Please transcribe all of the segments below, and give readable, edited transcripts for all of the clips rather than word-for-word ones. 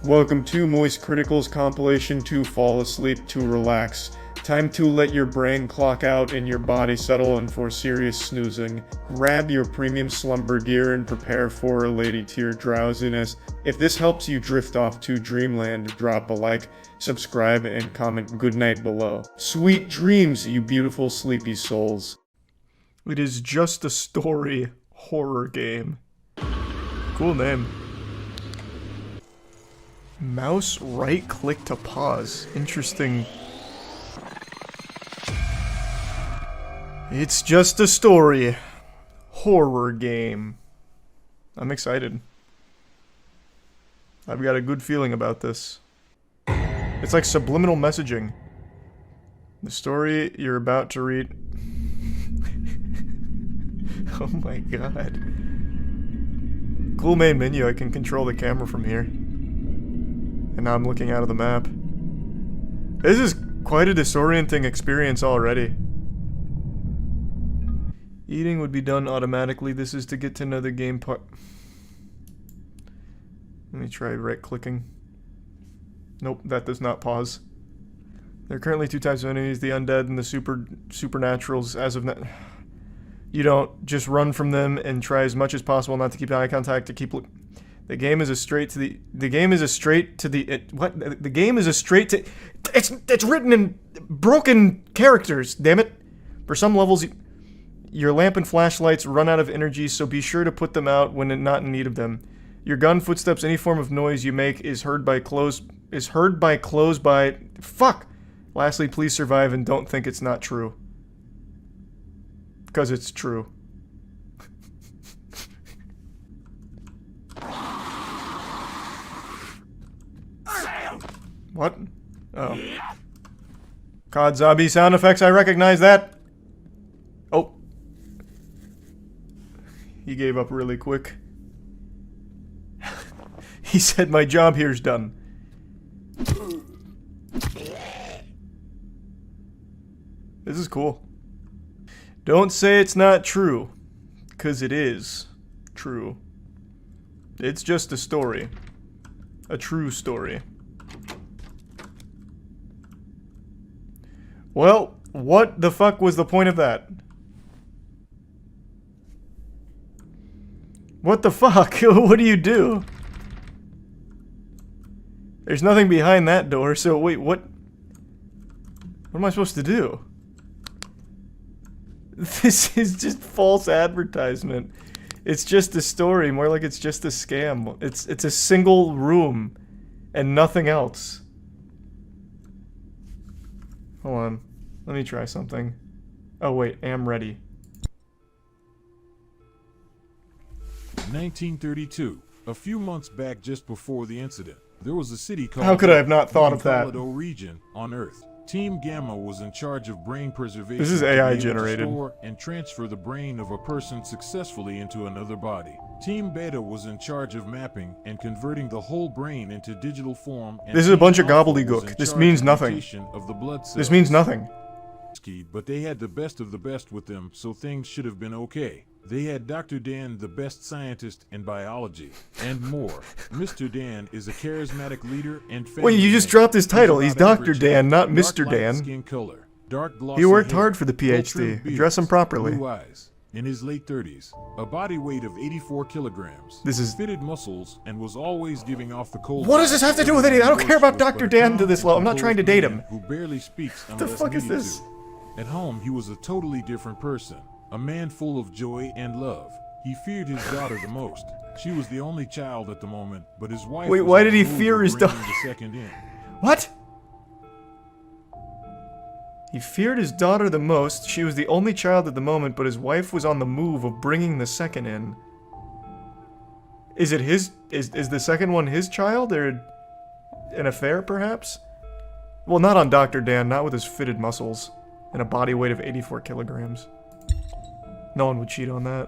Welcome to moistcritikal's compilation to fall asleep to relax. Time to let your brain clock out and your body settle in for serious snoozing. Grab your premium slumber gear and prepare for a lady tier drowsiness. If this helps you drift off to dreamland, drop a like, subscribe, and comment goodnight below. Sweet dreams, you beautiful sleepy souls. It is just a story horror game. Cool name. Mouse right click to pause. Interesting. It's just a story horror game. I'm excited. I've got a good feeling about this. It's like subliminal messaging. The story you're about to read. Oh my god. Cool main menu, I can control the camera from here. And now I'm looking out of the map. This is quite a disorienting experience already. Eating would be done automatically. This is to get to know the game part. Let me try right-clicking. Nope, that does not pause. There are currently two types of enemies, the undead and the supernaturals as of now. You don't just run from them and try as much as possible not to keep eye contact, to keep the game is a straight to the it's written in broken characters, damn it. For some levels your lamp and flashlights run out of energy, so be sure to put them out when not in need of them. Your gun, footsteps, any form of noise you make is heard by fuck. Lastly, please survive and don't think it's not true. Because it's true. What? Oh. COD zombie sound effects, I recognize that! Oh. He gave up really quick. He said my job here's done. This is cool. Don't say it's not true, 'cause it is true. It's just a story. A true story. Well, what the fuck was the point of that? What the fuck? What do you do? There's nothing behind that door, so wait, what? What am I supposed to do? This is just false advertisement. It's just a story, more like it's just a scam. It's a single room and nothing else. Hold on. Let me try something. Oh wait, am ready. 1932. A few months back, just before the incident, there was a city called... How could I have not thought of that? ...region on Earth. Team Gamma was in charge of brain preservation. This is AI generated. To store and transfer the brain of a person successfully into another body. Team Beta was in charge of mapping and converting the whole brain into digital form. And this is a bunch of gobbledygook. This means nothing. Of the blood cells. This means nothing. But they had the best of the best with them, so things should have been okay. They had Dr. Dan, the best scientist in biology, and more. Mr. Dan is a charismatic leader and family. Wait, you just dropped his title. He's Dr. Dan, not Mr. Dan. Skin color, dark glossy he worked hair, hard for the PhD. Address him properly. Blue eyes. In his late 30s, a body weight of 84 kilograms. This is fitted muscles and was always giving off the cold. What does this have to do with anything? I don't care about Dr. Dan to this level. I'm not trying to date him. Who barely speaks. What the fuck is this? At home, he was a totally different person. A man full of joy and love. He feared his daughter the most. She was the only child at the moment, but his wife... Wait, why did he fear his daughter? What? He feared his daughter the most. She was the only child at the moment, but his wife was on the move of bringing the second in. Is it his... Is the second one his child, or an affair, perhaps? Well, not on Dr. Dan, not with his fitted muscles. And a body weight of 84 kilograms. No one would cheat on that.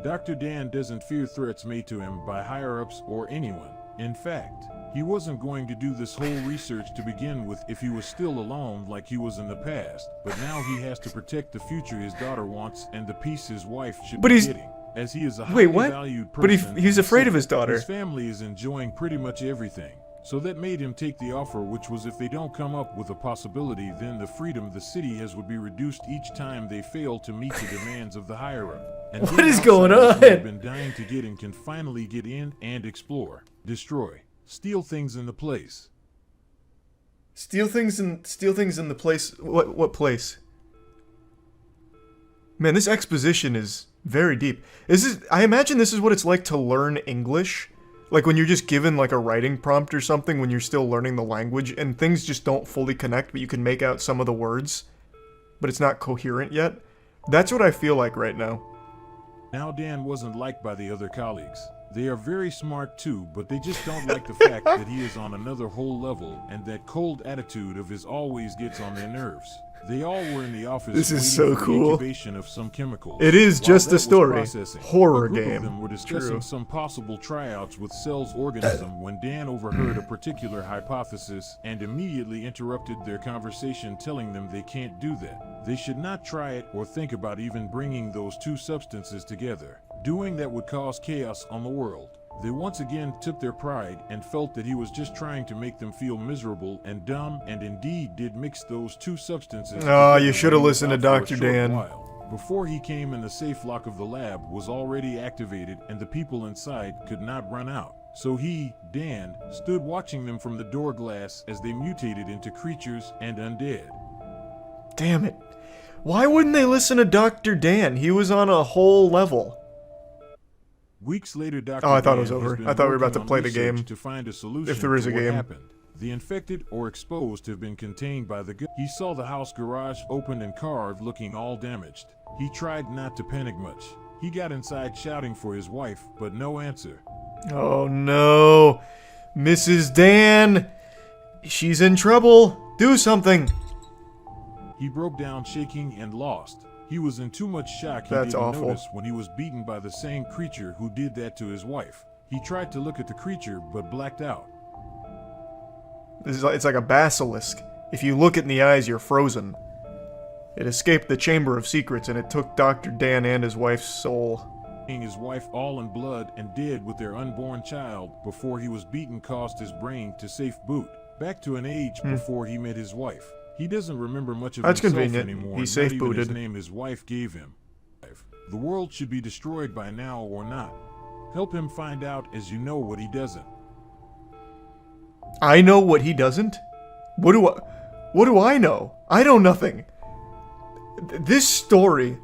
Dr. Dan doesn't fear threats made to him by higher-ups or anyone. In fact, he wasn't going to do this whole research to begin with if he was still alone like he was in the past. But now he has to protect the future his daughter wants and the peace his wife should be getting. as he is a Wait, highly what? valued But person. he's in the afraid of city. his daughter. His family is enjoying pretty much everything. So that made him take the offer, which was if they don't come up with a possibility, then the freedom the city has would be reduced each time they fail to meet the demands of the higher-up. And What then is going outsiders on? who have been dying to get in can finally get in and explore, destroy, steal things in the place. Steal things in the place. What place? Man, this exposition is very deep. I imagine this is what it's like to learn English. Like when you're just given like a writing prompt or something when you're still learning the language and things just don't fully connect, but you can make out some of the words, but it's not coherent yet. That's what I feel like right now. Now Dan wasn't liked by the other colleagues. They are very smart too, but they just don't like the fact that he is on another whole level, and that cold attitude of his always gets on their nerves. They all were in the office. This is waiting so for cool. The incubation of some chemicals. It is While just that a story. was processing, Horror a group game. Of them were discussing True. some possible tryouts with Cell's organism when Dan overheard a particular hypothesis and immediately interrupted their conversation, telling them they can't do that. They should not try it or think about even bringing those two substances together. Doing that would cause chaos on the world. They once again took their pride and felt that he was just trying to make them feel miserable and dumb, and indeed did mix those two substances. Oh, you together should have when he was listened to out for a Dr. short Dan. while. Before he came in, the safe lock of the lab was already activated and the people inside could not run out. So he, Dan, stood watching them from the door glass as they mutated into creatures and undead. Damn it. Why wouldn't they listen to Dr. Dan? He was on a whole level. Weeks later, Dr. Oh, I thought it Dan was has over. been I thought we were about working to on play the research game. to find a solution If there is to a what game. happened. The infected or exposed have been contained by the He saw the house garage opened and carved, looking all damaged. He tried not to panic much. He got inside shouting for his wife, but no answer. Oh no. Mrs. Dan. She's in trouble. Do something. He broke down, shaking and lost. He was in too much shock he That's didn't awful. notice when he was beaten by the same creature who did that to his wife. He tried to look at the creature, but blacked out. It's like a basilisk. If you look it in the eyes, you're frozen. It escaped the Chamber of Secrets, and it took Dr. Dan and his wife's soul. His wife all in blood and dead with their unborn child before he was beaten caused his brain to safe boot. Back to an age before he met his wife. He doesn't remember much of That's himself convenient. anymore. He's not safe even his booted. name his wife gave him. The world should be destroyed by now or not. Help him find out, as you know what he doesn't. I know what he doesn't? What do I know? I know nothing. This story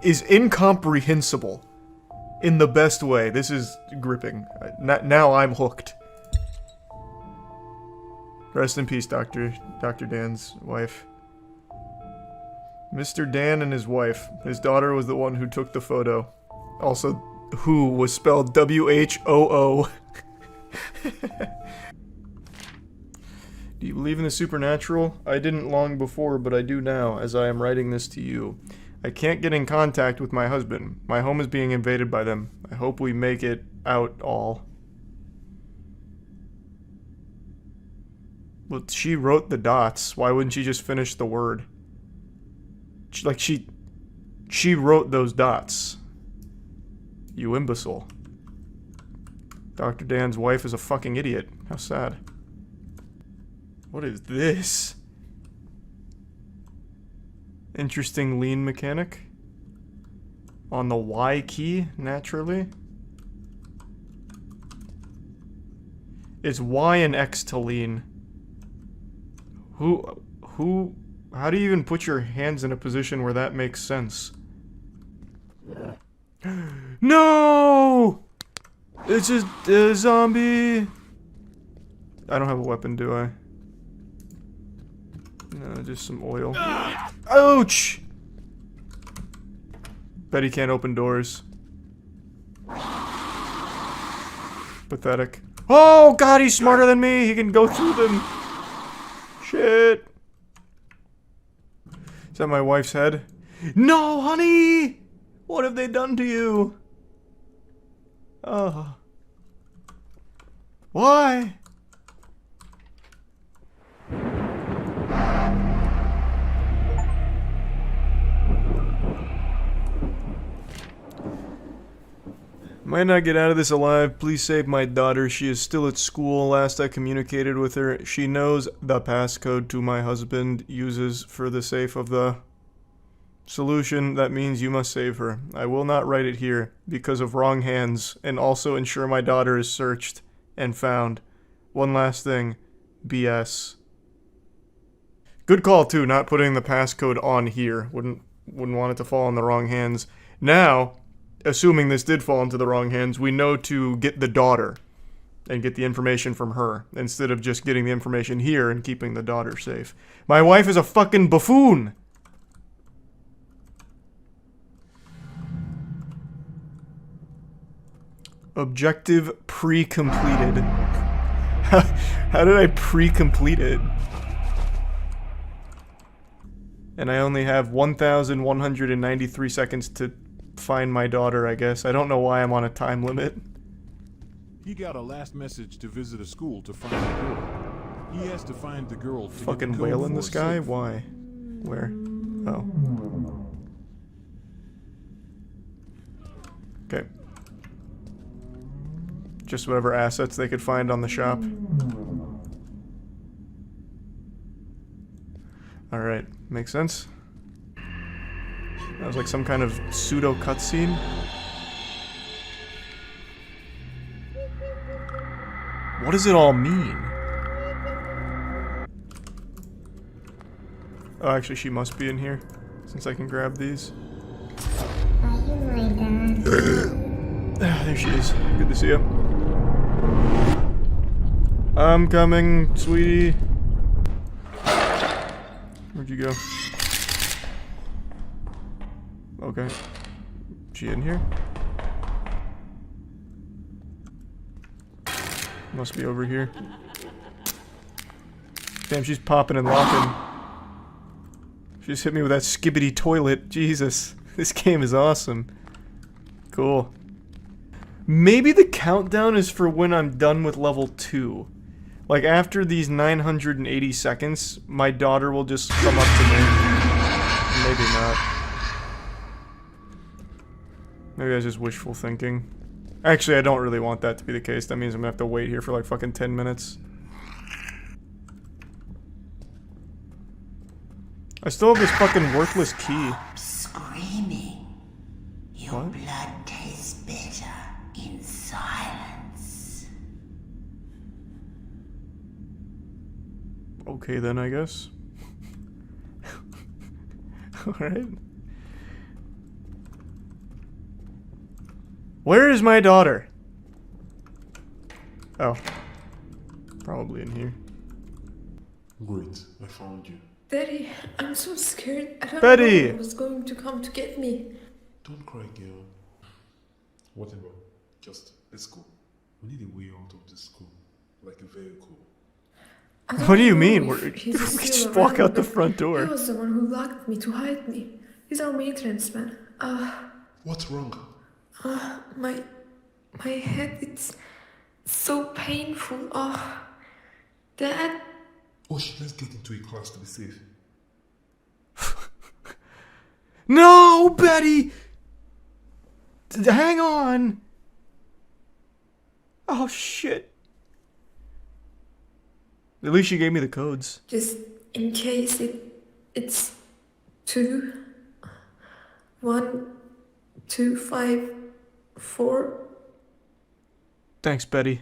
is incomprehensible in the best way. This is gripping. Now I'm hooked. Rest in peace, Dr. Dan's wife. Mr. Dan and his wife. His daughter was the one who took the photo. Also, who was spelled W-H-O-O. Do you believe in the supernatural? I didn't long before, but I do now, as I am writing this to you. I can't get in contact with my husband. My home is being invaded by them. I hope we make it out all. Well, she wrote the dots. Why wouldn't she just finish the word? She wrote those dots. You imbecile. Dr. Dan's wife is a fucking idiot. How sad. What is this? Interesting lean mechanic. On the Y key, naturally. It's Y and X to lean. How do you even put your hands in a position where that makes sense? No! It's just a zombie. I don't have a weapon, do I? No, just some oil. Ouch! Bet he can't open doors. Pathetic. Oh god, he's smarter than me! He can go through them! Shit! Is that my wife's head? No, honey! What have they done to you? Oh. Why? Might not get out of this alive. Please save my daughter. She is still at school. Last I communicated with her, she knows the passcode to my husband uses for the safe of the solution. That means you must save her. I will not write it here because of wrong hands, and also ensure my daughter is searched and found. One last thing. BS. Good call too, not putting the passcode on here. Wouldn't want it to fall in the wrong hands. Now, assuming this did fall into the wrong hands, we know to get the daughter and get the information from her instead of just getting the information here and keeping the daughter safe. My wife is a fucking buffoon! Objective pre-completed. How did I pre-complete it? And I only have 1,193 seconds to find my daughter, I guess. I don't know why I'm on a time limit. He got a last message to visit a school to find the girl. He has to find the girl to Fucking get the code whale in the for sky? safe. Why? Where? Oh. Okay. Just whatever assets they could find on the shop. Alright, makes sense. That was like some kind of pseudo cutscene. What does it all mean? Oh, actually, she must be in here, since I can grab these. There she is. Good to see you. I'm coming, sweetie. Where'd you go? Okay. She in here? Must be over here. Damn, she's popping and locking. She just hit me with that skibbity toilet. Jesus. This game is awesome. Cool. Maybe the countdown is for when I'm done with level 2. Like, after these 980 seconds, my daughter will just come up to me. Maybe not. Maybe that's just wishful thinking. Actually, I don't really want that to be the case. That means I'm gonna have to wait here for like fucking 10 minutes. I still have this fucking worthless key. Screaming. Your What? blood tastes better in silence. Okay then, I guess. Alright. Where is my daughter? Oh. Probably in here. Great, I found you. Daddy, I'm so scared. I don't Betty! know who was going to come to get me. Don't cry, girl. Whatever, just let's go. We need a way out of this school, like a vehicle. I don't What do you know mean? if We're, we he's can still just walk around, out the but front door. He was the one who locked me to hide me. He's our maintenance man. What's wrong? My head, it's so painful. Dad, Oh shit, let's get into a class to be safe. No, Betty! Hang on! Oh, shit. At least she gave me the codes. just in case it's 2, 1, 2, 5, 4. Thanks, Betty.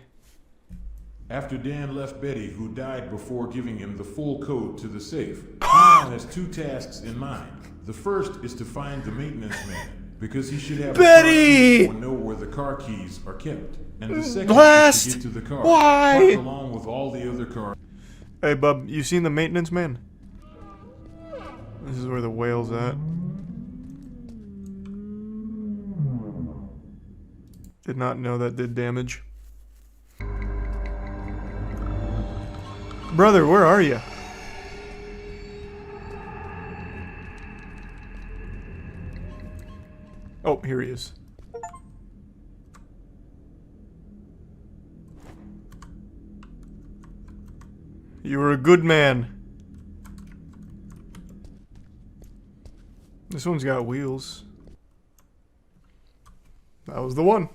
After Dan left Betty, who died before giving him the full code to the safe, he now has 2 tasks in mind. The first is to find the maintenance man, because he should have Betty! a car key or know where the car keys are kept. And the second Blast! is to get to the car, Why? parked along with all the other cars. Hey, bub, you seen the maintenance man? This is where the whale's at. Did not know that did damage. Brother, where are you? Oh, here he is. You were a good man. This one's got wheels. That was the one.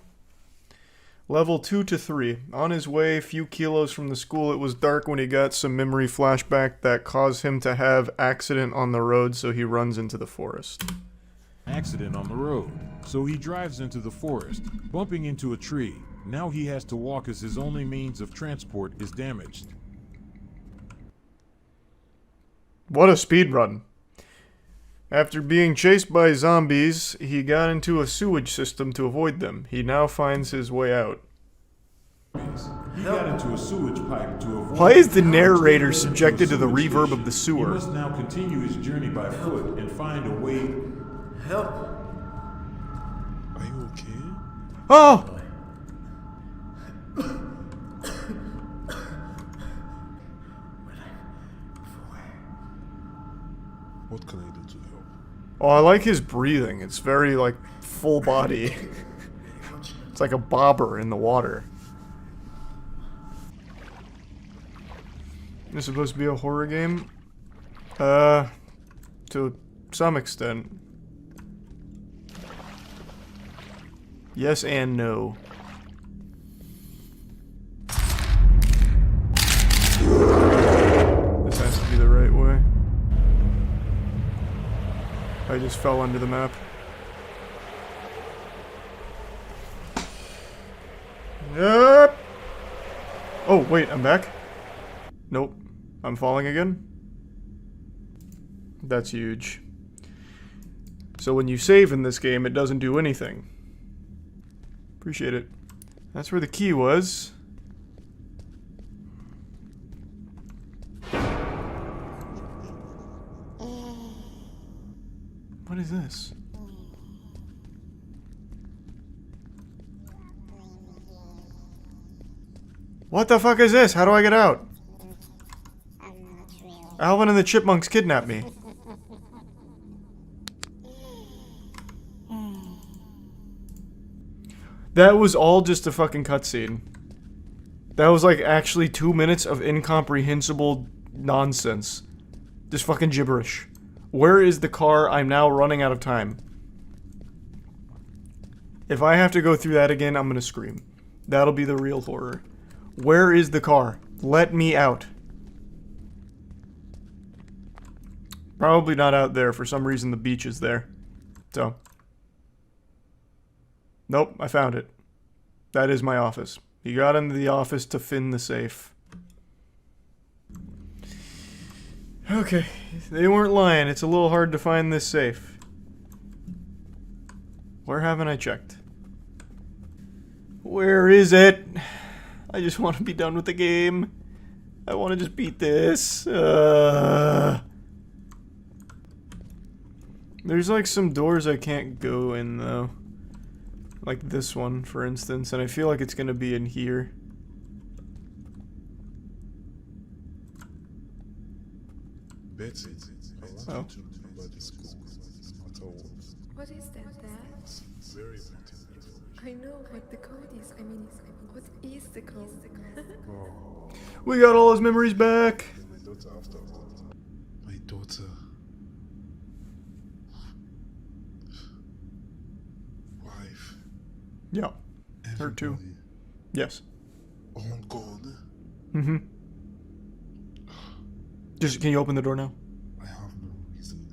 Level 2 to 3. On his way, few kilos from the school, it was dark when he got some memory flashback that caused him to have accident on the road, so he runs into the forest. Accident on the road. So he drives into the forest, bumping into a tree. Now he has to walk as his only means of transport is damaged. What a speedrun. After being chased by zombies, he got into a sewage system to avoid them. He now finds his way out. He got into a sewage pipe to avoid... Why is the narrator subjected to the reverb of the He sewer? must now continue his journey by foot and find a way... Help! Are you okay? Oh! What can I do to help? Oh, I like his breathing. It's very, like, full body. It's like a bobber in the water. This is supposed to be a horror game? To some extent. Yes and no. This has to be the right way. I just fell under the map. Yep. Oh, wait, I'm back? Nope. I'm falling again? That's huge. So when you save in this game, it doesn't do anything. Appreciate it. That's where the key was. What is this? What the fuck is this? How do I get out? Alvin and the Chipmunks kidnapped me. That was all just a fucking cutscene. That was like actually 2 minutes of incomprehensible nonsense. Just fucking gibberish. Where is the car? I'm now running out of time. If I have to go through that again, I'm gonna scream. That'll be the real horror. Where is the car? Let me out. Probably not out there. For some reason, the beach is there. So. Nope, I found it. That is my office. He got into the office to fin the safe. Okay, they weren't lying. It's a little hard to find this safe. Where haven't I checked? Where is it? I just want to be done with the game. I want to just beat this. There's like some doors I can't go in though. Like this one, for instance, and I feel like it's gonna be in here. Betsy, I want you to know about the school. At all. What is that, Dad? It's very important. I know what the code is. I mean, what is the code? Oh, We got all his memories back. and my daughter afterwards. My daughter. Wife. Yeah. Her too. Everybody. Yes. All gone. Mm-hmm. Just, can you open the door now? I have no reason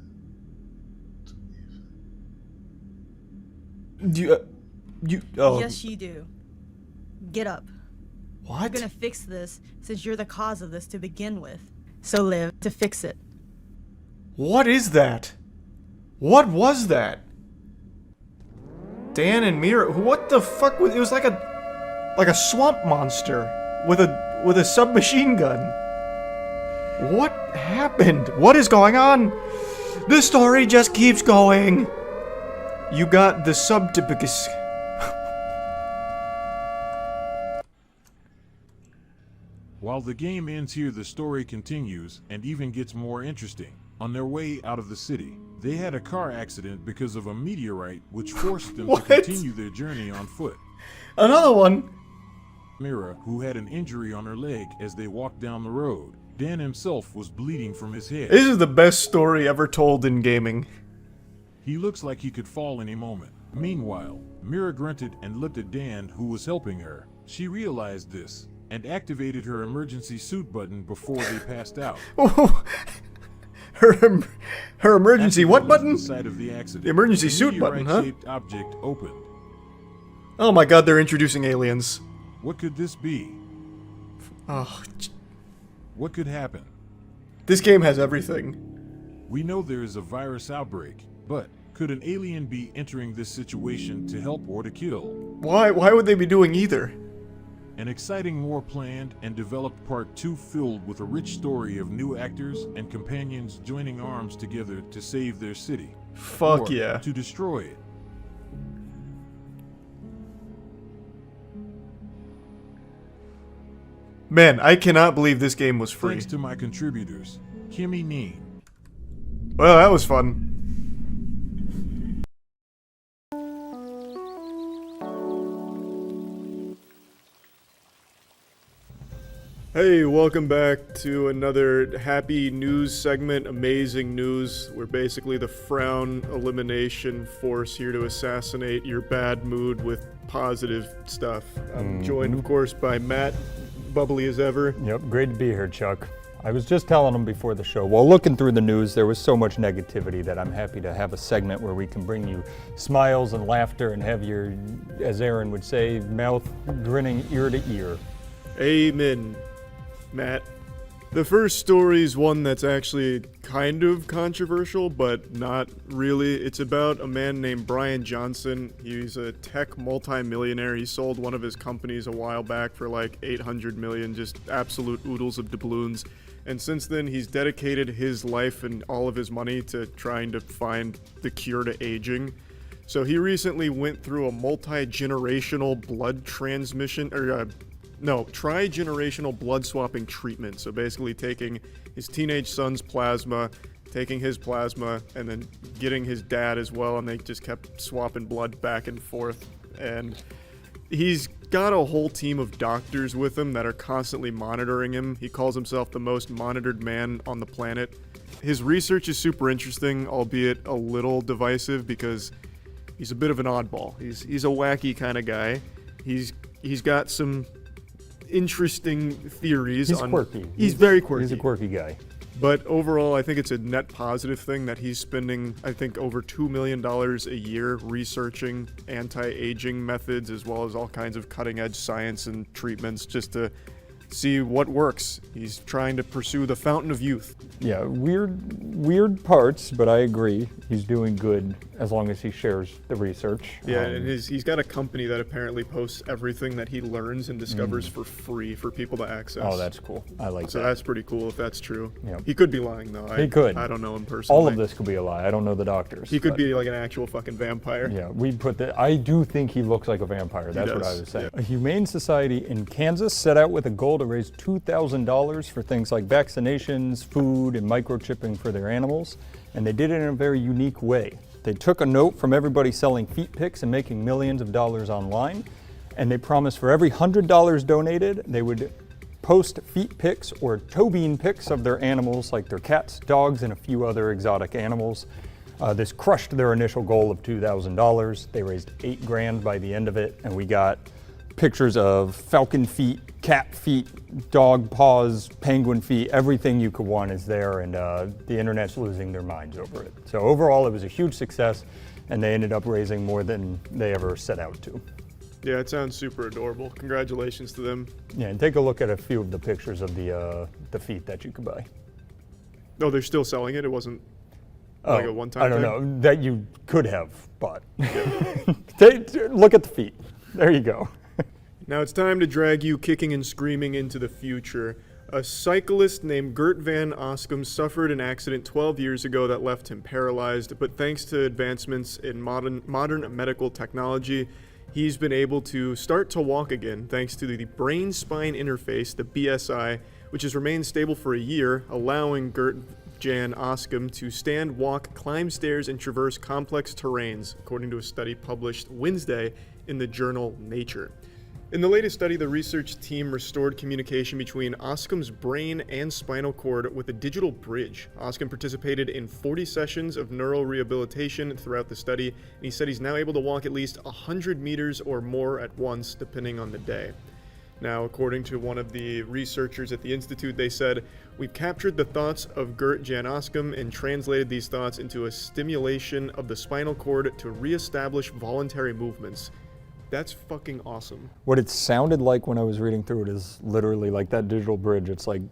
to live. Oh. Yes, you do. Get up. We're What? gonna fix this since you're the cause of this to begin with. So live to fix it. What is that? What was that? Dan and Mira, what the fuck was, it was like a swamp monster with a submachine gun. What happened? What is going on? The story just keeps going. You got the subtypicus. While the game ends here, the story continues and even gets more interesting. On their way out of the city, they had a car accident because of a meteorite which forced them to What? continue their journey on foot. Another one. Mira, who had an injury on her leg as they walked down the road. Dan himself was bleeding from his head. This is the best story ever told in gaming. He looks like he could fall any moment. Meanwhile, Mira grunted and looked at Dan, who was helping her. She realized this and activated her emergency suit button before they passed out. her emergency what button? The site of the accident. The emergency suit button, huh? Meteorite-shaped object opened. Oh my god, they're introducing aliens. What could this be? Oh, What could happen? this game has everything. We know there is a virus outbreak, but could an alien be entering this situation to help or to kill? Why would they be doing either? An exciting more planned and developed part 2 filled with a rich story of new actors and companions joining arms together to save their city. Fuck or yeah. to destroy it. Man, I cannot believe this game was free. Thanks to my contributors, Kimmy Neen. Well, that was fun. Hey, welcome back to another happy news segment, amazing news. We're basically the frown elimination force here to assassinate your bad mood with positive stuff. I'm joined, of course, by Matt, bubbly as ever. Yep, great to be here, Chuck. I was just telling them before the show, while looking through the news, there was so much negativity that I'm happy to have a segment where we can bring you smiles and laughter and have your, as Aaron would say, mouth grinning ear to ear. Amen, Matt. The first story is one that's actually kind of controversial, but not really. It's about a man named Brian Johnson. He's a tech multi-millionaire. He sold one of his companies a while back for like 800 million, just absolute oodles of doubloons. And since then, he's dedicated his life and all of his money to trying to find the cure to aging. So he recently went through a multi-generational blood transmission, or tri-generational blood swapping treatment. So basically taking his teenage son's plasma, taking his plasma, and then getting his dad as well, and they just kept swapping blood back and forth. And he's got a whole team of doctors with him that are constantly monitoring him. He calls himself the most monitored man on the planet. His research is super interesting, albeit a little divisive because he's a bit of an oddball. He's a wacky kind of guy. He's got some interesting theories. He's quirky. He's very quirky. He's a quirky guy. But overall, I think it's a net positive thing that he's spending, I think, over $2 million a year researching anti-aging methods as well as all kinds of cutting-edge science and treatments just to see what works. He's trying to pursue the fountain of youth. Yeah, weird parts, but I agree. He's doing good as long as he shares the research. Yeah, and he's got a company that apparently posts everything that he learns and discovers for free for people to access. Oh, that's cool. I like So that. that's pretty cool if that's true. Yeah. He could be lying though. He could. I don't know him personally. All of this could be a lie. I don't know the doctors. He could but- be like an actual fucking vampire. Yeah, I do think he looks like a vampire. That's what I does, was saying. yeah. A humane society in Kansas set out with a goal to raise $2,000 for things like vaccinations, food, and microchipping for their animals, and they did it in a very unique way. They took a note from everybody selling feet pics and making millions of dollars online, and they promised for every $100 donated, they would post feet pics or toe bean pics of their animals, like their cats, dogs, and a few other exotic animals. This crushed their initial goal of $2,000. They raised $8,000 by the end of it, and we got pictures of falcon feet, cat feet, dog paws, penguin feet, everything you could want is there, and the internet's losing their minds over it. So overall, it was a huge success, and they ended up raising more than they ever set out to. Yeah, it sounds super adorable. Congratulations to them. Yeah, and take a look at a few of the pictures of the feet that you could buy. Oh, they're still selling it? It wasn't like a one-time I don't thing? know, that you could have bought. Look at the feet. There you go. Now it's time to drag you kicking and screaming into the future. A cyclist named Gert van Oskum suffered an accident 12 years ago that left him paralyzed, but thanks to advancements in modern medical technology, he's been able to start to walk again thanks to the brain-spine interface, the BSI, which has remained stable for a year, allowing Gert Jan Oskum to stand, walk, climb stairs, and traverse complex terrains, according to a study published Wednesday in the journal Nature. In the latest study, the research team restored communication between Oskum's brain and spinal cord with a digital bridge. Oskum participated in 40 sessions of neural rehabilitation throughout the study, and he said he's now able to walk at least 100 meters or more at once, depending on the day. Now, according to one of the researchers at the Institute, they said, "We've captured the thoughts of Gert Janoskum and translated these thoughts into a stimulation of the spinal cord to reestablish voluntary movements." That's fucking awesome. What it sounded like when I was reading through it is literally like that digital bridge. It's like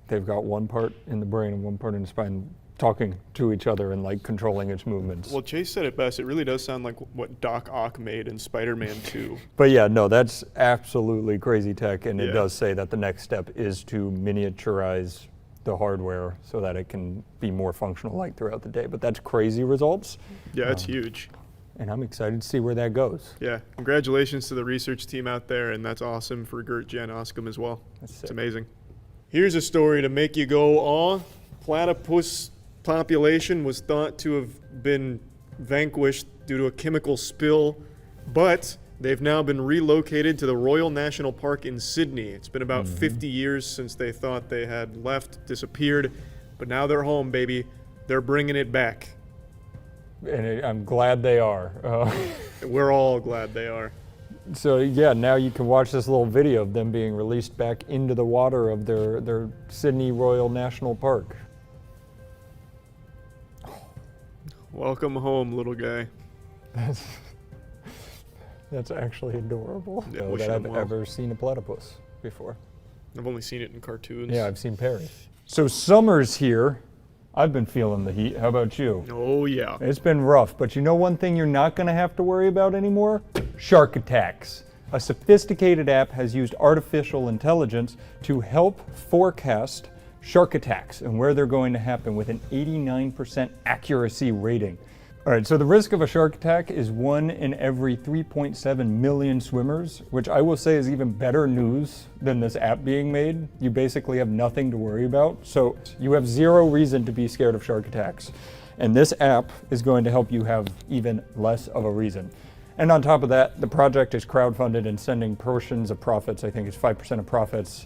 they've got one part in the brain and one part in the spine talking to each other and like controlling its movements. Well, Chase said it best. It really does sound like what Doc Ock made in Spider-Man 2. But yeah, no, that's absolutely crazy tech, and it Yeah. does say that the next step is to miniaturize the hardware so that it can be more functional like throughout the day. But that's crazy results, Yeah, it's huge. and I'm excited to see where that goes. Yeah, congratulations to the research team out there, and that's awesome for Gert Janoskum as well. That's sick. It's amazing. Here's a story to make you go, aw. Platypus population was thought to have been vanquished due to a chemical spill, but they've now been relocated to the Royal National Park in Sydney. It's been about 50 years since they thought they had left, disappeared, but now they're home, baby. They're bringing it back. And I'm glad they are. We're all glad they are. So yeah, now you can watch this little video of them being released back into the water of their Sydney Royal National Park. Welcome home, little guy. That's actually adorable. Yeah, So wish that them I've well. ever seen a platypus before. I've only seen it in cartoons. Yeah, I've seen Perry. So summer's here. I've been feeling the heat. How about you? Oh, yeah. It's been rough, but you know one thing you're not going to have to worry about anymore? Shark attacks. A sophisticated app has used artificial intelligence to help forecast shark attacks and where they're going to happen with an 89% accuracy rating. All right, so the risk of a shark attack is 1 in every 3.7 million swimmers, which I will say is even better news than this app being made. You basically have nothing to worry about. So you have zero reason to be scared of shark attacks. And this app is going to help you have even less of a reason. And on top of that, the project is crowdfunded and sending portions of profits, I think it's 5% of profits,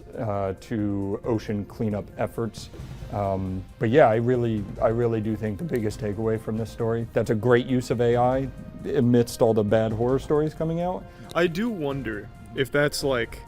to ocean cleanup efforts. But yeah, I really do think the biggest takeaway from this story, that's a great use of AI amidst all the bad horror stories coming out. I do wonder if that's like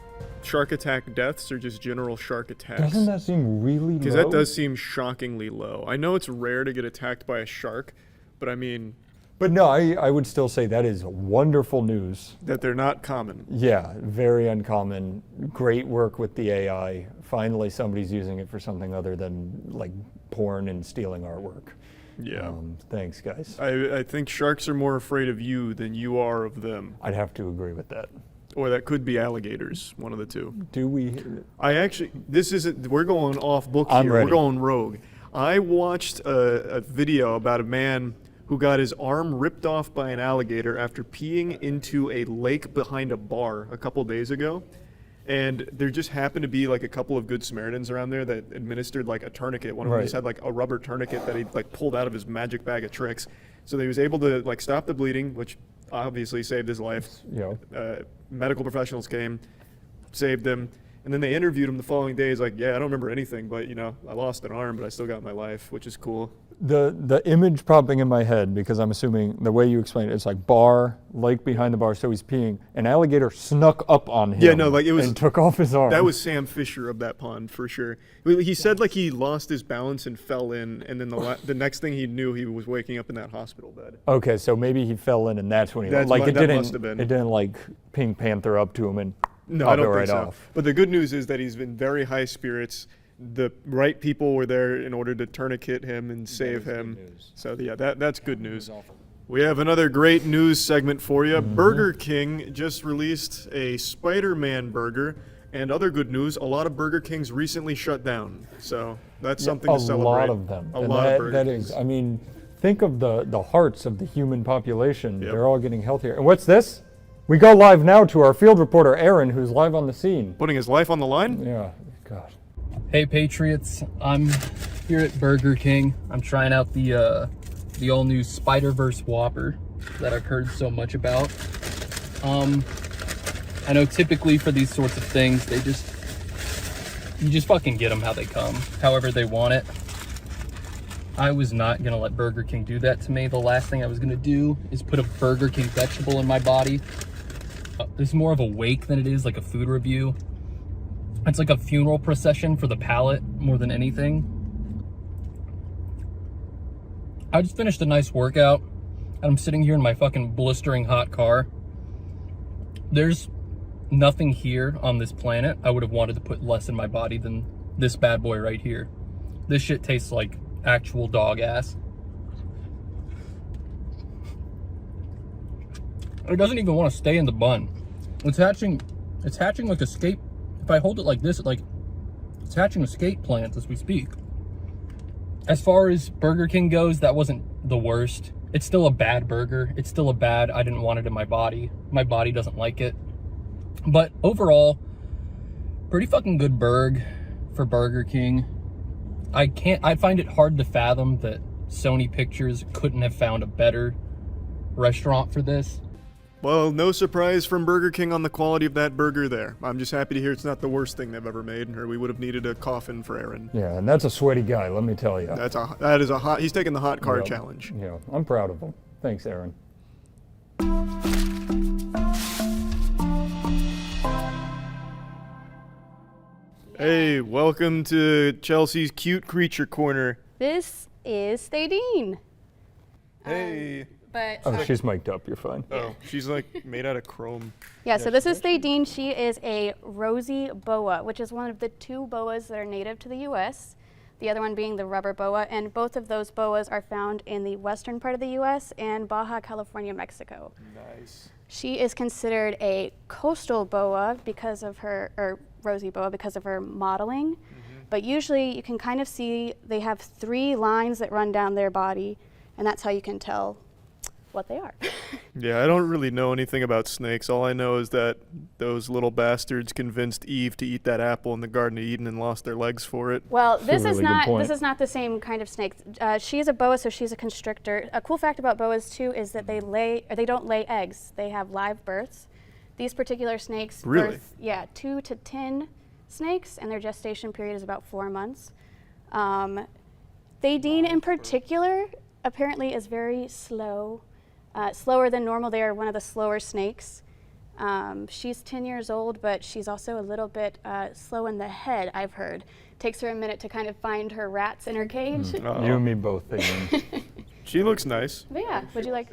shark attack deaths or just general shark attacks. Doesn't that seem really low? Because that does seem shockingly low. I know it's rare to get attacked by a shark, but I mean, But no, I would still say that is wonderful news. that they're not common. Yeah, very uncommon. Great work with the AI. Finally, somebody's using it for something other than like porn and stealing artwork. Yeah. Thanks, guys. I think sharks are more afraid of you than you are of them. I'd have to agree with that. Or that could be alligators, one of the two. Do we? We're going off book I'm here. ready. We're going rogue. I watched a video about a man who got his arm ripped off by an alligator after peeing into a lake behind a bar a couple days ago. And there just happened to be like a couple of good Samaritans around there that administered like a tourniquet. One of them Right. just had like a rubber tourniquet that he like pulled out of his magic bag of tricks. So he was able to like stop the bleeding, which obviously saved his life. Yeah. Medical professionals came, saved him, and then they interviewed him the following day. He's like, yeah, I don't remember anything, but you know, I lost an arm, but I still got my life, which is cool. The image popping in my head, because I'm assuming the way you explained it, it's like bar, lake behind the bar, so he's peeing. An alligator snuck up on him. Yeah, no, like it was- and took off his arm. That was Sam Fisher of that pond for sure. He said like he lost his balance and fell in, and then the next thing he knew, he was waking up in that hospital bed. Okay, so maybe he fell in, and that's when he That like it must didn't. have been. It didn't like Pink Panther up to him and No, pop I don't it think right so. off. But the good news is that he's been very high spirits. The right people were there in order to tourniquet him and save him. So yeah, that's good news. We have another great news segment for you. Burger King just released a Spider-Man burger, and other good news, a lot of Burger Kings recently shut down. So that's something to celebrate. A lot of them. A And lot of Burger that Kings. is, I mean, think of the hearts of the human population. Yep. They're all getting healthier. And what's this? We go live now to our field reporter, Aaron, who's live on the scene. Putting his life on the line? Yeah, God. Hey Patriots, I'm here at Burger King. I'm trying out the all-new Spider-Verse Whopper that I've heard so much about. I know typically for these sorts of things, you just fucking get them how they come, however they want it. I was not gonna let Burger King do that to me. The last thing I was gonna do is put a Burger King vegetable in my body. This is more of a wake than it is like a food review. It's like a funeral procession for the palate more than anything. I just finished a nice workout, and I'm sitting here in my fucking blistering hot car. There's nothing here on this planet I would have wanted to put less in my body than this bad boy right here. This shit tastes like actual dog ass. It doesn't even want to stay in the bun. It's hatching like a skate. If I hold it like this, it's hatching escape plants as we speak. As far as Burger King goes, that wasn't the worst. It's still a bad burger. It's still a bad, I didn't want it in my body. My body doesn't like it. But overall, pretty fucking good burg for Burger King. I find it hard to fathom that Sony Pictures couldn't have found a better restaurant for this. Well, no surprise from Burger King on the quality of that burger there. I'm just happy to hear it's not the worst thing they've ever made, or we would have needed a coffin for Aaron. Yeah, and that's a sweaty guy, let me tell you. That is a hot, he's taking the hot car Yep. challenge. Yeah, I'm proud of him. Thanks, Aaron. Hey, welcome to Chelsea's Cute Creature Corner. This is Thadeen. Hey. But Oh, she's mic'd up, you're fine. Oh, she's like made out of chrome. yeah, so this is Thadeen. She is a rosy boa, which is one of the two boas that are native to the U.S., the other one being the rubber boa, and both of those boas are found in the western part of the U.S. and Baja California, Mexico. Nice. She is considered a coastal boa because of her, or rosy boa because of her modeling, but usually you can kind of see they have 3 lines that run down their body, and that's how you can tell what they are. Yeah, I don't really know anything about snakes. All I know is that those little bastards convinced Eve to eat that apple in the Garden of Eden and lost their legs for it. Well, That's a really good point. this is not the same kind of snake. She's a boa, so she's a constrictor. A cool fact about boas too is that they don't lay eggs. They have live births. These particular snakes Really? birth 2 to 10 snakes, and their gestation period is about 4 months. Thadeen in particular apparently is very slow. Slower than normal. They are one of the slower snakes. She's 10 years old, but she's also a little bit slow in the head, I've heard. Takes her a minute to kind of find her rats in her cage. You and me both, Thadeen. She looks nice. But yeah, would you like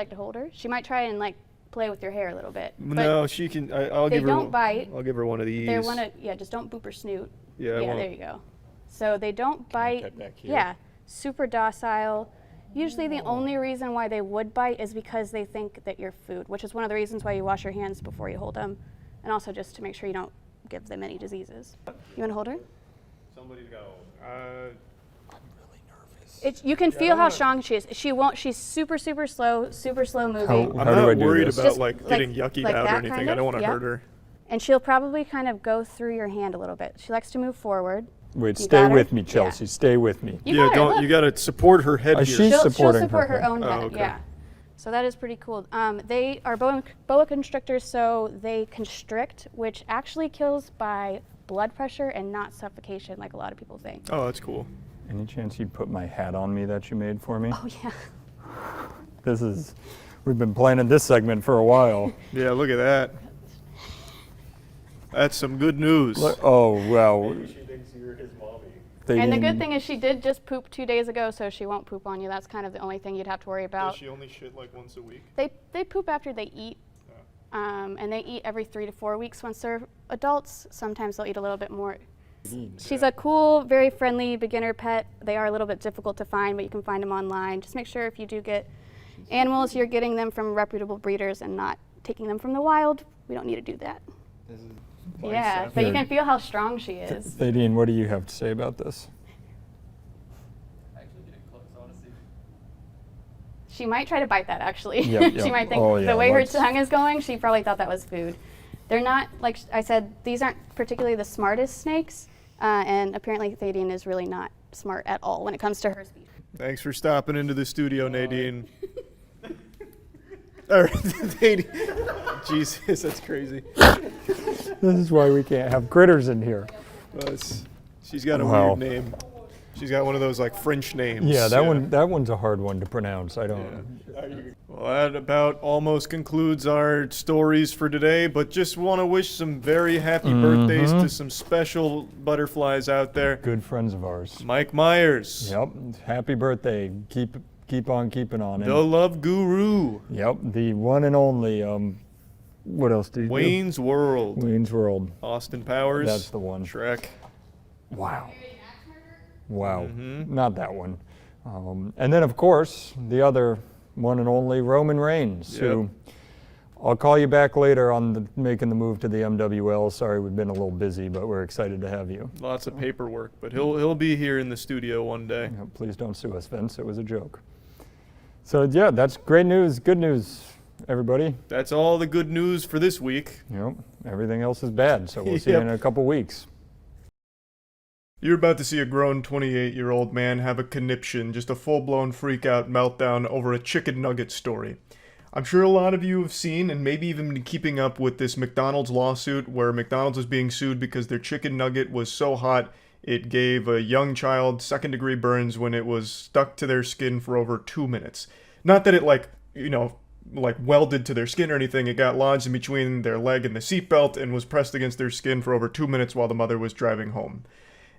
to hold her? She might try and like play with your hair a little bit. No, she can. I'll they give her. don't bite. I'll give her one of these. Just don't boop her snoot. Yeah, there you go. So they don't bite. cut back here? Yeah, super docile. Usually the only reason why they would bite is because they think that you're food, which is one of the reasons why you wash your hands before you hold them, and also just to make sure you don't give them any diseases. You want to hold her? Somebody's got. You can feel how strong she is. She's super slow moving. I'm How do I not do worried this? about Just like getting yuckied like out or that anything. kind I of? don't want to Yeah. hurt her. And she'll probably kind of go through your hand a little bit. She likes to move forward. Wait, You stay got her? with me, Chelsea. Yeah. Stay with me. You Yeah, got her, don't. look. You gotta support her head here. She's She'll supporting support her her own head. head, Oh, okay. yeah. So that is pretty cool. They are boa constrictors, so they constrict, which actually kills by blood pressure and not suffocation, like a lot of people think. Oh, that's cool. Any chance you'd put my hat on me that you made for me? Oh yeah. We've been planning this segment for a while. Yeah, look at that. That's some good news. Oh, wow. She thinks you're his mommy. And the good thing is she did just poop 2 days ago, so she won't poop on you. That's kind of the only thing you'd have to worry about. Does she only shit like once a week? They poop after they eat, and they eat every 3 to 4 weeks once they're adults. Sometimes they'll eat a little bit more. She's a cool, very friendly beginner pet. They are a little bit difficult to find, but you can find them online. Just make sure if you do get animals, you're getting them from reputable breeders and not taking them from the wild. We don't need to do that. Yeah, but you can feel how strong she is. Thadeen, what do you have to say about this? She might try to bite that, actually. Yep, She yep. might think, Oh, yeah, the way her let's- tongue is going, she probably thought that was food. They're not, like I said, these aren't particularly the smartest snakes, and apparently Thadeen is really not smart at all when it comes to her speech. Thanks for stopping into the studio, Nadine. Or Nadine. Jesus, that's crazy. This is why we can't have critters in here. She's got a Wow. weird name. She's got one of those like French names. Yeah, that one's a hard one to pronounce. I don't. Well, that about almost concludes our stories for today, but just want to wish some very happy birthdays to some special butterflies out there. Good friends of ours. Mike Myers. Yep. Happy birthday. Keep on keeping on. The Love Guru. Yep. The one and only. What else do you Wayne's World. Wayne's World. Austin Powers. That's the one. Shrek. Wow. Wow. Not that one. And then, of course, the other one and only Roman Reigns, who I'll call you back later on making the move to the MWL. Sorry, we've been a little busy, but we're excited to have you. Lots of paperwork, but he'll be here in the studio one day. Yeah, please don't sue us, Vince. It was a joke. So, yeah, that's great news. Good news, everybody. That's all the good news for this week. Yep. Everything else is bad, so we'll see you in a couple weeks. You're about to see a grown 28-year-old man have a conniption, just a full-blown freak-out meltdown over a chicken nugget story. I'm sure a lot of you have seen and maybe even been keeping up with this McDonald's lawsuit where McDonald's is being sued because their chicken nugget was so hot it gave a young child second-degree burns when it was stuck to their skin for over 2 minutes. Not that it welded to their skin or anything. It got lodged in between their leg and the seatbelt and was pressed against their skin for over 2 minutes while the mother was driving home.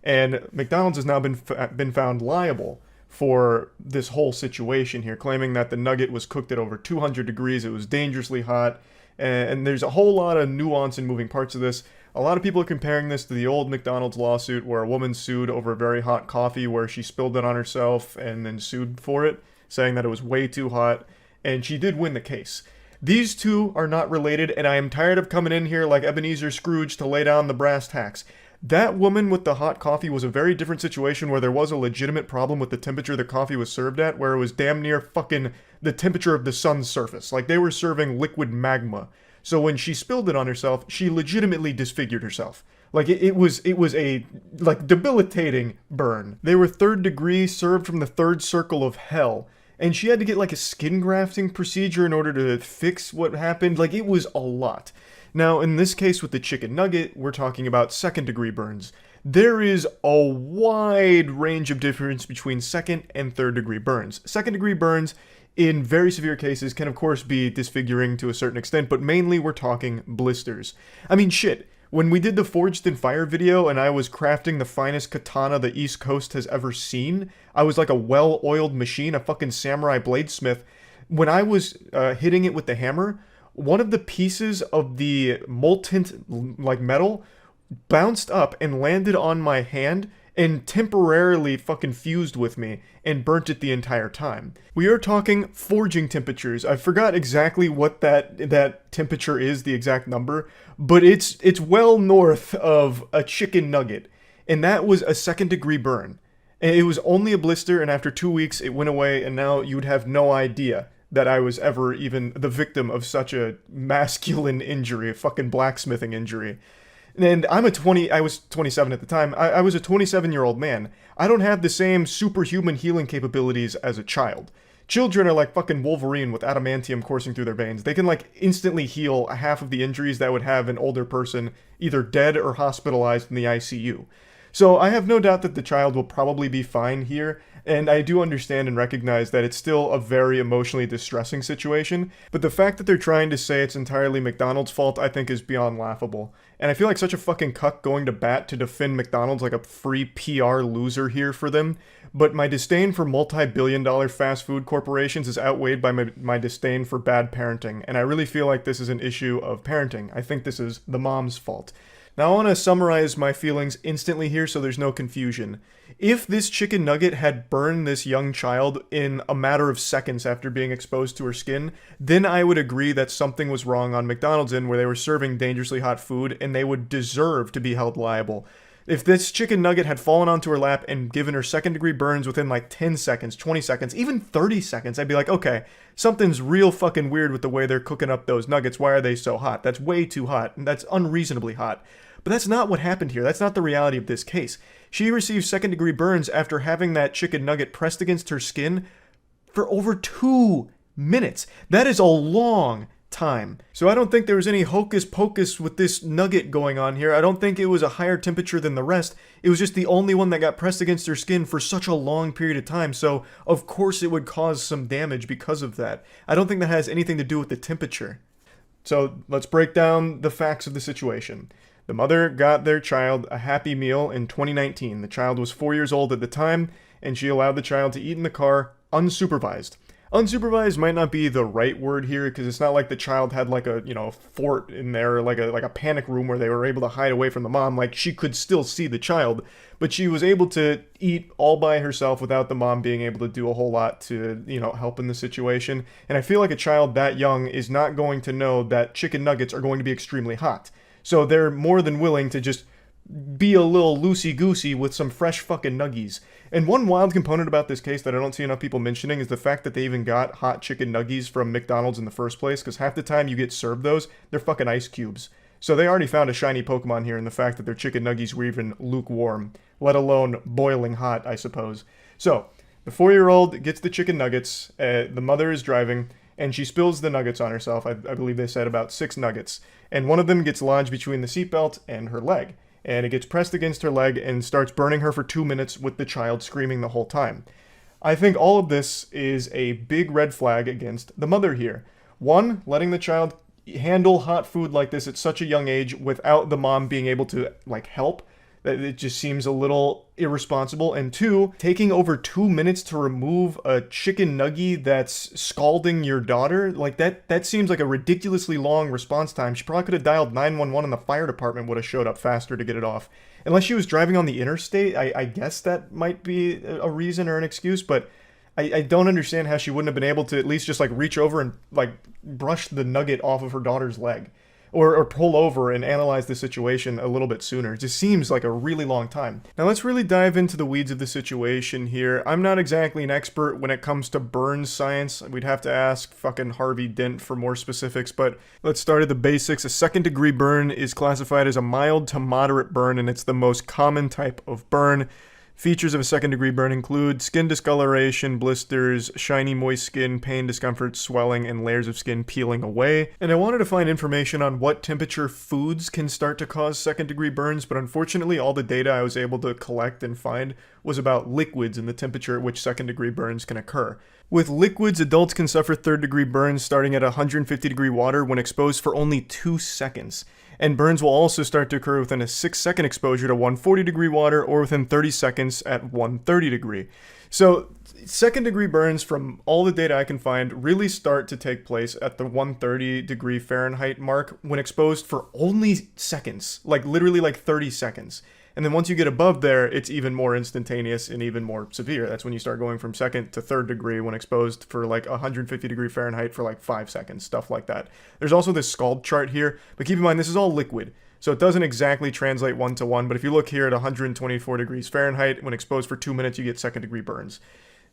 And McDonald's has now been found liable for this whole situation here, claiming that the nugget was cooked at over 200 degrees, it was dangerously hot, and there's a whole lot of nuance and moving parts of this. A lot of people are comparing this to the old McDonald's lawsuit where a woman sued over very hot coffee where she spilled it on herself and then sued for it, saying that it was way too hot, and she did win the case. These two are not related, and I am tired of coming in here like Ebenezer Scrooge to lay down the brass tacks. That woman with the hot coffee was a very different situation where there was a legitimate problem with the temperature the coffee was served at, where it was damn near fucking the temperature of the sun's surface. Like, they were serving liquid magma. So when she spilled it on herself, she legitimately disfigured herself. Like, it was a, like, debilitating burn. They were 3rd degree, served from the 3rd circle of hell. And she had to get, like, a skin grafting procedure in order to fix what happened. Like, it was a lot. Now, in this case with the chicken nugget, we're talking about 2nd-degree burns. There is a wide range of difference between 2nd and 3rd-degree burns. 2nd-degree burns, in very severe cases, can of course be disfiguring to a certain extent, but mainly we're talking blisters. I mean, shit, when we did the Forged in Fire video and I was crafting the finest katana the East Coast has ever seen, I was like a well-oiled machine, a fucking samurai bladesmith. When I was hitting it with the hammer, one of the pieces of the molten like metal bounced up and landed on my hand and temporarily fucking fused with me and burnt it the entire time. We are talking forging temperatures. I forgot exactly what that temperature is, the exact number, but it's well north of a chicken nugget, and that was a 2nd-degree burn. And it was only a blister, and after 2 weeks it went away, and now you'd have no idea that I was ever even the victim of such a masculine injury, a fucking blacksmithing injury. And I was 27 at the time, I was a 27-year-old man. I don't have the same superhuman healing capabilities as a child. Children are like fucking Wolverine with adamantium coursing through their veins. They can like instantly heal half of the injuries that would have an older person either dead or hospitalized in the ICU. So I have no doubt that the child will probably be fine here, and I do understand and recognize that it's still a very emotionally distressing situation, but the fact that they're trying to say it's entirely McDonald's fault I think is beyond laughable. And I feel like such a fucking cuck going to bat to defend McDonald's like a free PR loser here for them, but my disdain for multi-billion-dollar fast food corporations is outweighed by my disdain for bad parenting, and I really feel like this is an issue of parenting. I think this is the mom's fault. Now I want to summarize my feelings instantly here so there's no confusion. If this chicken nugget had burned this young child in a matter of seconds after being exposed to her skin, then I would agree that something was wrong on McDonald's end where they were serving dangerously hot food and they would deserve to be held liable. If this chicken nugget had fallen onto her lap and given her 2nd-degree burns within like 10 seconds, 20 seconds, even 30 seconds, I'd be like, okay, something's real fucking weird with the way they're cooking up those nuggets. Why are they so hot? That's way too hot, and that's unreasonably hot. But that's not what happened here. That's not the reality of this case. She received 2nd-degree burns after having that chicken nugget pressed against her skin for over 2 minutes. That is a long time. So I don't think there was any hocus pocus with this nugget going on here. I don't think it was a higher temperature than the rest. It was just the only one that got pressed against her skin for such a long period of time. So of course it would cause some damage because of that. I don't think that has anything to do with the temperature. So let's break down the facts of the situation. The mother got their child a Happy Meal in 2019. The child was 4 years old at the time, and she allowed the child to eat in the car unsupervised. Unsupervised might not be the right word here, because it's not like the child had like a, fort in there, like a panic room where they were able to hide away from the mom. Like, she could still see the child, but she was able to eat all by herself without the mom being able to do a whole lot to, help in the situation. And I feel like a child that young is not going to know that chicken nuggets are going to be extremely hot. So they're more than willing to just be a little loosey-goosey with some fresh fucking nuggies. And one wild component about this case that I don't see enough people mentioning is the fact that they even got hot chicken nuggies from McDonald's in the first place, because half the time you get served those, they're fucking ice cubes. So they already found a shiny Pokemon here in the fact that their chicken nuggies were even lukewarm, let alone boiling hot, I suppose. So, the 4-year-old gets the chicken nuggets, the mother is driving, and she spills the nuggets on herself. I believe they said about 6 nuggets. And one of them gets lodged between the seatbelt and her leg. And it gets pressed against her leg and starts burning her for 2 minutes with the child screaming the whole time. I think all of this is a big red flag against the mother here. One, letting the child handle hot food like this at such a young age without the mom being able to, help. It just seems a little irresponsible. And 2, taking over 2 minutes to remove a chicken nuggie that's scalding your daughter. That seems like a ridiculously long response time. She probably could have dialed 911 and the fire department would have showed up faster to get it off. Unless she was driving on the interstate, I guess that might be a reason or an excuse, but I don't understand how she wouldn't have been able to at least just reach over and brush the nugget off of her daughter's leg. Or pull over and analyze the situation a little bit sooner. It just seems like a really long time. Now let's really dive into the weeds of the situation here. I'm not exactly an expert when it comes to burn science. We'd have to ask fucking Harvey Dent for more specifics, but let's start at the basics. A second-degree burn is classified as a mild to moderate burn, and it's the most common type of burn. Features of a second-degree burn include skin discoloration, blisters, shiny moist skin, pain, discomfort, swelling, and layers of skin peeling away. And I wanted to find information on what temperature foods can start to cause second-degree burns, but unfortunately all the data I was able to collect and find was about liquids and the temperature at which second-degree burns can occur. With liquids, adults can suffer third-degree burns starting at 150-degree water when exposed for only 2 seconds. And burns will also start to occur within a 6-second exposure to 140-degree water or within 30 seconds at 130-degree. So, second-degree burns, from all the data I can find, really start to take place at the 130-degree Fahrenheit mark when exposed for only seconds. Literally 30 seconds. And then once you get above there, it's even more instantaneous and even more severe. That's when you start going from second to third degree when exposed for 150 degree Fahrenheit for 5 seconds, stuff like that. There's also this scald chart here, but keep in mind this is all liquid. So it doesn't exactly translate 1-to-1, but if you look here at 124 degrees Fahrenheit, when exposed for 2 minutes, you get second degree burns.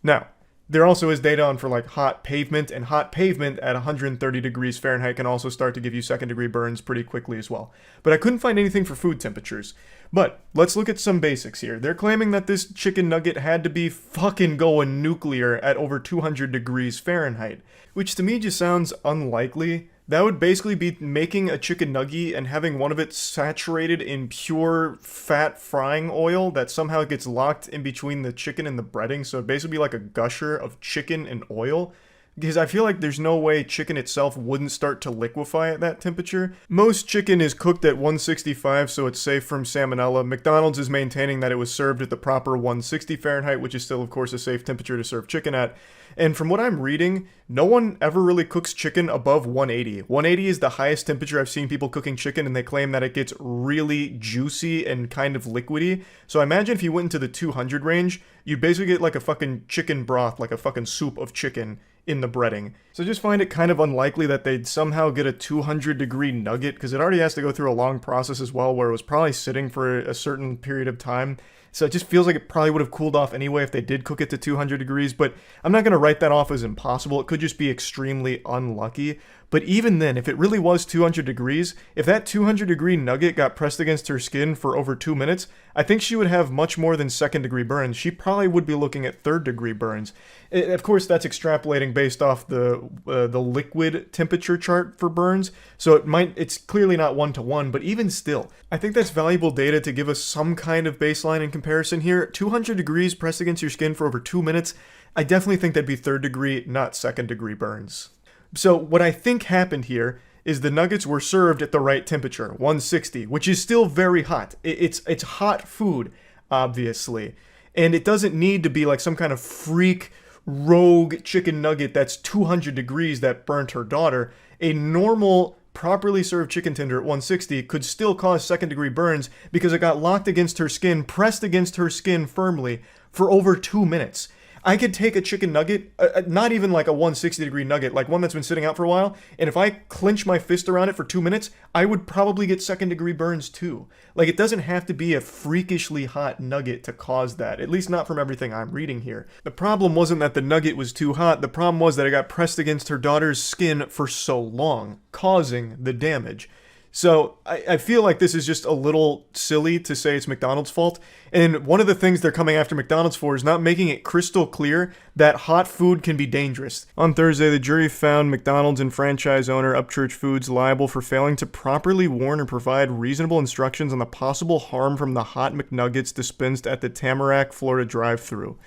Now, there also is data on for hot pavement, and hot pavement at 130 degrees Fahrenheit can also start to give you second degree burns pretty quickly as well. But I couldn't find anything for food temperatures. But let's look at some basics here. They're claiming that this chicken nugget had to be fucking going nuclear at over 200 degrees Fahrenheit, which to me just sounds unlikely. That would basically be making a chicken nugget and having one of it saturated in pure fat frying oil that somehow gets locked in between the chicken and the breading, so it'd basically be like a gusher of chicken and oil. Because I feel like there's no way chicken itself wouldn't start to liquefy at that temperature. Most chicken is cooked at 165, so it's safe from salmonella. McDonald's is maintaining that it was served at the proper 160 Fahrenheit, which is still, of course, a safe temperature to serve chicken at. And from what I'm reading, no one ever really cooks chicken above 180. 180 is the highest temperature I've seen people cooking chicken, and they claim that it gets really juicy and kind of liquidy. So I imagine if you went into the 200 range, you'd basically get a fucking chicken broth, like a fucking soup of chicken in the breading. So I just find it kind of unlikely that they'd somehow get a 200 degree nugget, because it already has to go through a long process as well, where it was probably sitting for a certain period of time. So it just feels like it probably would have cooled off anyway if they did cook it to 200 degrees, but I'm not going to write that off as impossible. It could just be extremely unlucky. But even then, if it really was 200 degrees, if that 200 degree nugget got pressed against her skin for over 2 minutes, I think she would have much more than second degree burns. She probably would be looking at third degree burns. Of course, that's extrapolating based off the liquid temperature chart for burns, so it's clearly not 1-to-1, but even still, I think that's valuable data to give us some kind of baseline in comparison here. 200 degrees pressed against your skin for over 2 minutes, I definitely think that'd be 3rd degree, not 2nd degree burns. So what I think happened here is the nuggets were served at the right temperature, 160, which is still very hot. It's hot food, obviously, and it doesn't need to be like some kind of freak rogue chicken nugget that's 200 degrees that burnt her daughter. A normal, properly served chicken tender at 160 could still cause 2nd degree burns because it got locked against her skin, pressed against her skin firmly for over 2 minutes. I could take a chicken nugget, not even like a 160 degree nugget, like one that's been sitting out for a while, and if I clench my fist around it for 2 minutes, I would probably get 2nd degree burns too. Like, it doesn't have to be a freakishly hot nugget to cause that, at least not from everything I'm reading here. The problem wasn't that the nugget was too hot, the problem was that it got pressed against her daughter's skin for so long, causing the damage. So I feel like this is just a little silly to say it's McDonald's fault. And one of the things they're coming after McDonald's for is not making it crystal clear that hot food can be dangerous. On Thursday, the jury found McDonald's and franchise owner Upchurch Foods liable for failing to properly warn or provide reasonable instructions on the possible harm from the hot McNuggets dispensed at the Tamarack, Florida drive-thru.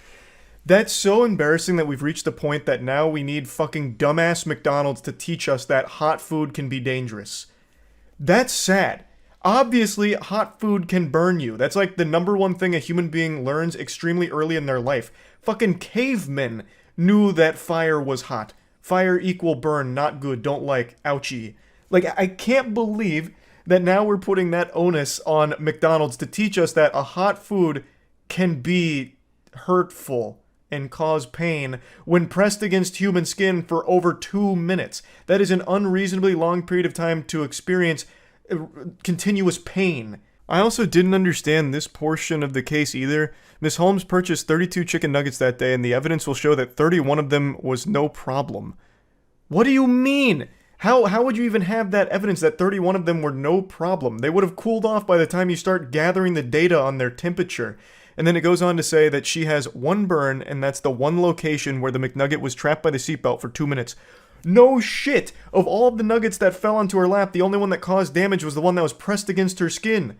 That's so embarrassing that we've reached the point that now we need fucking dumbass McDonald's to teach us that hot food can be dangerous. That's sad. Obviously, hot food can burn you. That's like the number one thing a human being learns extremely early in their life. Fucking cavemen knew that fire was hot. Fire equal burn, not good, don't like, ouchie. Like, I can't believe that now we're putting that onus on McDonald's to teach us that a hot food can be hurtful and cause pain when pressed against human skin for over 2 minutes. That is an unreasonably long period of time to experience continuous pain. I also didn't understand this portion of the case either. Miss Holmes purchased 32 chicken nuggets that day, and the evidence will show that 31 of them was no problem. What do you mean? How would you even have that evidence that 31 of them were no problem? They would have cooled off by the time you start gathering the data on their temperature. And then it goes on to say that she has one burn, and that's the one location where the McNugget was trapped by the seatbelt for 2 minutes. No shit! Of all of the nuggets that fell onto her lap, the only one that caused damage was the one that was pressed against her skin.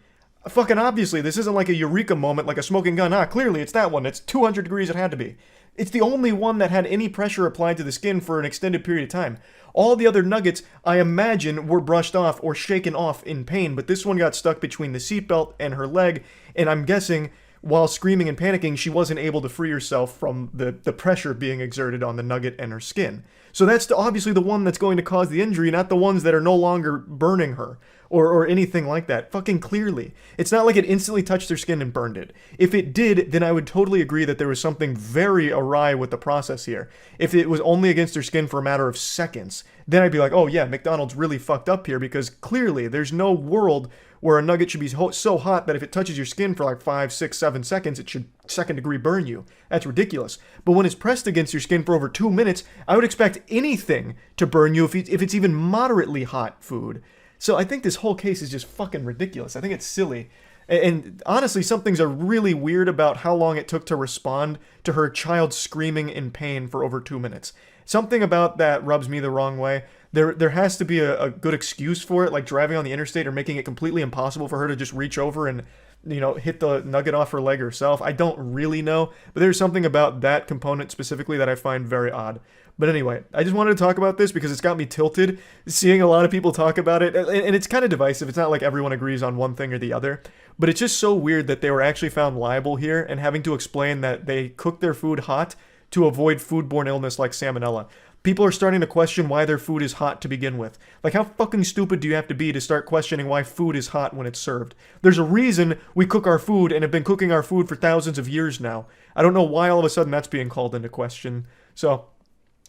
Fucking obviously, this isn't like a eureka moment, like a smoking gun. Clearly it's that one. It's 200 degrees, it had to be. It's the only one that had any pressure applied to the skin for an extended period of time. All the other nuggets, I imagine, were brushed off or shaken off in pain, but this one got stuck between the seatbelt and her leg, and I'm guessing while screaming and panicking, she wasn't able to free herself from the pressure being exerted on the nugget and her skin. So that's obviously the one that's going to cause the injury, not the ones that are no longer burning her, or anything like that. Fucking clearly. It's not like it instantly touched her skin and burned it. If it did, then I would totally agree that there was something very awry with the process here. If it was only against her skin for a matter of seconds, then I'd be like, oh yeah, McDonald's really fucked up here, because clearly there's no world where a nugget should be so hot that if it touches your skin for like 5, 6, 7 seconds, it should 2nd degree burn you. That's ridiculous. But when it's pressed against your skin for over 2 minutes, I would expect anything to burn you if it's even moderately hot food. So I think this whole case is just fucking ridiculous. I think it's silly. And honestly, some things are really weird about how long it took to respond to her child screaming in pain for over 2 minutes. Something about that rubs me the wrong way. There has to be a good excuse for it, like driving on the interstate or making it completely impossible for her to just reach over and, hit the nugget off her leg herself. I don't really know, but there's something about that component specifically that I find very odd. But anyway, I just wanted to talk about this because it's got me tilted, seeing a lot of people talk about it, and it's kind of divisive. It's not like everyone agrees on one thing or the other, but it's just so weird that they were actually found liable here and having to explain that they cooked their food hot to avoid foodborne illness like salmonella. People are starting to question why their food is hot to begin with. Like, how fucking stupid do you have to be to start questioning why food is hot when it's served? There's a reason we cook our food and have been cooking our food for thousands of years now. I don't know why all of a sudden that's being called into question. So,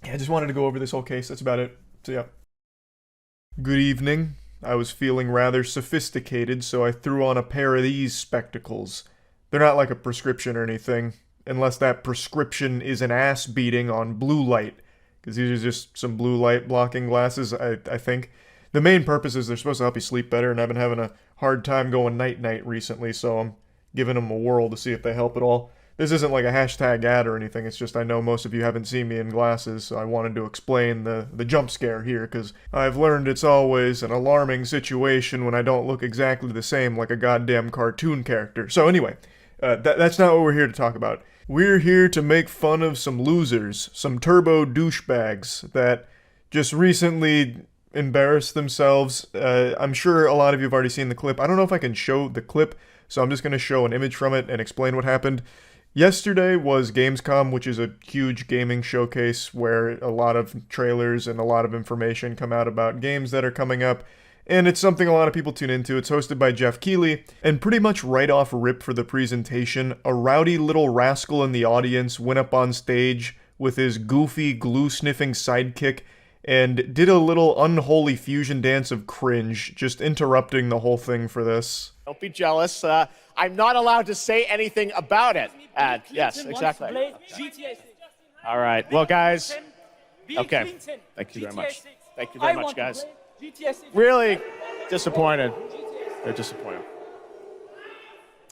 yeah, I just wanted to go over this whole case. That's about it. So, yeah. Good evening. I was feeling rather sophisticated, so I threw on a pair of these spectacles. They're not like a prescription or anything, unless that prescription is an ass beating on blue light. Because these are just some blue light blocking glasses, I think. The main purpose is they're supposed to help you sleep better, and I've been having a hard time going night-night recently, so I'm giving them a whirl to see if they help at all. This isn't like a hashtag ad or anything, it's just I know most of you haven't seen me in glasses, so I wanted to explain the jump scare here, because I've learned it's always an alarming situation when I don't look exactly the same like a goddamn cartoon character. So anyway, that's not what we're here to talk about. We're here to make fun of some losers, some turbo douchebags that just recently embarrassed themselves. I'm sure a lot of you have already seen the clip. I don't know if I can show the clip, so I'm just going to show an image from it and explain what happened. Yesterday was Gamescom, which is a huge gaming showcase where a lot of trailers and a lot of information come out about games that are coming up, and it's something a lot of people tune into. It's hosted by Jeff Keighley, and pretty much right off rip for the presentation, a rowdy little rascal in the audience went up on stage with his goofy, glue-sniffing sidekick and did a little unholy fusion dance of cringe, just interrupting the whole thing for this. Don't be jealous. I'm not allowed to say anything about it. Yes, exactly. All right. Well, guys. Okay. Thank you very much. Thank you very much, guys. Really disappointed. They're disappointed.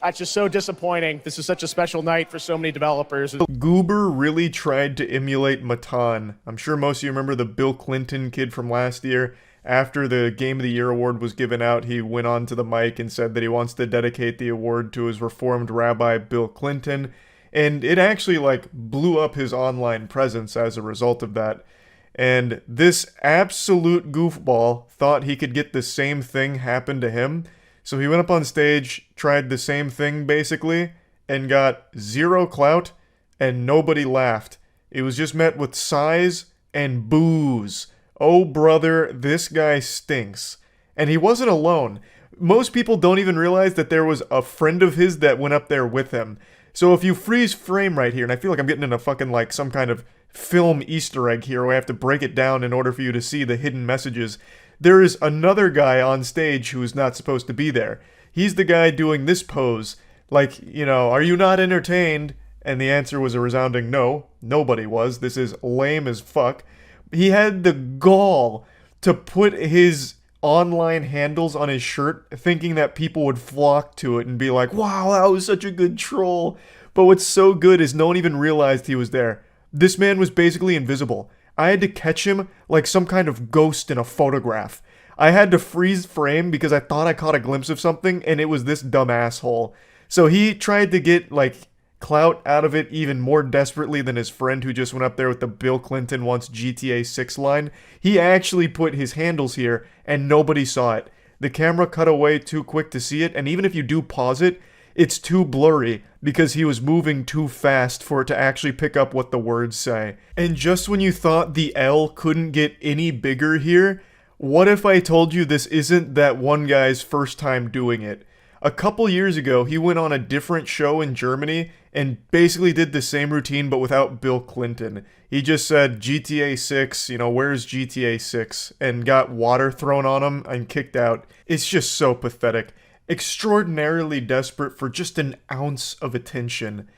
That's just so disappointing. This is such a special night for so many developers. Goober really tried to emulate Matan. I'm sure most of you remember the Bill Clinton kid from last year. After the Game of the Year award was given out, he went on to the mic and said that he wants to dedicate the award to his Reformed rabbi, Bill Clinton. And it actually, blew up his online presence as a result of that. And this absolute goofball thought he could get the same thing happen to him. So he went up on stage, tried the same thing basically, and got zero clout, and nobody laughed. It was just met with sighs and boos. Oh brother, this guy stinks. And he wasn't alone. Most people don't even realize that there was a friend of his that went up there with him. So if you freeze frame right here, and I feel like I'm getting in a fucking some kind of film Easter egg here where I have to break it down in order for you to see the hidden messages. There is another guy on stage who is not supposed to be there. He's the guy doing this pose, are you not entertained? And the answer was a resounding no. Nobody was. This is lame as fuck. He had the gall to put his online handles on his shirt, thinking that people would flock to it and be like, wow, that was such a good troll. But what's so good is no one even realized he was there. This man was basically invisible. I had to catch him like some kind of ghost in a photograph. I had to freeze frame because I thought I caught a glimpse of something, and it was this dumb asshole. So he tried to get, clout out of it even more desperately than his friend who just went up there with the Bill Clinton wants GTA 6 line. He actually put his handles here, and nobody saw it. The camera cut away too quick to see it, and even if you do pause it, it's too blurry because he was moving too fast for it to actually pick up what the words say. And just when you thought the L couldn't get any bigger here, what if I told you this isn't that one guy's first time doing it? A couple years ago, he went on a different show in Germany and basically did the same routine but without Bill Clinton. He just said, GTA 6, where's GTA 6? And got water thrown on him and kicked out. It's just so pathetic. Extraordinarily desperate for just an ounce of attention.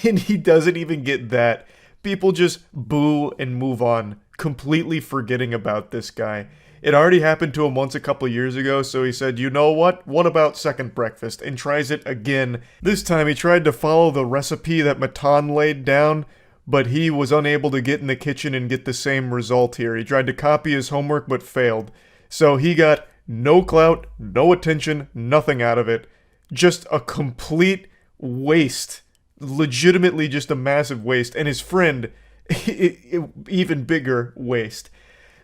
And he doesn't even get that. People just boo and move on, completely forgetting about this guy. It already happened to him once a couple years ago, so he said, you know what about second breakfast? And tries it again. This time he tried to follow the recipe that Matan laid down, but he was unable to get in the kitchen and get the same result here. He tried to copy his homework but failed. So he got no clout, no attention, nothing out of it. Just a complete waste. Legitimately just a massive waste. And his friend, even bigger waste.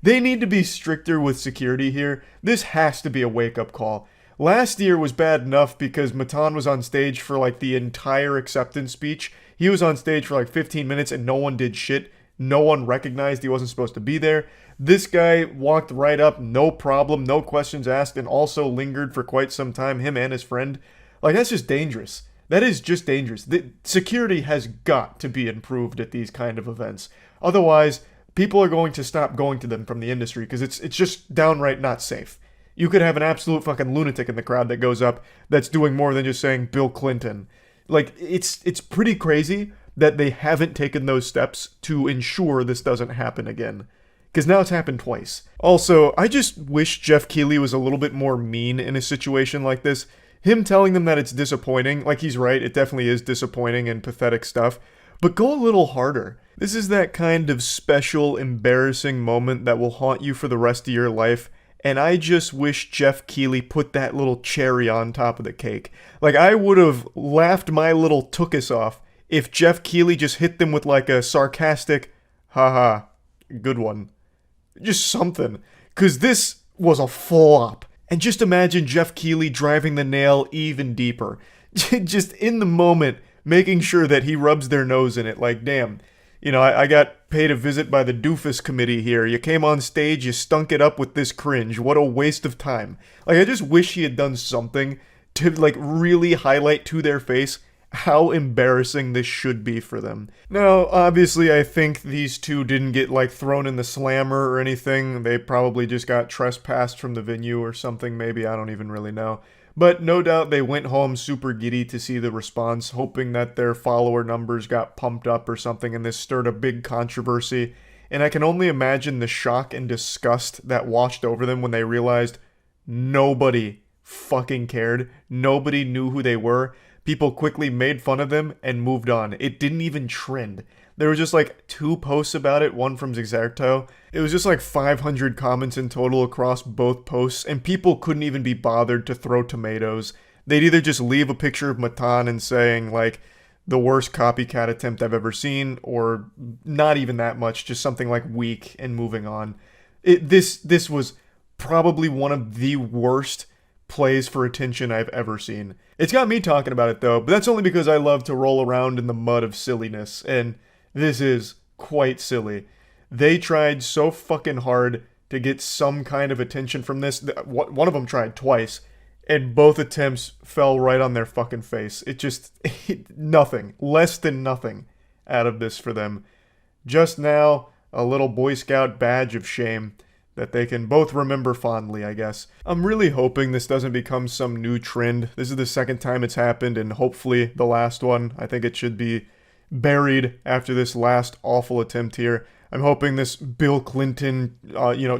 They need to be stricter with security here. This has to be a wake-up call. Last year was bad enough because Matan was on stage for the entire acceptance speech. He was on stage for 15 minutes and no one did shit. No one recognized he wasn't supposed to be there. This guy walked right up, no problem, no questions asked, and also lingered for quite some time, him and his friend. That's just dangerous. That is just dangerous. The security has got to be improved at these kind of events. Otherwise, people are going to stop going to them from the industry because it's just downright not safe. You could have an absolute fucking lunatic in the crowd that goes up that's doing more than just saying Bill Clinton. It's pretty crazy that they haven't taken those steps to ensure this doesn't happen again. Because now it's happened twice. Also, I just wish Jeff Keighley was a little bit more mean in a situation like this. him telling them that it's disappointing, like he's right, it definitely is disappointing and pathetic stuff, but go a little harder. This is that kind of special, embarrassing moment that will haunt you for the rest of your life, and I just wish Jeff Keighley put that little cherry on top of the cake. Like, I would have laughed my little tookus off if Jeff Keighley just hit them with like a sarcastic, haha, good one. Just something. Because this was a flop. And just imagine Jeff Keighley driving the nail even deeper. Just in the moment, making sure that he rubs their nose in it. Like, damn, you know, I got paid a visit by the doofus committee here. You came on stage, you stunk it up with this cringe. What a waste of time. Like, I just wish he had done something to, like, really highlight to their face how embarrassing this should be for them. Now, obviously, I think these two didn't get, like, thrown in the slammer or anything. They probably just got trespassed from the venue or something, maybe. I don't even really know. But no doubt they went home super giddy to see the response, hoping that their follower numbers got pumped up or something, and this stirred a big controversy. And I can only imagine the shock and disgust that washed over them when they realized nobody fucking cared. Nobody knew who they were. People quickly made fun of them and moved on. It didn't even trend. There was just like 2 posts about it, one from Zexerto. It was just like 500 comments in total across both posts, and people couldn't even be bothered to throw tomatoes. They'd either just leave a picture of Matan and saying like, the worst copycat attempt I've ever seen, or not even that much, just something like weak and moving on. This was probably one of the worst plays for attention I've ever seen. It's got me talking about it though, but that's only because I love to roll around in the mud of silliness, and this is quite silly. They tried so fucking hard to get some kind of attention from this. One of them tried twice, and both attempts fell right on their fucking face. It just, nothing, less than nothing out of this for them. Just now, a little Boy Scout badge of shame that they can both remember fondly, I guess. I'm really hoping this doesn't become some new trend. This is the second time it's happened, and hopefully the last one. I think it should be buried after this last awful attempt here. I'm hoping this Bill Clinton,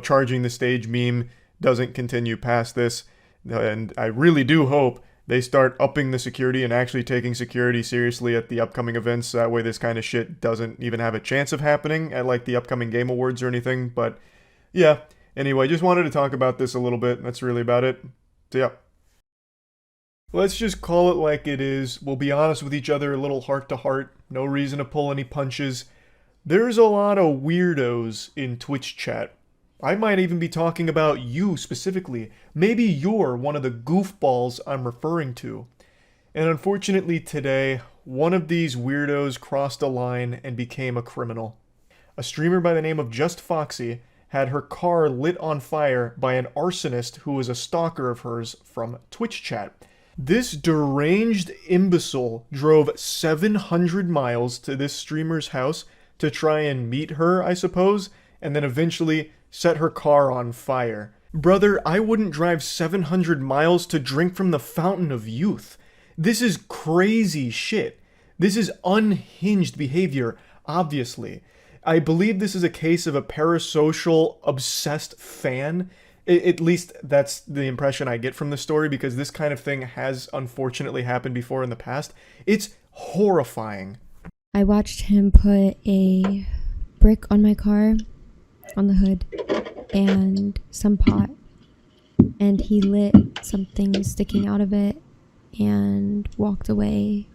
charging the stage meme doesn't continue past this. And I really do hope they start upping the security and actually taking security seriously at the upcoming events. That way this kind of shit doesn't even have a chance of happening at like the upcoming Game Awards or anything. But yeah, anyway, just wanted to talk about this a little bit. That's really about it. So yeah. Let's just call it like it is. We'll be honest with each other, a little heart to heart. No reason to pull any punches. There's a lot of weirdos in Twitch chat. I might even be talking about you specifically. Maybe you're one of the goofballs I'm referring to. And unfortunately today, one of these weirdos crossed a line and became a criminal. A streamer by the name of Just Foxy had her car lit on fire by an arsonist who was a stalker of hers from Twitch chat. This deranged imbecile drove 700 miles to this streamer's house to try and meet her, I suppose, and then eventually set her car on fire. Brother, I wouldn't drive 700 miles to drink from the fountain of youth. This is crazy shit. This is unhinged behavior, obviously. I believe this is a case of a parasocial, obsessed fan. At least that's the impression I get from the story, because this kind of thing has unfortunately happened before in the past. It's horrifying. I watched him put a brick on my car, on the hood, and some pot. And he lit something sticking out of it and walked away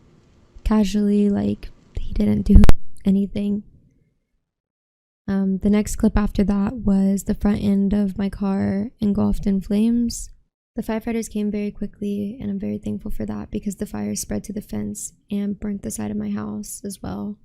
casually, like he didn't do anything. The next clip after that was the front end of my car engulfed in flames. The firefighters came very quickly, and I'm very thankful for that, because the fire spread to the fence and burnt the side of my house as well,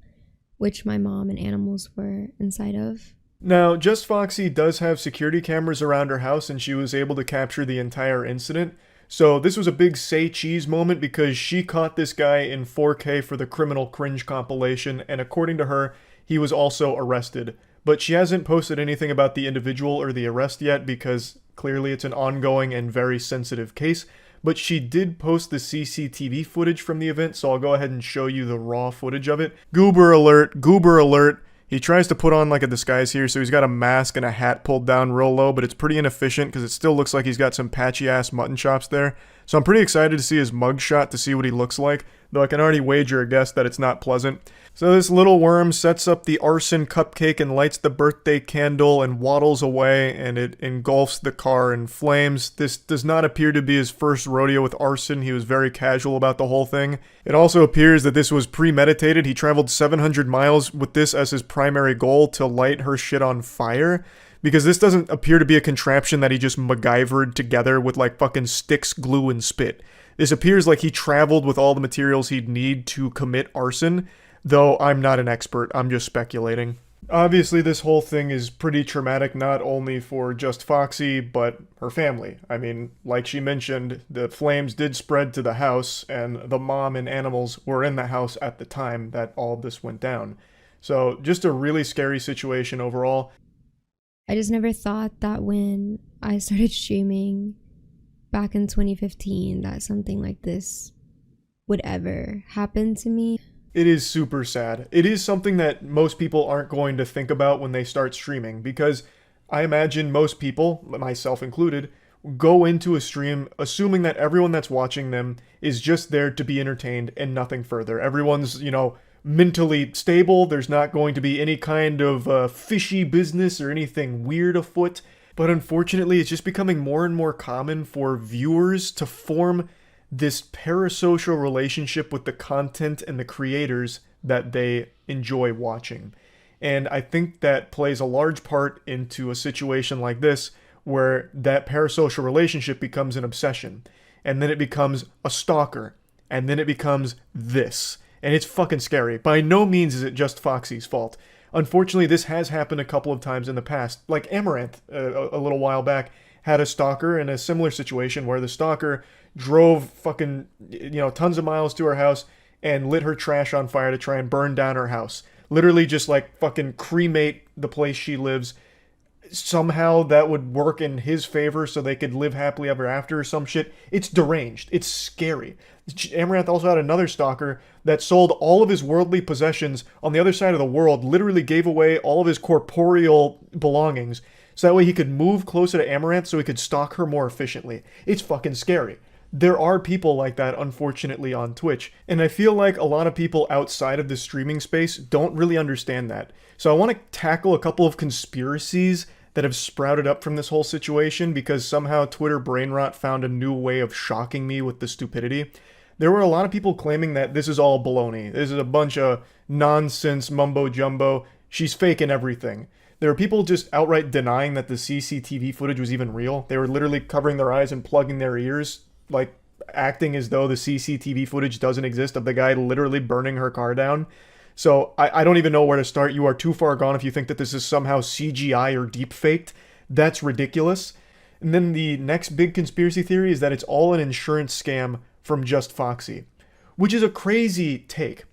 which my mom and animals were inside of. Now, Just Foxy does have security cameras around her house, and she was able to capture the entire incident. So this was a big say cheese moment, because she caught this guy in 4K for the Criminal Cringe compilation, and according to her, he was also arrested. But she hasn't posted anything about the individual or the arrest yet, because clearly it's an ongoing and very sensitive case. But she did post the CCTV footage from the event, so I'll go ahead and show you the raw footage of it. Goober alert, goober alert. He tries to put on like a disguise here, so he's got a mask and a hat pulled down real low, but it's pretty inefficient because it still looks like he's got some patchy ass mutton chops there. So I'm pretty excited to see his mugshot to see what he looks like, though I can already wager a guess that it's not pleasant. So this little worm sets up the arson cupcake and lights the birthday candle and waddles away, and it engulfs the car in flames. This does not appear to be his first rodeo with arson. He was very casual about the whole thing. It also appears that this was premeditated. He traveled 700 miles with this as his primary goal, to light her shit on fire. Because this doesn't appear to be a contraption that he just MacGyvered together with like fucking sticks, glue, and spit. This appears like he traveled with all the materials he'd need to commit arson, though I'm not an expert, I'm just speculating. Obviously, this whole thing is pretty traumatic, not only for just Foxy, but her family. I mean, like she mentioned, the flames did spread to the house, and the mom and animals were in the house at the time that all of this went down. So, just a really scary situation overall. I just never thought that when I started streaming back in 2015 that something like this would ever happen to me. It is super sad. It is something that most people aren't going to think about when they start streaming, because I imagine most people, myself included, go into a stream assuming that everyone that's watching them is just there to be entertained and nothing further. Everyone's, mentally stable. There's not going to be any kind of fishy business or anything weird afoot. But unfortunately, it's just becoming more and more common for viewers to form this parasocial relationship with the content and the creators that they enjoy watching. And I think that plays a large part into a situation like this, where that parasocial relationship becomes an obsession. And then it becomes a stalker. And then it becomes this. And it's fucking scary. By no means is it just Foxy's fault. Unfortunately, this has happened a couple of times in the past. Like Amaranth, a little while back, had a stalker in a similar situation where the stalker drove fucking, tons of miles to her house and lit her trash on fire to try and burn down her house. Literally just like fucking cremate the place she lives. Somehow that would work in his favor so they could live happily ever after or some shit. It's deranged. It's scary. Amaranth also had another stalker that sold all of his worldly possessions on the other side of the world, literally gave away all of his corporeal belongings, so that way he could move closer to Amaranth so he could stalk her more efficiently. It's fucking scary. There are people like that, unfortunately, on Twitch, and I feel like a lot of people outside of the streaming space don't really understand that. So I want to tackle a couple of conspiracies that have sprouted up from this whole situation, because somehow Twitter brainrot found a new way of shocking me with the stupidity. There were a lot of people claiming that this is all baloney. This is a bunch of nonsense mumbo jumbo. She's faking everything. There were people just outright denying that the CCTV footage was even real. They were literally covering their eyes and plugging their ears, like acting as though the CCTV footage doesn't exist of the guy literally burning her car down. So I don't even know where to start. You are too far gone if you think that this is somehow CGI or deepfaked. That's ridiculous. And then the next big conspiracy theory is that it's all an insurance scam from Just Foxy, which is a crazy take.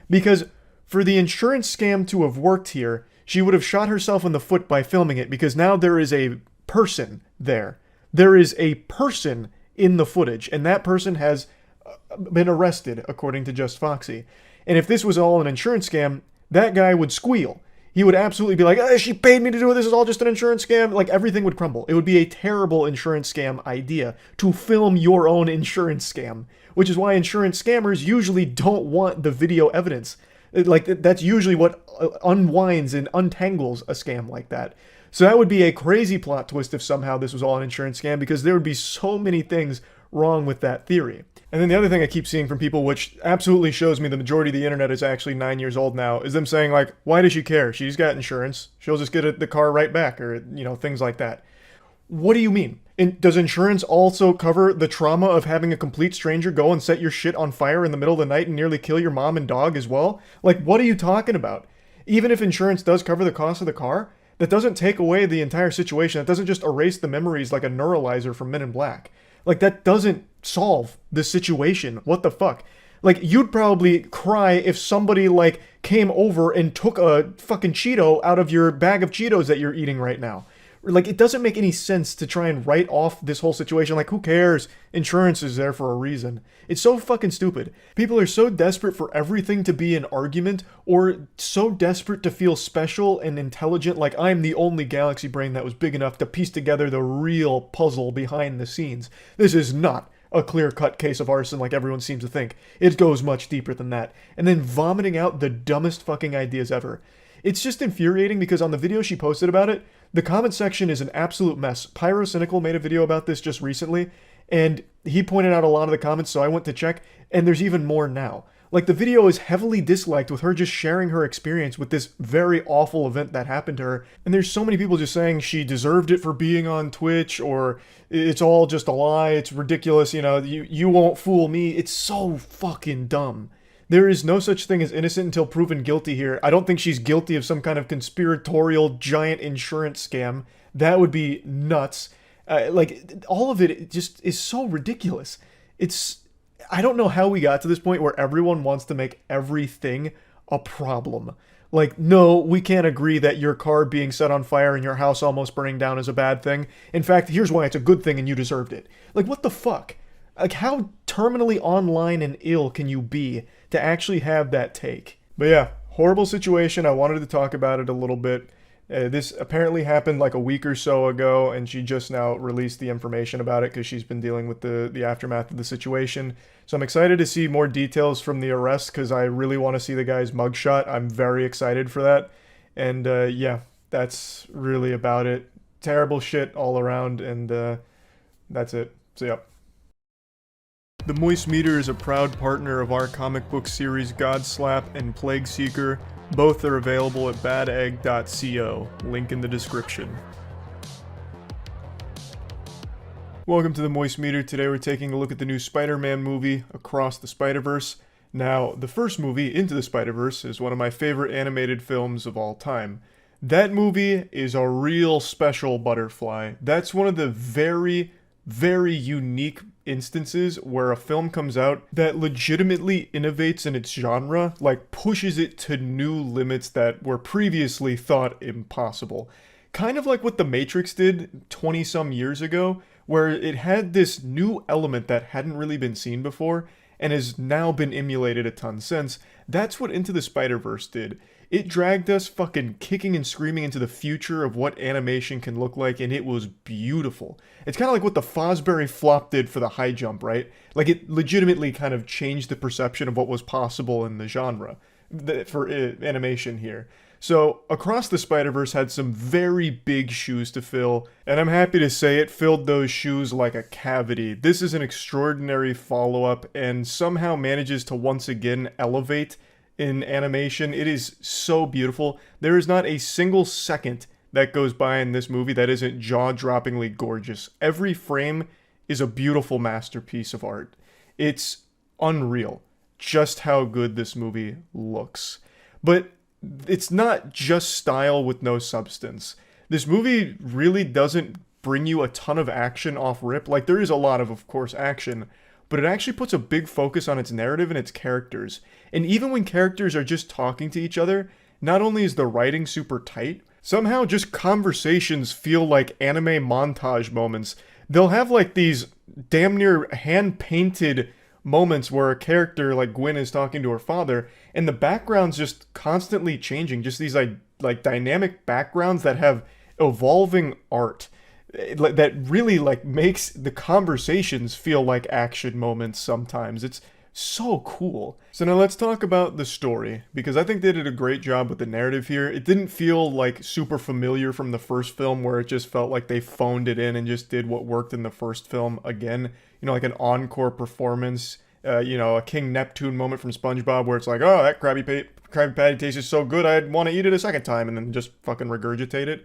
Because for the insurance scam to have worked here, she would have shot herself in the foot by filming it, because now there is a person there. There is a person in the footage, and that person has been arrested, according to Just Foxy. And if this was all an insurance scam, that guy would squeal. He would absolutely be like, she paid me to do it, this is all just an insurance scam. Like, everything would crumble. It would be a terrible insurance scam idea to film your own insurance scam, which is why insurance scammers usually don't want the video evidence. Like, that's usually what unwinds and untangles a scam like that. So that would be a crazy plot twist if somehow this was all an insurance scam, because there would be so many things wrong with that theory. And then the other thing I keep seeing from people, which absolutely shows me the majority of the internet is actually 9 years old now, is them saying like, why does she care? She's got insurance. She'll just get the car right back, or, things like that. What do you mean? Does insurance also cover the trauma of having a complete stranger go and set your shit on fire in the middle of the night and nearly kill your mom and dog as well? Like, what are you talking about? Even if insurance does cover the cost of the car, that doesn't take away the entire situation. That doesn't just erase the memories like a neuralizer from Men in Black. Like, that doesn't solve the situation. What the fuck? Like, you'd probably cry if somebody, like, came over and took a fucking Cheeto out of your bag of Cheetos that you're eating right now. Like, it doesn't make any sense to try and write off this whole situation. Like, who cares? Insurance is there for a reason. It's so fucking stupid. People are so desperate for everything to be an argument, or so desperate to feel special and intelligent, like I'm the only galaxy brain that was big enough to piece together the real puzzle behind the scenes. This is not a clear-cut case of arson like everyone seems to think. It goes much deeper than that. And then vomiting out the dumbest fucking ideas ever. It's just infuriating because on the video she posted about it, the comment section is an absolute mess. Pyrocynical made a video about this just recently, and he pointed out a lot of the comments, so I went to check, and there's even more now. Like, the video is heavily disliked with her just sharing her experience with this very awful event that happened to her. And there's so many people just saying she deserved it for being on Twitch, or it's all just a lie, it's ridiculous, you know, you won't fool me. It's so fucking dumb. There is no such thing as innocent until proven guilty here. I don't think she's guilty of some kind of conspiratorial giant insurance scam. That would be nuts. Like, all of it just is so ridiculous. I don't know how we got to this point where everyone wants to make everything a problem. Like, no, we can't agree that your car being set on fire and your house almost burning down is a bad thing. In fact, here's why it's a good thing and you deserved it. Like, what the fuck? Like, how terminally online and ill can you be to actually have that take? But yeah, horrible situation. I wanted to talk about it a little bit. This apparently happened like a week or so ago, and she just now released the information about it because she's been dealing with the aftermath of the situation. So I'm excited to see more details from the arrest because I really want to see the guy's mugshot. I'm very excited for that. And yeah, that's really about it. Terrible shit all around, and that's it. So yeah. The Moist Meter is a proud partner of our comic book series Godslap and Plague Seeker. Both are available at badegg.co, link in the description. Welcome to the Moist Meter. Today we're taking a look at the new Spider-Man movie, Across the Spider-Verse. Now, the first movie, Into the Spider-Verse, is one of my favorite animated films of all time. That movie is a real special butterfly. That's one of the very unique instances where a film comes out that legitimately innovates in its genre, like pushes it to new limits that were previously thought impossible. Kind of like what The Matrix did 20-some years ago, where it had this new element that hadn't really been seen before, and has now been emulated a ton since. That's what Into the Spider-Verse did. It dragged us fucking kicking and screaming into the future of what animation can look like, and it was beautiful. It's kind of like what the Fosbury flop did for the high jump, right? Like, it legitimately kind of changed the perception of what was possible in the genre for animation here. So, Across the Spider-Verse had some very big shoes to fill, and I'm happy to say it filled those shoes like a cavity. This is an extraordinary follow-up, and somehow manages to once again elevate in animation. It is so beautiful. There is not a single second that goes by in this movie that isn't jaw-droppingly gorgeous. Every frame is a beautiful masterpiece of art. It's unreal just how good this movie looks. But it's not just style with no substance. This movie really doesn't bring you a ton of action off rip. Like, there is a lot of course, action, but it actually puts a big focus on its narrative and its characters. And even when characters are just talking to each other, not only is the writing super tight, somehow just conversations feel like anime montage moments. They'll have like these damn near hand-painted moments where a character like Gwen is talking to her father, and the background's just constantly changing. Just these like dynamic backgrounds that have evolving art that really like makes the conversations feel like action moments sometimes. It's so cool. So now let's talk about the story, because I think they did a great job with the narrative here. It didn't feel like super familiar from the first film, where it just felt like they phoned it in and just did what worked in the first film again. You know, like an encore performance, you know, a King Neptune moment from SpongeBob where it's like, oh, that Krabby Patty tastes so good, I'd want to eat it a second time, and then just fucking regurgitate it.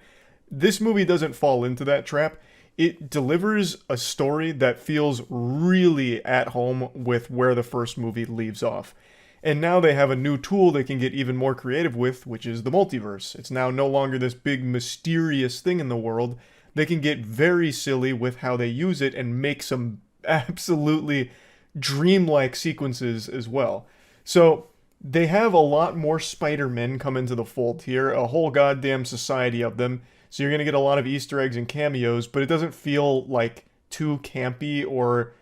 This movie doesn't fall into that trap. It delivers a story that feels really at home with where the first movie leaves off. And now they have a new tool they can get even more creative with, which is the multiverse. It's now no longer this big mysterious thing in the world. They can get very silly with how they use it and make some absolutely dreamlike sequences as well. So they have a lot more Spider-Men come into the fold here, a whole goddamn society of them. So you're going to get a lot of Easter eggs and cameos, but it doesn't feel like too campy or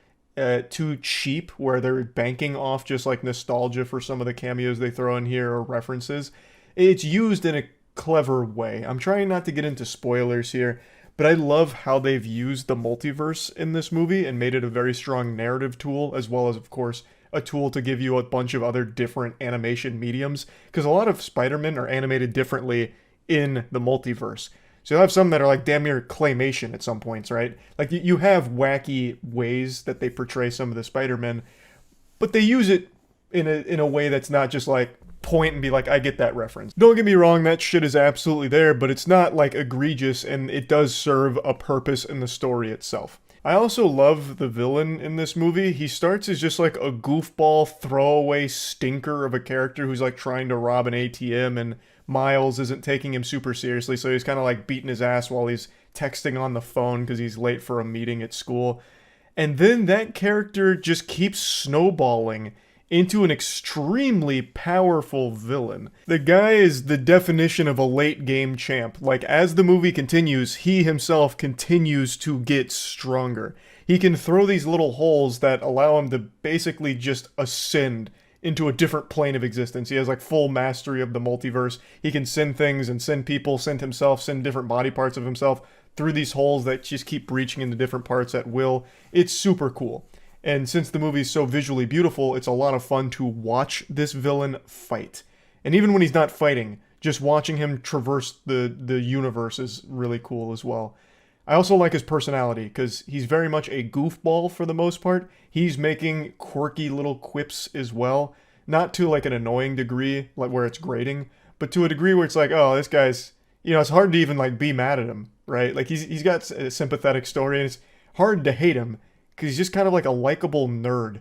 too cheap, where they're banking off just like nostalgia for some of the cameos they throw in here or references. It's used in a clever way. I'm trying not to get into spoilers here, but I love how they've used the multiverse in this movie and made it a very strong narrative tool, as well as, of course, a tool to give you a bunch of other different animation mediums, because a lot of Spider-Man are animated differently in the multiverse. So you'll have some that are like damn near claymation at some points, right? Like you have wacky ways that they portray some of the Spider-Man, but they use it in a way that's not just like point and be like, I get that reference. Don't get me wrong, that shit is absolutely there, but it's not like egregious, and it does serve a purpose in the story itself. I also love the villain in this movie. He starts as just like a goofball, throwaway stinker of a character who's like trying to rob an ATM, and Miles isn't taking him super seriously, so he's kind of like beating his ass while he's texting on the phone because he's late for a meeting at school. And then that character just keeps snowballing into an extremely powerful villain. The guy is the definition of a late game champ. Like, as the movie continues, he himself continues to get stronger. He can throw these little holes that allow him to basically just ascend into a different plane of existence. He has like full mastery of the multiverse. He can send things and send people, send himself, send different body parts of himself through these holes that just keep reaching into different parts at will. It's super cool. And since the movie is so visually beautiful, it's a lot of fun to watch this villain fight. And even when he's not fighting, just watching him traverse the universe is really cool as well. I also like his personality, because he's very much a goofball for the most part. He's making quirky little quips as well. Not to like an annoying degree, like where it's grating, but to a degree where it's like, oh, this guy's, it's hard to even like be mad at him, right? Like he's got a sympathetic story, and it's hard to hate him, because he's just kind of like a likable nerd.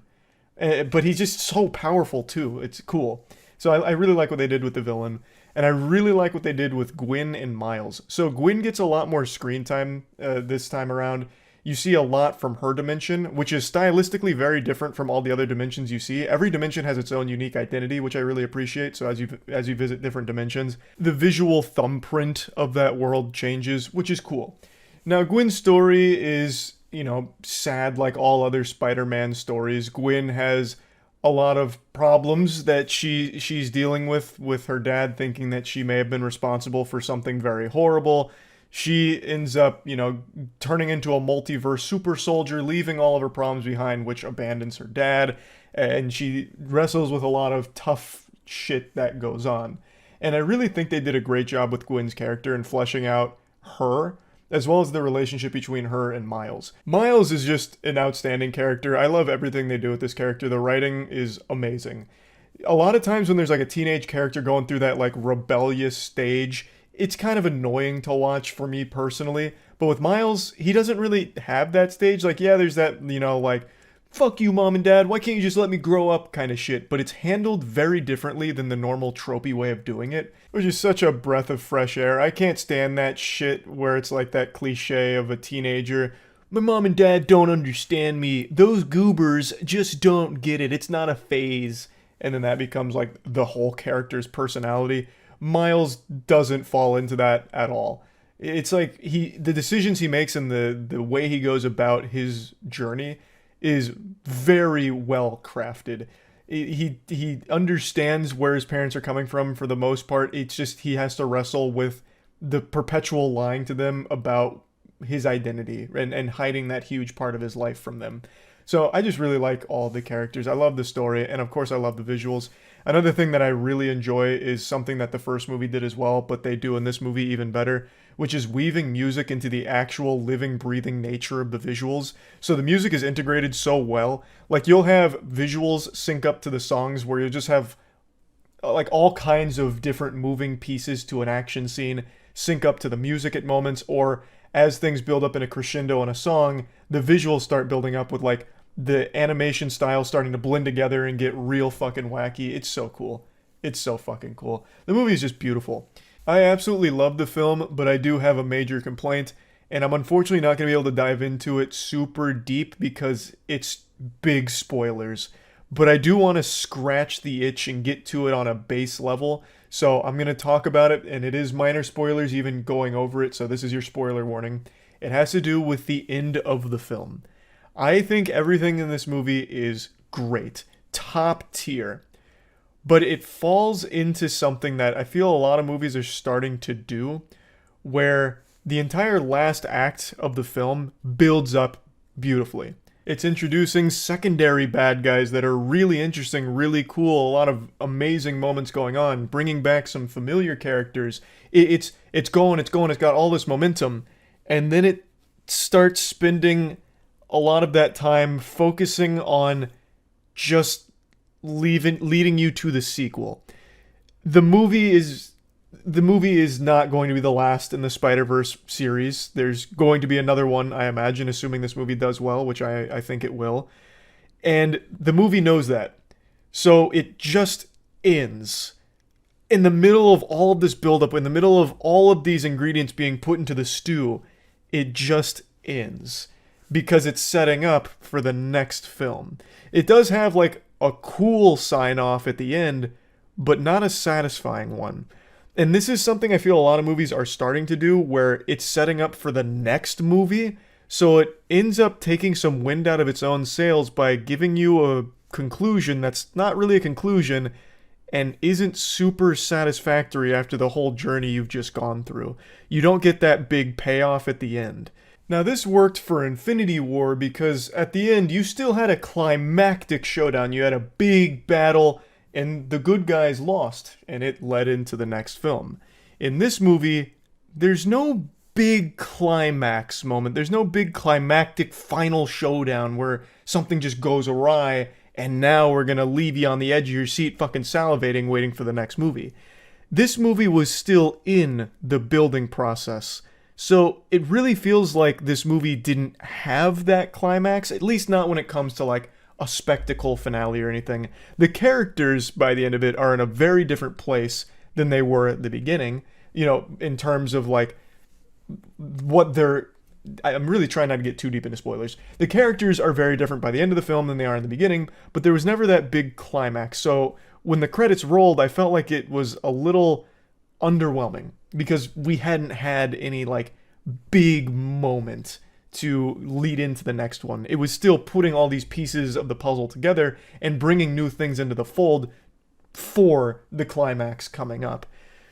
But he's just so powerful too. It's cool. So I really like what they did with the villain. And I really like what they did with Gwen and Miles. So Gwen gets a lot more screen time this time around. You see a lot from her dimension, which is stylistically very different from all the other dimensions you see. Every dimension has its own unique identity, which I really appreciate. So as you visit different dimensions, the visual thumbprint of that world changes, which is cool. Now, Gwen's story is, sad like all other Spider-Man stories. Gwen has a lot of problems that she's dealing with her dad thinking that she may have been responsible for something very horrible. She ends up, turning into a multiverse super soldier, leaving all of her problems behind, which abandons her dad, and she wrestles with a lot of tough shit that goes on. And I really think they did a great job with Gwen's character in fleshing out her, as well as the relationship between her and Miles. Miles is just an outstanding character. I love everything they do with this character. The writing is amazing. A lot of times when there's like a teenage character going through that like rebellious stage, it's kind of annoying to watch for me personally. But with Miles, he doesn't really have that stage. Like, yeah, there's that, like, fuck you, mom and dad, why can't you just let me grow up kind of shit. But it's handled very differently than the normal tropey way of doing it, which is such a breath of fresh air. I can't stand that shit where it's like that cliche of a teenager. My mom and dad don't understand me. Those goobers just don't get it. It's not a phase. And then that becomes like the whole character's personality. Miles doesn't fall into that at all. It's like the decisions he makes and the way he goes about his journey is very well crafted. He understands where his parents are coming from for the most part. It's just he has to wrestle with the perpetual lying to them about his identity and hiding that huge part of his life from them. So I just really like all the characters. I love the story, and of course I love the visuals. Another thing that I really enjoy is something that the first movie did as well, but they do in this movie even better, which is weaving music into the actual living, breathing nature of the visuals. So the music is integrated so well. Like, you'll have visuals sync up to the songs where you'll just have like all kinds of different moving pieces to an action scene sync up to the music at moments, or as things build up in a crescendo in a song, the visuals start building up with like the animation style starting to blend together and get real fucking wacky. It's so cool. It's so fucking cool. The movie is just beautiful. I absolutely love the film, but I do have a major complaint, and I'm unfortunately not going to be able to dive into it super deep because it's big spoilers. But I do want to scratch the itch and get to it on a base level, so I'm going to talk about it, and it is minor spoilers even going over it, so this is your spoiler warning. It has to do with the end of the film. I think everything in this movie is great, top tier, but it falls into something that I feel a lot of movies are starting to do, where the entire last act of the film builds up beautifully. It's introducing secondary bad guys that are really interesting, really cool, a lot of amazing moments going on, bringing back some familiar characters. It's going, it's got all this momentum, and then it starts spending a lot of that time focusing on just leading you to the sequel. The movie is not going to be the last in the Spider-Verse series. There's going to be another one, I imagine, assuming this movie does well, which I think it will. And the movie knows that. So it just ends. In the middle of all of this buildup, in the middle of all of these ingredients being put into the stew, it just ends. Because it's setting up for the next film. It does have like a cool sign-off at the end, but not a satisfying one. And this is something I feel a lot of movies are starting to do, where it's setting up for the next movie, so it ends up taking some wind out of its own sails by giving you a conclusion that's not really a conclusion and isn't super satisfactory after the whole journey you've just gone through. You don't get that big payoff at the end. Now this worked for Infinity War because at the end you still had a climactic showdown. You had a big battle and the good guys lost, and it led into the next film. In this movie, there's no big climax moment. There's no big climactic final showdown where something just goes awry, and now we're gonna leave you on the edge of your seat fucking salivating waiting for the next movie. This movie was still in the building process. So it really feels like this movie didn't have that climax, at least not when it comes to like a spectacle finale or anything. The characters by the end of it are in a very different place than they were at the beginning, you know, in terms of like what they're... I'm really trying not to get too deep into spoilers. The characters are very different by the end of the film than they are in the beginning, but there was never that big climax. So when the credits rolled, I felt like it was a little underwhelming because we hadn't had any like big moment to lead into the next one. It was still putting all these pieces of the puzzle together and bringing new things into the fold for the climax coming up.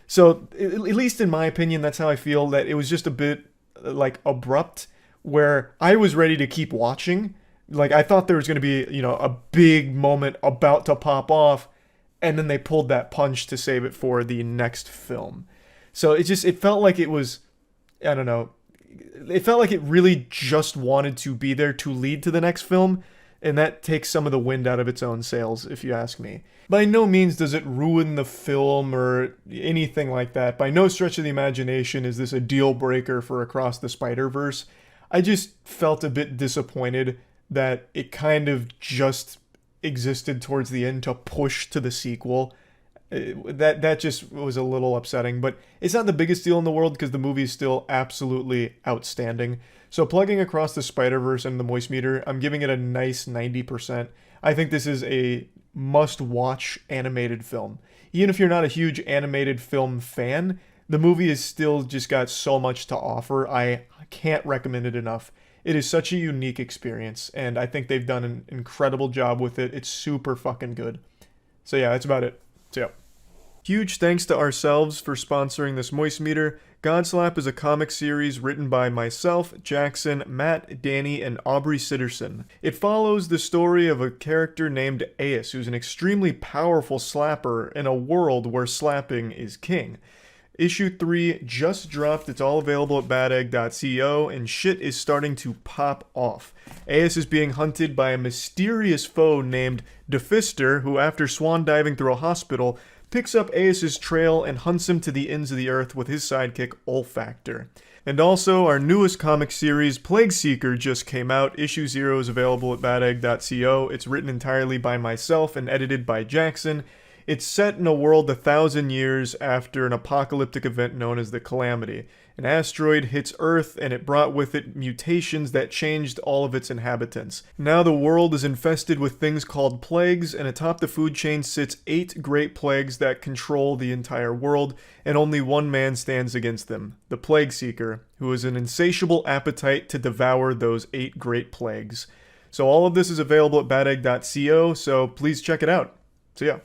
So, at least in my opinion, that's how I feel, that it was just a bit, like, abrupt, where I was ready to keep watching. Like, I thought there was going to be, you know, a big moment about to pop off, and then they pulled that punch to save it for the next film. So, it felt like it was, I don't know, it felt like it really just wanted to be there to lead to the next film, and that takes some of the wind out of its own sails, if you ask me. By no means does it ruin the film or anything like that. By no stretch of the imagination is this a deal breaker for Across the Spider-Verse. I just felt a bit disappointed that it kind of just existed towards the end to push to the sequel. That just was a little upsetting, but it's not the biggest deal in the world because the movie is still absolutely outstanding. So plugging Across the Spider-Verse and the Moist Meter, I'm giving it a nice 90%. I think this is a must-watch animated film. Even if you're not a huge animated film fan, the movie is still just got so much to offer. I can't recommend it enough. It is such a unique experience, and I think they've done an incredible job with it. It's super fucking good. So yeah, that's about it. So yeah. Huge thanks to ourselves for sponsoring this Moist Meter. Godslap is a comic series written by myself, Jackson, Matt, Danny, and Aubrey Sitterson. It follows the story of a character named Ace, who's an extremely powerful slapper in a world where slapping is king. Issue 3 just dropped. It's all available at badegg.co, and shit is starting to pop off. Ace is being hunted by a mysterious foe named Defister, who, after swan diving through a hospital, picks up Ace's trail and hunts him to the ends of the earth with his sidekick Olfactor. And also, our newest comic series, Plague Seeker, just came out. Issue 0 is available at badegg.co. It's written entirely by myself and edited by Jackson. It's set in a world 1,000 years after an apocalyptic event known as the Calamity. An asteroid hits Earth, and it brought with it mutations that changed all of its inhabitants. Now the world is infested with things called plagues, and atop the food chain sits 8 great plagues that control the entire world, and only one man stands against them, the Plague Seeker, who has an insatiable appetite to devour those 8 great plagues. So all of this is available at badegg.co, so please check it out. See ya.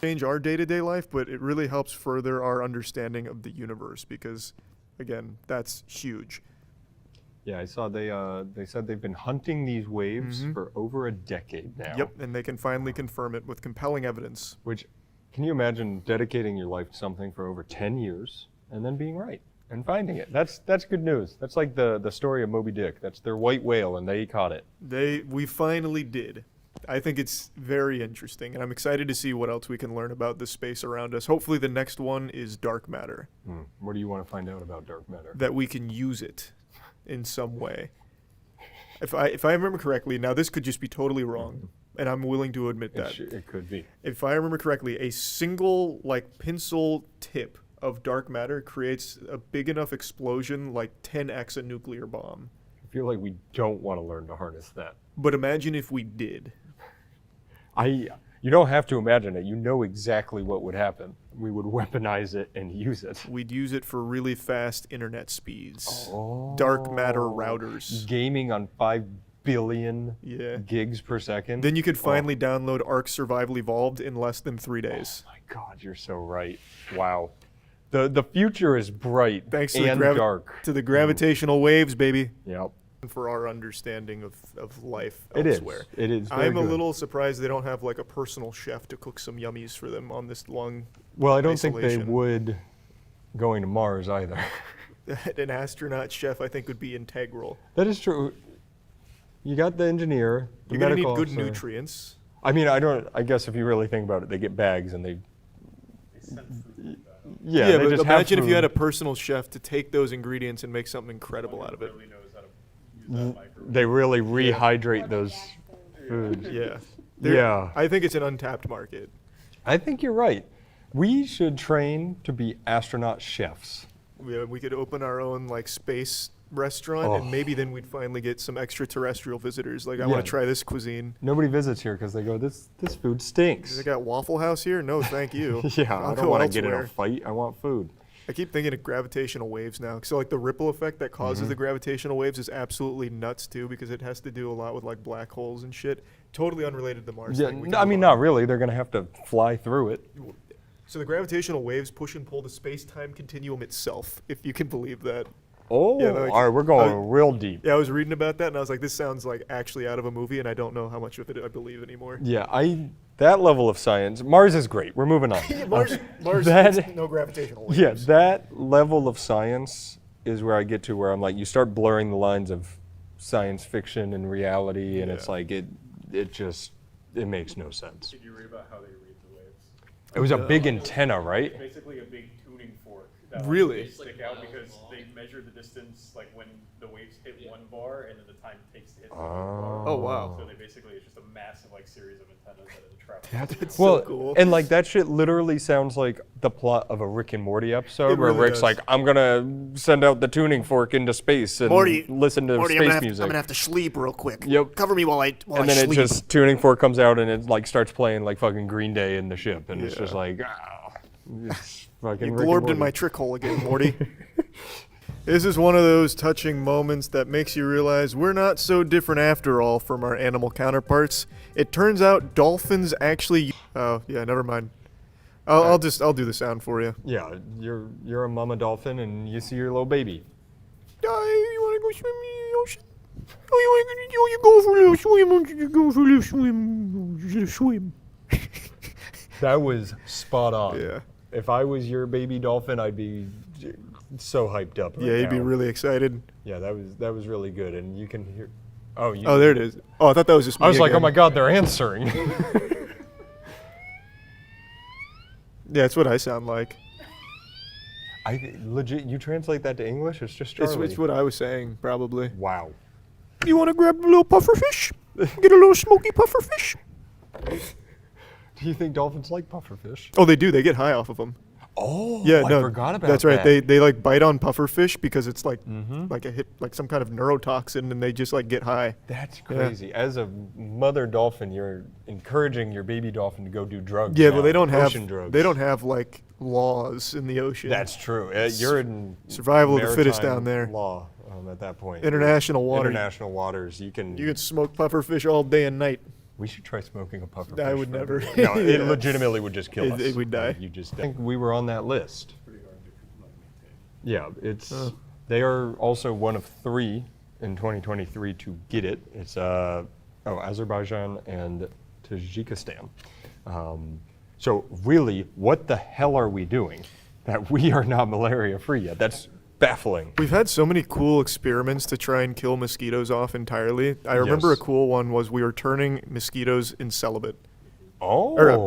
change our day-to-day life, but it really helps further our understanding of the universe because, again, that's huge. Yeah, I saw they said they've been hunting these waves Mhm. for over a decade now. Yep, and they can finally confirm it with compelling evidence. Which, can you imagine dedicating your life to something for over 10 years and then being right and finding it? That's good news. That's like the story of Moby Dick. That's their white whale, and they caught it. We finally did. I think it's very interesting, and I'm excited to see what else we can learn about the space around us. Hopefully the next one is dark matter. What do you want to find out about dark matter? That we can use it in some way. If I remember correctly, now this could just be totally wrong, and I'm willing to admit that. It could be. If I remember correctly, a single like pencil tip of dark matter creates a big enough explosion like 10x a nuclear bomb. I feel like we don't want to learn to harness that. But imagine if we did. You don't have to imagine it. You know exactly what would happen. We would weaponize it and use it. We'd use it for really fast internet speeds. Dark matter routers. Gaming on 5 billion gigs per second. Then you could finally download Ark Survival Evolved in less than 3 days. Oh my God, you're so right. Wow. The future is bright Thanks and to dark. To the gravitational waves, baby. Yep. For our understanding of life It is. elsewhere. It is very I'm a good. little surprised they don't have like a personal chef to cook some yummies for them on this long Well, I don't think they isolation. would going to Mars either. An astronaut chef, I think, would be integral. That is true. You got the engineer, the You're gonna need medical good officer. nutrients. I mean, I guess if you really think about it, they get bags and they Yeah, they but just have imagine if you had a food. personal chef to take those ingredients and make something incredible out of it. They really rehydrate those foods. Yeah. Yeah. I think it's an untapped market. I think you're right. We should train to be astronaut chefs. We could open our own like space restaurant, and maybe then we'd finally get some extraterrestrial visitors. Like, I want Yeah. to try this cuisine. Nobody visits here because they go, this food stinks. They got Waffle House here? No, thank you. Yeah, I'll I don't go want to get in a elsewhere. fight. I want food. I keep thinking of gravitational waves now. So like the ripple effect that causes the gravitational waves is absolutely nuts too, because it has to do a lot with like black holes and shit. Totally unrelated to the Mars Yeah, thing. We no, can I mean, move on. not really. They're going to have to fly through it. So the gravitational waves push and pull the space-time continuum itself, if you can believe that. Oh, Yeah, like, all right, we're going real deep. Yeah, I was reading about that, and I was like, this sounds like actually out of a movie, and I don't know how much of it I believe anymore. Yeah, that level of science, Mars is great. We're moving on. Mars that- it's no gravitational waves. Yeah, that level of science is where I get to where I'm like, you start blurring the lines of science fiction and reality, and it's like, it makes no sense. Did you read about how they read the waves? It was a big antenna, right? Basically a big tuning fork. That Really? They stick out because they measure the distance, like when the waves hit one bar and then the time it takes to hit the other bar. Oh, wow. So they basically, it's just a massive like series of antennas that travel. That's Well, so cool. and like that shit literally sounds like the plot of a Rick and Morty episode It where really Rick's does. like, I'm gonna send out the tuning fork into space and listen to Morty, space music. I'm gonna have to sleep real quick. Yep. Cover me while I and then sleep. it just tuning fork comes out and it like starts playing like fucking Green Day in the ship, and it's just like, it's fucking You Rick and glorbed in Morty. my trick hole again, Morty. This is one of those touching moments that makes you realize we're not so different after all from our animal counterparts. It turns out dolphins actually. Oh yeah, never mind. I'll do the sound for you. Yeah, you're a mama dolphin and you see your little baby. You wanna go swim in the ocean? Oh, you go for a little swim. You go for a little swim. Swim. That was spot on. Yeah. If I was your baby dolphin, I'd be so hyped up. Right Yeah, you'd be now. really excited. Yeah, that was really good, and you can hear. Oh, Oh, there it is. Oh, I thought that was just me I was like, again. oh my God, they're answering. Yeah, it's what I sound like. I legit. You translate that to English? It's just Charlie. It's what I was saying, probably. Wow. You want to grab a little pufferfish? Get a little smoky pufferfish? Do you think dolphins like pufferfish? Oh, they do. They get high off of them. Oh, Yeah, I no, forgot about that's right. that. They like bite on pufferfish because it's like like some kind of neurotoxin, and they just like get high. That's Yeah. crazy. As a mother dolphin, you're encouraging your baby dolphin to go do drugs. Yeah, now, but they don't have ocean drugs. they don't have like laws in the ocean. That's true. You're in survival of the fittest maritime down there. Law at that point. International water. International waters. You can You can smoke pufferfish all day and night. We should try smoking a puffer. I would never. No, it Yeah. legitimately would just kill us. It would die. You just think we were on that list. Yeah, it's. They are also one of 3 in 2023 to get it. It's Azerbaijan and Tajikistan. So really, what the hell are we doing that we are not malaria free yet? That's baffling. We've had so many cool experiments to try and kill mosquitoes off entirely. I remember a cool one was we were turning mosquitoes celibate. Oh. Or,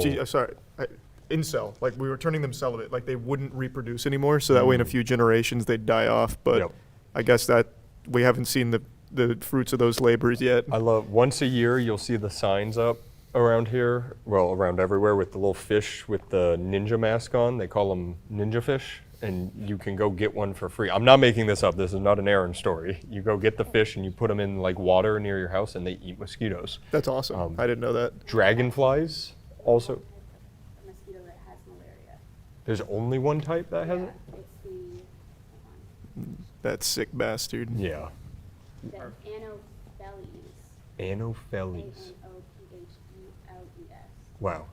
incel. Like, we were turning them celibate. Like, they wouldn't reproduce anymore, so that way in a few generations they'd die off. But I guess that we haven't seen the fruits of those labors yet. I love, once a year you'll see the signs up around here, well, around everywhere, with the little fish with the ninja mask on. They call them ninja fish, and you can go get one for free. I'm not making this up. This is not an Aaron story. You go get the fish and you put them in like water near your house, and they eat mosquitoes. That's awesome. I didn't know that. Dragonflies also. A mosquito that has malaria. There's only one type that has it? It's the That sick bastard. Yeah. Anopheles. Anopheles. ANOPHELES. Wow.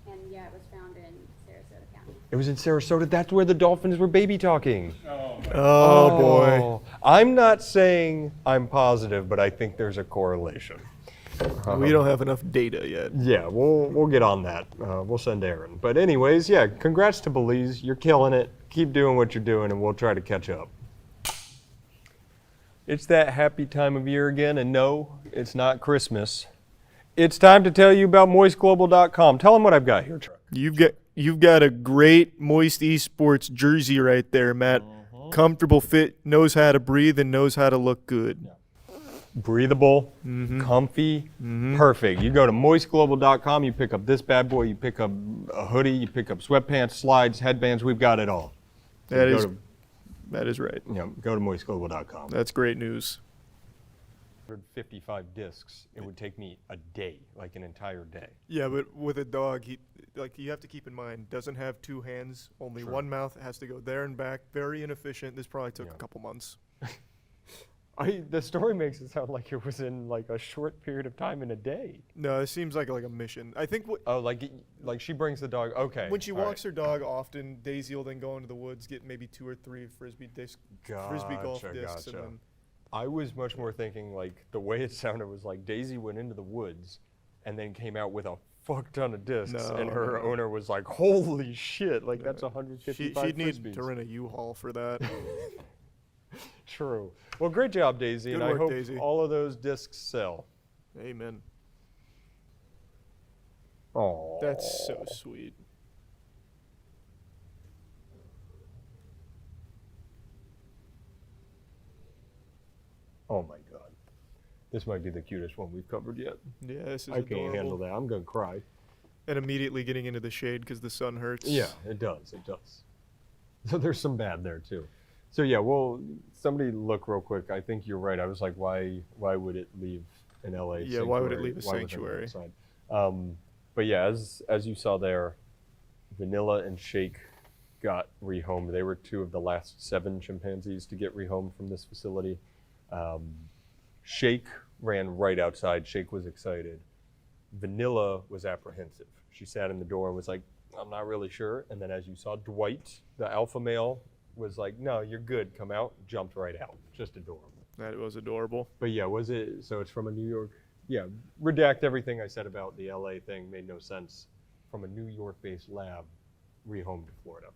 And yeah, it was found in Sarasota County. It was in Sarasota. That's where the dolphins were baby talking. Oh boy. I'm not saying I'm positive, but I think there's a correlation. We don't have enough data yet. Yeah, we'll get on that. We'll send Aaron. But anyways, yeah, congrats to Belize. You're killing it. Keep doing what you're doing, and we'll try to catch up. It's that happy time of year again, and no, it's not Christmas. It's time to tell you about moistglobal.com. Tell them what I've got here, Chuck. You've got a great Moist Esports jersey right there, Matt. Comfortable fit, knows how to breathe, and knows how to look good. Breathable, comfy, perfect. You go to moistglobal.com, you pick up this bad boy, you pick up a hoodie, you pick up sweatpants, slides, headbands, we've got it all. So that is right. Yeah, go to moistglobal.com. That's great news. 155 discs, it would take me a day, like an entire day. Yeah, but with a dog, you have to keep in mind, doesn't have 2 hands, only one mouth, has to go there and back, very inefficient. This probably took a couple months. The story makes it sound like it was in like a short period of time in a day. No, it seems like a mission. I think like she brings the dog. Okay. When she walks her dog, often Daisy will then go into the woods, get maybe 2 or 3 frisbee golf discs, and then. I was much more thinking like the way it sounded was like Daisy went into the woods, and then came out with a fuck ton of discs, and her owner was like, "Holy shit! Like that's 155 She'd frisbees." need to rent a U-Haul for that. True. Well, great job, Daisy, Good and work, I hope Daisy. all of those discs sell. Amen. Oh. That's so sweet. Oh my God. This might be the cutest one we've covered yet. Yeah, this is I adorable. can't handle that. I'm gonna cry. And immediately getting into the shade because the sun hurts. Yeah, it does. It does. So there's some bad there too. So yeah, well, somebody look real quick. I think you're right. I was like, why would it leave an LA? Yeah, why would it leave a sanctuary? But yeah, as you saw there, Vanilla and Shake got rehomed. They were 2 of the last 7 chimpanzees to get rehomed from this facility. Shake ran right outside. Shake was excited. Vanilla was apprehensive. She sat in the door and was like, I'm not really sure. And then as you saw, Dwight, the alpha male, was like, no, you're good, come out, jumped right out. Just adorable. That was adorable. But yeah, so it's from a New York, redact everything I said about the LA thing, made no sense. From a New York-based lab, rehomed to Florida.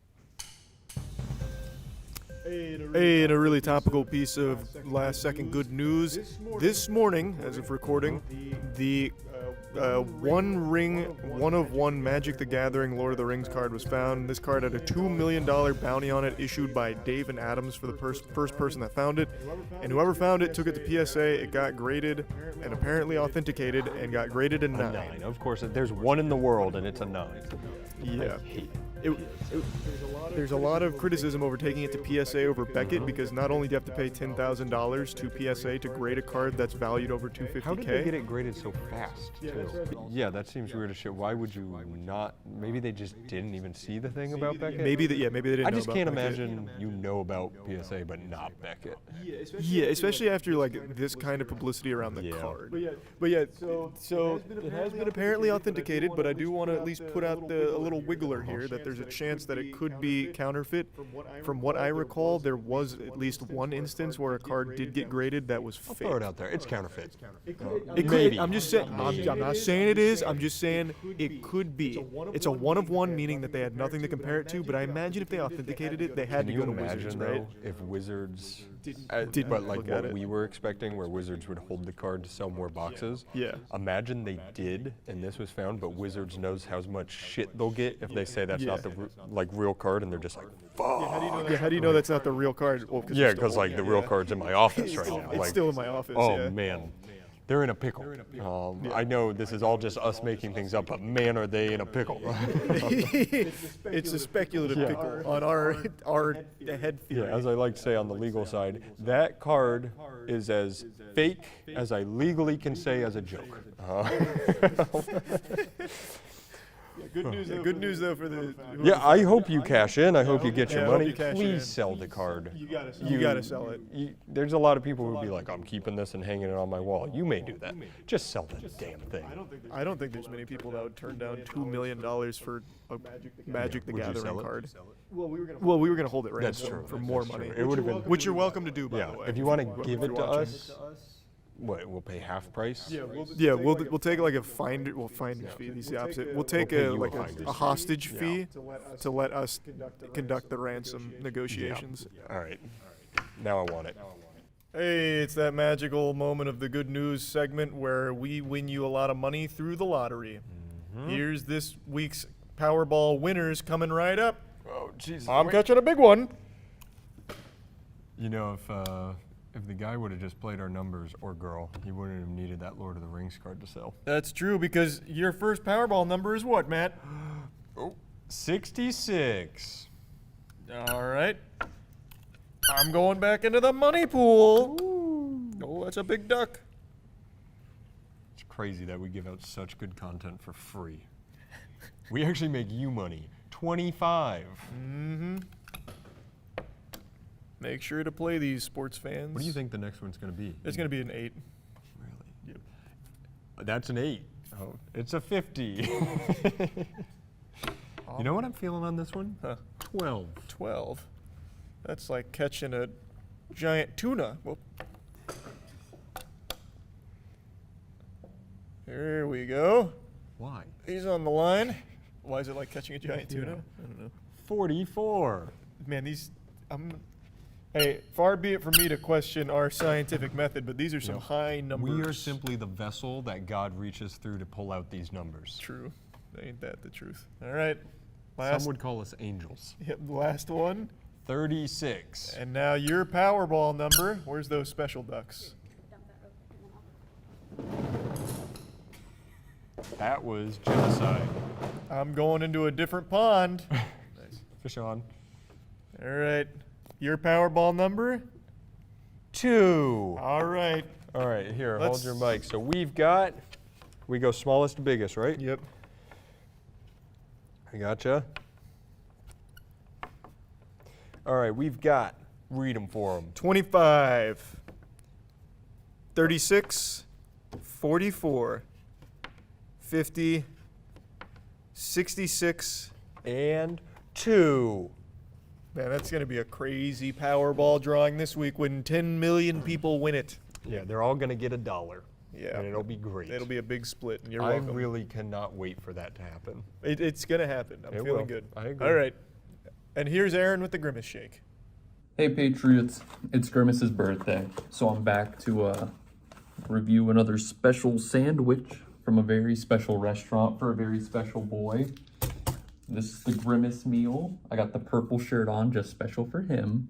Hey, and a really topical piece of last-second good news. This morning, as of recording, the one of one Magic the Gathering Lord of the Rings card was found. This card had a $2 million bounty on it issued by Dave and Adams for the first person that found it. And whoever found it took it to PSA. It got graded and apparently authenticated and got graded a 9. Of course, there's one in the world and it's a 9. Yeah. There's a lot of criticism over taking it to PSA over Beckett because not only do you have to pay $10,000 to PSA to grade a card that's valued over $250K. How did they get it graded so fast, too? Yeah, that seems weird as shit. Why would you not? Maybe they just didn't even see the thing about Beckett? Maybe they didn't know I just about can't Beckett. imagine you know about PSA but not Beckett. Yeah, especially after like this kind of publicity around the card. But yeah, so it has been apparently authenticated, but I do want to at least put out a little wiggler here that there's a chance that it could be counterfeit. From what I recall, there was at least one instance where a card did get graded that was fake. Throw it out there. It's counterfeit. Maybe. I'm just saying. I'm not saying it is. I'm just saying it could be. It's a one of one, meaning that they had nothing to compare it to. But I imagine if they authenticated it, they had to go to Wizards, right? If Wizards didn't but like look at what it. we were expecting, where Wizards would hold the card to sell more boxes. Yeah. Imagine they did, and this was found, but Wizards knows how much shit they'll get if they say that's not the real card, and they're just like, fuck. Yeah, how do you know that's not the real card? Well, Because like the real card's in my office right now. It's Like, still in my office. Oh yeah. man. They're in a pickle. I know this is all just us making things up, but man, are they in a pickle. It's a speculative pickle on our head theory. Yeah, as I like to say on the legal side, that card is as fake as I legally can say as a joke. Good news though for the. Yeah, I hope you cash in. I hope you get your I hope money. you cash Please in. sell the card. You gotta sell it. There's a lot of people who'd be like, I'm keeping this and hanging it on my wall. You may do that. Just sell the damn thing. I don't think there's many people that would turn down $2 million for a Magic the Would you sell Gathering it? card. Well, we were gonna hold it That's ransom true. for more That's money. true. It would have been, which you're welcome to do, by yeah. the way. If you want to If give it you're to watching. us, what? We'll pay half price. We'll take like a finder. Well, finder fee. He's the opposite. We'll take pay a you like a finder's a hostage fee. fee to let us conduct the ransom negotiations. All right. Now I want it. Hey, it's that magical moment of the good news segment where we win you a lot of money through the lottery. Here's this week's Powerball winners coming right up. Oh, Jesus. I'm catching a big one. You know, if the guy would have just played our numbers, or girl, he wouldn't have needed that Lord of the Rings card to sell. That's true, because your first Powerball number is what, Matt? 66. All right. I'm going back into the money pool. Oh, that's a big duck. It's crazy that we give out such good content for free. We actually make you money. 25. Mm-hmm. Make sure to play these, sports fans. What do you think the next one's going to be? It's going to be an 8. Really? Yep. That's an 8. Oh, it's a 50. You know what I'm feeling on this one? Huh. 12. 12. That's like catching a giant tuna. Whoop. Here we go. Why? He's on the line. Why is it like catching a giant tuna? I don't know. 44. Man, hey, far be it from me to question our scientific method, but these are some high numbers. We are simply the vessel that God reaches through to pull out these numbers. True. Ain't that the truth? All right. Some would call us angels. Yep, last one. 36. And now your Powerball number. Where's those special ducks? That was genocide. I'm going into a different pond. Nice. Fish on. All right. Your Powerball number? 2. All right. All right, here, hold your mic. So we go smallest to biggest, right? Yep. I gotcha. All right, read them for them. 25, 36, 44, 50, 66, and 2. Man, that's going to be a crazy Powerball drawing this week when 10 million people win it. Yeah, they're all going to get $1. Yeah. And it'll be great. It'll be a big split, and you're I welcome. really cannot wait for that to happen. It's going to happen. I'm It feeling will. good. I agree. All right. And here's Aaron with the Grimace Shake. Hey Patriots, it's Grimace's birthday, so I'm back to review another special sandwich from a very special restaurant for a very special boy. This is the Grimace meal. I got the purple shirt on, just special for him.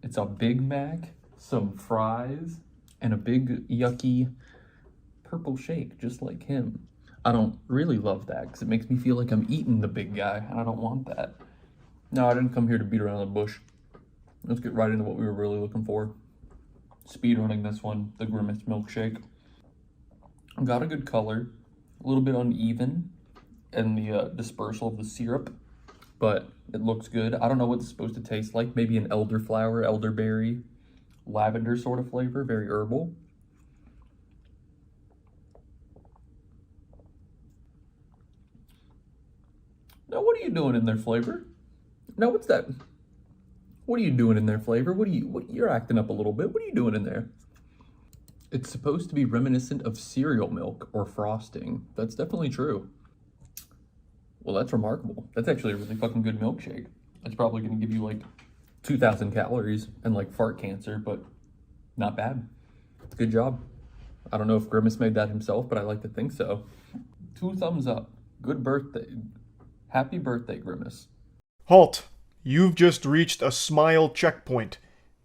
It's a Big Mac, some fries, and a big yucky purple shake, just like him. I don't really love that because it makes me feel like I'm eating the big guy, and I don't want that. No, I didn't come here to beat around the bush. Let's get right into what we were really looking for. Speedrunning this one, the Grimace milkshake. Got a good color, a little bit uneven in the dispersal of the syrup, but it looks good. I don't know what it's supposed to taste like. Maybe an elderflower, elderberry, lavender sort of flavor, very herbal. Now, what are you doing in there, Flavor? Now, what's that? What are you doing in there, Flavor? You're acting up a little bit. What are you doing in there? It's supposed to be reminiscent of cereal milk or frosting. That's definitely true. Well, that's remarkable. That's actually a really fucking good milkshake. It's probably going to give you like 2,000 calories and like fart cancer, but not bad. Good job. I don't know if Grimace made that himself, but I like to think so. 2 thumbs up. Good birthday. Happy birthday, Grimace. Halt! You've just reached a smile checkpoint,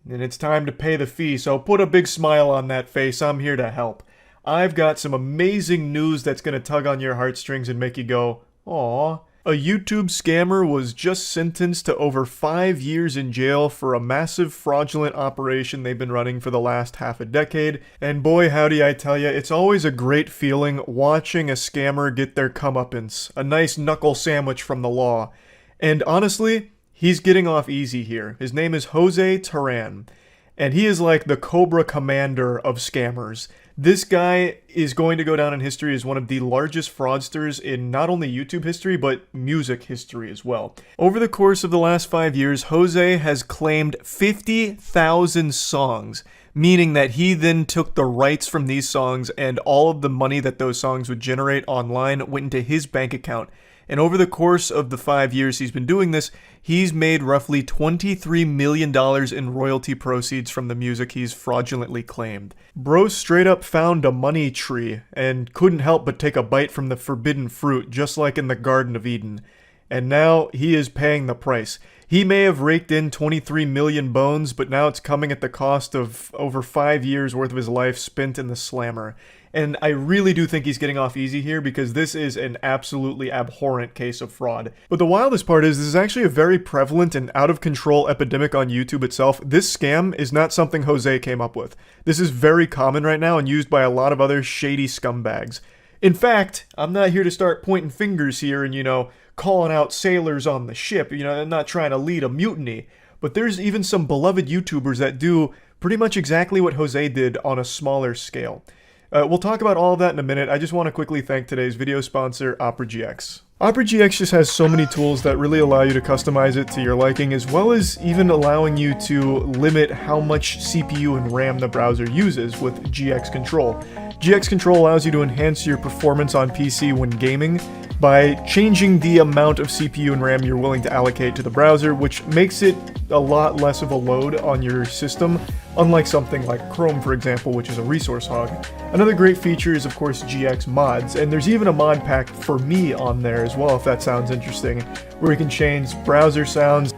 and it's time to pay the fee, so put a big smile on that face. I'm here to help. I've got some amazing news that's going to tug on your heartstrings and make you go, aww. A YouTube scammer was just sentenced to over 5 years in jail for a massive fraudulent operation they've been running for the last half a decade. And boy, howdy I tell ya, it's always a great feeling watching a scammer get their comeuppance. A nice knuckle sandwich from the law. And honestly, he's getting off easy here. His name is Jose Terran, and he is like the Cobra Commander of scammers. This guy is going to go down in history as one of the largest fraudsters in not only YouTube history, but music history as well. Over the course of the last 5 years, Jose has claimed 50,000 songs, meaning that he then took the rights from these songs and all of the money that those songs would generate online went into his bank account. And over the course of the 5 years he's been doing this, he's made roughly $23 million in royalty proceeds from the music he's fraudulently claimed. Bro straight up found a money tree and couldn't help but take a bite from the forbidden fruit, just like in the Garden of Eden. And now he is paying the price. He may have raked in 23 million bones, but now it's coming at the cost of over 5 years worth of his life spent in the slammer. And I really do think he's getting off easy here because this is an absolutely abhorrent case of fraud. But the wildest part is this is actually a very prevalent and out of control epidemic on YouTube itself. This scam is not something Jose came up with. This is very common right now and used by a lot of other shady scumbags. In fact, I'm not here to start pointing fingers here and, calling out sailors on the ship. I'm not trying to lead a mutiny. But there's even some beloved YouTubers that do pretty much exactly what Jose did on a smaller scale. We'll talk about all of that in a minute. I just want to quickly thank today's video sponsor, Opera GX. Opera GX just has so many tools that really allow you to customize it to your liking, as well as even allowing you to limit how much CPU and RAM the browser uses with GX Control. GX Control allows you to enhance your performance on PC when gaming by changing the amount of CPU and RAM you're willing to allocate to the browser, which makes it a lot less of a load on your system, unlike something like Chrome, for example, which is a resource hog. Another great feature is, of course, GX mods, and there's even a mod pack for me on there as well, if that sounds interesting, where we can change browser sounds.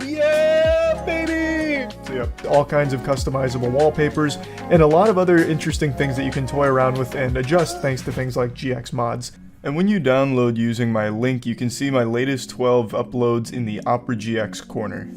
Yeah, baby! So yeah, all kinds of customizable wallpapers, and a lot of other interesting things that you can toy around with and adjust thanks to things like GX mods. And when you download using my link, you can see my latest 12 uploads in the Opera GX corner.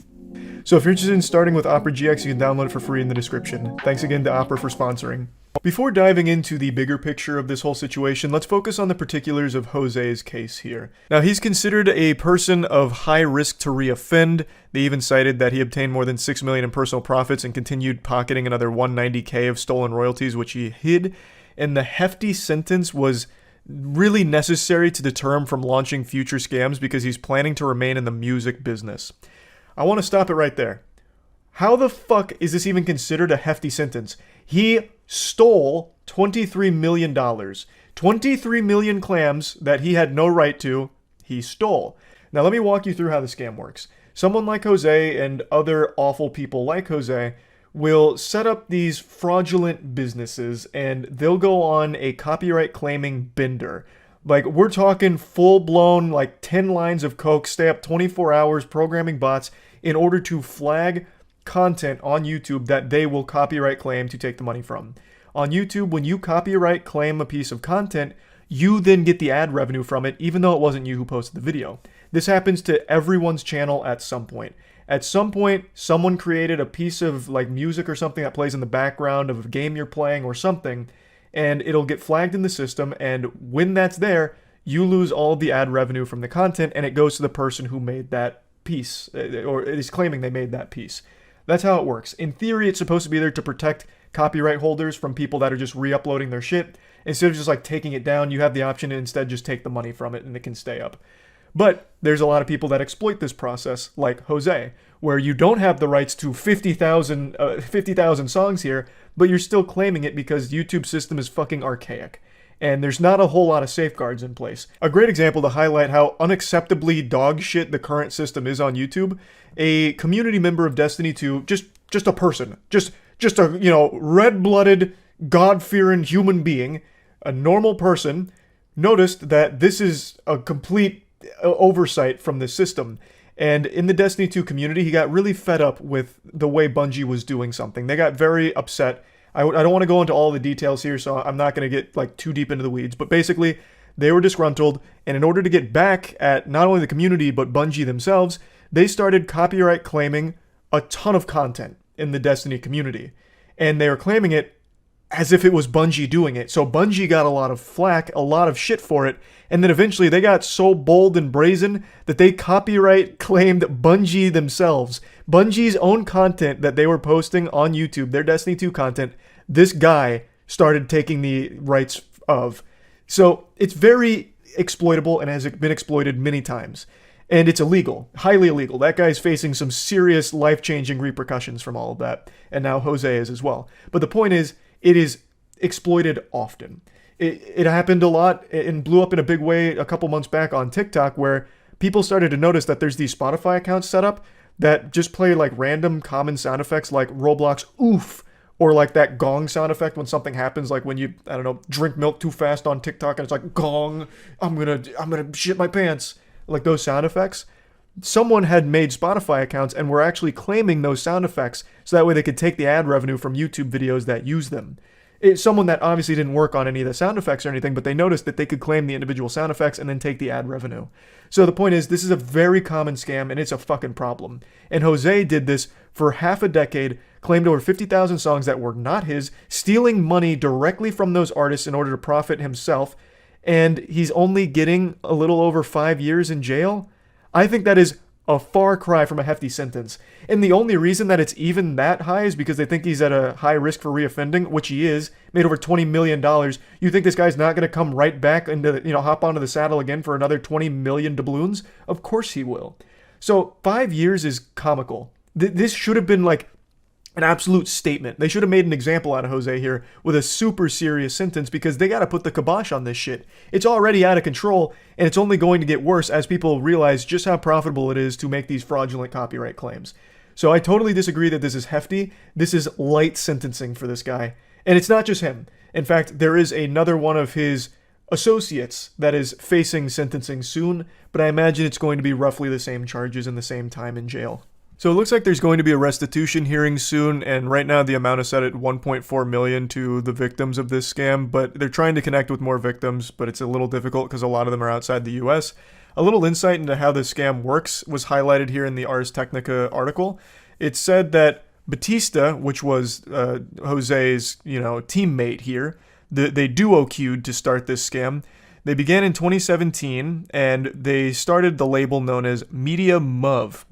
So if you're interested in starting with Opera GX, you can download it for free in the description. Thanks again to Opera for sponsoring. Before diving into the bigger picture of this whole situation, let's focus on the particulars of Jose's case here. Now, he's considered a person of high risk to reoffend. They even cited that he obtained more than $6 million in personal profits and continued pocketing another $190K of stolen royalties, which he hid. And the hefty sentence was really necessary to deter him from launching future scams because he's planning to remain in the music business. I want to stop it right there. How the fuck is this even considered a hefty sentence? He stole $23 million. 23 million clams that he had no right to, he stole. Now let me walk you through how the scam works. Someone like Jose and other awful people like Jose will set up these fraudulent businesses and they'll go on a copyright claiming bender. Like, we're talking full-blown, 10 lines of coke, stay up 24 hours programming bots in order to flag content on YouTube that they will copyright claim to take the money from. On YouTube, when you copyright claim a piece of content, you then get the ad revenue from it, even though it wasn't you who posted the video. This happens to everyone's channel at some point. At some point, someone created a piece of like music or something that plays in the background of a game you're playing or something, and it'll get flagged in the system, and when that's there, you lose all of the ad revenue from the content, and it goes to the person who made that piece, or is claiming they made that piece. That's how it works. In theory, it's supposed to be there to protect copyright holders from people that are just re-uploading their shit. Instead of just like taking it down, you have the option to instead just take the money from it and it can stay up. But there's a lot of people that exploit this process, like Jose, where you don't have the rights to 50,000 songs here, but you're still claiming it because YouTube's system is fucking archaic. And there's not a whole lot of safeguards in place. A great example to highlight how unacceptably dog shit the current system is on YouTube, a community member of Destiny 2, just a person, just a, you know, red-blooded, God-fearing human being, a normal person, noticed that this is a complete oversight from the system. And in the Destiny 2 community, he got really fed up with the way Bungie was doing something. They got very upset. I don't want to go into all the details here, so I'm not going to get like too deep into the weeds, but basically they were disgruntled, and in order to get back at not only the community but Bungie themselves, they started copyright claiming a ton of content in the Destiny community. And they were claiming it as if it was Bungie doing it. So Bungie got a lot of flack, a lot of shit for it, and then eventually they got so bold and brazen that they copyright claimed Bungie themselves. Bungie's own content that they were posting on YouTube, their Destiny 2 content, this guy started taking the rights of. So it's very exploitable and has been exploited many times. And it's illegal, highly illegal. That guy's facing some serious life-changing repercussions from all of that. And now Jose is as well. But the point is, it is exploited often. It happened a lot and blew up in a big way a couple months back on TikTok, where people started to notice that there's these Spotify accounts set up that just play like random common sound effects like Roblox oof, or like that gong sound effect when something happens, like when you, I don't know, drink milk too fast on TikTok and it's like gong, I'm gonna shit my pants, like those sound effects. Someone had made Spotify accounts and were actually claiming those sound effects so that way they could take the ad revenue from YouTube videos that use them. It's someone that obviously didn't work on any of the sound effects or anything, but they noticed that they could claim the individual sound effects and then take the ad revenue. So the point is, this is a very common scam and it's a fucking problem. And Jose did this for half a decade, claimed over 50,000 songs that were not his, stealing money directly from those artists in order to profit himself, and he's only getting a little over 5 years in jail. I think that is a far cry from a hefty sentence. And the only reason that it's even that high is because they think he's at a high risk for reoffending, which he is, made over $20 million. You think this guy's not going to come right back into, hop onto the saddle again for another 20 million doubloons? Of course he will. So 5 years is comical. This should have been like an absolute statement. They should have made an example out of Jose here with a super serious sentence, because they got to put the kibosh on this shit. It's already out of control, and it's only going to get worse as people realize just how profitable it is to make these fraudulent copyright claims. So I totally disagree that this is hefty. This is light sentencing for this guy. And it's not just him. In fact, there is another one of his associates that is facing sentencing soon, but I imagine it's going to be roughly the same charges and the same time in jail. So it looks like there's going to be a restitution hearing soon, and right now the amount is set at $1.4 million to the victims of this scam, but they're trying to connect with more victims, but it's a little difficult because a lot of them are outside the US. A little insight into how this scam works was highlighted here in the Ars Technica article. It said that Batista, which was Jose's, teammate here, they duo queued to start this scam. They began in 2017, and they started the label known as Media Move.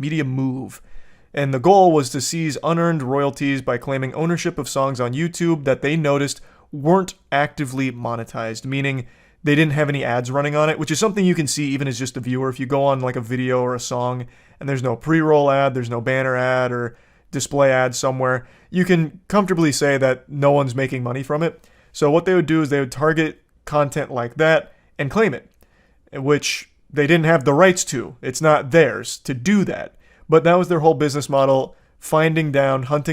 And the goal was to seize unearned royalties by claiming ownership of songs on YouTube that they noticed weren't actively monetized, meaning they didn't have any ads running on it, which is something you can see even as just a viewer. If you go on like a video or a song and there's no pre-roll ad, there's no banner ad or display ad somewhere, you can comfortably say that no one's making money from it. So what they would do is they would target content like that and claim it, which they didn't have the rights to. It's not theirs to do that. But that was their whole business model, hunting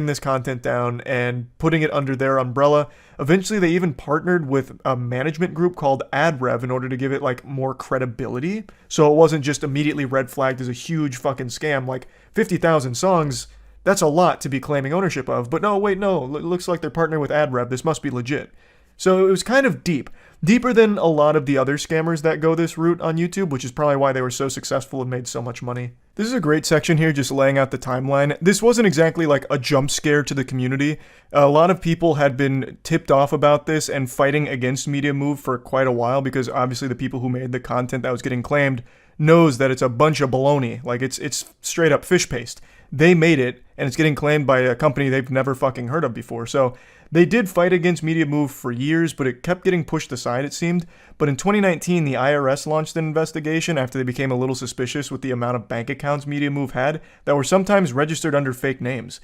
this content down and putting it under their umbrella. Eventually, they even partnered with a management group called AdRev in order to give it like more credibility. So it wasn't just immediately red flagged as a huge fucking scam. Like 50,000 songs, that's a lot to be claiming ownership of. But no, it looks like they're partnering with AdRev. This must be legit. So it was kind of deep. Deeper than a lot of the other scammers that go this route on YouTube, which is probably why they were so successful and made so much money. This is a great section here, just laying out the timeline. This wasn't exactly like a jump scare to the community. A lot of people had been tipped off about this and fighting against Media Move for quite a while, because obviously the people who made the content that was getting claimed knows that it's a bunch of baloney. Like, it's straight up fish paste. They made it, and it's getting claimed by a company they've never fucking heard of before. So they did fight against Media Move for years, but it kept getting pushed aside, it seemed. But in 2019, the IRS launched an investigation after they became a little suspicious with the amount of bank accounts Media Move had that were sometimes registered under fake names.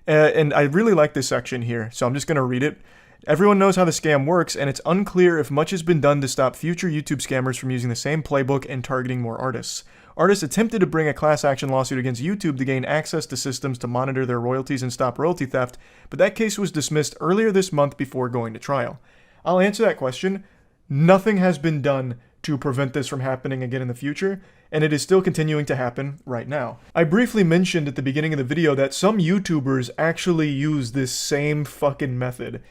And I really like this section here, so I'm just going to read it. Everyone knows how the scam works, and it's unclear if much has been done to stop future YouTube scammers from using the same playbook and targeting more artists. Artists attempted to bring a class action lawsuit against YouTube to gain access to systems to monitor their royalties and stop royalty theft, but that case was dismissed earlier this month before going to trial. I'll answer that question. Nothing has been done to prevent this from happening again in the future, and it is still continuing to happen right now. I briefly mentioned at the beginning of the video that some YouTubers actually use this same fucking method.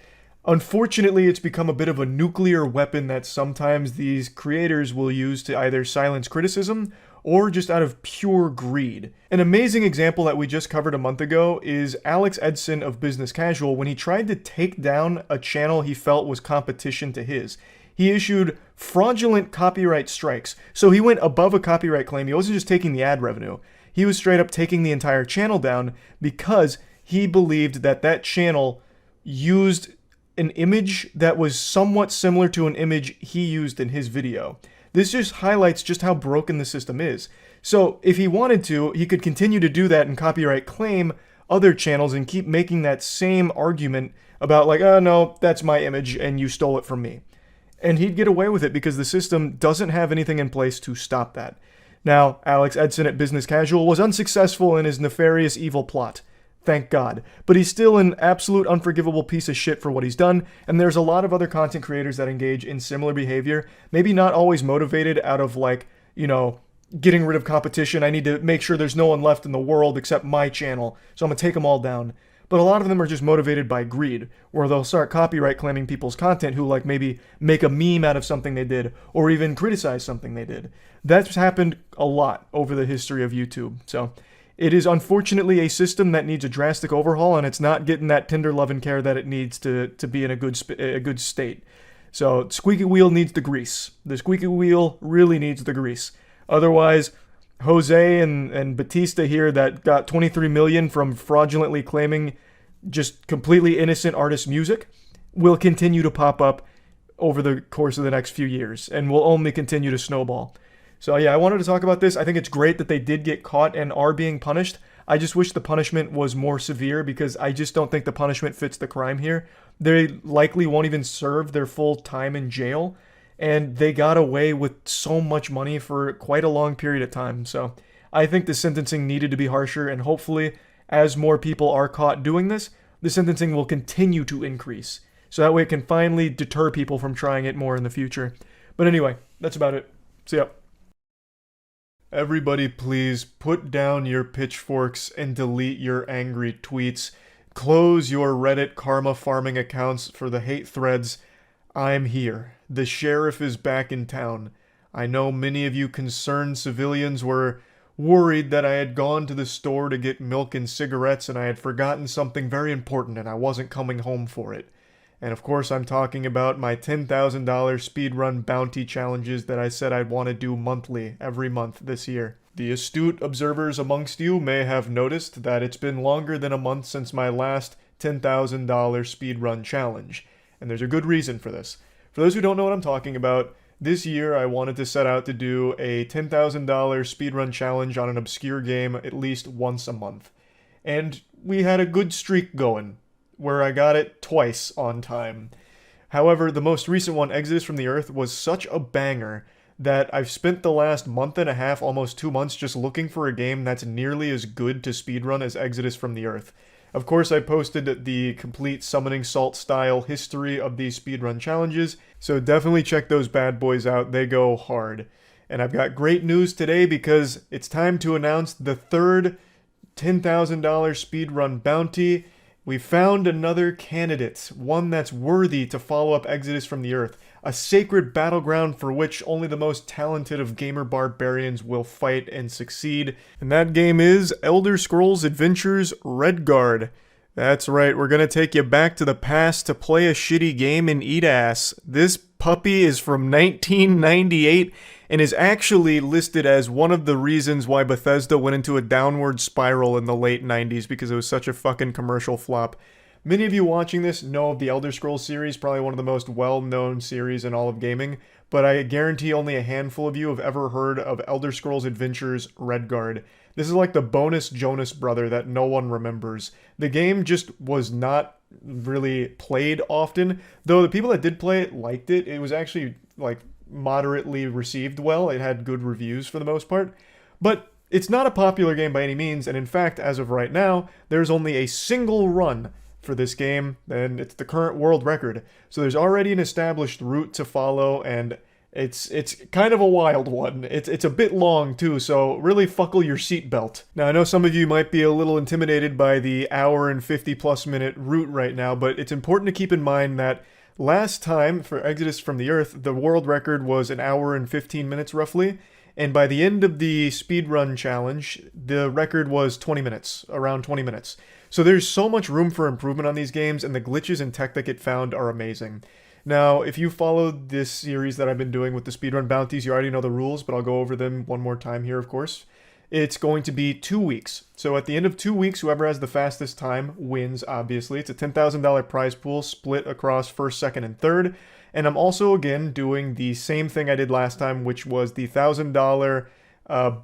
Unfortunately, it's become a bit of a nuclear weapon that sometimes these creators will use to either silence criticism or just out of pure greed. An amazing example that we just covered a month ago is Alex Edson of Business Casual when he tried to take down a channel he felt was competition to his. He issued fraudulent copyright strikes. So he went above a copyright claim. He wasn't just taking the ad revenue. He was straight up taking the entire channel down because he believed that that channel used an image that was somewhat similar to an image he used in his video. This just highlights just how broken the system is. So if he wanted to, he could continue to do that and copyright claim other channels and keep making that same argument about like, oh no, that's my image and you stole it from me. And he'd get away with it because the system doesn't have anything in place to stop that. Now, Alex Edson at Business Casual was unsuccessful in his nefarious evil plot. Thank God. But he's still an absolute unforgivable piece of shit for what he's done, and there's a lot of other content creators that engage in similar behavior, maybe not always motivated out of like, you know, getting rid of competition. I need to make sure there's no one left in the world except my channel, so I'm gonna take them all down. But a lot of them are just motivated by greed, where they'll start copyright claiming people's content who like maybe make a meme out of something they did, or even criticize something they did. That's happened a lot over the history of YouTube, so it is unfortunately a system that needs a drastic overhaul, and it's not getting that tender love and care that it needs to be in a good state. So squeaky wheel needs the grease. The squeaky wheel really needs the grease. Otherwise, Jose and Batista here that got 23 million from fraudulently claiming just completely innocent artist music will continue to pop up over the course of the next few years and will only continue to snowball. So yeah, I wanted to talk about this. I think it's great that they did get caught and are being punished. I just wish the punishment was more severe because I just don't think the punishment fits the crime here. They likely won't even serve their full time in jail, and they got away with so much money for quite a long period of time. So I think the sentencing needed to be harsher, and hopefully as more people are caught doing this, the sentencing will continue to increase. So that way it can finally deter people from trying it more in the future. But anyway, that's about it. See ya. Everybody please put down your pitchforks and delete your angry tweets. Close your Reddit karma farming accounts for the hate threads. I'm here. The sheriff is back in town. I know many of you concerned civilians were worried that I had gone to the store to get milk and cigarettes and I had forgotten something very important and I wasn't coming home for it. And of course I'm talking about my $10,000 speedrun bounty challenges that I said I'd want to do monthly, every month this year. The astute observers amongst you may have noticed that it's been longer than a month since my last $10,000 speedrun challenge. And there's a good reason for this. For those who don't know what I'm talking about, this year I wanted to set out to do a $10,000 speedrun challenge on an obscure game at least once a month. And we had a good streak going, where I got it twice on time. However, the most recent one, Exodus from the Earth, was such a banger that I've spent the last month and a half, almost 2 months, just looking for a game that's nearly as good to speedrun as Exodus from the Earth. Of course, I posted the complete Summoning Salt style history of these speedrun challenges, so definitely check those bad boys out, they go hard. And I've got great news today because it's time to announce the third $10,000 speedrun bounty. We found another candidate, one that's worthy to follow up Exodus from the Earth, a sacred battleground for which only the most talented of gamer barbarians will fight and succeed. And that game is Elder Scrolls Adventures Redguard. That's right, we're gonna take you back to the past to play a shitty game and eat ass. This puppy is from 1998 and is actually listed as one of the reasons why Bethesda went into a downward spiral in the late 90s because it was such a fucking commercial flop. Many of you watching this know of the Elder Scrolls series, probably one of the most well-known series in all of gaming, but I guarantee only a handful of you have ever heard of Elder Scrolls Adventures Redguard. This is like the bonus Jonas brother that no one remembers. The game just was not really played often, though the people that did play it liked it. It was actually like moderately received well. It had good reviews for the most part, but it's not a popular game by any means, and in fact, as of right now, there's only a single run for this game, and it's the current world record. So there's already an established route to follow, and it's kind of a wild one. It's a bit long too, so really buckle your seatbelt. Now I know some of you might be a little intimidated by the hour and 50+ minute route right now, but it's important to keep in mind that last time for Exodus from the Earth, the world record was an hour and 15 minutes roughly, and by the end of the speedrun challenge, the record was 20 minutes, around 20 minutes. So there's so much room for improvement on these games, and the glitches and tech that get found are amazing. Now, if you followed this series that I've been doing with the speedrun bounties, you already know the rules, but I'll go over them one more time here, of course. It's going to be 2 weeks. So at the end of 2 weeks, whoever has the fastest time wins, obviously. It's a $10,000 prize pool split across first, second, and third. And I'm also, again, doing the same thing I did last time, which was the $1,000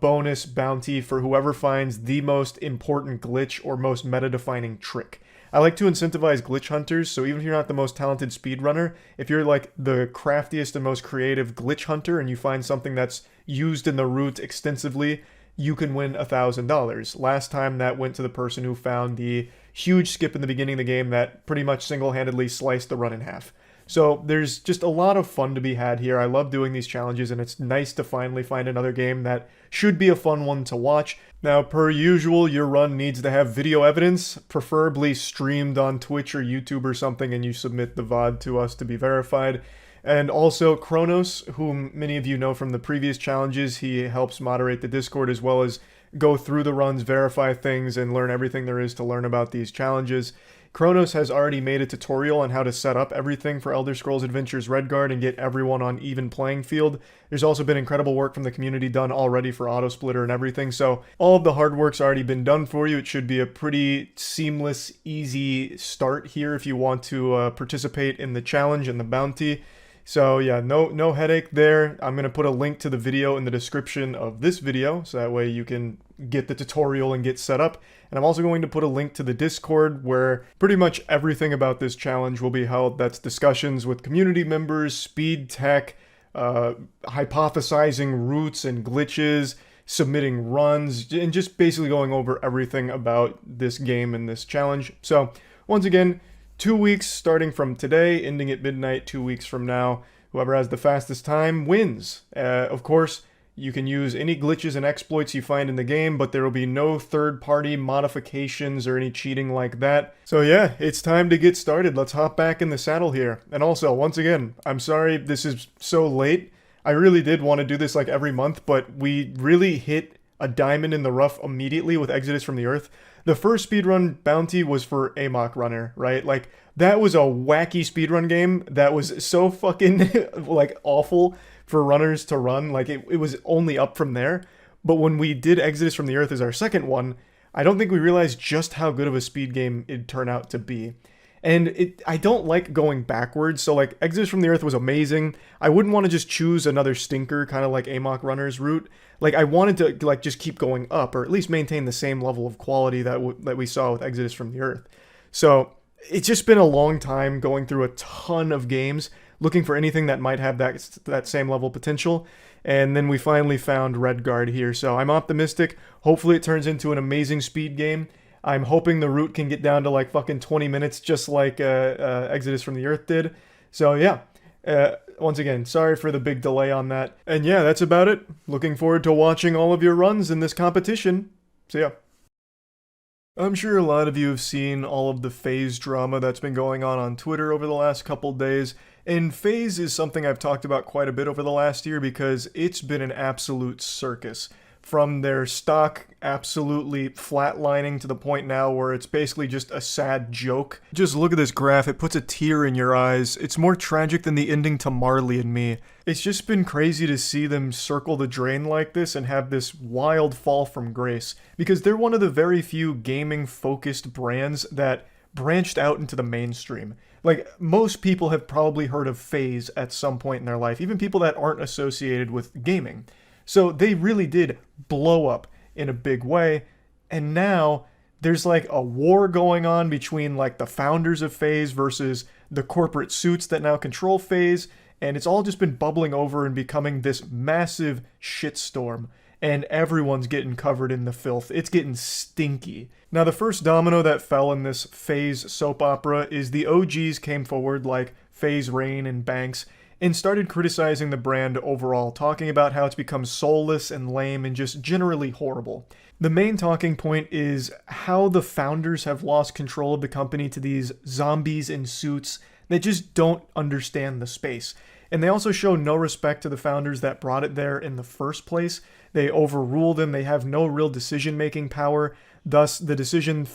bonus bounty for whoever finds the most important glitch or most meta-defining trick. I like to incentivize glitch hunters, so even if you're not the most talented speedrunner, if you're like the craftiest and most creative glitch hunter and you find something that's used in the route extensively, you can win $1,000. Last time that went to the person who found the huge skip in the beginning of the game that pretty much single-handedly sliced the run in half. So there's just a lot of fun to be had here. I love doing these challenges, and it's nice to finally find another game that should be a fun one to watch. Now, per usual, your run needs to have video evidence, preferably streamed on Twitch or YouTube or something, and you submit the VOD to us to be verified. And also Kronos, whom many of you know from the previous challenges, he helps moderate the Discord as well as go through the runs, verify things, and learn everything there is to learn about these challenges. Kronos has already made a tutorial on how to set up everything for Elder Scrolls Adventures Redguard and get everyone on even playing field. There's also been incredible work from the community done already for Autosplitter and everything, so all of the hard work's already been done for you. It should be a pretty seamless, easy start here if you want to participate in the challenge and the bounty. So yeah, no headache there. I'm going to put a link to the video in the description of this video, so that way you can get the tutorial and get set up. And I'm also going to put a link to the Discord where pretty much everything about this challenge will be held. That's discussions with community members, speed tech, hypothesizing routes and glitches, submitting runs, and just basically going over everything about this game and this challenge. So once again, 2 weeks starting from today, ending at midnight 2 weeks from now. Whoever has the fastest time wins. Of course, you can use any glitches and exploits you find in the game, but there will be no third-party modifications or any cheating like that. So yeah, it's time to get started. Let's hop back in the saddle here. And also, once again, I'm sorry this is so late. I really did want to do this like every month, but we really hit a diamond in the rough immediately with Exodus from the Earth. The first speedrun bounty was for Amok Runner, right? Like, that was a wacky speedrun game that was so fucking, like, awful for runners to run. Like, it was only up from there. But when we did Exodus from the Earth as our second one, I don't think we realized just how good of a speed game it'd turn out to be. And I don't like going backwards, so like Exodus from the Earth was amazing. I wouldn't want to just choose another stinker, kind of like Amok Runner's route. Like, I wanted to like just keep going up, or at least maintain the same level of quality that we saw with Exodus from the Earth. So it's just been a long time going through a ton of games, looking for anything that might have that same level of potential. And then we finally found Redguard here, so I'm optimistic. Hopefully it turns into an amazing speed game. I'm hoping the route can get down to like fucking 20 minutes, just like Exodus from the Earth did. So yeah, once again, sorry for the big delay on that. And yeah, that's about it. Looking forward to watching all of your runs in this competition. See ya. I'm sure a lot of you have seen all of the FaZe drama that's been going on Twitter over the last couple days, and FaZe is something I've talked about quite a bit over the last year because it's been an absolute circus. From their stock absolutely flatlining to the point now where it's basically just a sad joke. Just look at this graph, it puts a tear in your eyes. It's more tragic than the ending to Marley and Me. It's just been crazy to see them circle the drain like this and have this wild fall from grace, because they're one of the very few gaming-focused brands that branched out into the mainstream. Like, most people have probably heard of FaZe at some point in their life, even people that aren't associated with gaming. So they really did blow up in a big way, and now there's like a war going on between like the founders of FaZe versus the corporate suits that now control FaZe, and it's all just been bubbling over and becoming this massive shitstorm, and everyone's getting covered in the filth. It's getting stinky. Now, the first domino that fell in this FaZe soap opera is the OGs came forward, like FaZe Rain and Banks, and started criticizing the brand overall, talking about how it's become soulless and lame and just generally horrible. The main talking point is how the founders have lost control of the company to these zombies in suits that just don't understand the space. And they also show no respect to the founders that brought it there in the first place. They overrule them, they have no real decision-making power. Thus, the direction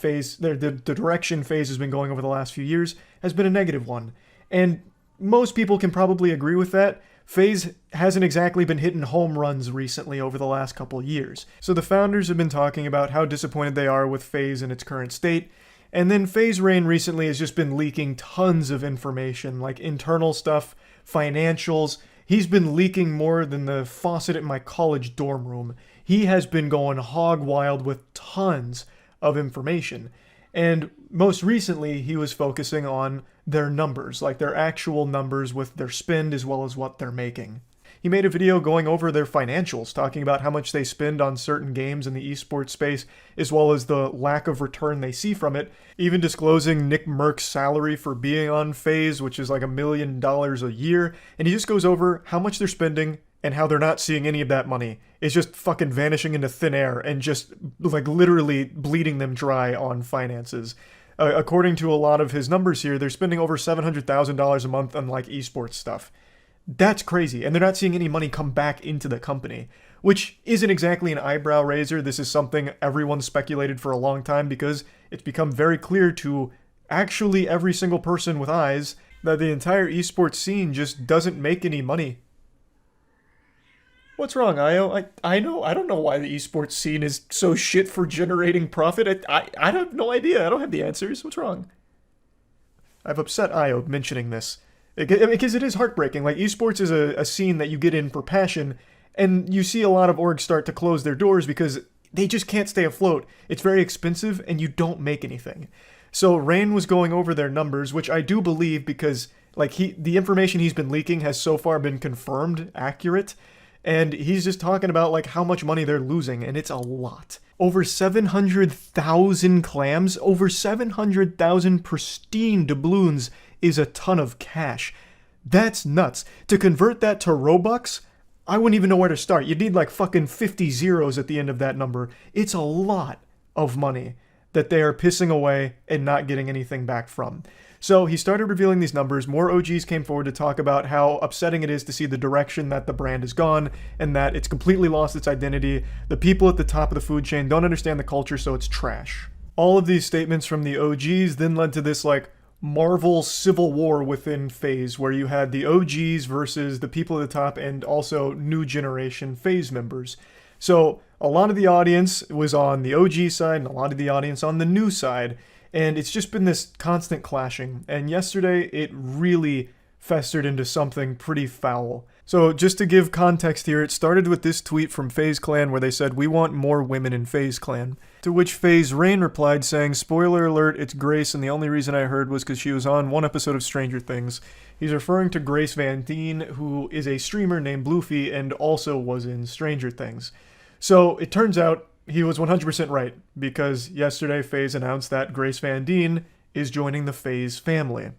FaZe has been going over the last few years has been a negative one. And most people can probably agree with that. FaZe hasn't exactly been hitting home runs recently over the last couple years. So the founders have been talking about how disappointed they are with FaZe in its current state. And then FaZe Rain recently has just been leaking tons of information, like internal stuff, financials. He's been leaking more than the faucet in my college dorm room. He has been going hog wild with tons of information. And most recently, he was focusing on their numbers, like their actual numbers with their spend as well as what they're making. He made a video going over their financials, talking about how much they spend on certain games in the esports space, as well as the lack of return they see from it, even disclosing Nick Merck's salary for being on FaZe, which is like $1 million a year, and he just goes over how much they're spending and how they're not seeing any of that money. It's just fucking vanishing into thin air and just like literally bleeding them dry on finances. According to a lot of his numbers here, they're spending over $700,000 a month on like esports stuff. That's crazy, and they're not seeing any money come back into the company, which isn't exactly an eyebrow raiser. This is something everyone speculated for a long time because it's become very clear to actually every single person with eyes that the entire esports scene just doesn't make any money. What's wrong, Io? I don't know why the esports scene is so shit for generating profit. I have no idea. I don't have the answers. What's wrong? I've upset Io mentioning this. Because it is heartbreaking. Like, esports is a scene that you get in for passion, and you see a lot of orgs start to close their doors because they just can't stay afloat. It's very expensive, and you don't make anything. So Rain was going over their numbers, which I do believe because like the information he's been leaking has so far been confirmed accurate. And he's just talking about like how much money they're losing, and it's a lot. Over 700,000 clams, over 700,000 pristine doubloons is a ton of cash. That's nuts. To convert that to Robux, I wouldn't even know where to start. You'd need like fucking 50 zeros at the end of that number. It's a lot of money that they are pissing away and not getting anything back from. So he started revealing these numbers. More OGs came forward to talk about how upsetting it is to see the direction that the brand has gone and that it's completely lost its identity. The people at the top of the food chain don't understand the culture, so it's trash. All of these statements from the OGs then led to this like Marvel civil war within FaZe, where you had the OGs versus the people at the top and also new generation FaZe members. So a lot of the audience was on the OG side and a lot of the audience on the new side. And it's just been this constant clashing. And yesterday, it really festered into something pretty foul. So just to give context here, it started with this tweet from FaZe Clan where they said, "We want more women in FaZe Clan." To which FaZe Rain replied saying, "Spoiler alert, it's Grace, and the only reason I heard was because she was on one episode of Stranger Things." He's referring to Grace Van Dien, who is a streamer named Bluefy and also was in Stranger Things. So it turns out he was 100% right, because yesterday FaZe announced that Grace Van Dien is joining the FaZe family.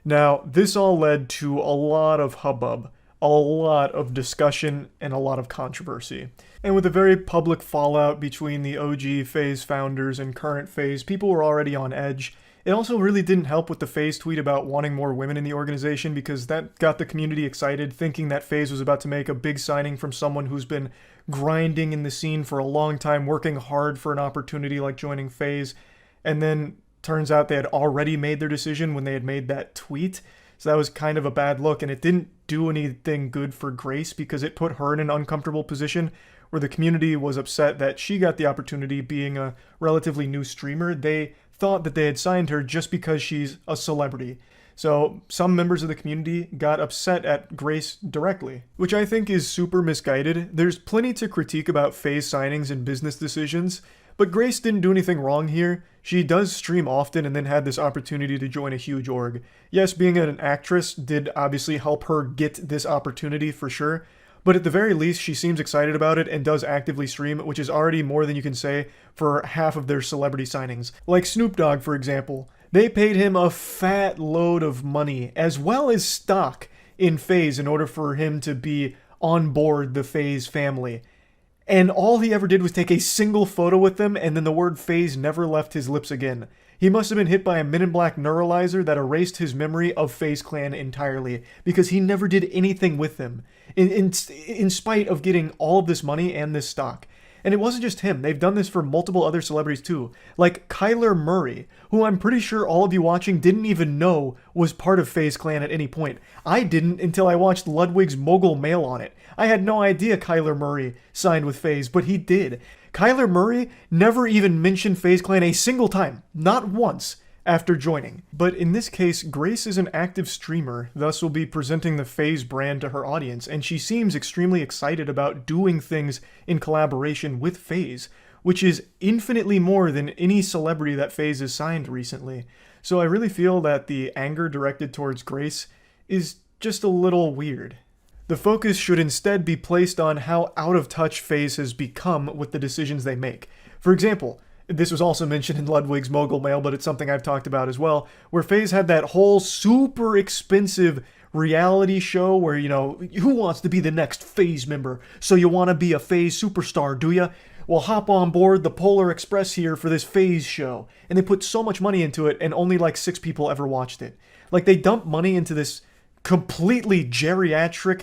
Now, this all led to a lot of hubbub a lot of discussion and a lot of controversy. And with a very public fallout between the OG FaZe founders and current FaZe, people were already on edge. It also really didn't help with the FaZe tweet about wanting more women in the organization, because that got the community excited, thinking that FaZe was about to make a big signing from someone who's been grinding in the scene for a long time, working hard for an opportunity like joining FaZe. And then turns out they had already made their decision when they had made that tweet. So that was kind of a bad look, and it didn't do anything good for Grace, because it put her in an uncomfortable position where the community was upset that she got the opportunity being a relatively new streamer. They thought that they had signed her just because she's a celebrity. So some members of the community got upset at Grace directly, which I think is super misguided. There's plenty to critique about FaZe signings and business decisions, but Grace didn't do anything wrong here. She does stream often and then had this opportunity to join a huge org. Yes, being an actress did obviously help her get this opportunity for sure, but at the very least, she seems excited about it and does actively stream, which is already more than you can say for half of their celebrity signings. Like Snoop Dogg, for example. They paid him a fat load of money, as well as stock, in FaZe in order for him to be on board the FaZe family. And all he ever did was take a single photo with them, and then the word FaZe never left his lips again. He must have been hit by a Men in Black neuralizer that erased his memory of FaZe Clan entirely, because he never did anything with them, in spite of getting all of this money and this stock. And it wasn't just him. They've done this for multiple other celebrities too. Like Kyler Murray, who I'm pretty sure all of you watching didn't even know was part of FaZe Clan at any point. I didn't until I watched Ludwig's Mogul Mail on it. I had no idea Kyler Murray signed with FaZe, but he did. Kyler Murray never even mentioned FaZe Clan a single time. Not once. After joining. But in this case, Grace is an active streamer, thus will be presenting the FaZe brand to her audience, and she seems extremely excited about doing things in collaboration with FaZe, which is infinitely more than any celebrity that FaZe has signed recently. So I really feel that the anger directed towards Grace is just a little weird. The focus should instead be placed on how out of touch FaZe has become with the decisions they make. For example, this was also mentioned in Ludwig's Mogul Mail, but it's something I've talked about as well, where FaZe had that whole super expensive reality show where, you know, who wants to be the next FaZe member? So you want to be a FaZe superstar, do ya? Well, hop on board the Polar Express here for this FaZe show. And they put so much money into it, and only like 6 people ever watched it. Like, they dumped money into this completely geriatric,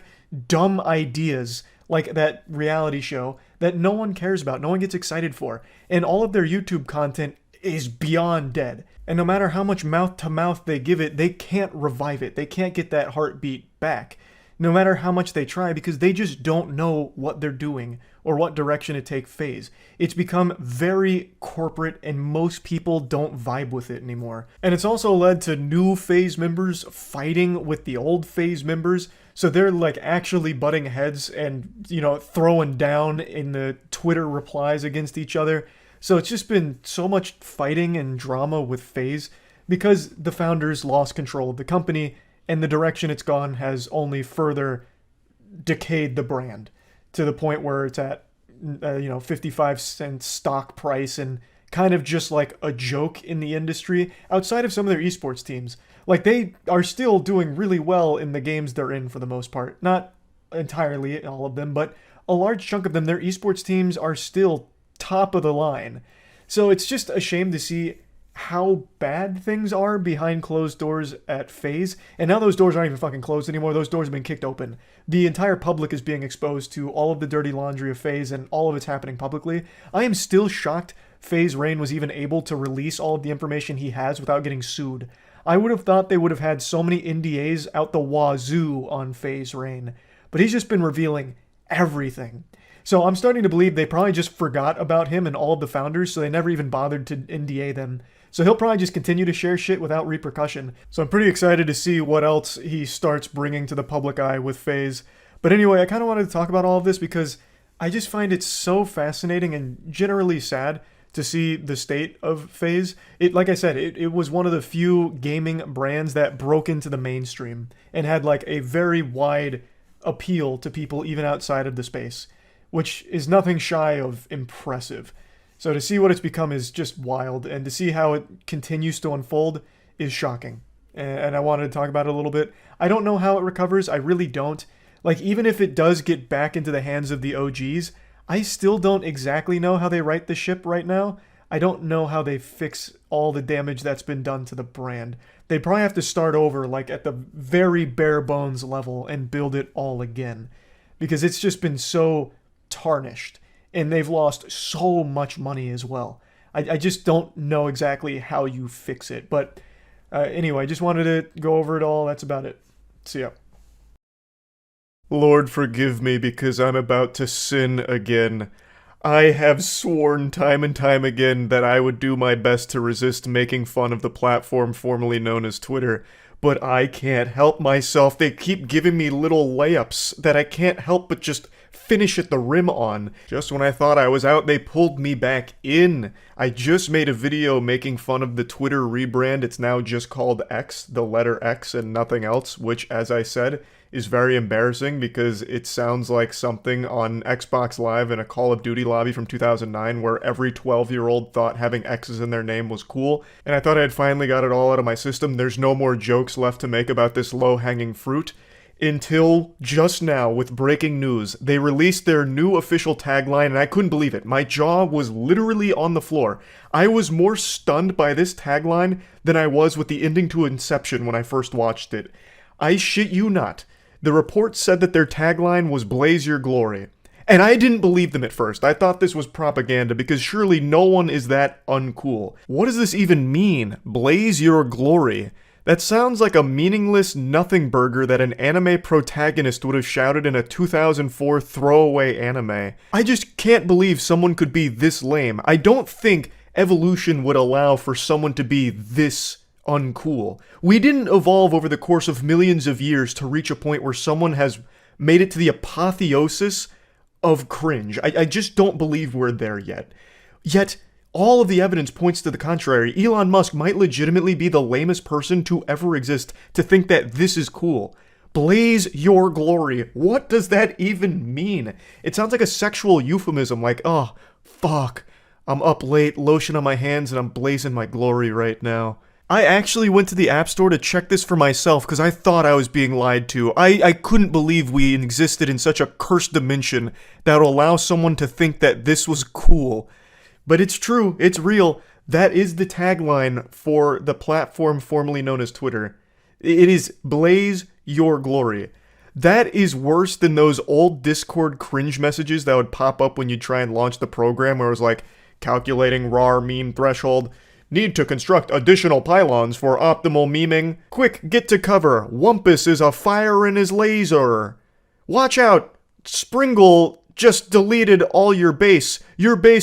dumb ideas like that reality show that no one cares about, no one gets excited for. And all of their YouTube content is beyond dead. And no matter how much mouth-to-mouth they give it, they can't revive it. They can't get that heartbeat back. No matter how much they try, because they just don't know what they're doing or what direction to take FaZe. It's become very corporate, and most people don't vibe with it anymore. And it's also led to new FaZe members fighting with the old FaZe members. So they're like actually butting heads and, you know, throwing down in the Twitter replies against each other. So it's just been so much fighting and drama with FaZe because the founders lost control of the company, and the direction it's gone has only further decayed the brand to the point where it's at, 55-cent stock price and kind of just like a joke in the industry outside of some of their esports teams. Like, they are still doing really well in the games they're in for the most part. Not entirely all of them, but a large chunk of them, their esports teams are still top of the line. So it's just a shame to see how bad things are behind closed doors at FaZe. And now those doors aren't even fucking closed anymore. Those doors have been kicked open. The entire public is being exposed to all of the dirty laundry of FaZe, and all of it's happening publicly. I am still shocked FaZe Rain was even able to release all of the information he has without getting sued. I would have thought they would have had so many NDAs out the wazoo on FaZe Rain, but he's just been revealing everything. So I'm starting to believe they probably just forgot about him and all of the founders, so they never even bothered to NDA them. So he'll probably just continue to share shit without repercussion. So I'm pretty excited to see what else he starts bringing to the public eye with FaZe. But anyway, I kind of wanted to talk about all of this because I just find it so fascinating and generally sad to see the state of FaZe. Like I said, it was one of the few gaming brands that broke into the mainstream and had like a very wide appeal to people even outside of the space, which is nothing shy of impressive. So to see what it's become is just wild, and to see how it continues to unfold is shocking. And I wanted to talk about it a little bit. I don't know how it recovers. I really don't. Like, even if it does get back into the hands of the OGs, I still don't exactly know how they right the ship right now. I don't know how they fix all the damage that's been done to the brand. They probably have to start over, like, at the very bare bones level and build it all again. Because it's just been so tarnished. And they've lost so much money as well. I just don't know exactly how you fix it. But anyway, just wanted to go over it all. That's about it. See ya. Lord, forgive me because I'm about to sin again. I have sworn time and time again that I would do my best to resist making fun of the platform formerly known as Twitter, but I can't help myself. They keep giving me little layups that I can't help but just finish at the rim on. Just when I thought I was out, they pulled me back in. I just made a video making fun of the Twitter rebrand. It's now just called X, the letter X and nothing else, which, as I said, is very embarrassing because it sounds like something on Xbox Live in a Call of Duty lobby from 2009 where every 12-year-old thought having X's in their name was cool, and I thought I had finally got it all out of my system. There's no more jokes left to make about this low-hanging fruit. Until just now, with breaking news, they released their new official tagline, and I couldn't believe it. My jaw was literally on the floor. I was more stunned by this tagline than I was with the ending to Inception when I first watched it. I shit you not. The report said that their tagline was "Blaze Your Glory." And I didn't believe them at first. I thought this was propaganda because surely no one is that uncool. What does this even mean? Blaze your glory. That sounds like a meaningless nothing burger that an anime protagonist would have shouted in a 2004 throwaway anime. I just can't believe someone could be this lame. I don't think evolution would allow for someone to be this uncool. We didn't evolve over the course of millions of years to reach a point where someone has made it to the apotheosis of cringe. I just don't believe we're there yet. Yet, all of the evidence points to the contrary. Elon Musk might legitimately be the lamest person to ever exist to think that this is cool. Blaze your glory. What does that even mean? It sounds like a sexual euphemism, like, oh, fuck, I'm up late, lotion on my hands, and I'm blazing my glory right now. I actually went to the App Store to check this for myself because I thought I was being lied to. I couldn't believe we existed in such a cursed dimension that would allow someone to think that this was cool. But it's true, it's real. That is the tagline for the platform formerly known as Twitter. It is blaze your glory. That is worse than those old Discord cringe messages that would pop up when you try and launch the program where it was like, calculating RAR meme threshold, need to construct additional pylons for optimal memeing, quick get to cover, Wumpus is a fire in his laser. Watch out, Springle just deleted all your base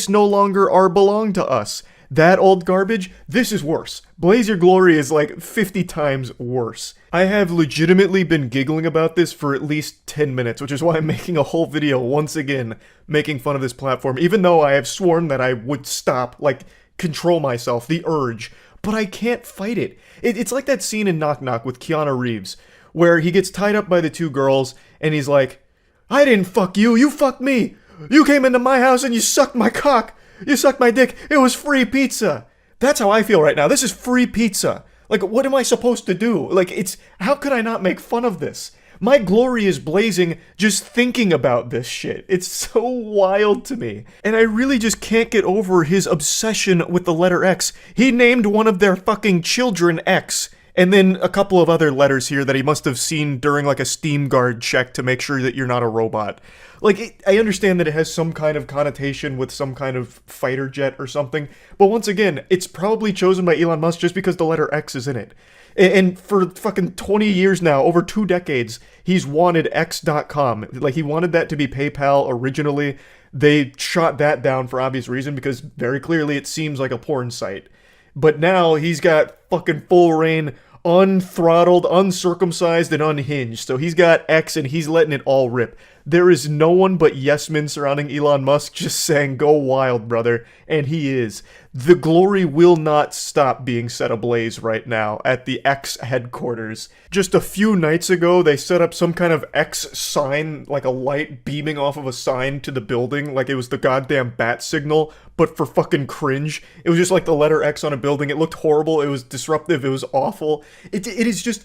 no longer belong to us. That old garbage, this is worse. Blaze Your Glory is like 50 times worse. I have legitimately been giggling about this for at least 10 minutes, which is why I'm making a whole video once again making fun of this platform, even though I have sworn that I would stop, like, control myself, the urge, but I can't fight it. It's like that scene in Knock Knock with Keanu Reeves, where he gets tied up by the two girls, and he's like, I didn't fuck you, you fucked me! You came into my house and you sucked my cock! You sucked my dick, it was free pizza! That's how I feel right now, this is free pizza! Like, what am I supposed to do? Like, how could I not make fun of this? My glory is blazing just thinking about this shit. It's so wild to me. And I really just can't get over his obsession with the letter X. He named one of their fucking children X. And then a couple of other letters here that he must have seen during like a Steam Guard check to make sure that you're not a robot. Like, I understand that it has some kind of connotation with some kind of fighter jet or something, but once again, it's probably chosen by Elon Musk just because the letter X is in it. And for fucking 20 years now, over 2 decades, he's wanted X.com. Like, he wanted that to be PayPal originally. They shot that down for obvious reason because very clearly it seems like a porn site. But now he's got fucking full reign, unthrottled, uncircumcised, and unhinged. So he's got X and he's letting it all rip. There is no one but yes men surrounding Elon Musk just saying, go wild, brother. And he is. The glory will not stop being set ablaze right now at the X headquarters. Just a few nights ago, they set up some kind of X sign, like a light beaming off of a sign to the building, like it was the goddamn bat signal, but for fucking cringe. It was just like the letter X on a building. It looked horrible. It was disruptive. It was awful. It is just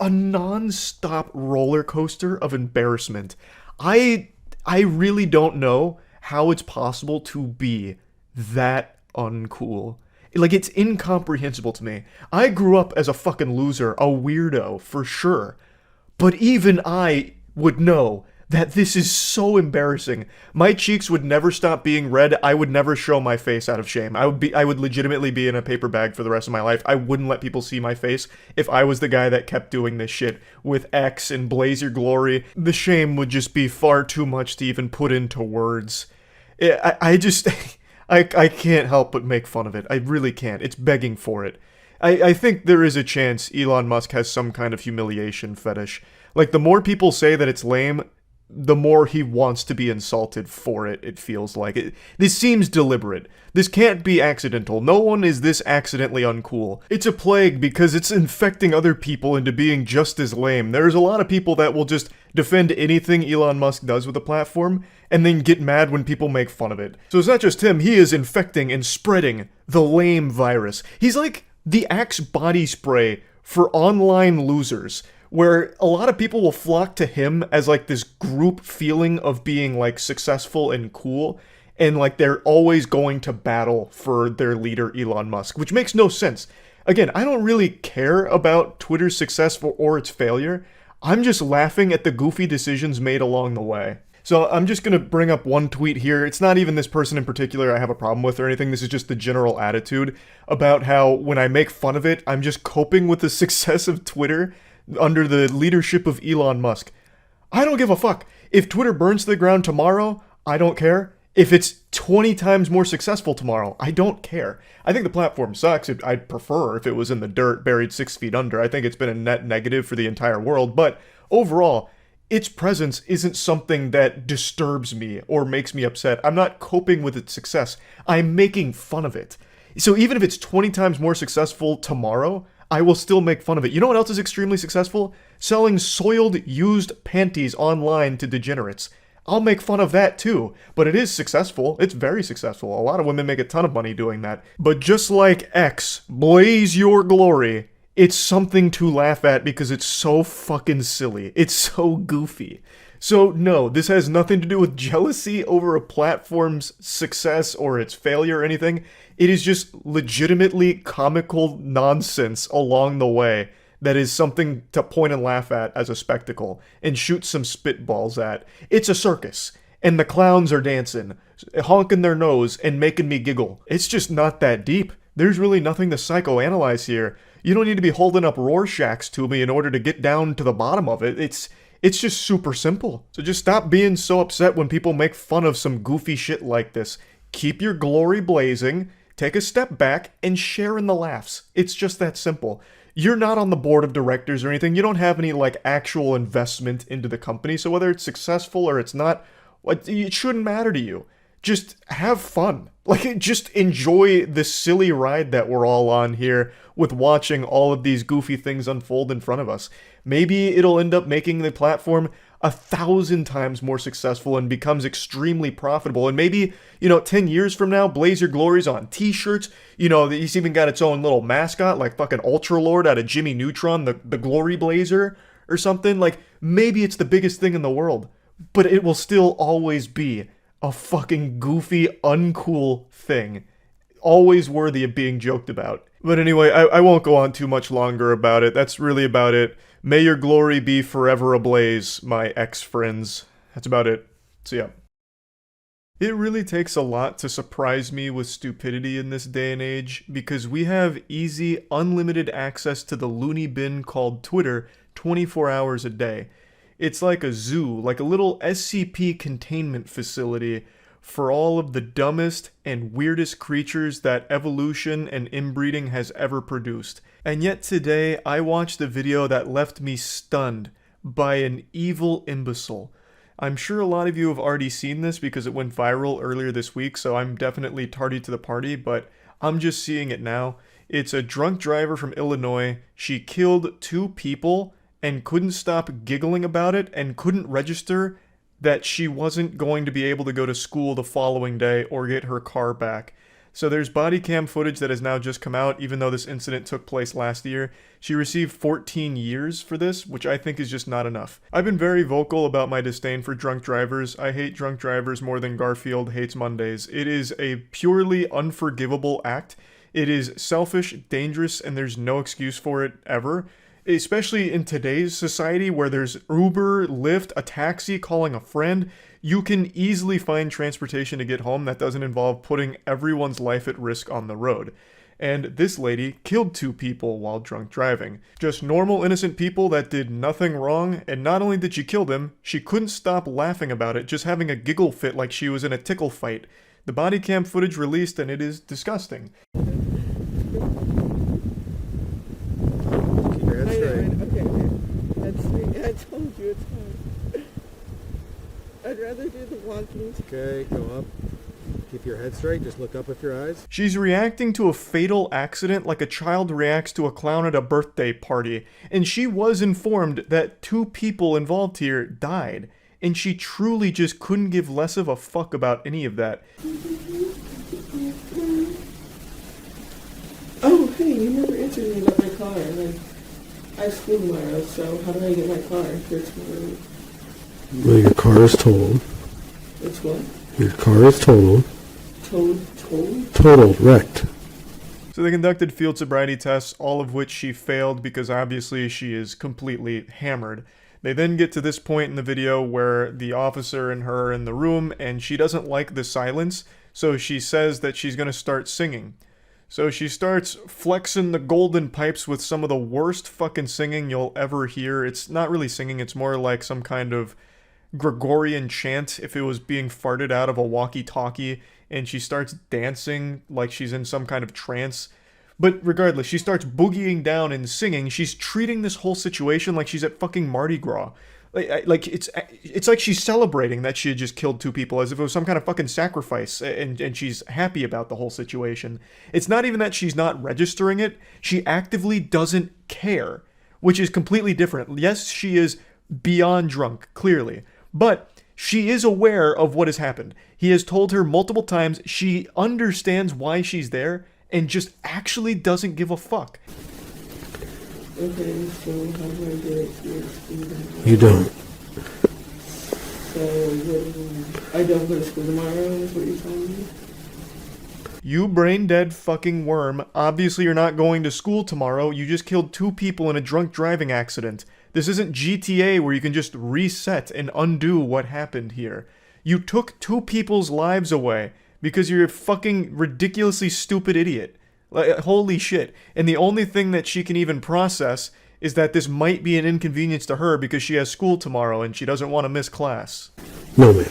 a non-stop roller coaster of embarrassment. I really don't know how it's possible to be that uncool. Like, it's incomprehensible to me. I grew up as a fucking loser, a weirdo, for sure. But even I would know that this is so embarrassing. My cheeks would never stop being red. I would never show my face out of shame. I would legitimately be in a paper bag for the rest of my life. I wouldn't let people see my face if I was the guy that kept doing this shit with X and Blaze Your Glory. The shame would just be far too much to even put into words. I just... I can't help but make fun of it. I really can't. It's begging for it. I think there is a chance Elon Musk has some kind of humiliation fetish. Like, the more people say that it's lame, the more he wants to be insulted for it, it feels like. This seems deliberate. This can't be accidental. No one is this accidentally uncool. It's a plague because it's infecting other people into being just as lame. There's a lot of people that will just defend anything Elon Musk does with the platform, and then get mad when people make fun of it. So it's not just him, he is infecting and spreading the lame virus. He's like the Axe body spray for online losers, where a lot of people will flock to him as like this group feeling of being like successful and cool, and like they're always going to battle for their leader Elon Musk, which makes no sense. Again, I don't really care about Twitter's success or its failure. I'm just laughing at the goofy decisions made along the way. So I'm just going to bring up one tweet here. It's not even this person in particular I have a problem with or anything. This is just the general attitude about how when I make fun of it, I'm just coping with the success of Twitter under the leadership of Elon Musk. I don't give a fuck. If Twitter burns to the ground tomorrow, I don't care. If it's 20 times more successful tomorrow, I don't care. I think the platform sucks. I'd prefer if it was in the dirt, buried 6 feet under. I think it's been a net negative for the entire world, but overall, its presence isn't something that disturbs me or makes me upset. I'm not coping with its success. I'm making fun of it. So even if it's 20 times more successful tomorrow, I will still make fun of it. You know what else is extremely successful? Selling soiled, used panties online to degenerates. I'll make fun of that too, but it is successful. It's very successful. A lot of women make a ton of money doing that. But just like X, Blaze Your Glory, it's something to laugh at because it's so fucking silly. It's so goofy. So no, this has nothing to do with jealousy over a platform's success or its failure or anything. It is just legitimately comical nonsense along the way that is something to point and laugh at as a spectacle and shoot some spitballs at. It's a circus, and the clowns are dancing, honking their nose and making me giggle. It's just not that deep. There's really nothing to psychoanalyze here. You don't need to be holding up Rorschachs to me in order to get down to the bottom of it. It's just super simple. So just stop being so upset when people make fun of some goofy shit like this. Keep your glory blazing, take a step back, and share in the laughs. It's just that simple. You're not on the board of directors or anything. You don't have any, like, actual investment into the company, so whether it's successful or it's not, it shouldn't matter to you. Just have fun. Like, just enjoy the silly ride that we're all on here with watching all of these goofy things unfold in front of us. Maybe it'll end up making the platform 1,000 times more successful and becomes extremely profitable. And maybe, 10 years from now, Blaze Your Glory's on t-shirts. It's even got its own little mascot, like fucking Ultra Lord out of Jimmy Neutron, the Glory Blazer or something. Like, maybe it's the biggest thing in the world, but it will still always be a fucking goofy, uncool thing. Always worthy of being joked about. But anyway, I won't go on too much longer about it. That's really about it. May your glory be forever ablaze, my ex-friends. That's about it. See ya. It really takes a lot to surprise me with stupidity in this day and age, because we have easy, unlimited access to the loony bin called Twitter 24 hours a day. It's like a zoo, like a little SCP containment facility for all of the dumbest and weirdest creatures that evolution and inbreeding has ever produced. And yet today, I watched a video that left me stunned by an evil imbecile. I'm sure a lot of you have already seen this because it went viral earlier this week, so I'm definitely tardy to the party, but I'm just seeing it now. It's a drunk driver from Illinois. She killed 2 people and couldn't stop giggling about it and couldn't register that she wasn't going to be able to go to school the following day or get her car back. So there's body cam footage that has now just come out, even though this incident took place last year. She received 14 years for this, which I think is just not enough. I've been very vocal about my disdain for drunk drivers. I hate drunk drivers more than Garfield hates Mondays. It is a purely unforgivable act. It is selfish, dangerous, and there's no excuse for it ever. Especially in today's society where there's Uber, Lyft, a taxi, calling a friend. You can easily find transportation to get home that doesn't involve putting everyone's life at risk on the road. And this lady killed 2 people while drunk driving. Just normal, innocent people that did nothing wrong, and not only did she kill them, she couldn't stop laughing about it, just having a giggle fit like she was in a tickle fight. The body cam footage released, and it is disgusting. Keep your head straight. Okay. Head straight. I told you it's hard. I'd rather do the walking. Okay, go up. Keep your head straight. Just look up with your eyes. She's reacting to a fatal accident like a child reacts to a clown at a birthday party. And she was informed that 2 people involved here died. And she truly just couldn't give less of a fuck about any of that. Oh, hey, you never answered me about my car. I have school tomorrow, so how do I get my car for tomorrow? Well, your car is totaled. It's what? Your car is totaled. Totaled? Totaled, wrecked. So they conducted field sobriety tests, all of which she failed because obviously she is completely hammered. They then get to this point in the video where the officer and her are in the room and she doesn't like the silence, so she says that she's going to start singing. So she starts flexing the golden pipes with some of the worst fucking singing you'll ever hear. It's not really singing, it's more like some kind of Gregorian chant if it was being farted out of a walkie-talkie, and she starts dancing like she's in some kind of trance. But regardless, she starts boogieing down and singing. She's treating this whole situation like she's at fucking Mardi Gras. Like it's like she's celebrating that she had just killed 2 people as if it was some kind of fucking sacrifice, and she's happy about the whole situation. It's not even that she's not registering it, she actively doesn't care, which is completely different. Yes, she is beyond drunk, clearly, but she is aware of what has happened. He has told her multiple times, she understands why she's there, and just actually doesn't give a fuck. Okay, so how do I get it to your school? You don't. So, I don't go to school tomorrow, is what you're telling me? You brain dead fucking worm. Obviously you're not going to school tomorrow. You just killed 2 people in a drunk driving accident. This isn't GTA where you can just reset and undo what happened here. You took 2 people's lives away because you're a fucking ridiculously stupid idiot. Like, holy shit. And the only thing that she can even process is that this might be an inconvenience to her because she has school tomorrow and she doesn't want to miss class. No, man.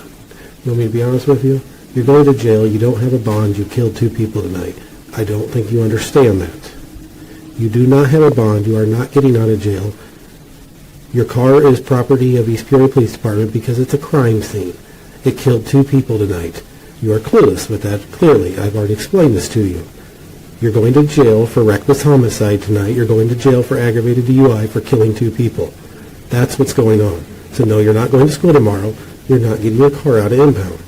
You want me to be honest with you? You're going to jail, you don't have a bond, you killed 2 people tonight. I don't think you understand that. You do not have a bond, you are not getting out of jail. Your car is property of East Peoria Police Department because it's a crime scene. It killed 2 people tonight. You are clueless with that, clearly. I've already explained this to you. You're going to jail for reckless homicide tonight. You're going to jail for aggravated DUI for killing 2 people. That's what's going on. So no, you're not going to school tomorrow. You're not getting your car out of impound.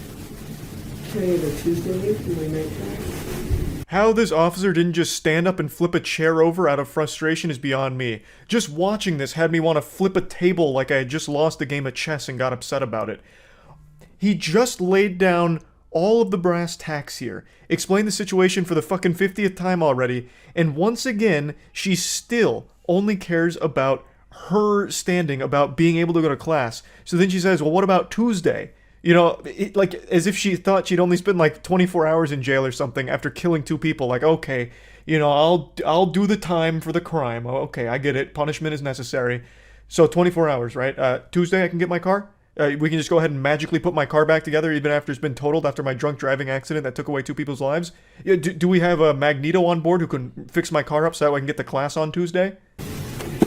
Can I have a Tuesday for my night class? How this officer didn't just stand up and flip a chair over out of frustration is beyond me. Just watching this had me want to flip a table like I had just lost a game of chess and got upset about it. He just laid down all of the brass tacks here, explained the situation for the fucking 50th time already, and once again, she still only cares about her standing, about being able to go to class. So then she says, well, what about Tuesday? You know, like, as if she thought she'd only spend like 24 hours in jail or something after killing 2 people. Like, okay, you know, I'll do the time for the crime. Oh, okay, I get it. Punishment is necessary. So 24 hours, right? Tuesday I can get my car? We can just go ahead and magically put my car back together even after it's been totaled after my drunk driving accident that took away 2 people's lives? Do we have a Magneto on board who can fix my car up so that I can get the class on Tuesday?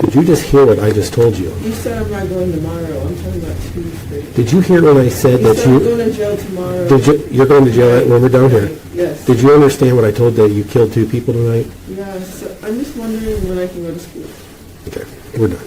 Did you just hear what I just told you? You said I'm not going tomorrow. I'm talking about Tuesday. Did you hear when I said that you... I'm going to jail tomorrow. You're going to jail when we're done here? Yes. Did you understand what I told that you killed 2 people tonight? Yes. I'm just wondering when I can go to school. Okay, we're done.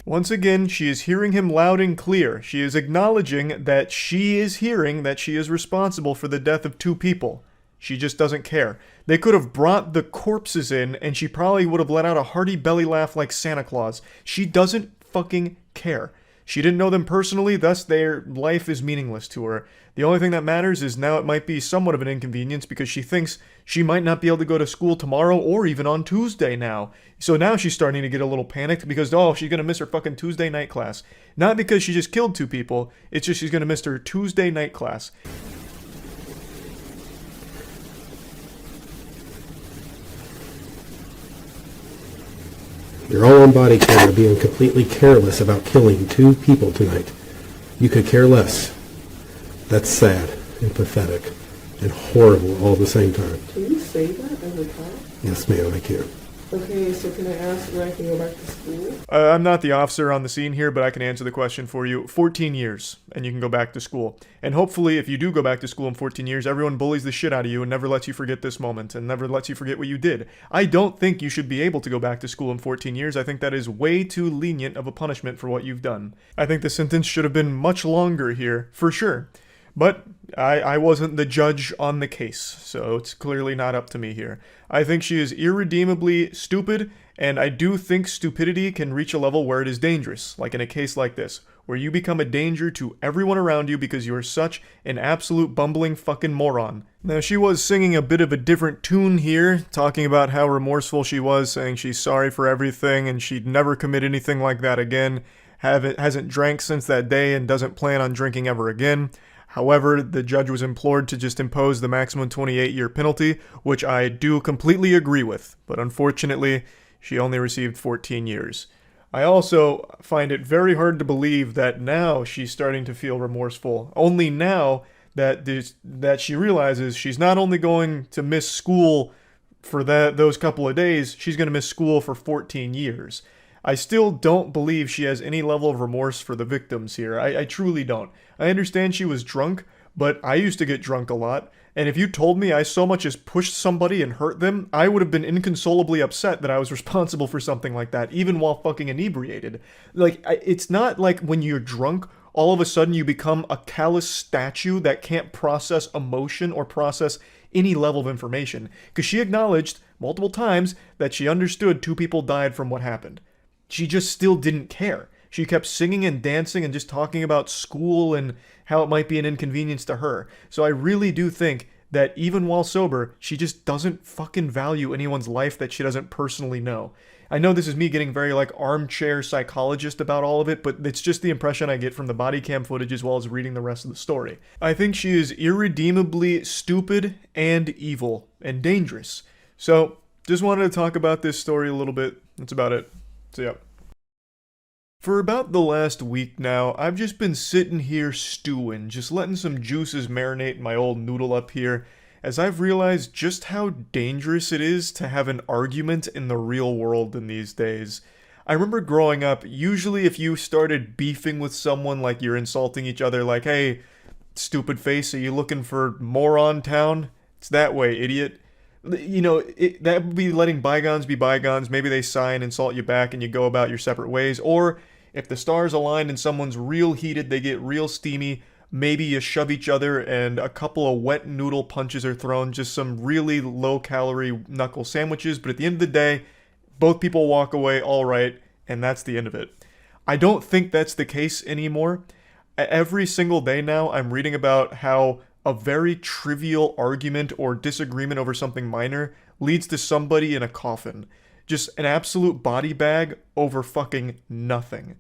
Once again, she is hearing him loud and clear. She is acknowledging that she is hearing that she is responsible for the death of 2 people. She just doesn't care. They could have brought the corpses in and she probably would have let out a hearty belly laugh like Santa Claus. She doesn't fucking care. She didn't know them personally, thus their life is meaningless to her. The only thing that matters is now it might be somewhat of an inconvenience because she thinks she might not be able to go to school tomorrow or even on Tuesday now. So now she's starting to get a little panicked because, oh, she's going to miss her fucking Tuesday night class. Not because she just killed 2 people, it's just she's going to miss her Tuesday night class. You're all on body camera being completely careless about killing 2 people tonight. You could care less. That's sad and pathetic and horrible all at the same time. Can you say that as a cop? Yes, ma'am, I can. Okay, so can I ask when I can go back to school? I'm not the officer on the scene here, but I can answer the question for you. 14 years, and you can go back to school. And hopefully, if you do go back to school in 14 years, everyone bullies the shit out of you and never lets you forget this moment, and never lets you forget what you did. I don't think you should be able to go back to school in 14 years. I think that is way too lenient of a punishment for what you've done. I think the sentence should have been much longer here, for sure. But I wasn't the judge on the case, so it's clearly not up to me here. I think she is irredeemably stupid, and I do think stupidity can reach a level where it is dangerous, like in a case like this, where you become a danger to everyone around you because you are such an absolute bumbling fucking moron. Now, she was singing a bit of a different tune here, talking about how remorseful she was, saying she's sorry for everything and she'd never commit anything like that again, hasn't drank since that day and doesn't plan on drinking ever again. However, the judge was implored to just impose the maximum 28-year penalty, which I do completely agree with, but unfortunately, she only received 14 years. I also find it very hard to believe that now she's starting to feel remorseful, only now that she realizes she's not only going to miss school for those couple of days, she's going to miss school for 14 years. I still don't believe she has any level of remorse for the victims here. I truly don't. I understand she was drunk, but I used to get drunk a lot, and if you told me I so much as pushed somebody and hurt them, I would have been inconsolably upset that I was responsible for something like that, even while fucking inebriated. Like, it's not like when you're drunk, all of a sudden you become a callous statue that can't process emotion or process any level of information, because she acknowledged multiple times that she understood 2 people died from what happened. She just still didn't care. She kept singing and dancing and just talking about school and how it might be an inconvenience to her. So I really do think that even while sober, she just doesn't fucking value anyone's life that she doesn't personally know. I know this is me getting very like armchair psychologist about all of it, but it's just the impression I get from the body cam footage as well as reading the rest of the story. I think she is irredeemably stupid and evil and dangerous. So just wanted to talk about this story a little bit. That's about it. So yeah. For about the last week now, I've just been sitting here stewing, just letting some juices marinate in my old noodle up here, as I've realized just how dangerous it is to have an argument in the real world in these days. I remember growing up, usually if you started beefing with someone, like you're insulting each other, like, hey, stupid face, are you looking for moron town? It's that way, idiot. You know, that would be letting bygones be bygones. Maybe they sigh and insult you back and you go about your separate ways. Or if the stars align and someone's real heated, they get real steamy, maybe you shove each other and a couple of wet noodle punches are thrown, just some really low-calorie knuckle sandwiches. But at the end of the day, both people walk away all right, and that's the end of it. I don't think that's the case anymore. Every single day now, I'm reading about how a very trivial argument or disagreement over something minor leads to somebody in a coffin. Just an absolute body bag over fucking nothing.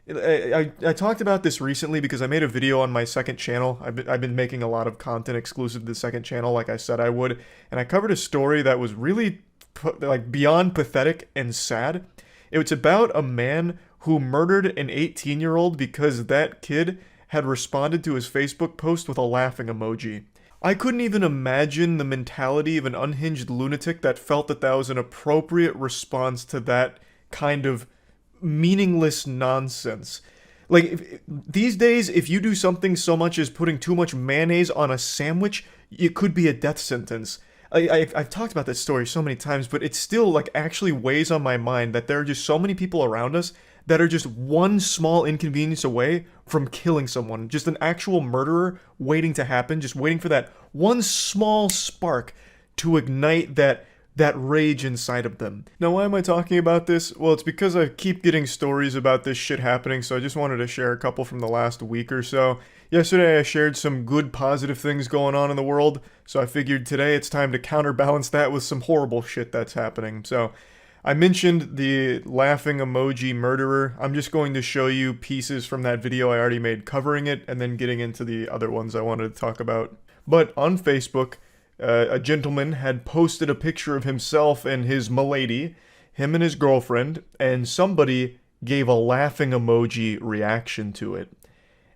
I talked about this recently because I made a video on my second channel. I've been making a lot of content exclusive to the second channel like I said I would. And I covered a story that was really like beyond pathetic and sad. It's about a man who murdered an 18-year-old because that kid had responded to his Facebook post with a laughing emoji. I couldn't even imagine the mentality of an unhinged lunatic that felt that that was an appropriate response to that kind of meaningless nonsense. Like, these days, if you do something so much as putting too much mayonnaise on a sandwich, it could be a death sentence. I've talked about this story so many times, but it still, like, actually weighs on my mind that there are just so many people around us that are just one small inconvenience away from killing someone. Just an actual murderer waiting to happen, just waiting for that one small spark to ignite that rage inside of them. Now, why am I talking about this? Well, it's because I keep getting stories about this shit happening, so I just wanted to share a couple from the last week or so. Yesterday, I shared some good, positive things going on in the world, so I figured today it's time to counterbalance that with some horrible shit that's happening. So, I mentioned the laughing emoji murderer. I'm just going to show you pieces from that video I already made covering it, and then getting into the other ones I wanted to talk about. But on Facebook, a gentleman had posted a picture of himself and his milady, him and his girlfriend, and somebody gave a laughing emoji reaction to it.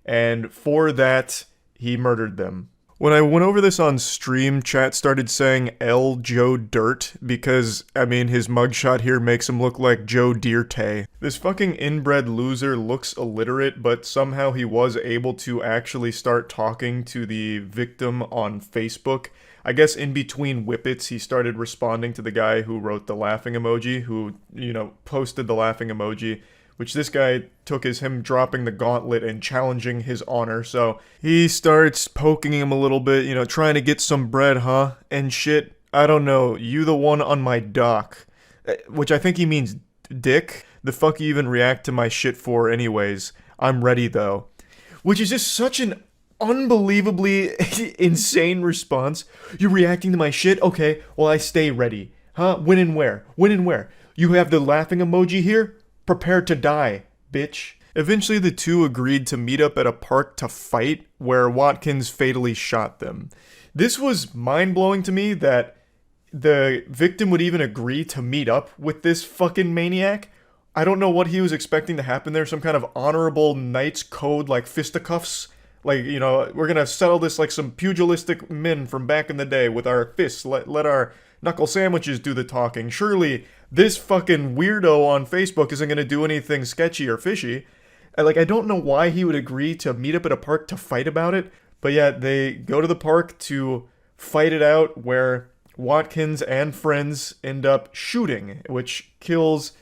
And for that, he murdered them. When I went over this on stream, chat started saying L. Joe Dirt, because, I mean, his mugshot here makes him look like Joe Dirte. This fucking inbred loser looks illiterate, but somehow he was able to actually start talking to the victim on Facebook. I guess in between whippets, he started responding to the guy who wrote the laughing emoji, who, you know, posted the laughing emoji, which this guy took as him dropping the gauntlet and challenging his honor. So he starts poking him a little bit, you know, trying to get some bread, huh? And shit, I don't know, you the one on my dock. Which I think he means dick. The fuck you even react to my shit for anyways? I'm ready though. Which is just such an unbelievably insane response. You're reacting to my shit? Okay, well I stay ready. Huh? When and where? When and where? You have the laughing emoji here? Prepare to die, bitch. Eventually the two agreed to meet up at a park to fight, where Watkins fatally shot them. This was mind-blowing to me that the victim would even agree to meet up with this fucking maniac. I don't know what he was expecting to happen there, some kind of honorable knight's code like fisticuffs. Like, you know, we're gonna settle this like some pugilistic men from back in the day with our fists. Let our knuckle sandwiches do the talking. Surely this fucking weirdo on Facebook isn't gonna do anything sketchy or fishy. I don't know why he would agree to meet up at a park to fight about it. But yeah, they go to the park to fight it out, where Watkins and friends end up shooting, which kills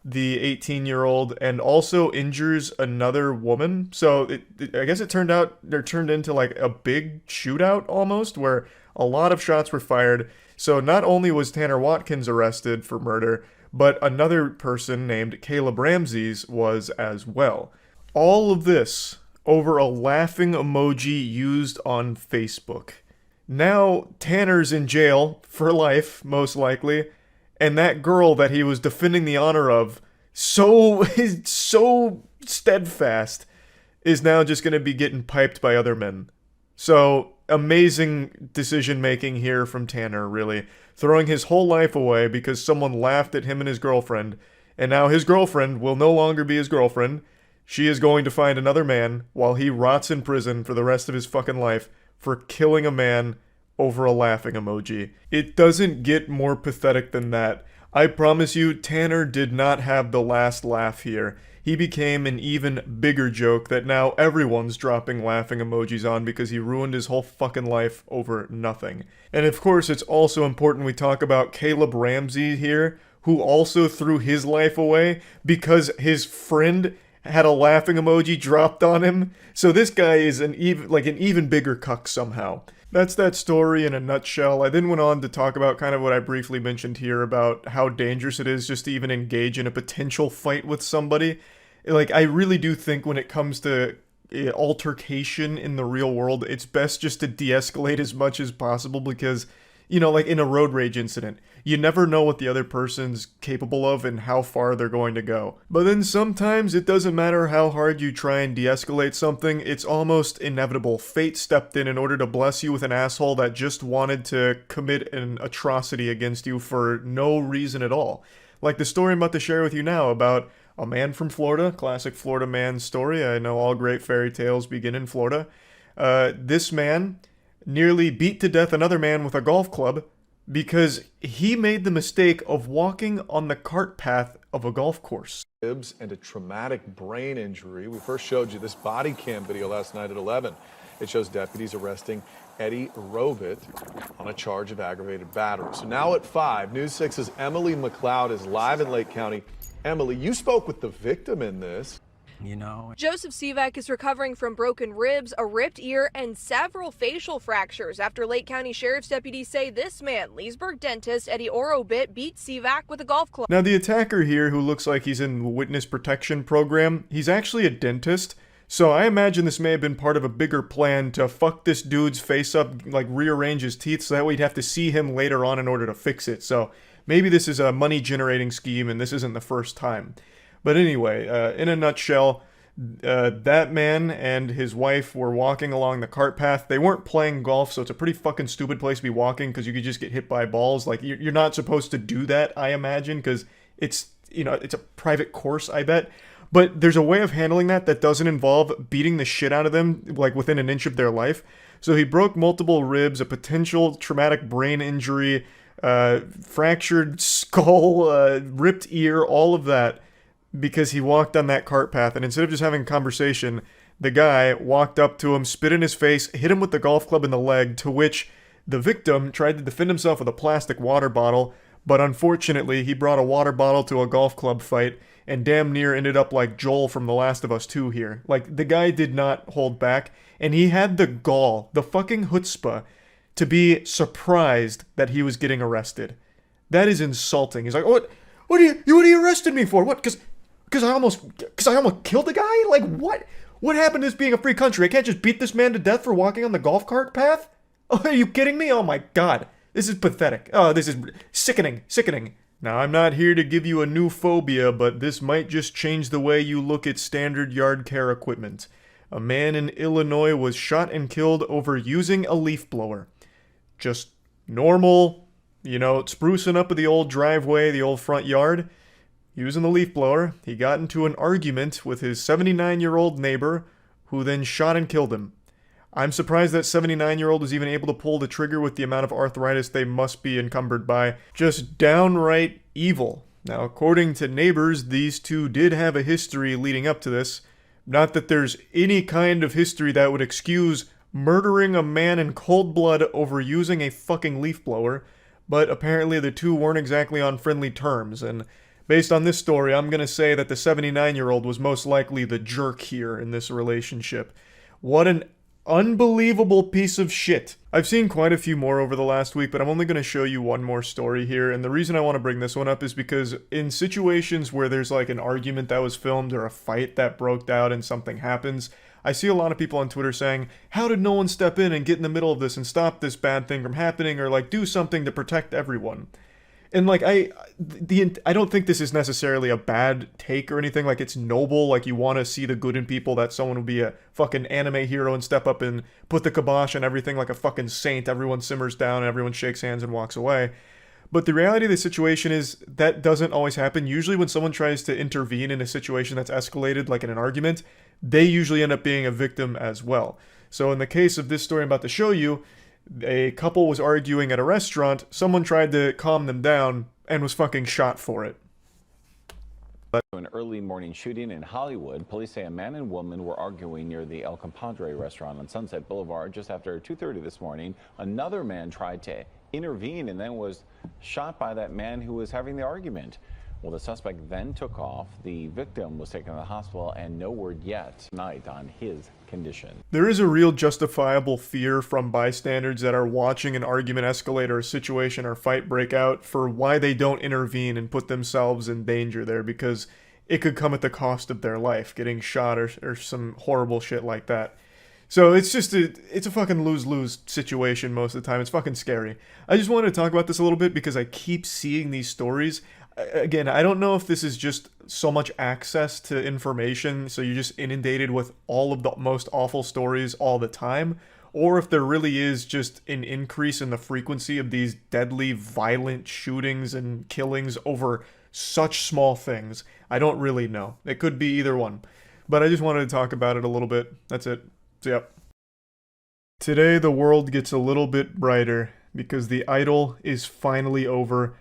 the 18-year-old and also injures another woman. So I guess it turned into like a big shootout almost, where a lot of shots were fired. So not only was Tanner Watkins arrested for murder, but another person named Caleb Ramses was as well. All of this over a laughing emoji used on Facebook. Now Tanner's in jail for life, most likely, and that girl that he was defending the honor of so steadfast is now just going to be getting piped by other men. So, amazing decision making here from Tanner, really. Throwing his whole life away because someone laughed at him and his girlfriend, and now his girlfriend will no longer be his girlfriend. She is going to find another man while he rots in prison for the rest of his fucking life for killing a man over a laughing emoji. It doesn't get more pathetic than that. I promise you, Tanner did not have the last laugh here. He became an even bigger joke that now everyone's dropping laughing emojis on because he ruined his whole fucking life over nothing. And of course, it's also important we talk about Caleb Ramsey here, who also threw his life away because his friend had a laughing emoji dropped on him. So this guy is an even bigger cuck somehow. That's that story in a nutshell. I then went on to talk about kind of what I briefly mentioned here about how dangerous it is just to even engage in a potential fight with somebody. Like, I really do think when it comes to altercation in the real world, it's best just to de-escalate as much as possible because, you know, like in a road rage incident, you never know what the other person's capable of and how far they're going to go. But then sometimes it doesn't matter how hard you try and de-escalate something, it's almost inevitable. Fate stepped in order to bless you with an asshole that just wanted to commit an atrocity against you for no reason at all. Like the story I'm about to share with you now about a man from Florida, classic Florida man story. I know all great fairy tales begin in Florida. This man nearly beat to death another man with a golf club because he made the mistake of walking on the cart path of a golf course. And a traumatic brain injury. We first showed you this body cam video last night at 11. It shows deputies arresting Eddie Robit on a charge of aggravated battery. So now at 5, News 6's Emily McLeod is live in Lake County. Emily, you spoke with the victim in this. Joseph Sivak is recovering from broken ribs, a ripped ear, and several facial fractures after Lake County Sheriff's deputies say this man, Leesburg dentist Eddie Orobit, beat Sivak with a golf club. Now, the attacker here, who looks like he's in the witness protection program, he's actually a dentist. So I imagine this may have been part of a bigger plan to fuck this dude's face up, like rearrange his teeth, so that way he'd have to see him later on in order to fix it. So maybe this is a money-generating scheme, and this isn't the first time. But anyway, in a nutshell, that man and his wife were walking along the cart path. They weren't playing golf, so it's a pretty fucking stupid place to be walking because you could just get hit by balls. Like, you're not supposed to do that, I imagine, because it's, you know, it's a private course, I bet. But there's a way of handling that that doesn't involve beating the shit out of them, like, within an inch of their life. So he broke multiple ribs, a potential traumatic brain injury, fractured skull, ripped ear, all of that, because he walked on that cart path, and instead of just having a conversation, the guy walked up to him, spit in his face, hit him with the golf club in the leg, to which the victim tried to defend himself with a plastic water bottle, but unfortunately he brought a water bottle to a golf club fight, and damn near ended up like Joel from The Last of Us 2 here. Like, the guy did not hold back, and he had the gall, the fucking chutzpah, to be surprised that he was getting arrested. That is insulting. He's like, what are you arrested me for? What, Because I almost killed the guy? Like, what? What happened to this being a free country? I can't just beat this man to death for walking on the golf cart path? Oh, are you kidding me? Oh my god. This is pathetic. Oh, this is sickening. Sickening. Now, I'm not here to give you a new phobia, but this might just change the way you look at standard yard care equipment. A man in Illinois was shot and killed over using a leaf blower. Just normal, you know, sprucing up the old driveway, the old front yard. Using the leaf blower, he got into an argument with his 79-year-old neighbor, who then shot and killed him. I'm surprised that 79-year-old was even able to pull the trigger with the amount of arthritis they must be encumbered by. Just downright evil. Now, according to neighbors, these two did have a history leading up to this. Not that there's any kind of history that would excuse murdering a man in cold blood over using a fucking leaf blower, but apparently the two weren't exactly on friendly terms, and based on this story, I'm going to say that the 79-year-old was most likely the jerk here in this relationship. What an unbelievable piece of shit. I've seen quite a few more over the last week, but I'm only going to show you one more story here, and the reason I want to bring this one up is because in situations where there's like an argument that was filmed or a fight that broke out and something happens, I see a lot of people on Twitter saying, how did no one step in and get in the middle of this and stop this bad thing from happening, or like do something to protect everyone? And like, I don't think this is necessarily a bad take or anything. Like, it's noble. Like, you want to see the good in people, that someone would be a fucking anime hero and step up and put the kibosh on everything like a fucking saint. Everyone simmers down and everyone shakes hands and walks away. But the reality of the situation is that doesn't always happen. Usually when someone tries to intervene in a situation that's escalated, like in an argument, they usually end up being a victim as well. So in the case of this story I'm about to show you, a couple was arguing at a restaurant, someone tried to calm them down, and was fucking shot for it. An early morning shooting in Hollywood. Police say a man and woman were arguing near the El Compadre restaurant on Sunset Boulevard just after 2:30 this morning. Another man tried to intervene and then was shot by that man who was having the argument. Well, the suspect then took off. The victim was taken to the hospital, and no word yet tonight on his condition. There is a real justifiable fear from bystanders that are watching an argument escalate or a situation or fight break out for why they don't intervene and put themselves in danger there, because it could come at the cost of their life, getting shot or some horrible shit like that. So it's just it's a fucking lose-lose situation most of the time. It's fucking scary. I just wanted to talk about this a little bit because I keep seeing these stories. Again, I don't know if this is just so much access to information, so you're just inundated with all of the most awful stories all the time, or if there really is just an increase in the frequency of these deadly, violent shootings and killings over such small things. I don't really know. It could be either one. But I just wanted to talk about it a little bit. That's it. So, yep. Today the world gets a little bit brighter because The Idol is finally over.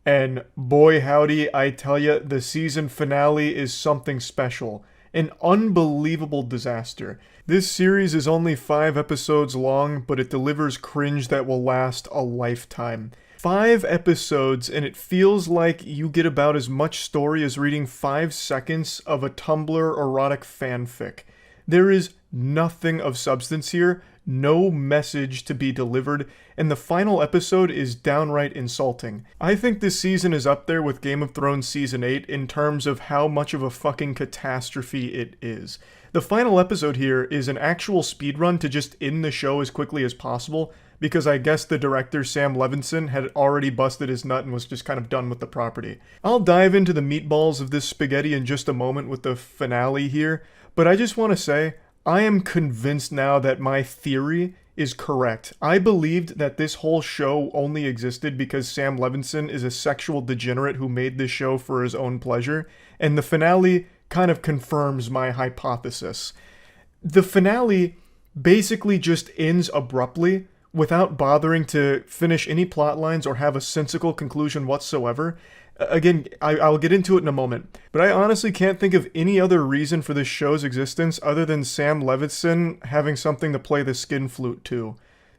And boy howdy, I tell ya, the season finale is something special. An unbelievable disaster. This series is only 5 episodes long, but it delivers cringe that will last a lifetime. 5 episodes, and it feels like you get about as much story as reading 5 seconds of a Tumblr erotic fanfic. There is nothing of substance here, no message to be delivered, and the final episode is downright insulting. I think this season is up there with Game of Thrones Season 8 in terms of how much of a fucking catastrophe it is. The final episode here is an actual speedrun to just end the show as quickly as possible, because I guess the director Sam Levinson had already busted his nut and was just kind of done with the property. I'll dive into the meatballs of this spaghetti in just a moment with the finale here, but I just want to say, I am convinced now that my theory is correct. I believed that this whole show only existed because Sam Levinson is a sexual degenerate who made this show for his own pleasure, and the finale kind of confirms my hypothesis. The finale basically just ends abruptly, without bothering to finish any plot lines or have a sensical conclusion whatsoever. Again, I'll get into it in a moment, but I honestly can't think of any other reason for this show's existence other than Sam Levinson having something to play the skin flute to.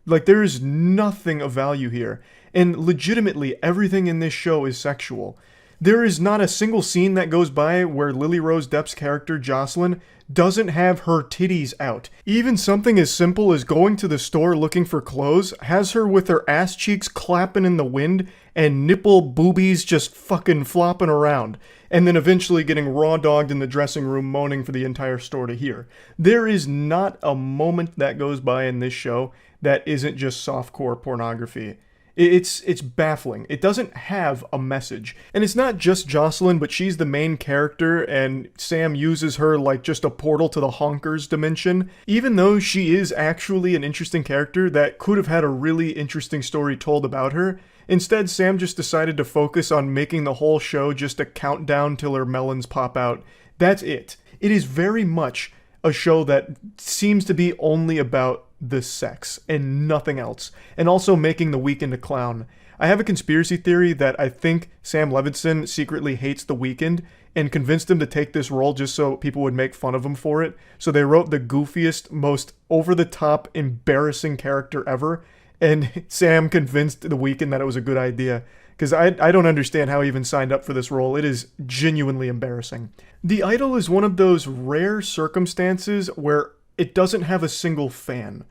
Like, there is nothing of value here, and legitimately everything in this show is sexual. There is not a single scene that goes by where Lily Rose Depp's character, Jocelyn, doesn't have her titties out. Even something as simple as going to the store looking for clothes has her with her ass cheeks clapping in the wind and nipple boobies just fucking flopping around, and then eventually getting raw dogged in the dressing room moaning for the entire store to hear. There is not a moment that goes by in this show that isn't just softcore pornography. It's baffling. It doesn't have a message. And it's not just Jocelyn, but she's the main character, and Sam uses her like just a portal to the honkers dimension. Even though she is actually an interesting character that could have had a really interesting story told about her, instead Sam just decided to focus on making the whole show just a countdown till her melons pop out. That's it. It is very much a show that seems to be only about the sex and nothing else, and also making The Weeknd a clown. I have a conspiracy theory that I think Sam Levinson secretly hates The Weeknd and convinced him to take this role just so people would make fun of him for it. So they wrote the goofiest, most over-the-top, embarrassing character ever, and Sam convinced The Weeknd that it was a good idea. Because I don't understand how he even signed up for this role. It is genuinely embarrassing. The Idol is one of those rare circumstances where it doesn't have a single fan.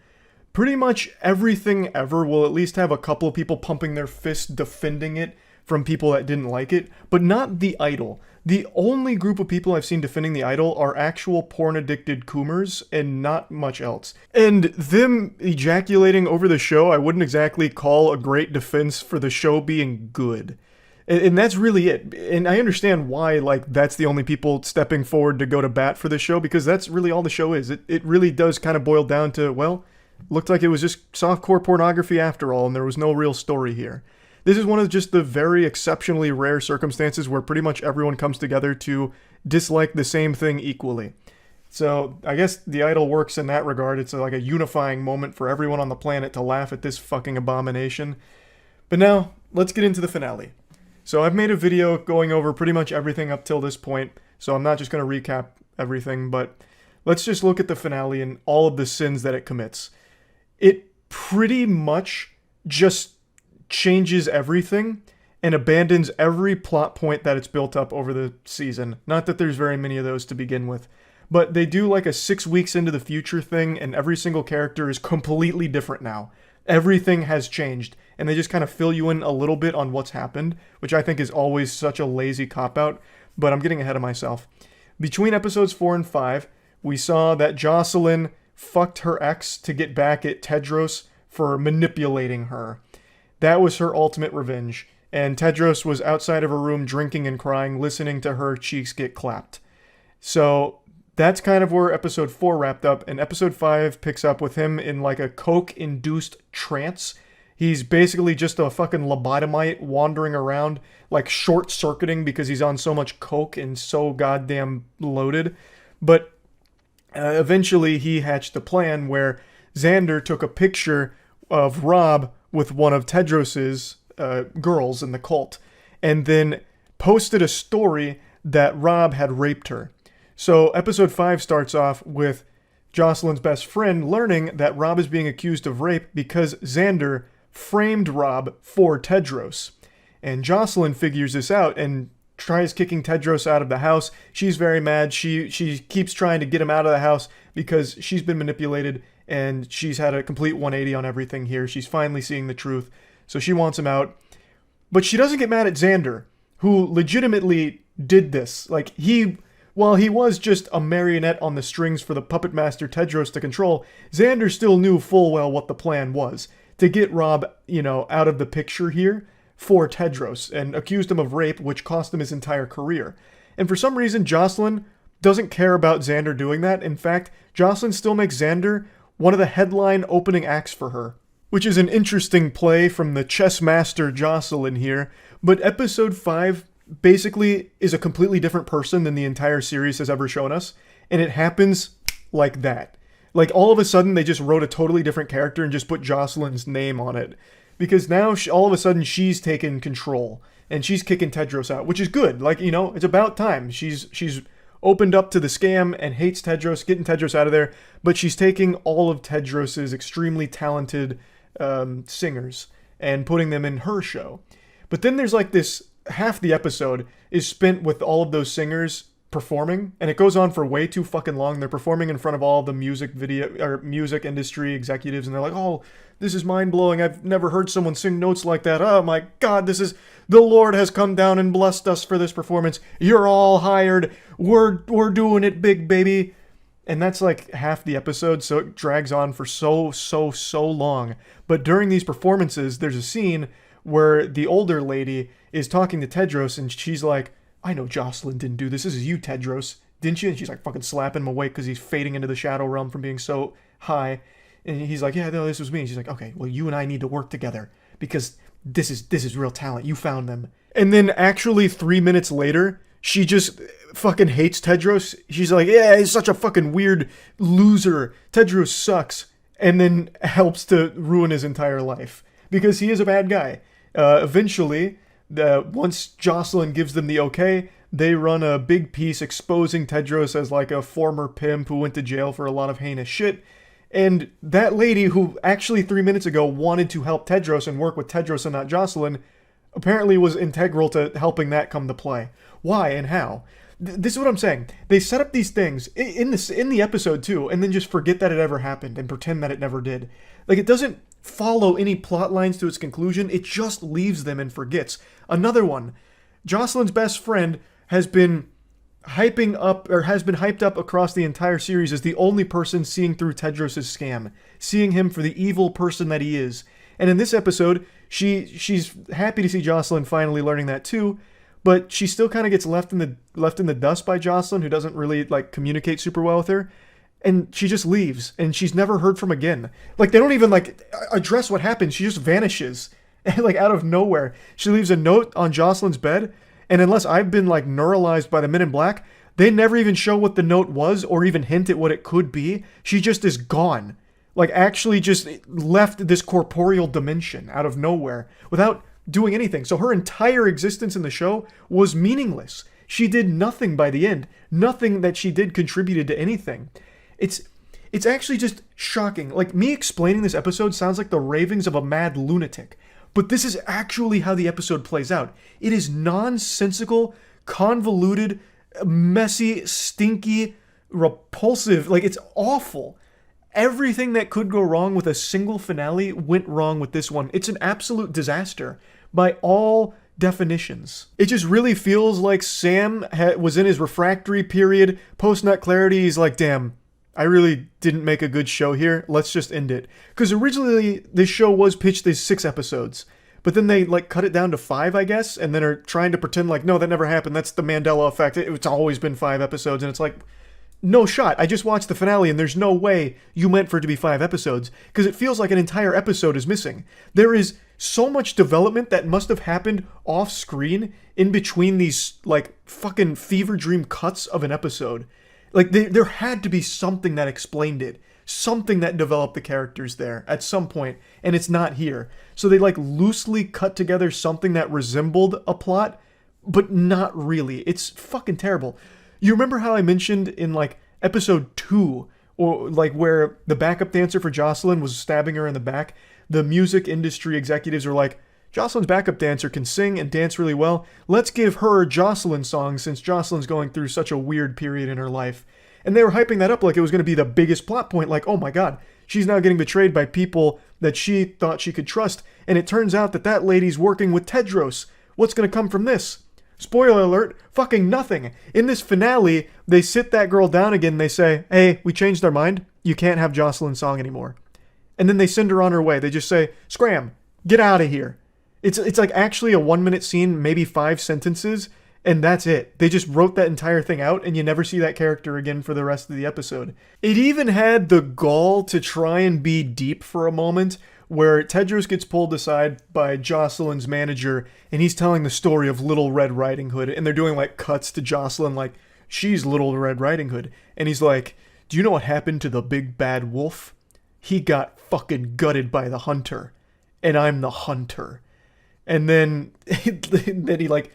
Pretty much everything ever will at least have a couple of people pumping their fists defending it from people that didn't like it, but not The Idol. The only group of people I've seen defending The Idol are actual porn-addicted coomers and not much else. And them ejaculating over the show, I wouldn't exactly call a great defense for the show being good. And that's really it. And I understand why, like, that's the only people stepping forward to go to bat for the show, because that's really all the show is. It really does kind of boil down to, well, looked like it was just softcore pornography after all, and there was no real story here. This is one of just the very exceptionally rare circumstances where pretty much everyone comes together to dislike the same thing equally. So I guess The Idol works in that regard. It's like a unifying moment for everyone on the planet to laugh at this fucking abomination. But now, let's get into the finale. So I've made a video going over pretty much everything up till this point, so I'm not just going to recap everything, but let's just look at the finale and all of the sins that it commits. It pretty much just changes everything and abandons every plot point that it's built up over the season. Not that there's very many of those to begin with, but they do like a 6 weeks into the future thing, and every single character is completely different now. Everything has changed, and they just kind of fill you in a little bit on what's happened, which I think is always such a lazy cop-out, but I'm getting ahead of myself. Between episodes 4 and 5, we saw that Jocelyn fucked her ex to get back at Tedros for manipulating her. That was her ultimate revenge, and Tedros was outside of her room drinking and crying, listening to her cheeks get clapped. So that's kind of where episode 4 wrapped up, and episode 5 picks up with him in like a coke-induced trance. He's basically just a fucking lobotomite wandering around, like short-circuiting because he's on so much coke and so goddamn loaded. But eventually he hatched a plan where Xander took a picture of Rob with one of Tedros's girls in the cult, and then posted a story that Rob had raped her. So episode 5 starts off with Jocelyn's best friend learning that Rob is being accused of rape because Xander framed Rob for Tedros. And Jocelyn figures this out and tries kicking Tedros out of the house. She's very mad. She keeps trying to get him out of the house because she's been manipulated and she's had a complete 180 on everything here. She's finally seeing the truth. So she wants him out. But she doesn't get mad at Xander, who legitimately did this. Like, while he was just a marionette on the strings for the puppet master Tedros to control, Xander still knew full well what the plan was. To get Rob, out of the picture here for Tedros, and accused him of rape, which cost him his entire career. And for some reason, Jocelyn doesn't care about Xander doing that. In fact, Jocelyn still makes Xander one of the headline opening acts for her, which is an interesting play from the chess master Jocelyn here. But episode 5 basically is a completely different person than the entire series has ever shown us, and it happens like that. Like, all of a sudden, they just wrote a totally different character and just put Jocelyn's name on it. Because now, all of a sudden, she's taken control. And she's kicking Tedros out, which is good. Like, it's about time. She's opened up to the scam and hates Tedros, getting Tedros out of there. But she's taking all of Tedros's extremely talented singers and putting them in her show. But then there's like this, half the episode is spent with all of those singers performing, and it goes on for way too fucking long. They're performing in front of all the music industry executives, and they're like, "Oh, this is mind-blowing. I've never heard someone sing notes like that. Oh my god, the Lord has come down and blessed us for this performance. You're all hired. We're doing it big, baby." And that's like half the episode, so it drags on for so long. But during these performances, there's a scene where the older lady is talking to Tedros, and she's like, "I know Jocelyn didn't do this. This is you, Tedros, didn't you?" And she's like fucking slapping him awake because he's fading into the shadow realm from being so high. And he's like, "Yeah, no, this was me." And she's like, "Okay, well, you and I need to work together because this is real talent. You found them." And then actually 3 minutes later, she just fucking hates Tedros. She's like, "Yeah, he's such a fucking weird loser. Tedros sucks." And then helps to ruin his entire life because he is a bad guy. Eventually, once Jocelyn gives them the okay, they run a big piece exposing Tedros as like a former pimp who went to jail for a lot of heinous shit. And that lady who actually 3 minutes ago wanted to help Tedros and work with Tedros and not Jocelyn apparently was integral to helping that come to play. Why and how? This is what I'm saying. They set up these things in the episode too, and then just forget that it ever happened and pretend that it never did. Like, it doesn't follow any plot lines to its conclusion. It just leaves them and forgets. Another one. Jocelyn's best friend has been hyped up across the entire series as the only person seeing through Tedros' scam, seeing him for the evil person that he is. And in this episode, she's happy to see Jocelyn finally learning that too, but she still kind of gets left in the dust by Jocelyn, who doesn't really like communicate super well with her. And she just leaves, and she's never heard from again. Like, they don't even like address what happened. She just vanishes, and like out of nowhere. She leaves a note on Jocelyn's bed, and unless I've been like neuralized by the Men in Black, they never even show what the note was or even hint at what it could be. She just is gone. Like, actually just left this corporeal dimension out of nowhere without doing anything. So her entire existence in the show was meaningless. She did nothing by the end. Nothing that she did contributed to anything. It's actually just shocking. Like, me explaining this episode sounds like the ravings of a mad lunatic. But this is actually how the episode plays out. It is nonsensical, convoluted, messy, stinky, repulsive. Like, it's awful. Everything that could go wrong with a single finale went wrong with this one. It's an absolute disaster by all definitions. It just really feels like Sam was in his refractory period. Post-nut clarity, he's like, damn, I really didn't make a good show here. Let's just end it. Because originally, this show was pitched as 6 episodes. But then they like cut it down to 5, I guess, and then are trying to pretend like, no, that never happened. That's the Mandela effect. It's always been 5 episodes. And it's like, no shot. I just watched the finale, and there's no way you meant for it to be 5 episodes. Because it feels like an entire episode is missing. There is so much development that must have happened off screen in between these like fucking fever dream cuts of an episode. Like, there had to be something that explained it. Something that developed the characters there at some point, and it's not here. So they like loosely cut together something that resembled a plot, but not really. It's fucking terrible. You remember how I mentioned in like episode 2, or like where the backup dancer for Jocelyn was stabbing her in the back? The music industry executives were like, Jocelyn's backup dancer can sing and dance really well. Let's give her Jocelyn songs since Jocelyn's going through such a weird period in her life. And they were hyping that up like it was going to be the biggest plot point. Like, oh my God, she's now getting betrayed by people that she thought she could trust. And it turns out that that lady's working with Tedros. What's going to come from this? Spoiler alert, fucking nothing. In this finale, they sit that girl down again and they say, hey, we changed our mind. You can't have Jocelyn's song anymore. And then they send her on her way. They just say, scram, get out of here. It's like actually a 1-minute scene, maybe 5 sentences, and that's it. They just wrote that entire thing out, and you never see that character again for the rest of the episode. It even had the gall to try and be deep for a moment, where Tedros gets pulled aside by Jocelyn's manager, and he's telling the story of Little Red Riding Hood, and they're doing like cuts to Jocelyn, like, she's Little Red Riding Hood. And he's like, do you know what happened to the big bad wolf? He got fucking gutted by the hunter, and I'm the hunter. And then he like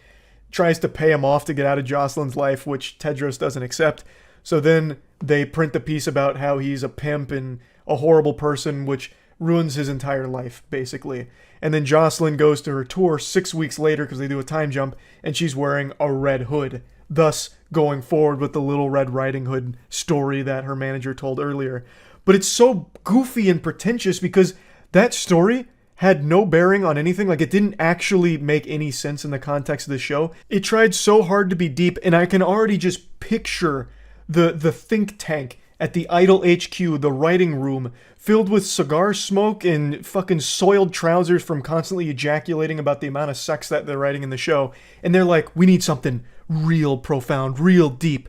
tries to pay him off to get out of Jocelyn's life, which Tedros doesn't accept. So then they print the piece about how he's a pimp and a horrible person, which ruins his entire life, basically. And then Jocelyn goes to her tour 6 weeks later because they do a time jump, and she's wearing a red hood, thus going forward with the Little Red Riding Hood story that her manager told earlier. But it's so goofy and pretentious because that story had no bearing on anything. Like, it didn't actually make any sense in the context of the show. It tried so hard to be deep, and I can already just picture the think tank at the Idol HQ, the writing room, filled with cigar smoke and fucking soiled trousers from constantly ejaculating about the amount of sex that they're writing in the show. And they're like, we need something real profound, real deep.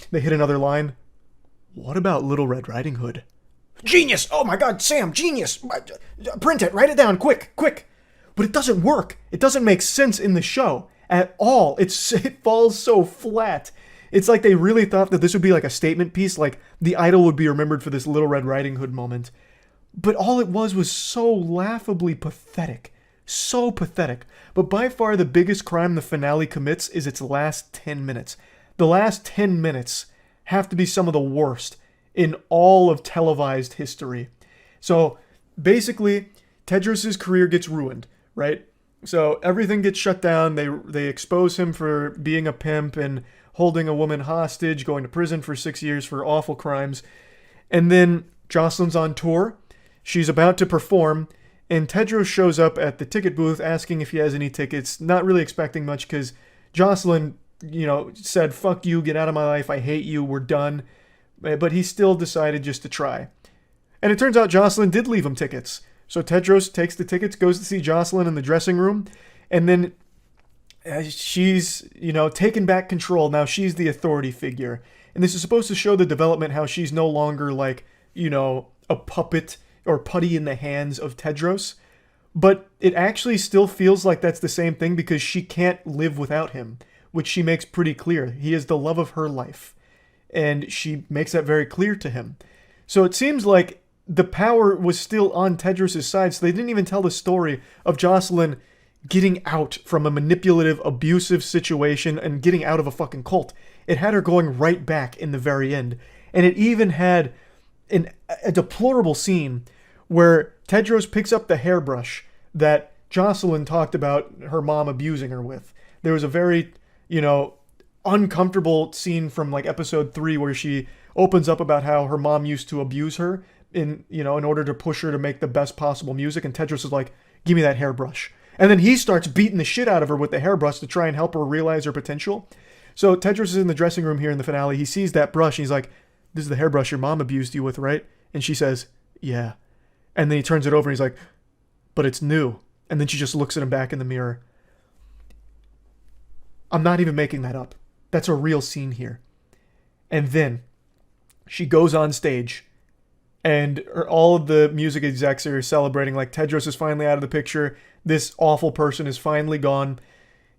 They hit another line. What about Little Red Riding Hood? Genius! Oh my God, Sam, genius! Print it, write it down, quick, quick! But it doesn't work. It doesn't make sense in the show at all. It falls so flat. It's like they really thought that this would be like a statement piece, like the Idol would be remembered for this Little Red Riding Hood moment. But all it was so laughably pathetic. So pathetic. But by far the biggest crime the finale commits is its last 10 minutes. The last 10 minutes have to be some of the worst in all of televised history. So basically, Tedros' career gets ruined, right? So everything gets shut down. They expose him for being a pimp and holding a woman hostage, going to prison for 6 years for awful crimes. And then Jocelyn's on tour. She's about to perform, and Tedros shows up at the ticket booth asking if he has any tickets, not really expecting much because Jocelyn, said, fuck you, get out of my life, I hate you, we're done. But he still decided just to try. And it turns out Jocelyn did leave him tickets. So Tedros takes the tickets, goes to see Jocelyn in the dressing room, and then she's, taken back control. Now she's the authority figure. And this is supposed to show the development how she's no longer like, a puppet or putty in the hands of Tedros. But it actually still feels like that's the same thing because she can't live without him, which she makes pretty clear. He is the love of her life. And she makes that very clear to him. So it seems like the power was still on Tedros' side, so they didn't even tell the story of Jocelyn getting out from a manipulative, abusive situation and getting out of a fucking cult. It had her going right back in the very end. And it even had a deplorable scene where Tedros picks up the hairbrush that Jocelyn talked about her mom abusing her with. There was a very, uncomfortable scene from like episode 3 where she opens up about how her mom used to abuse her in order to push her to make the best possible music, and Tedros is like, give me that hairbrush. And then he starts beating the shit out of her with the hairbrush to try and help her realize her potential. So Tedros is in the dressing room here in the finale. He sees that brush and he's like, this is the hairbrush your mom abused you with, right? And she says, yeah. And then he turns it over and he's like, but it's new. And then she just looks at him back in the mirror. I'm not even making that up. That's a real scene here. And then she goes on stage and all of the music execs are celebrating like Tedros is finally out of the picture. This awful person is finally gone.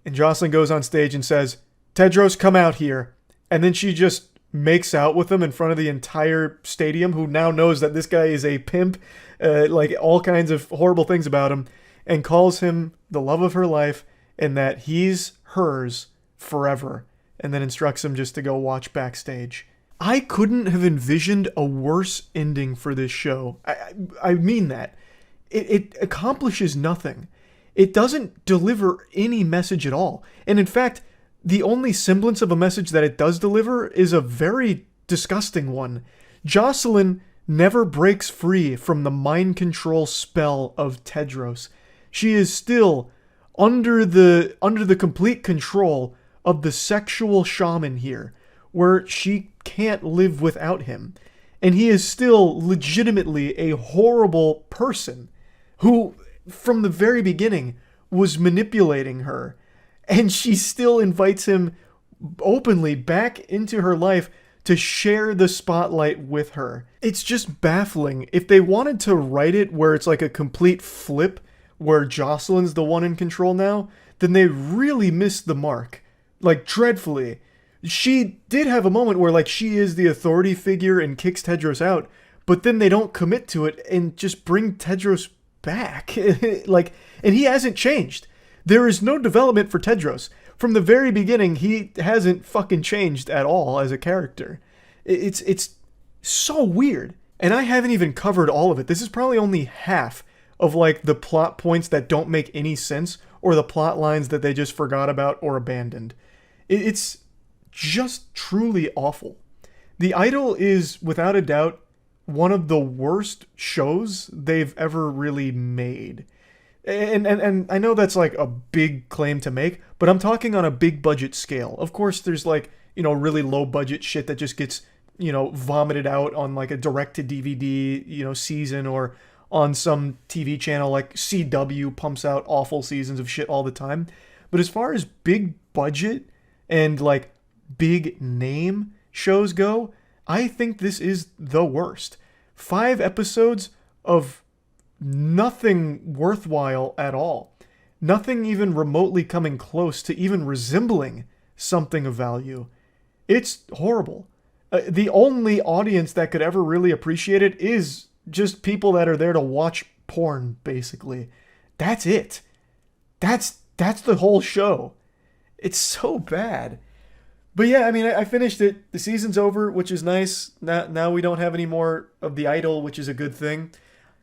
And Jocelyn goes on stage and says, Tedros, come out here. And then she just makes out with him in front of the entire stadium, who now knows that this guy is a pimp, like all kinds of horrible things about him, and calls him the love of her life and that he's hers forever. and then instructs him just to go watch backstage. I couldn't have envisioned a worse ending for this show. I mean that. It accomplishes nothing. It doesn't deliver any message at all. And in fact, the only semblance of a message that it does deliver is a very disgusting one. Jocelyn never breaks free from the mind control spell of Tedros. She is still under the complete control of the sexual shaman here, where she can't live without him. And he is still legitimately a horrible person who, from the very beginning, was manipulating her. And she still invites him openly back into her life to share the spotlight with her. It's just baffling. If they wanted to write it where it's like a complete flip, where Jocelyn's the one in control now, then they really missed the mark. Like, dreadfully. She did have a moment where, like, she is the authority figure and kicks Tedros out, but then they don't commit to it and just bring Tedros back. Like, and he hasn't changed. There is no development for Tedros. From the very beginning, he hasn't fucking changed at all as a character. It's so weird. And I haven't even covered all of it. This is probably only half of, like, the plot points that don't make any sense, or the plot lines that they just forgot about or abandoned. It's just truly awful. The Idol is, without a doubt, one of the worst shows they've ever really made. And I know that's like a big claim to make, but I'm talking on a big budget scale. Of course, there's like, you know, really low budget shit that just gets, you know, vomited out on like a direct to DVD, you know, season, or on some TV channel like CW pumps out awful seasons of shit all the time. But as far as big budget and like big name shows go, I think this is the worst. 5 episodes of nothing worthwhile at all. Nothing even remotely coming close to even resembling something of value. It's horrible. The only audience that could ever really appreciate it is just people that are there to watch porn, basically. That's it. That's the whole show. It's so bad. But yeah, I mean, I finished it. The season's over, which is nice. Now we don't have any more of the Idol, which is a good thing.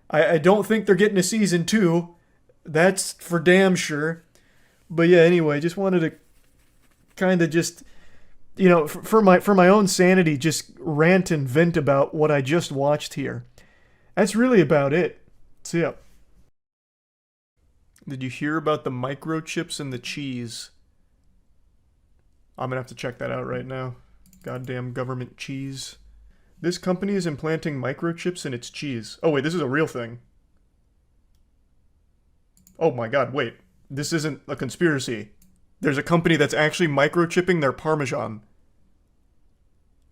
I don't think they're getting a season 2. That's for damn sure. But yeah, anyway, just wanted to kind of just, you know, for my own sanity, just rant and vent about what I just watched here. That's really about it. So yeah. Did you hear about the microchips and the cheese? I'm gonna have to check that out right now. Goddamn government cheese. This company is implanting microchips in its cheese. Oh wait, this is a real thing. Oh my god, wait. This isn't a conspiracy. There's a company that's actually microchipping their Parmesan.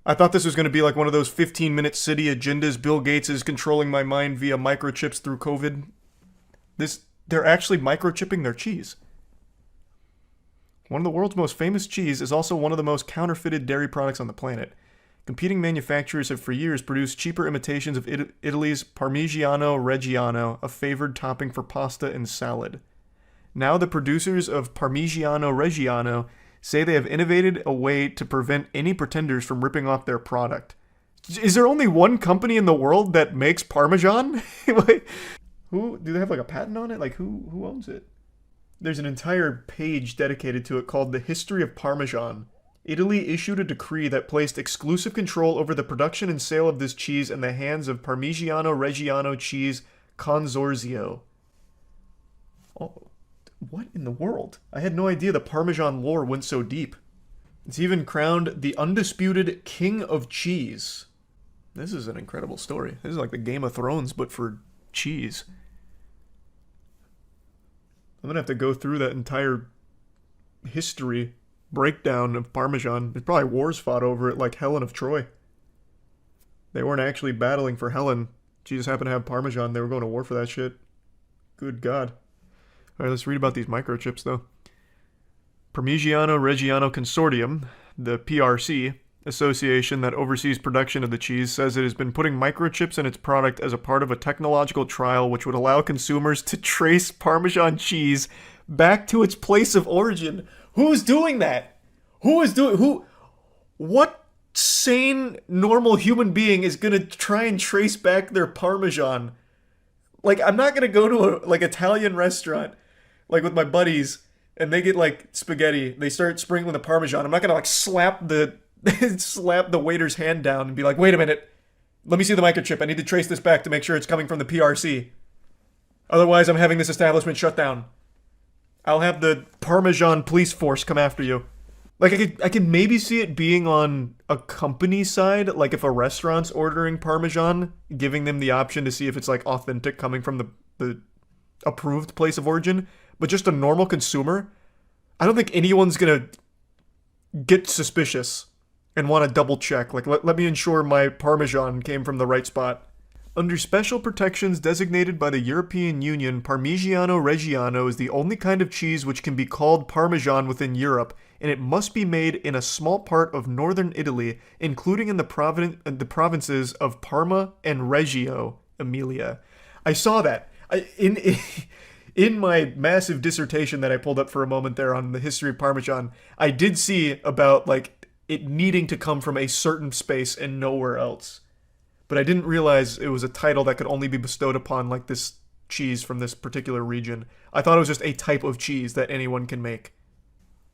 I thought this was going to be like one of those 15-minute city agendas. Bill Gates is controlling my mind via microchips through COVID. They're actually microchipping their cheese. One of the world's most famous cheese is also one of the most counterfeited dairy products on the planet. Competing manufacturers have for years produced cheaper imitations of Italy's Parmigiano Reggiano, a favored topping for pasta and salad. Now the producers of Parmigiano Reggiano say they have innovated a way to prevent any pretenders from ripping off their product. Is there only one company in the world that makes Parmesan? Who do they have like a patent on it? Like who owns it? There's an entire page dedicated to it called The History of Parmesan. Italy issued a decree that placed exclusive control over the production and sale of this cheese in the hands of Parmigiano Reggiano Cheese Consorzio. Oh, what in the world? I had no idea the Parmesan lore went so deep. It's even crowned the undisputed King of Cheese. This is an incredible story. This is like the Game of Thrones, but for cheese. I'm gonna have to go through that entire history breakdown of Parmesan. There's probably wars fought over it, like Helen of Troy. They weren't actually battling for Helen. She just happened to have Parmesan. They were going to war for that shit. Good God. All right, let's read about these microchips, though. Parmigiano Reggiano Consortium, the PRC, association that oversees production of the cheese, says it has been putting microchips in its product as a part of a technological trial which would allow consumers to trace Parmesan cheese back to its place of origin. Who's doing that? What sane, normal human being is gonna try and trace back their Parmesan? Like, I'm not gonna go to a, like, Italian restaurant, like, with my buddies, and they get, like, spaghetti. They start sprinkling the Parmesan. I'm not gonna, like, slap the waiter's hand down and be like, wait a minute, let me see the microchip. I need to trace this back to make sure it's coming from the PRC. Otherwise, I'm having this establishment shut down. I'll have the Parmesan police force come after you. Like, I could maybe see it being on a company side, like if a restaurant's ordering Parmesan, giving them the option to see if it's, like, authentic coming from the approved place of origin. But just a normal consumer, I don't think anyone's gonna get suspicious and want to double check. Like, let me ensure my Parmesan came from the right spot. Under special protections designated by the European Union, Parmigiano Reggiano is the only kind of cheese which can be called Parmesan within Europe, and it must be made in a small part of northern Italy, including in the provinces of Parma and Reggio Emilia. I saw that. In my massive dissertation that I pulled up for a moment there on the history of Parmesan, I did see about, like, it needing to come from a certain space and nowhere else. But I didn't realize it was a title that could only be bestowed upon, like, this cheese from this particular region. I thought it was just a type of cheese that anyone can make.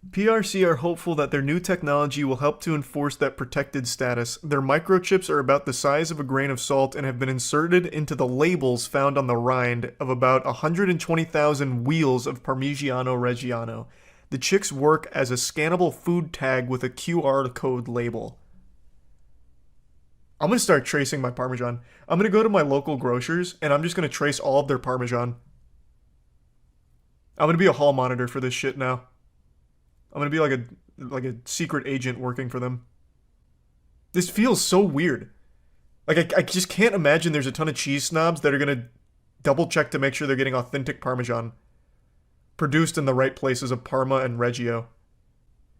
PRC are hopeful that their new technology will help to enforce that protected status. Their microchips are about the size of a grain of salt and have been inserted into the labels found on the rind of about 120,000 wheels of Parmigiano Reggiano. The chips work as a scannable food tag with a QR code label. I'm going to start tracing my Parmesan. I'm going to go to my local grocers, and I'm just going to trace all of their Parmesan. I'm going to be a hall monitor for this shit now. I'm going to be like a secret agent working for them. This feels so weird. Like, I just can't imagine there's a ton of cheese snobs that are going to double check to make sure they're getting authentic Parmesan. Produced in the right places of Parma and Reggio.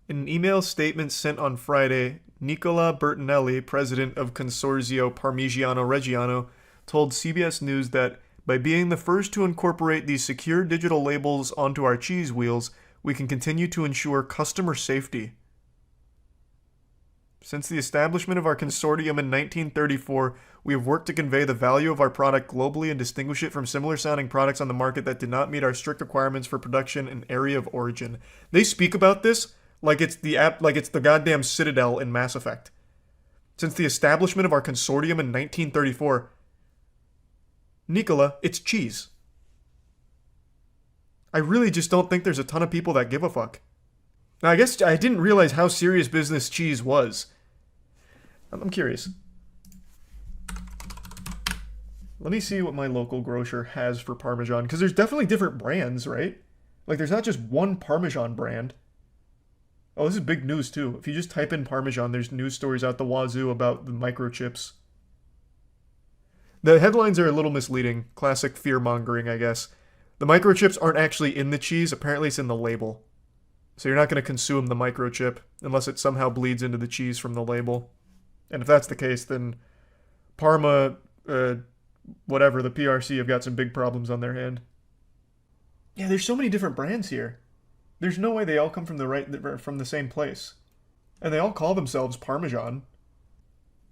In an email statement sent on Friday, Nicola Bertinelli, president of Consorzio Parmigiano Reggiano, told CBS News that by being the first to incorporate these secure digital labels onto our cheese wheels, we can continue to ensure customer safety. Since the establishment of our consortium in 1934, we have worked to convey the value of our product globally and distinguish it from similar-sounding products on the market that did not meet our strict requirements for production and area of origin. They speak about this like it's the goddamn Citadel in Mass Effect. Since the establishment of our consortium in 1934, Nicola, it's cheese. I really just don't think there's a ton of people that give a fuck. Now, I guess I didn't realize how serious business cheese was. I'm curious. Let me see what my local grocer has for Parmesan, because there's definitely different brands, right? Like, there's not just one Parmesan brand. Oh, this is big news, too. If you just type in Parmesan, there's news stories out the wazoo about the microchips. The headlines are a little misleading. Classic fear-mongering, I guess. The microchips aren't actually in the cheese. Apparently it's in the label. So you're not going to consume the microchip unless it somehow bleeds into the cheese from the label. And if that's the case, then Parma, whatever, the PRC have got some big problems on their hand. Yeah, there's so many different brands here. There's no way they all come from the same place. And they all call themselves Parmesan.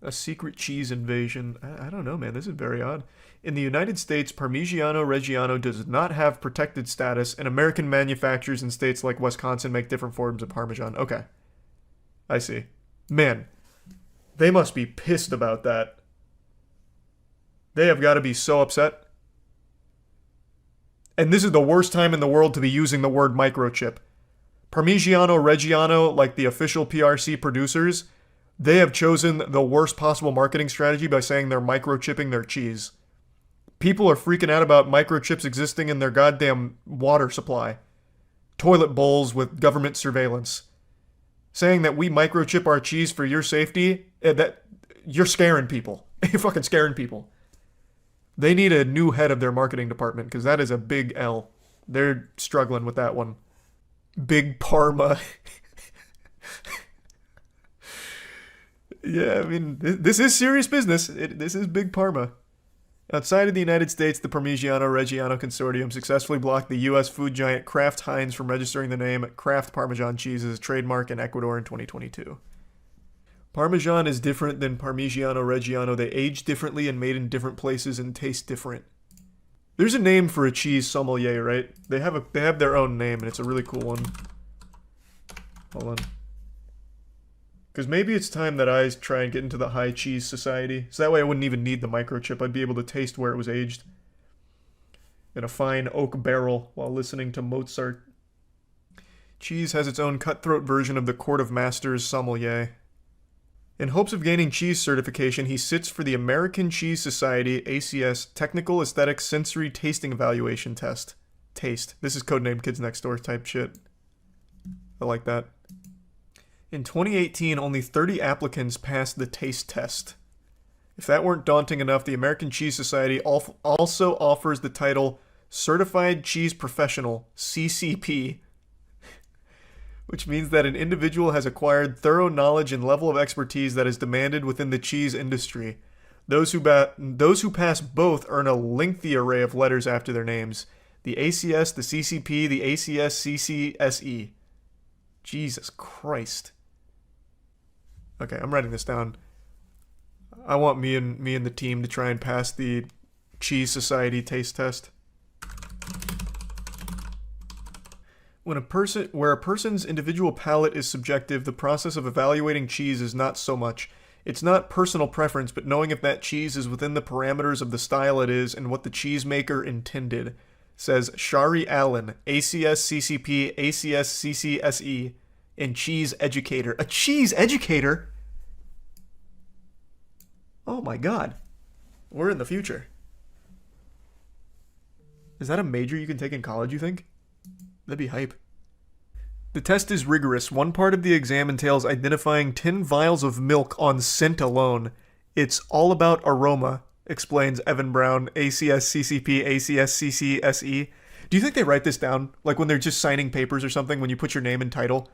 A secret cheese invasion. I don't know, man. This is very odd. In the United States, Parmigiano Reggiano does not have protected status, and American manufacturers in states like Wisconsin make different forms of Parmesan. Okay. I see. Man, they must be pissed about that. They have got to be so upset. And this is the worst time in the world to be using the word microchip. Parmigiano Reggiano, like the official PRC producers, they have chosen the worst possible marketing strategy by saying they're microchipping their cheese. People are freaking out about microchips existing in their goddamn water supply. Toilet bowls with government surveillance. Saying that we microchip our cheese for your safety, that you're scaring people. You're fucking scaring people. They need a new head of their marketing department, because that is a big L. They're struggling with that one. Big Parma. Yeah, I mean, this is serious business. This is Big Parma. Outside of the United States, the Parmigiano-Reggiano Consortium successfully blocked the U.S. food giant Kraft Heinz from registering the name Kraft Parmesan cheese as a trademark in Ecuador in 2022. Parmesan is different than Parmigiano-Reggiano. They age differently and made in different places and taste different. There's a name for a cheese sommelier, right? They have their own name, and it's a really cool one. Hold on. Because maybe it's time that I try and get into the high cheese society. So that way I wouldn't even need the microchip. I'd be able to taste where it was aged. In a fine oak barrel while listening to Mozart. Cheese has its own cutthroat version of the Court of Masters sommelier. In hopes of gaining cheese certification, he sits for the American Cheese Society, ACS, Technical Aesthetic Sensory Tasting Evaluation Test. Taste. This is codename Kids Next Door type shit. I like that. In 2018, only 30 applicants passed the taste test. If that weren't daunting enough, the American Cheese Society also offers the title Certified Cheese Professional, CCP, which means that an individual has acquired thorough knowledge and level of expertise that is demanded within the cheese industry. Those who pass both earn a lengthy array of letters after their names. The ACS, the CCP, the ACS, CCSE. Jesus Christ. Okay, I'm writing this down. I want me and the team to try and pass the Cheese Society taste test. Where a person's individual palate is subjective, the process of evaluating cheese is not so much. It's not personal preference, but knowing if that cheese is within the parameters of the style it is and what the cheesemaker intended, says Shari Allen, ACS CCP, ACS CCSE, and cheese educator. A cheese educator? Oh my god. We're in the future. Is that a major you can take in college, you think? That'd be hype. The test is rigorous. One part of the exam entails identifying 10 vials of milk on scent alone. It's all about aroma, explains Evan Brown, ACS CCP, ACS CCSE. Do you think they write this down? Like when they're just signing papers or something, when you put your name and title?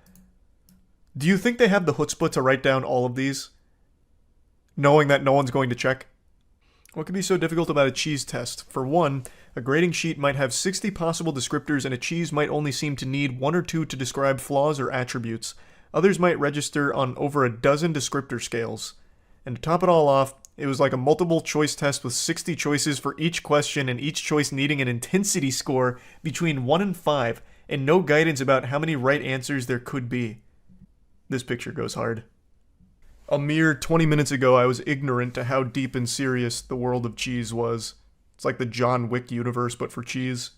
Do you think they have the chutzpah to write down all of these? Knowing that no one's going to check? What could be so difficult about a cheese test? For one, a grading sheet might have 60 possible descriptors and a cheese might only seem to need 1 or 2 to describe flaws or attributes. Others might register on over a dozen descriptor scales. And to top it all off, it was like a multiple choice test with 60 choices for each question and each choice needing an intensity score between 1 and 5 and no guidance about how many right answers there could be. This picture goes hard. A mere 20 minutes ago, I was ignorant to how deep and serious the world of cheese was. It's like the John Wick universe, but for cheese.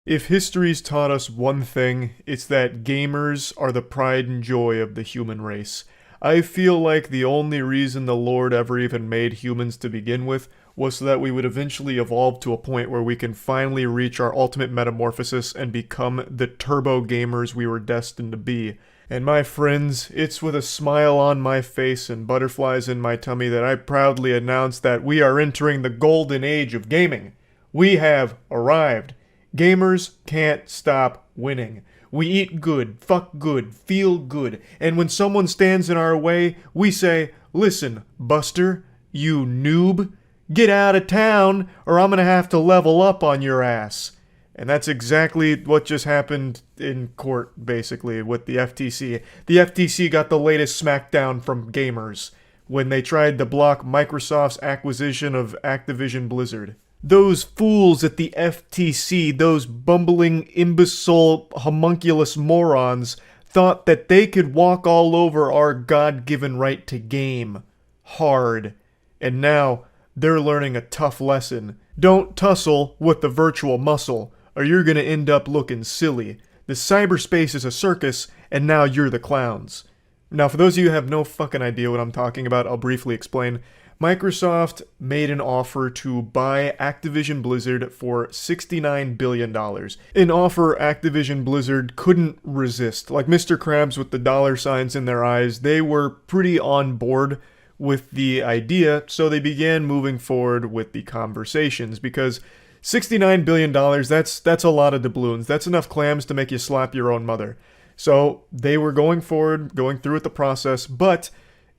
If history's taught us one thing, it's that gamers are the pride and joy of the human race. I feel like the only reason the Lord ever even made humans to begin with was so that we would eventually evolve to a point where we can finally reach our ultimate metamorphosis and become the turbo gamers we were destined to be. And my friends, it's with a smile on my face and butterflies in my tummy that I proudly announce that we are entering the golden age of gaming. We have arrived. Gamers can't stop winning. We eat good, fuck good, feel good, and when someone stands in our way, we say, "Listen, Buster, you noob, get out of town or I'm gonna have to level up on your ass." And that's exactly what just happened in court, basically, with the FTC. The FTC got the latest smackdown from gamers when they tried to block Microsoft's acquisition of Activision Blizzard. Those fools at the FTC, those bumbling, imbecile, homunculus morons, thought that they could walk all over our God-given right to game. Hard. And now, they're learning a tough lesson. Don't tussle with the virtual muscle, or you're gonna end up looking silly. The cyberspace is a circus, and now you're the clowns. Now, for those of you who have no fucking idea what I'm talking about, I'll briefly explain. Microsoft made an offer to buy Activision Blizzard for $69 billion. An offer Activision Blizzard couldn't resist. Like Mr. Krabs with the dollar signs in their eyes, they were pretty on board with the idea, so they began moving forward with the conversations, because $69 billion, that's a lot of doubloons. That's enough clams to make you slap your own mother. So they were going forward, going through with the process, but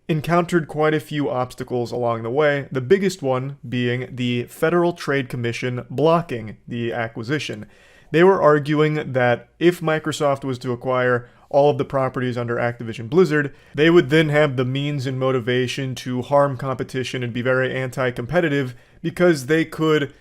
encountered quite a few obstacles along the way, the biggest one being the Federal Trade Commission blocking the acquisition. They were arguing that if Microsoft was to acquire all of the properties under Activision Blizzard, they would then have the means and motivation to harm competition and be very anti-competitive because they could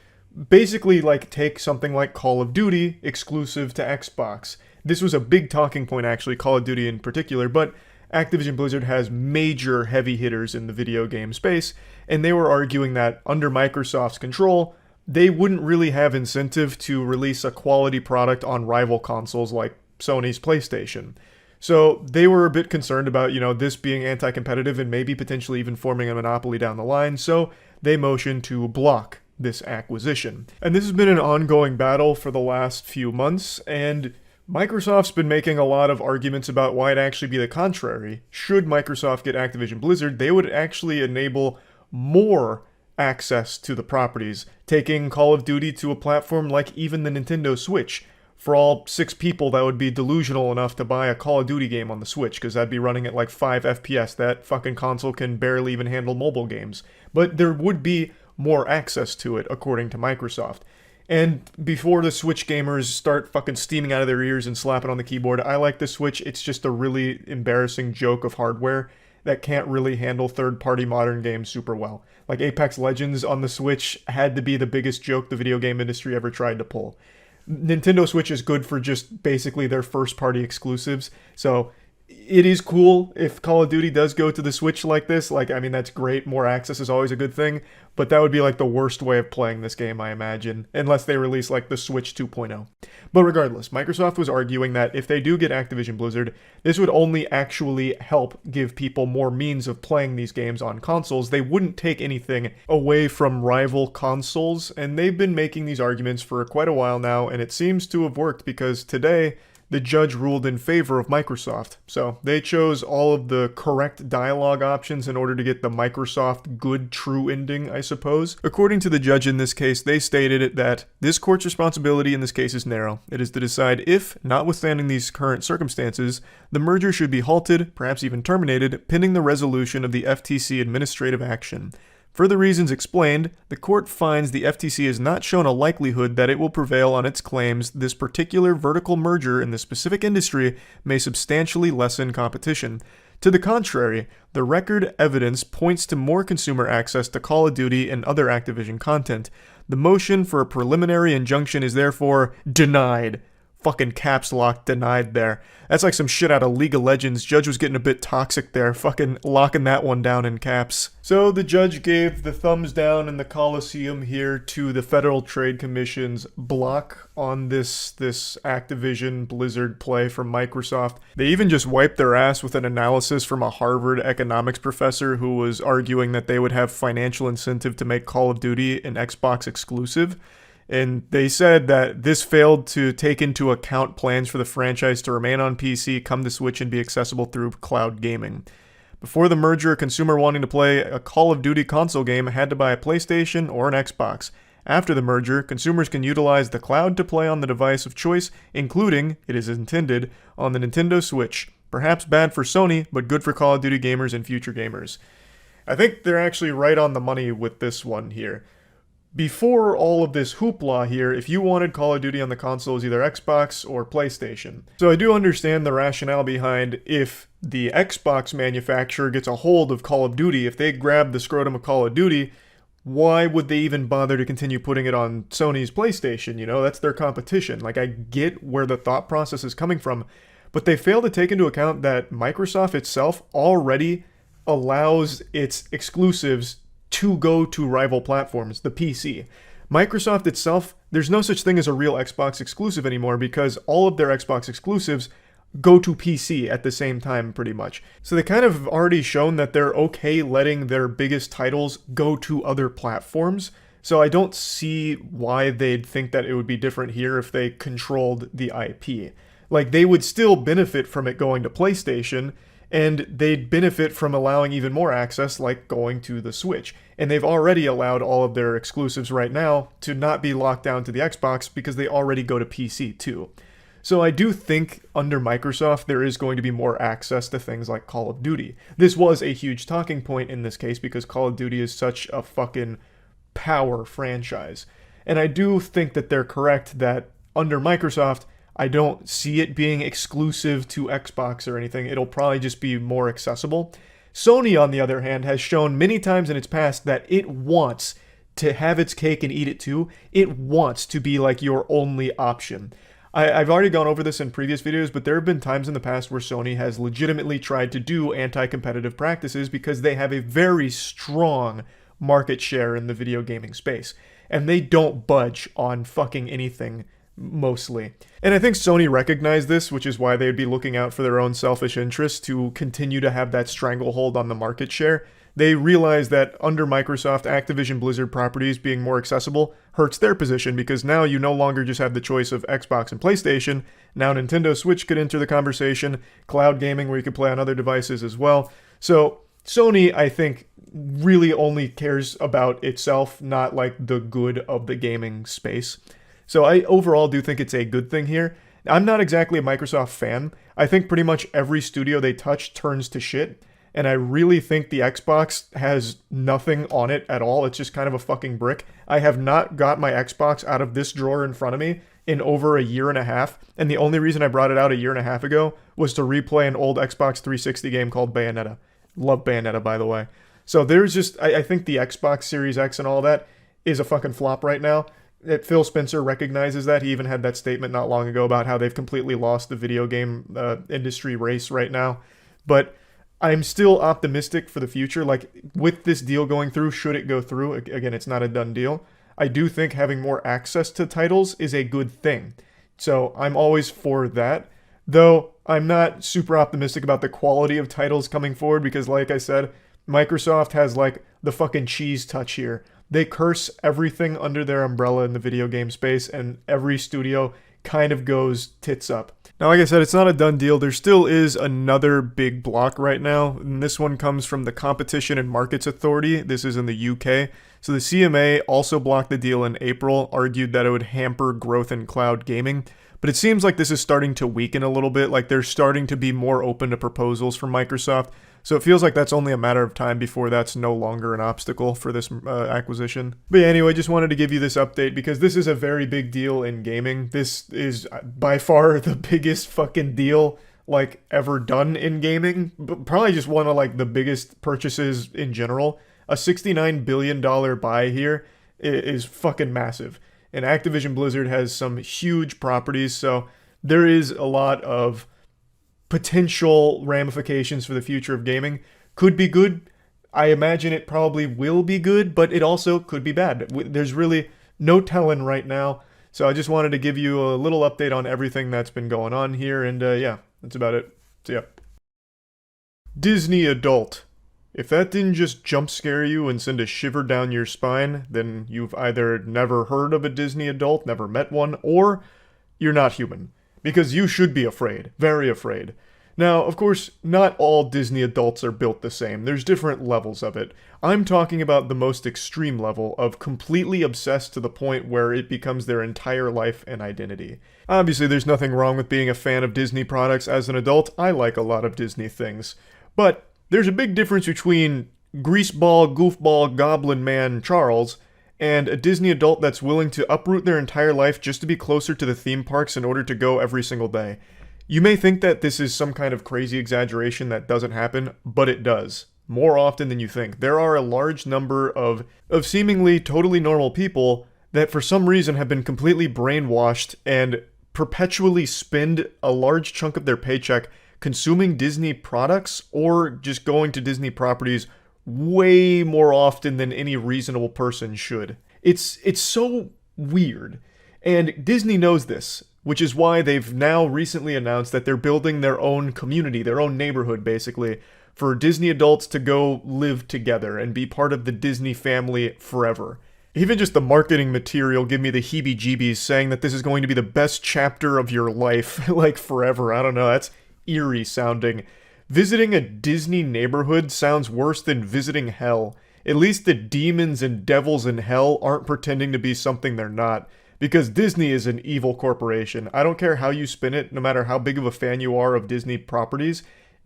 basically like take something like Call of Duty exclusive to Xbox. This was a big talking point actually, Call of Duty in particular, but Activision Blizzard has major heavy hitters in the video game space, and they were arguing that under Microsoft's control, they wouldn't really have incentive to release a quality product on rival consoles like Sony's PlayStation. So they were a bit concerned about, this being anti-competitive and maybe potentially even forming a monopoly down the line, so they motioned to block this acquisition. And this has been an ongoing battle for the last few months, and Microsoft's been making a lot of arguments about why it'd actually be the contrary. Should Microsoft get Activision Blizzard, they would actually enable more access to the properties, taking Call of Duty to a platform like even the Nintendo Switch. For all 6 people that would be delusional enough to buy a Call of Duty game on the Switch, because that'd be running at like 5 FPS. That fucking console can barely even handle mobile games. But there would be more access to it, according to Microsoft. And before the Switch gamers start fucking steaming out of their ears and slapping on the keyboard, I like the Switch. It's just a really embarrassing joke of hardware that can't really handle third-party modern games super well. Like Apex Legends on the Switch had to be the biggest joke the video game industry ever tried to pull. Nintendo Switch is good for just basically their first-party exclusives, so it is cool if Call of Duty does go to the Switch like this. That's great. More access is always a good thing, but that would be like the worst way of playing this game, I imagine, unless they release like the Switch 2.0. But regardless, Microsoft was arguing that if they do get Activision Blizzard, this would only actually help give people more means of playing these games on consoles. They wouldn't take anything away from rival consoles, and they've been making these arguments for quite a while now, and it seems to have worked because today, the judge ruled in favor of Microsoft. So they chose all of the correct dialogue options in order to get the Microsoft good true ending, I suppose. According to the judge in this case, they stated that this court's responsibility in this case is narrow. It is to decide if, notwithstanding these current circumstances, the merger should be halted, perhaps even terminated, pending the resolution of the FTC administrative action. For the reasons explained, the court finds the FTC has not shown a likelihood that it will prevail on its claims this particular vertical merger in the specific industry may substantially lessen competition. To the contrary, the record evidence points to more consumer access to Call of Duty and other Activision content. The motion for a preliminary injunction is therefore denied. Fucking caps lock denied there. That's like some shit out of League of Legends. Judge was getting a bit toxic there, fucking locking that one down in caps. So the judge gave the thumbs down in the Coliseum here to the Federal Trade Commission's block on this Activision Blizzard play from Microsoft. They even just wiped their ass with an analysis from a Harvard economics professor who was arguing that they would have financial incentive to make Call of Duty an Xbox exclusive. And they said that this failed to take into account plans for the franchise to remain on PC, come to Switch, and be accessible through cloud gaming. Before the merger, a consumer wanting to play a Call of Duty console game had to buy a PlayStation or an Xbox. After the merger, consumers can utilize the cloud to play on the device of choice, including, it is intended, on the Nintendo Switch. Perhaps bad for Sony, but good for Call of Duty gamers and future gamers. I think they're actually right on the money with this one here. Before all of this hoopla here, if you wanted Call of Duty on the console, it was either Xbox or PlayStation. So I do understand the rationale behind if the Xbox manufacturer gets a hold of Call of Duty, if they grab the scrotum of Call of Duty, why would they even bother to continue putting it on Sony's PlayStation? That's their competition. I get where the thought process is coming from, but they fail to take into account that Microsoft itself already allows its exclusives to go to rival platforms, the PC. Microsoft itself, there's no such thing as a real Xbox exclusive anymore because all of their Xbox exclusives go to PC at the same time pretty much. So they kind of already shown that they're okay letting their biggest titles go to other platforms. So I don't see why they'd think that it would be different here if they controlled the IP. They would still benefit from it going to PlayStation, and they'd benefit from allowing even more access, like going to the Switch. And they've already allowed all of their exclusives right now to not be locked down to the Xbox because they already go to PC too. So I do think under Microsoft there is going to be more access to things like Call of Duty. This was a huge talking point in this case because Call of Duty is such a fucking power franchise. And I do think that they're correct that under Microsoft, I don't see it being exclusive to Xbox or anything. It'll probably just be more accessible. Sony, on the other hand, has shown many times in its past that it wants to have its cake and eat it too. It wants to be like your only option. I've already gone over this in previous videos, but there have been times in the past where Sony has legitimately tried to do anti-competitive practices because they have a very strong market share in the video gaming space. And they don't budge on fucking anything, mostly. And I think Sony recognized this, which is why they'd be looking out for their own selfish interests to continue to have that stranglehold on the market share. They realize that under Microsoft, Activision Blizzard properties being more accessible hurts their position because now you no longer just have the choice of Xbox and PlayStation. Now Nintendo Switch could enter the conversation, cloud gaming where you could play on other devices as well. So Sony, I think, really only cares about itself, not like the good of the gaming space. So I overall do think it's a good thing here. I'm not exactly a Microsoft fan. I think pretty much every studio they touch turns to shit. And I really think the Xbox has nothing on it at all. It's just kind of a fucking brick. I have not got my Xbox out of this drawer in front of me in over a year and a half. And the only reason I brought it out a year and a half ago was to replay an old Xbox 360 game called Bayonetta. Love Bayonetta, by the way. So there's just, I think the Xbox Series X and all that is a fucking flop right now. Phil Spencer recognizes that. He even had that statement not long ago about how they've completely lost the video game industry race right now. But I'm still optimistic for the future. Like, with this deal going through, should it go through, again, it's not a done deal, I do think having more access to titles is a good thing. So I'm always for that. Though I'm not super optimistic about the quality of titles coming forward because, like I said, Microsoft has like the fucking cheese touch here. They curse everything under their umbrella in the video game space, and every studio kind of goes tits up. Now, like I said, it's not a done deal. There still is another big block right now, and this one comes from the Competition and Markets Authority. This is in the UK. So the CMA also blocked the deal in April, argued that it would hamper growth in cloud gaming. But it seems like this is starting to weaken a little bit, like they're starting to be more open to proposals from Microsoft. So it feels like that's only a matter of time before that's no longer an obstacle for this acquisition. But yeah, anyway, just wanted to give you this update because this is a very big deal in gaming. This is by far the biggest fucking deal like ever done in gaming. Probably just one of like the biggest purchases in general. A $69 billion buy here is fucking massive. And Activision Blizzard has some huge properties, so there is a lot of potential ramifications for the future of gaming. Could be good. I imagine it probably will be good, but it also could be bad. There's really no telling right now. So I just wanted to give you a little update on everything that's been going on here, and yeah, that's about it. So yeah. Disney Adult. If that didn't just jump scare you and send a shiver down your spine, then you've either never heard of a Disney adult, never met one, or you're not human. Because you should be afraid. Very afraid. Now, of course, not all Disney adults are built the same. There's different levels of it. I'm talking about the most extreme level of completely obsessed to the point where it becomes their entire life and identity. Obviously, there's nothing wrong with being a fan of Disney products as an adult. I like a lot of Disney things. But there's a big difference between greaseball, goofball, goblin man Charles and a Disney adult that's willing to uproot their entire life just to be closer to the theme parks in order to go every single day. You may think that this is some kind of crazy exaggeration that doesn't happen, but it does. More often than you think. There are a large number of seemingly totally normal people that for some reason have been completely brainwashed and perpetually spend a large chunk of their paycheck consuming Disney products or just going to Disney properties way more often than any reasonable person should. It's so weird. And Disney knows this, which is why they've now recently announced that they're building their own community, their own neighborhood basically, for Disney adults to go live together and be part of the Disney family forever. Even just the marketing material give me the heebie-jeebies saying that this is going to be the best chapter of your life, like forever. I don't know, that's eerie sounding. Visiting a Disney neighborhood sounds worse than visiting hell. At least the demons and devils in hell aren't pretending to be something they're not. Because Disney is an evil corporation. I don't care how you spin it, no matter how big of a fan you are of Disney properties.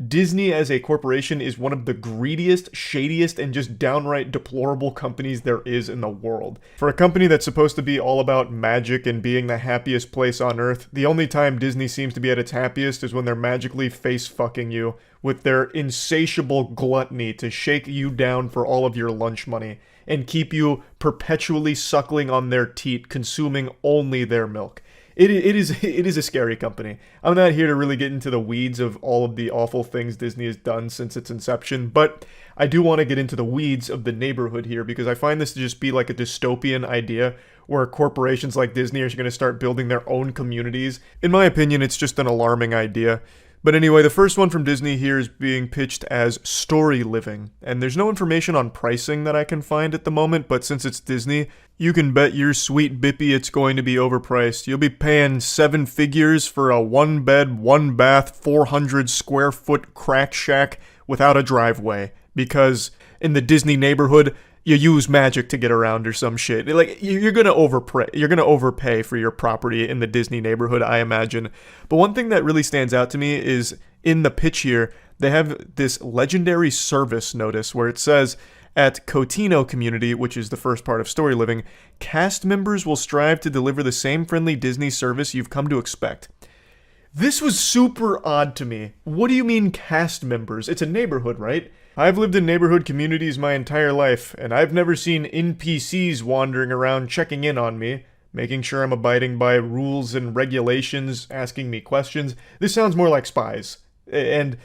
Disney as a corporation is one of the greediest, shadiest, and just downright deplorable companies there is in the world. For a company that's supposed to be all about magic and being the happiest place on earth, the only time Disney seems to be at its happiest is when they're magically face-fucking you with their insatiable gluttony to shake you down for all of your lunch money and keep you perpetually suckling on their teat, consuming only their milk. It is a scary company. I'm not here to really get into the weeds of all of the awful things Disney has done since its inception, but I do want to get into the weeds of the neighborhood here because I find this to just be like a dystopian idea where corporations like Disney are going to start building their own communities. In my opinion, it's just an alarming idea. But anyway, the first one from Disney here is being pitched as story living, and there's no information on pricing that I can find at the moment, but since it's Disney, you can bet your sweet bippy it's going to be overpriced. You'll be paying 7 figures for a 1-bed, 1-bath, 400 square foot crack shack without a driveway, because in the Disney neighborhood, you use magic to get around or some shit. Like, you're gonna overpay for your property in the Disney neighborhood, I imagine. But one thing that really stands out to me is in the pitch here, they have this legendary service notice where it says, at Cotino Community, which is the first part of Story Living, cast members will strive to deliver the same friendly Disney service you've come to expect. This was super odd to me. What do you mean cast members? It's a neighborhood, right? I've lived in neighborhood communities my entire life, and I've never seen NPCs wandering around checking in on me, making sure I'm abiding by rules and regulations, asking me questions. This sounds more like spies. And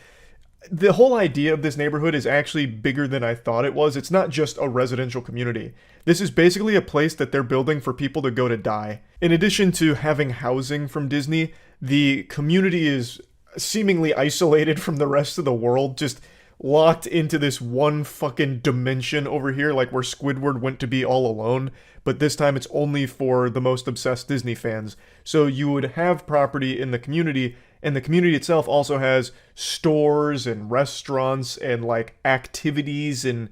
the whole idea of this neighborhood is actually bigger than I thought it was. It's not just a residential community. This is basically a place that they're building for people to go to die. In addition to having housing from Disney, the community is seemingly isolated from the rest of the world, just locked into this one fucking dimension over here, like where Squidward went to be all alone, but this time it's only for the most obsessed Disney fans. So you would have property in the community, and the community itself also has stores and restaurants and like activities and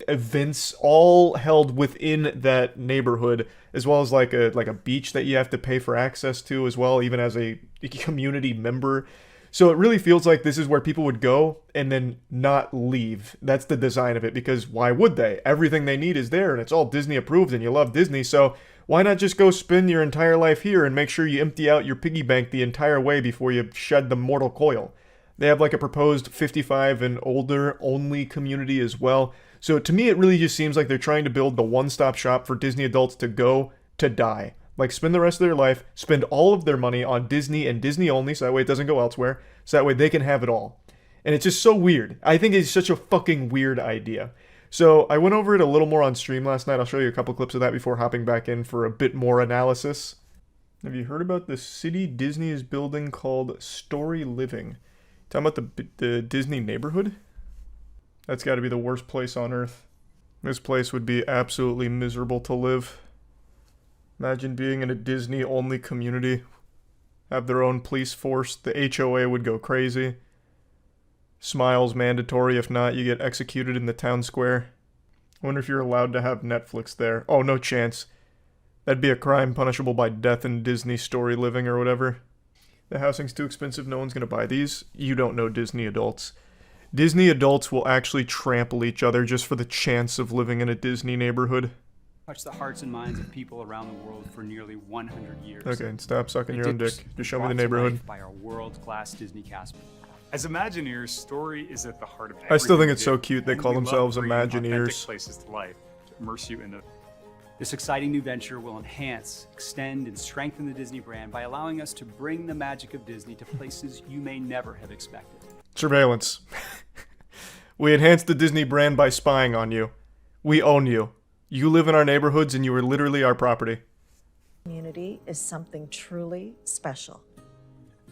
events all held within that neighborhood, as well as like a beach that you have to pay for access to as well, even as a community member. So it really feels like this is where people would go and then not leave. That's the design of it, because why would they? Everything they need is there, and it's all Disney approved, and you love Disney, so why not just go spend your entire life here and make sure you empty out your piggy bank the entire way before you shed the mortal coil? They have like a proposed 55 and older only community as well. So to me, it really just seems like they're trying to build the one-stop shop for Disney adults to go to die. Like, spend the rest of their life, spend all of their money on Disney and Disney only, so that way it doesn't go elsewhere, so that way they can have it all. And it's just so weird. I think it's such a fucking weird idea. So I went over it a little more on stream last night. I'll show you a couple clips of that before hopping back in for a bit more analysis. Have you heard about the city Disney is building called Story Living? Talking about the Disney neighborhood? That's got to be the worst place on earth. This place would be absolutely miserable to live. Imagine being in a Disney-only community. Have their own police force. The HOA would go crazy. Smiles mandatory. If not, you get executed in the town square. I wonder if you're allowed to have Netflix there. Oh, no chance. That'd be a crime punishable by death in Disney Story Living or whatever. The housing's too expensive. No one's going to buy these. You don't know Disney adults. Disney adults will actually trample each other just for the chance of living in a Disney neighborhood. Touched the hearts and minds of people around the world for nearly 100 years. Okay, and stop sucking your own dick. Just show me the neighborhood. By our world-class Disney cast. As Imagineers, story is at the heart of everything. I still think it's we do, so cute they and call we love themselves bringing Imagineers. authentic places to life, to immerse you into. This exciting new venture will enhance, extend, and strengthen the Disney brand by allowing us to bring the magic of Disney to places you may never have expected. Surveillance. We enhance the Disney brand by spying on you. We own you. You live in our neighborhoods and you are literally our property. Community is something truly special.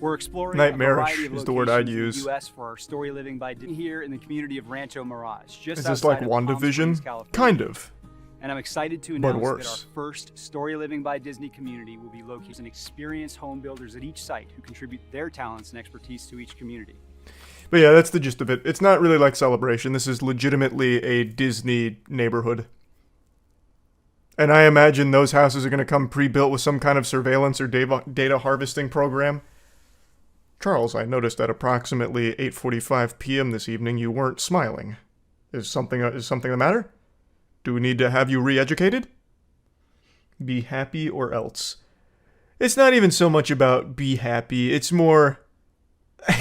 We're exploring Nightmarish is the word I'd use. In the U.S. for our Story Living by Disney here in the community of Rancho Mirage. Just Is this like WandaVision? Kind of. And I'm excited to But announce worse. that our first Story Living by Disney community will be located in experienced home builders at each site who contribute their talents and expertise to each community. But yeah, that's the gist of it. It's not really like Celebration. This is legitimately a Disney neighborhood. And I imagine those houses are going to come pre-built with some kind of surveillance or data harvesting program. Charles, I noticed at approximately 8:45 p.m. this evening you weren't smiling. Is something the matter? Do we need to have you re-educated? Be happy or else. It's not even so much about be happy, it's more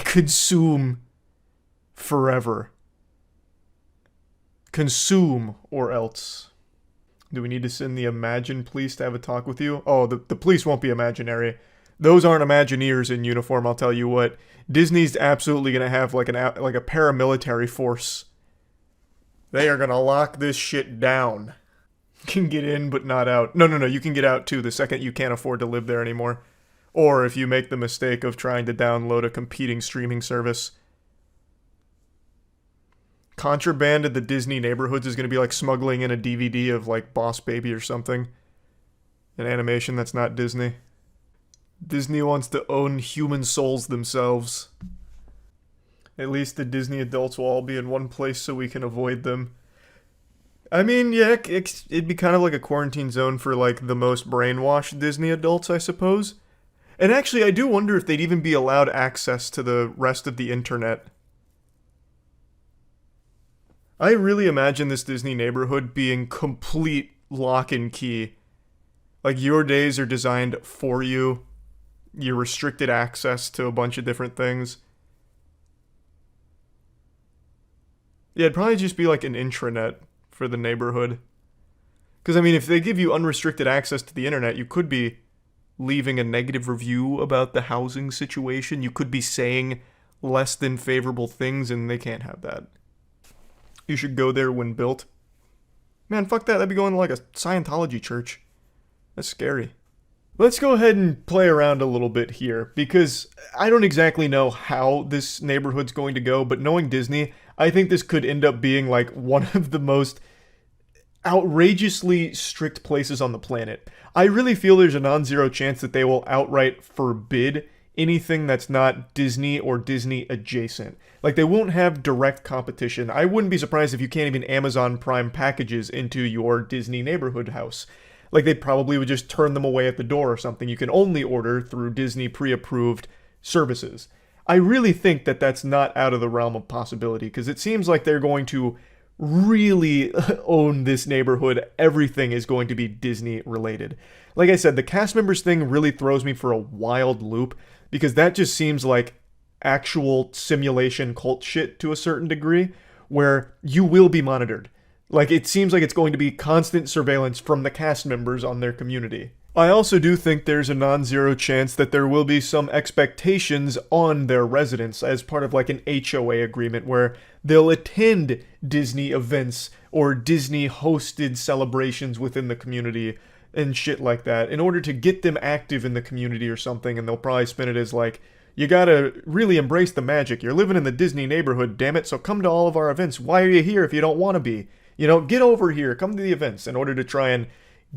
consume forever. Consume or else. Do we need to send the Imagine police to have a talk with you? Oh, the police won't be imaginary. Those aren't Imagineers in uniform, I'll tell you what. Disney's absolutely going to have like a paramilitary force. They are going to lock this shit down. You can get in, but not out. No, you can get out too the second you can't afford to live there anymore. Or if you make the mistake of trying to download a competing streaming service. Contraband at the Disney neighborhoods is going to be like smuggling in a DVD of like Boss Baby or something. An animation that's not Disney. Disney wants to own human souls themselves. At least the Disney adults will all be in one place so we can avoid them. I mean, yeah, it'd be kind of like a quarantine zone for like the most brainwashed Disney adults, I suppose. And actually, I do wonder if they'd even be allowed access to the rest of the internet. I really imagine this Disney neighborhood being complete lock and key. Like, your days are designed for you. You're restricted access to a bunch of different things. Yeah, it'd probably just be like an intranet for the neighborhood. Because, I mean, if they give you unrestricted access to the internet, you could be leaving a negative review about the housing situation. You could be saying less than favorable things, and they can't have that. You should go there when built. Man, fuck that. That'd be going to like a Scientology church. That's scary. Let's go ahead and play around a little bit here, because I don't exactly know how this neighborhood's going to go, but knowing Disney, I think this could end up being like one of the most outrageously strict places on the planet. I really feel there's a non-zero chance that they will outright forbid anything that's not Disney or Disney adjacent. Like, they won't have direct competition. I wouldn't be surprised if you can't even Amazon Prime packages into your Disney neighborhood house. Like, they probably would just turn them away at the door or something. You can only order through Disney pre-approved services. I really think that that's not out of the realm of possibility, because it seems like they're going to really own this neighborhood. Everything is going to be Disney related. Like I said, the cast members thing really throws me for a wild loop, because that just seems like actual simulation cult shit to a certain degree, where you will be monitored. Like, it seems like it's going to be constant surveillance from the cast members on their community. I also do think there's a non-zero chance that there will be some expectations on their residents as part of like an HOA agreement where they'll attend Disney events or Disney hosted celebrations within the community and shit like that in order to get them active in the community or something, and they'll probably spin it as like, you gotta really embrace the magic. You're living in the Disney neighborhood, damn it, so come to all of our events. Why are you here if you don't want to be? You know, get over here, come to the events, in order to try and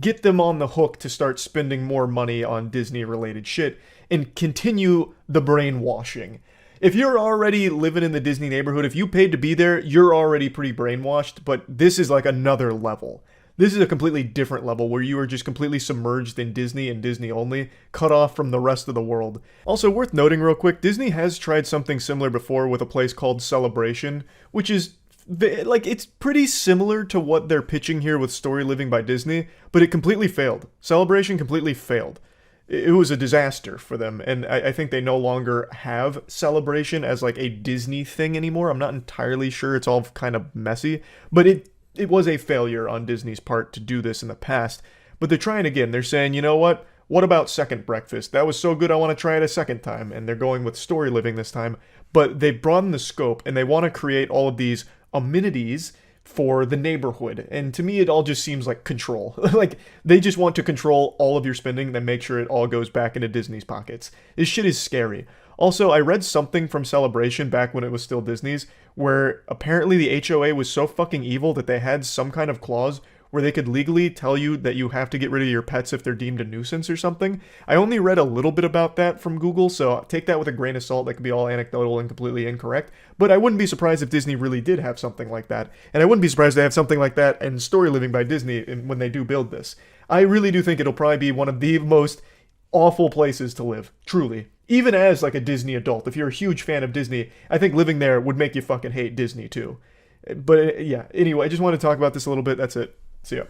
get them on the hook to start spending more money on Disney-related shit and continue the brainwashing. If you're already living in the Disney neighborhood, if you paid to be there, you're already pretty brainwashed, but this is like another level. This is a completely different level where you are just completely submerged in Disney and Disney only, cut off from the rest of the world. Also, worth noting real quick, Disney has tried something similar before with a place called Celebration, which is like, it's pretty similar to what they're pitching here with Story Living by Disney, but it completely failed. Celebration completely failed. It was a disaster for them, and I think they no longer have Celebration as like a Disney thing anymore. I'm not entirely sure, it's all kind of messy, but it was a failure on Disney's part to do this in the past. But they're trying again. They're saying, you know what? What about Second Breakfast? That was so good, I want to try it a second time. And they're going with Story Living this time. But they've broadened the scope, and they want to create all of these amenities for the neighborhood. And to me, it all just seems like control. Like, they just want to control all of your spending, then make sure it all goes back into Disney's pockets. This shit is scary. Also, I read something from Celebration back when it was still Disney's, where apparently the HOA was so fucking evil that they had some kind of clause where they could legally tell you that you have to get rid of your pets if they're deemed a nuisance or something. I only read a little bit about that from Google, so take that with a grain of salt. That could be all anecdotal and completely incorrect. But I wouldn't be surprised if Disney really did have something like that. And I wouldn't be surprised to have something like that in Story Living by Disney when they do build this. I really do think it'll probably be one of the most awful places to live, truly. Even as like a Disney adult, if you're a huge fan of Disney, I think living there would make you fucking hate Disney too. But yeah, anyway, I just want to talk about this a little bit. That's it. See ya.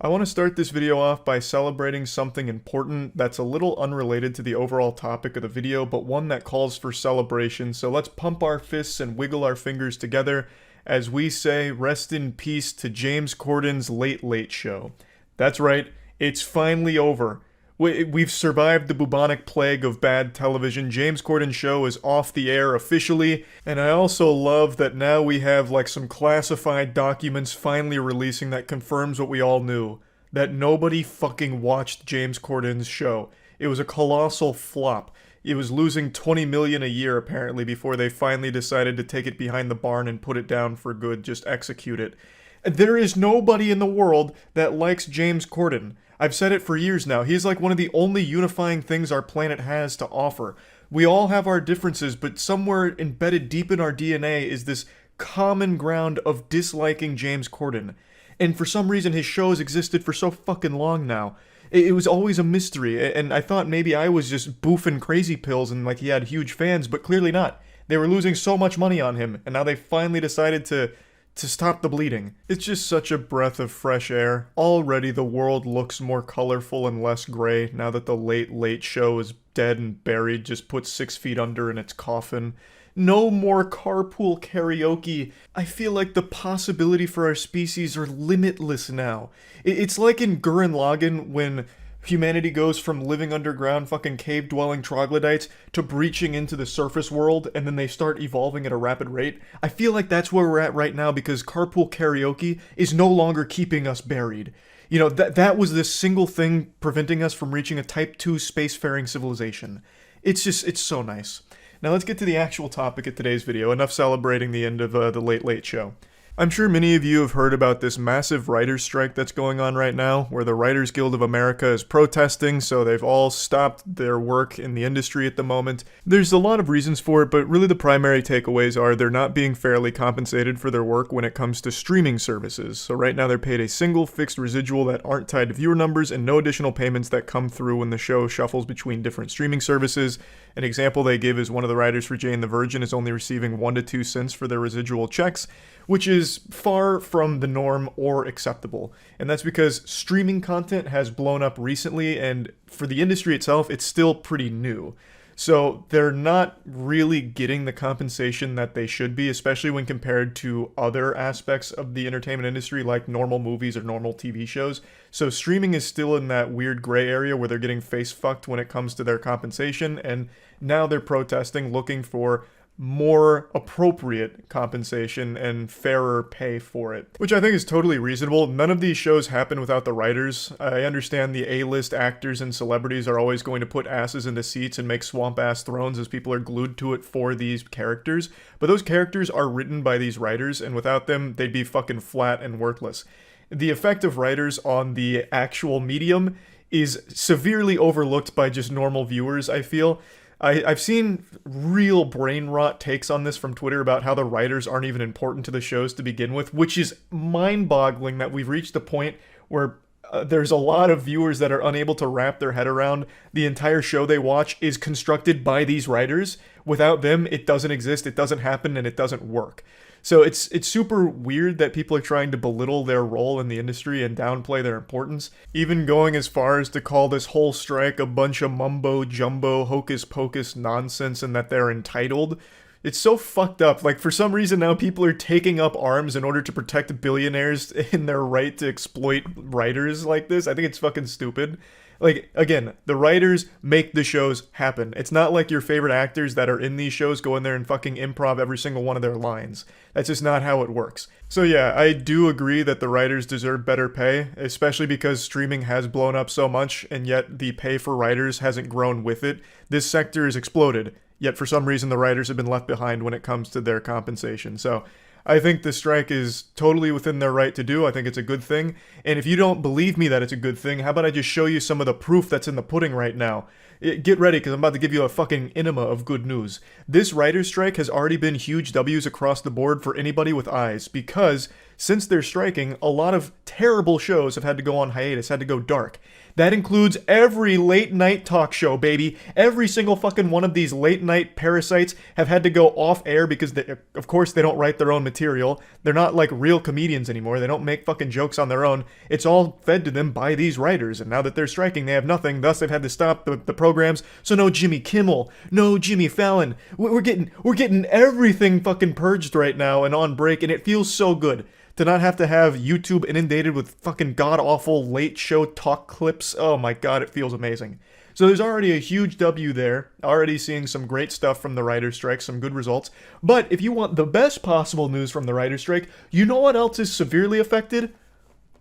I want to start this video off by celebrating something important that's a little unrelated to the overall topic of the video, but one that calls for celebration. So let's pump our fists and wiggle our fingers together as we say rest in peace to James Corden's Late Late Show. That's right, it's finally over. We've survived the bubonic plague of bad television. James Corden's show is off the air officially, and I also love that now we have like some classified documents finally releasing that confirms what we all knew. That nobody fucking watched James Corden's show. It was a colossal flop. It was losing $20 million a year apparently before they finally decided to take it behind the barn and put it down for good, just execute it. There is nobody in the world that likes James Corden. I've said it for years now. He's like one of the only unifying things our planet has to offer. We all have our differences, but somewhere embedded deep in our DNA is this common ground of disliking James Corden. And for some reason, his shows existed for so fucking long now. It was always a mystery, and I thought maybe I was just boofing crazy pills and like he had huge fans, but clearly not. They were losing so much money on him, and now they finally decided to stop the bleeding. It's just such a breath of fresh air. Already the world looks more colorful and less gray now that the Late Late Show is dead and buried, just put 6 feet under in its coffin. No more carpool karaoke. I feel like the possibility for our species are limitless now. It's like in Gurren Lagann when humanity goes from living underground fucking cave-dwelling troglodytes to breaching into the surface world, and then they start evolving at a rapid rate. I feel like that's where we're at right now because carpool karaoke is no longer keeping us buried. You know, that was the single thing preventing us from reaching a Type 2 spacefaring civilization. It's so nice. Now let's get to the actual topic of today's video. Enough celebrating the end of the Late Late Show. I'm sure many of you have heard about this massive writers' strike that's going on right now, where the Writers Guild of America is protesting, so they've all stopped their work in the industry at the moment. There's a lot of reasons for it, but really the primary takeaways are they're not being fairly compensated for their work when it comes to streaming services. So right now they're paid a single fixed residual that aren't tied to viewer numbers and no additional payments that come through when the show shuffles between different streaming services. An example they give is one of the writers for Jane the Virgin is only receiving 1 to 2 cents for their residual checks, which is far from the norm or acceptable. And that's because streaming content has blown up recently, and for the industry itself, it's still pretty new. So they're not really getting the compensation that they should be, especially when compared to other aspects of the entertainment industry like normal movies or normal TV shows. So streaming is still in that weird gray area where they're getting face fucked when it comes to their compensation, and now they're protesting, looking for more appropriate compensation and fairer pay for it, which I think is totally reasonable. None of these shows happen without the writers. I understand the A-list actors and celebrities are always going to put asses into seats and make swamp-ass thrones as people are glued to it for these characters, but those characters are written by these writers, and without them, they'd be fucking flat and worthless. The effect of writers on the actual medium is severely overlooked by just normal viewers, I feel. I've seen real brain rot takes on this from Twitter about how the writers aren't even important to the shows to begin with, which is mind-boggling that we've reached a point where there's a lot of viewers that are unable to wrap their head around the entire show they watch is constructed by these writers. Without them, it doesn't exist, it doesn't happen, and it doesn't work. So it's super weird that people are trying to belittle their role in the industry and downplay their importance, even going as far as to call this whole strike a bunch of mumbo-jumbo, hocus-pocus nonsense and that they're entitled. It's so fucked up. Like, for some reason now people are taking up arms in order to protect billionaires in their right to exploit writers like this. I think it's fucking stupid. Like, again, the writers make the shows happen. It's not like your favorite actors that are in these shows go in there and fucking improv every single one of their lines. That's just not how it works. So yeah, I do agree that the writers deserve better pay, especially because streaming has blown up so much, and yet the pay for writers hasn't grown with it. This sector has exploded, yet for some reason the writers have been left behind when it comes to their compensation. So I think the strike is totally within their right to do. I think it's a good thing. And if you don't believe me that it's a good thing, how about I just show you some of the proof that's in the pudding right now? Get ready, because I'm about to give you a fucking enema of good news. This writer's strike has already been huge W's across the board for anybody with eyes, because since they're striking, a lot of terrible shows have had to go on hiatus, had to go dark. That includes every late night talk show, baby. Every single fucking one of these late night parasites have had to go off air because, of course, they don't write their own material. They're not like real comedians anymore. They don't make fucking jokes on their own. It's all fed to them by these writers. And now that they're striking, they have nothing. Thus, they've had to stop the programs. So no Jimmy Kimmel, no Jimmy Fallon. We're getting everything fucking purged right now and on break, and it feels so good to not have to have YouTube inundated with fucking god-awful late show talk clips. Oh my god, it feels amazing. So there's already a huge W there, already seeing some great stuff from the writer's strike, some good results. But if you want the best possible news from the writer's strike, you know what else is severely affected?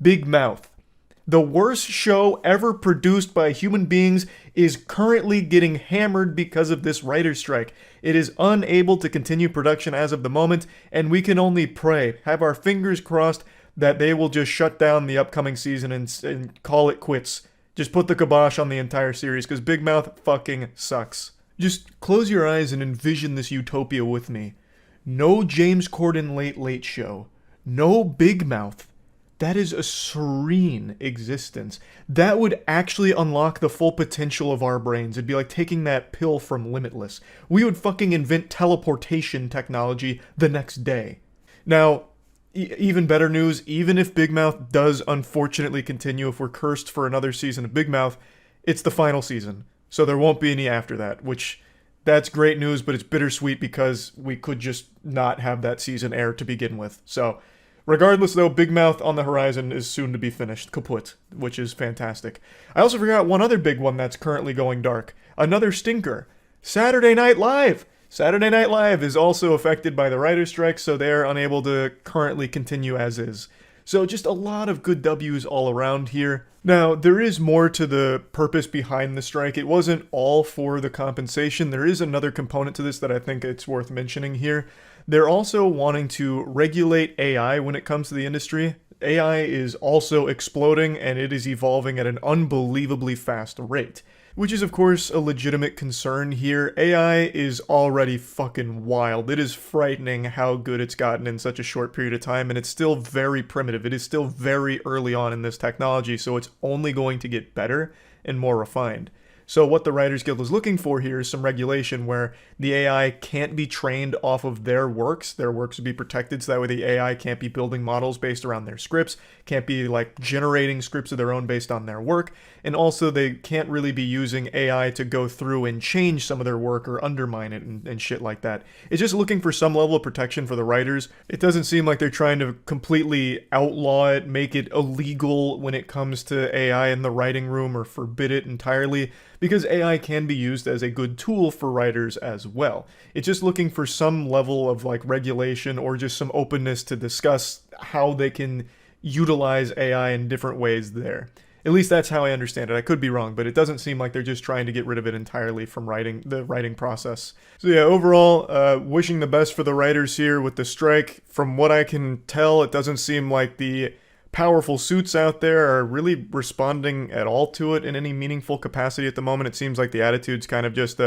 Big Mouth. The worst show ever produced by human beings is currently getting hammered because of this writer's strike. It is unable to continue production as of the moment, and we can only pray, have our fingers crossed, that they will just shut down the upcoming season and call it quits. Just put the kibosh on the entire series, because Big Mouth fucking sucks. Just close your eyes and envision this utopia with me. No James Corden Late Late Show. No Big Mouth. That is a serene existence. That would actually unlock the full potential of our brains. It'd be like taking that pill from Limitless. We would fucking invent teleportation technology the next day. Now, even better news, even if Big Mouth does unfortunately continue, if we're cursed for another season of Big Mouth, it's the final season. So there won't be any after that, which, that's great news, but it's bittersweet because we could just not have that season air to begin with. So, regardless, though, Big Mouth on the horizon is soon to be finished, kaput, which is fantastic. I also forgot one other big one that's currently going dark. Another stinker. Saturday Night Live! Saturday Night Live is also affected by the writer's strike, so they're unable to currently continue as is. So just a lot of good W's all around here. Now, there is more to the purpose behind the strike. It wasn't all for the compensation. There is another component to this that I think it's worth mentioning here. They're also wanting to regulate AI when it comes to the industry. AI is also exploding, and it is evolving at an unbelievably fast rate, which is of course a legitimate concern here. AI is already fucking wild. It is frightening how good it's gotten in such a short period of time, and it's still very primitive. It is still very early on in this technology, so it's only going to get better and more refined. So what the Writers Guild is looking for here is some regulation where the AI can't be trained off of their works. Their works would be protected, so that way the AI can't be building models based around their scripts, can't be like generating scripts of their own based on their work, and also they can't really be using AI to go through and change some of their work or undermine it and shit like that. It's just looking for some level of protection for the writers. It doesn't seem like they're trying to completely outlaw it, make it illegal when it comes to AI in the writing room, or forbid it entirely, because AI can be used as a good tool for writers as well. It's just looking for some level of like regulation or just some openness to discuss how they can utilize AI in different ways there. At least that's how I understand it. I could be wrong, but it doesn't seem like they're just trying to get rid of it entirely from the writing process. So yeah, overall, wishing the best for the writers here with the strike. From what I can tell, it doesn't seem like the powerful suits out there are really responding at all to it in any meaningful capacity at the moment. It seems like the attitude's kind of just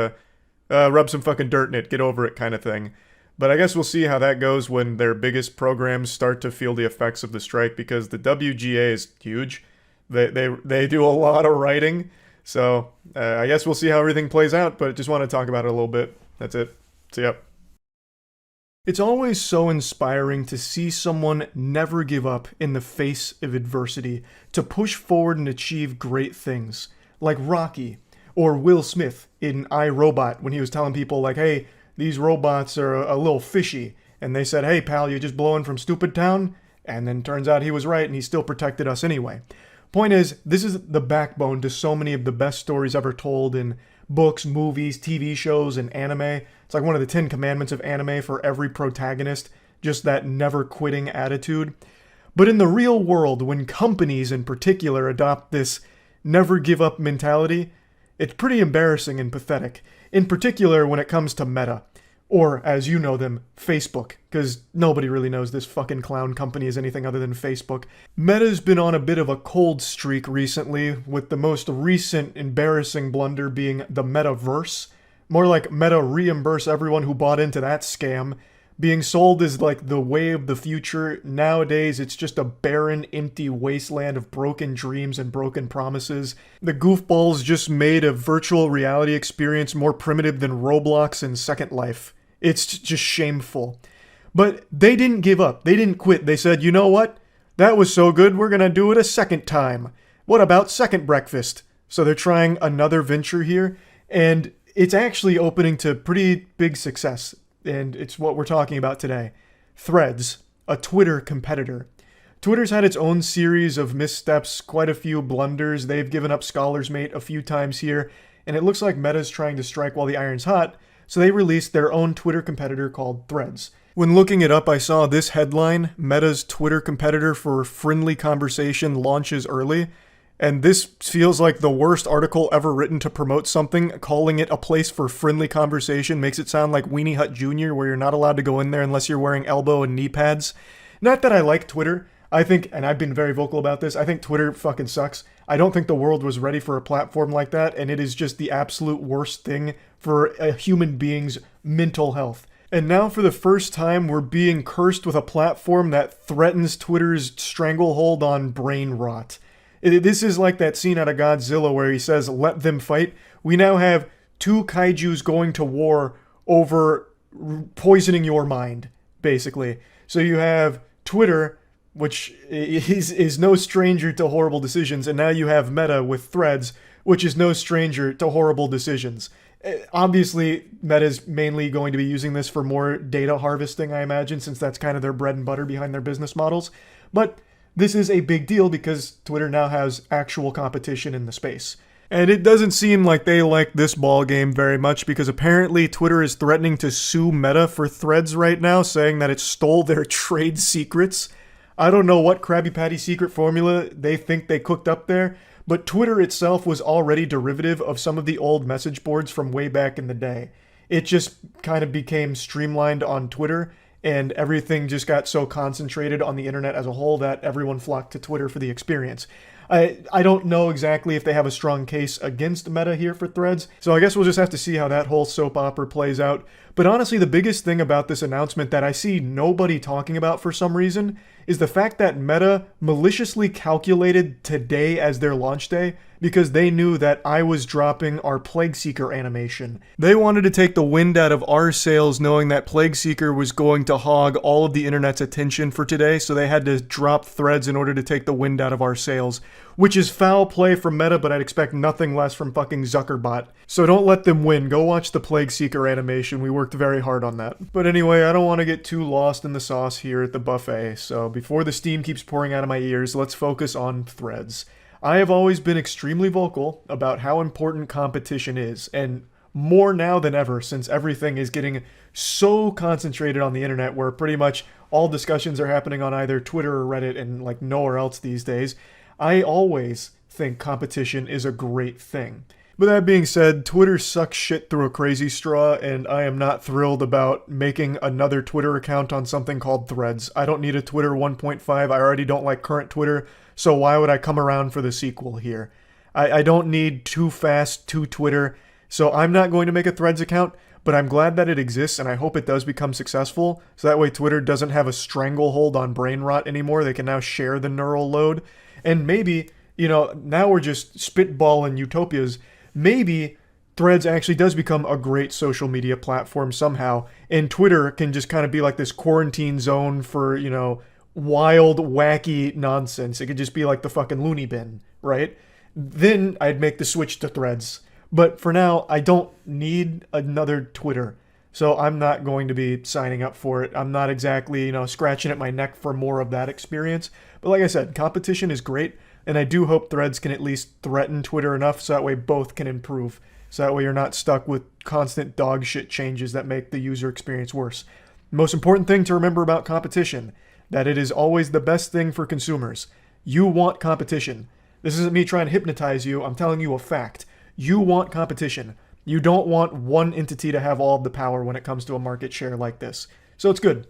rub some fucking dirt in it, get over it kind of thing. But I guess we'll see how that goes when their biggest programs start to feel the effects of the strike, because the WGA is huge. They do a lot of writing. So I guess we'll see how everything plays out, but just want to talk about it a little bit. That's it. See ya. It's always so inspiring to see someone never give up in the face of adversity, to push forward and achieve great things, like Rocky, or Will Smith in I, Robot, when he was telling people like, hey, these robots are a little fishy, and they said, hey pal, you just blowing from Stupid Town? And then turns out he was right, and he still protected us anyway. Point is, this is the backbone to so many of the best stories ever told in books, movies, TV shows, and anime. It's like one of the 10 commandments of anime for every protagonist, just that never quitting attitude. But in the real world, when companies in particular adopt this never give up mentality, it's pretty embarrassing and pathetic. In particular when it comes to Meta. or as you know them, Facebook, because nobody really knows this fucking clown company is anything other than Facebook. Meta's been on a bit of a cold streak recently, with the most recent embarrassing blunder being the metaverse. More like Meta reimburse everyone who bought into that scam. Being sold as like the way of the future. Nowadays, it's just a barren, empty wasteland of broken dreams and broken promises. The goofballs just made a virtual reality experience more primitive than Roblox and Second Life. It's just shameful. But they didn't give up. They didn't quit. They said, you know what? That was so good, we're gonna do it a second time. What about second breakfast? So they're trying another venture here, and it's actually opening to pretty big success. And it's what we're talking about today. Threads, a Twitter competitor. Twitter's had its own series of missteps, quite a few blunders. They've given up Scholar's Mate a few times here, and it looks like Meta's trying to strike while the iron's hot, so they released their own Twitter competitor called Threads. When looking it up, I saw this headline: Meta's Twitter competitor for friendly conversation launches early. And this feels like the worst article ever written to promote something. Calling it a place for friendly conversation makes it sound like Weenie Hut Jr., where you're not allowed to go in there unless you're wearing elbow and knee pads. Not that I like Twitter. I think, and I've been very vocal about this, I think Twitter fucking sucks. I don't think the world was ready for a platform like that, and it is just the absolute worst thing for a human being's mental health. And now for the first time, we're being cursed with a platform that threatens Twitter's stranglehold on brain rot. This is like that scene out of Godzilla where he says, let them fight. We now have two kaijus going to war over poisoning your mind, basically. So you have Twitter, which is no stranger to horrible decisions, and now you have Meta with Threads, which is no stranger to horrible decisions. Obviously, Meta's mainly going to be using this for more data harvesting, I imagine, since that's kind of their bread and butter behind their business models. But this is a big deal because Twitter now has actual competition in the space. And it doesn't seem like they like this ball game very much, because apparently Twitter is threatening to sue Meta for Threads right now, saying that it stole their trade secrets. I don't know what Krabby Patty secret formula they think they cooked up there, but Twitter itself was already derivative of some of the old message boards from way back in the day. It just kind of became streamlined on Twitter, and everything just got so concentrated on the internet as a whole that everyone flocked to Twitter for the experience. I don't know exactly if they have a strong case against Meta here for Threads, so I guess we'll just have to see how that whole soap opera plays out. But honestly, the biggest thing about this announcement that I see nobody talking about for some reason is the fact that Meta maliciously calculated today as their launch day because they knew that I was dropping our Plague Seeker animation. They wanted to take the wind out of our sails knowing that Plague Seeker was going to hog all of the internet's attention for today, so they had to drop Threads in order to take the wind out of our sails, which is foul play from Meta, but I'd expect nothing less from fucking Zuckerbot. So don't let them win. Go watch the Plague Seeker animation. We worked very hard on that. But anyway, I don't want to get too lost in the sauce here at the buffet, so before the steam keeps pouring out of my ears, let's focus on Threads. I have always been extremely vocal about how important competition is, and more now than ever since everything is getting so concentrated on the internet where pretty much all discussions are happening on either Twitter or Reddit and like nowhere else these days. I always think competition is a great thing. But that being said, Twitter sucks shit through a crazy straw, and I am not thrilled about making another Twitter account on something called Threads. I don't need a Twitter 1.5. I already don't like current Twitter, so why would I come around for the sequel here? I don't need too fast to Twitter, so I'm not going to make a Threads account, but I'm glad that it exists, and I hope it does become successful, so that way Twitter doesn't have a stranglehold on brain rot anymore. They can now share the neural load, and maybe, now we're just spitballing utopias. Maybe Threads actually does become a great social media platform somehow, and Twitter can just kind of be like this quarantine zone for, wild, wacky nonsense. It could just be like the fucking loony bin, right? Then I'd make the switch to Threads. But for now, I don't need another Twitter, so I'm not going to be signing up for it. I'm not exactly, scratching at my neck for more of that experience. But like I said, competition is great, and I do hope Threads can at least threaten Twitter enough so that way both can improve. So that way you're not stuck with constant dog shit changes that make the user experience worse. The most important thing to remember about competition, that it is always the best thing for consumers. You want competition. This isn't me trying to hypnotize you. I'm telling you a fact. You want competition. You don't want one entity to have all of the power when it comes to a market share like this. So it's good.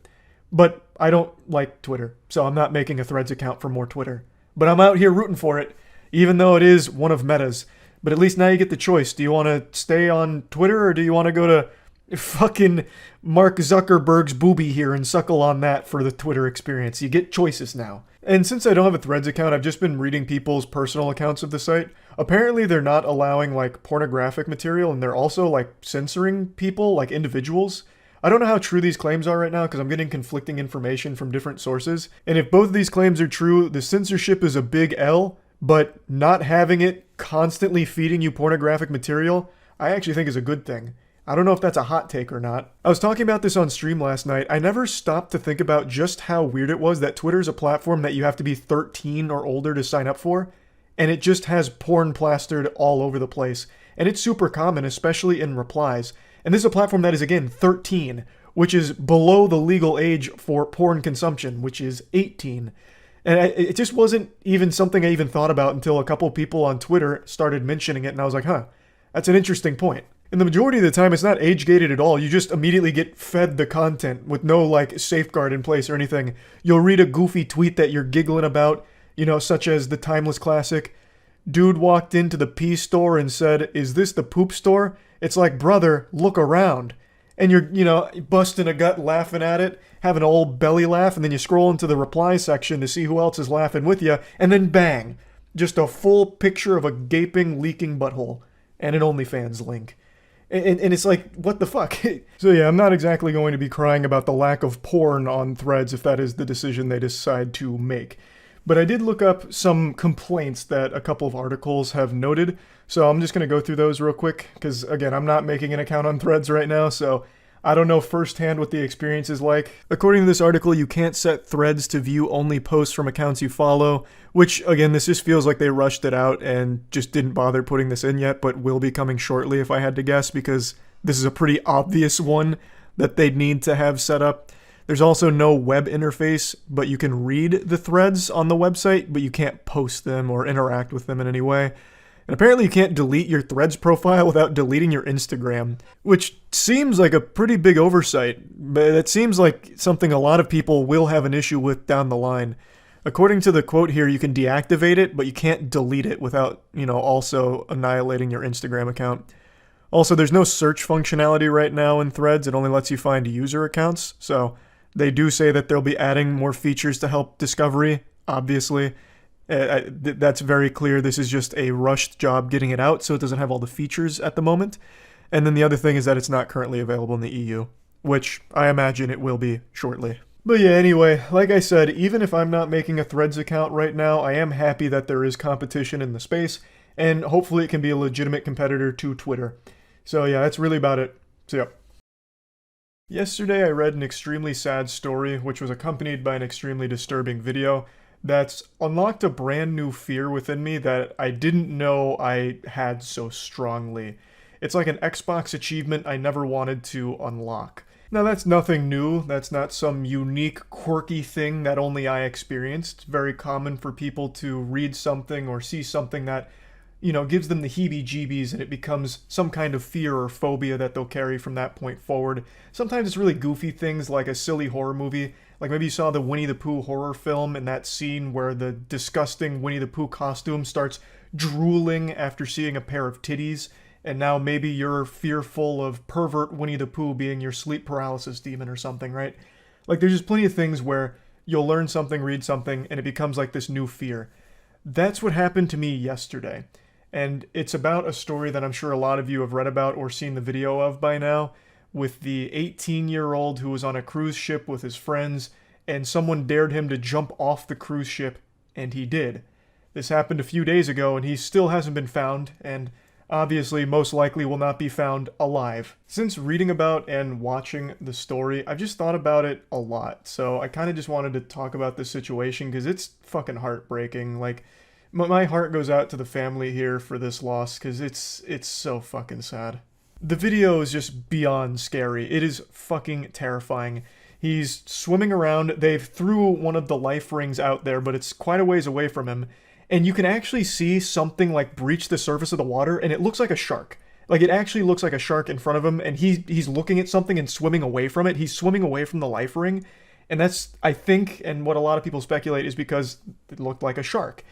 But I don't like Twitter, so I'm not making a Threads account for more Twitter. But I'm out here rooting for it, even though it is one of Meta's. But at least now you get the choice. Do you want to stay on Twitter, or do you want to go to fucking Mark Zuckerberg's booby here and suckle on that for the Twitter experience? You get choices now. And since I don't have a Threads account, I've just been reading people's personal accounts of the site. Apparently they're not allowing like pornographic material, and they're also like censoring people, like individuals. I don't know how true these claims are right now because I'm getting conflicting information from different sources. And if both of these claims are true, the censorship is a big L, but not having it constantly feeding you pornographic material, I actually think is a good thing. I don't know if that's a hot take or not. I was talking about this on stream last night. I never stopped to think about just how weird it was that Twitter's a platform that you have to be 13 or older to sign up for, and it just has porn plastered all over the place. And it's super common, especially in replies. And this is a platform that is, again, 13, which is below the legal age for porn consumption, which is 18. And it just wasn't even something I even thought about until a couple people on Twitter started mentioning it, and I was like, huh, that's an interesting point. And the majority of the time, it's not age-gated at all. You just immediately get fed the content with no, like, safeguard in place or anything. You'll read a goofy tweet that you're giggling about, you know, such as the timeless classic, dude walked into the pee store and said, "Is this the poop store?" It's like, brother, look around. And you're, you know, busting a gut laughing at it, having an old belly laugh, and then you scroll into the reply section to see who else is laughing with you, and then bang, just a full picture of a gaping, leaking butthole and an OnlyFans link. And it's like, what the fuck? So yeah, I'm not exactly going to be crying about the lack of porn on Threads if that is the decision they decide to make. But I did look up some complaints that a couple of articles have noted, so I'm just going to go through those real quick, because again, I'm not making an account on Threads right now, so I don't know firsthand what the experience is like. According to this article, you can't set Threads to view only posts from accounts you follow, which again, this just feels like they rushed it out and just didn't bother putting this in yet, but will be coming shortly if I had to guess, because this is a pretty obvious one that they'd need to have set up. There's also no web interface, but you can read the threads on the website, but you can't post them or interact with them in any way. And apparently you can't delete your Threads profile without deleting your Instagram, which seems like a pretty big oversight, but it seems like something a lot of people will have an issue with down the line. According to the quote here, you can deactivate it, but you can't delete it without, you know, also annihilating your Instagram account. Also, there's no search functionality right now in Threads. It only lets you find user accounts, so they do say that they'll be adding more features to help discovery, obviously. That's very clear. This is just a rushed job getting it out, so it doesn't have all the features at the moment. And then the other thing is that it's not currently available in the EU, which I imagine it will be shortly. But yeah, anyway, like I said, even if I'm not making a Threads account right now, I am happy that there is competition in the space, and hopefully it can be a legitimate competitor to Twitter. So yeah, that's really about it. So yeah. Yesterday I read an extremely sad story, which was accompanied by an extremely disturbing video that's unlocked a brand new fear within me that I didn't know I had so strongly. It's like an Xbox achievement I never wanted to unlock. Now that's nothing new, that's not some unique, quirky thing that only I experienced. It's very common for people to read something or see something that, you know, gives them the heebie-jeebies, and it becomes some kind of fear or phobia that they'll carry from that point forward. Sometimes it's really goofy things like a silly horror movie. Like maybe you saw the Winnie the Pooh horror film and that scene where the disgusting Winnie the Pooh costume starts drooling after seeing a pair of titties, and now maybe you're fearful of pervert Winnie the Pooh being your sleep paralysis demon or something, right? Like there's just plenty of things where you'll learn something, read something, and it becomes like this new fear. That's what happened to me yesterday. And it's about a story that I'm sure a lot of you have read about or seen the video of by now, with the 18-year-old who was on a cruise ship with his friends, and someone dared him to jump off the cruise ship, and he did. This happened a few days ago, and he still hasn't been found, and obviously most likely will not be found alive. Since reading about and watching the story, I've just thought about it a lot, so I kind of just wanted to talk about this situation, because it's fucking heartbreaking. Like, my heart goes out to the family here for this loss, because it's so fucking sad. The video is just beyond scary. It is fucking terrifying. He's swimming around. They've threw one of the life rings out there, but it's quite a ways away from him. And you can actually see something like breach the surface of the water, and it looks like a shark. Like, it actually looks like a shark in front of him, and he's looking at something and swimming away from it. He's swimming away from the life ring, and that's, I think, and what a lot of people speculate is because it looked like a shark.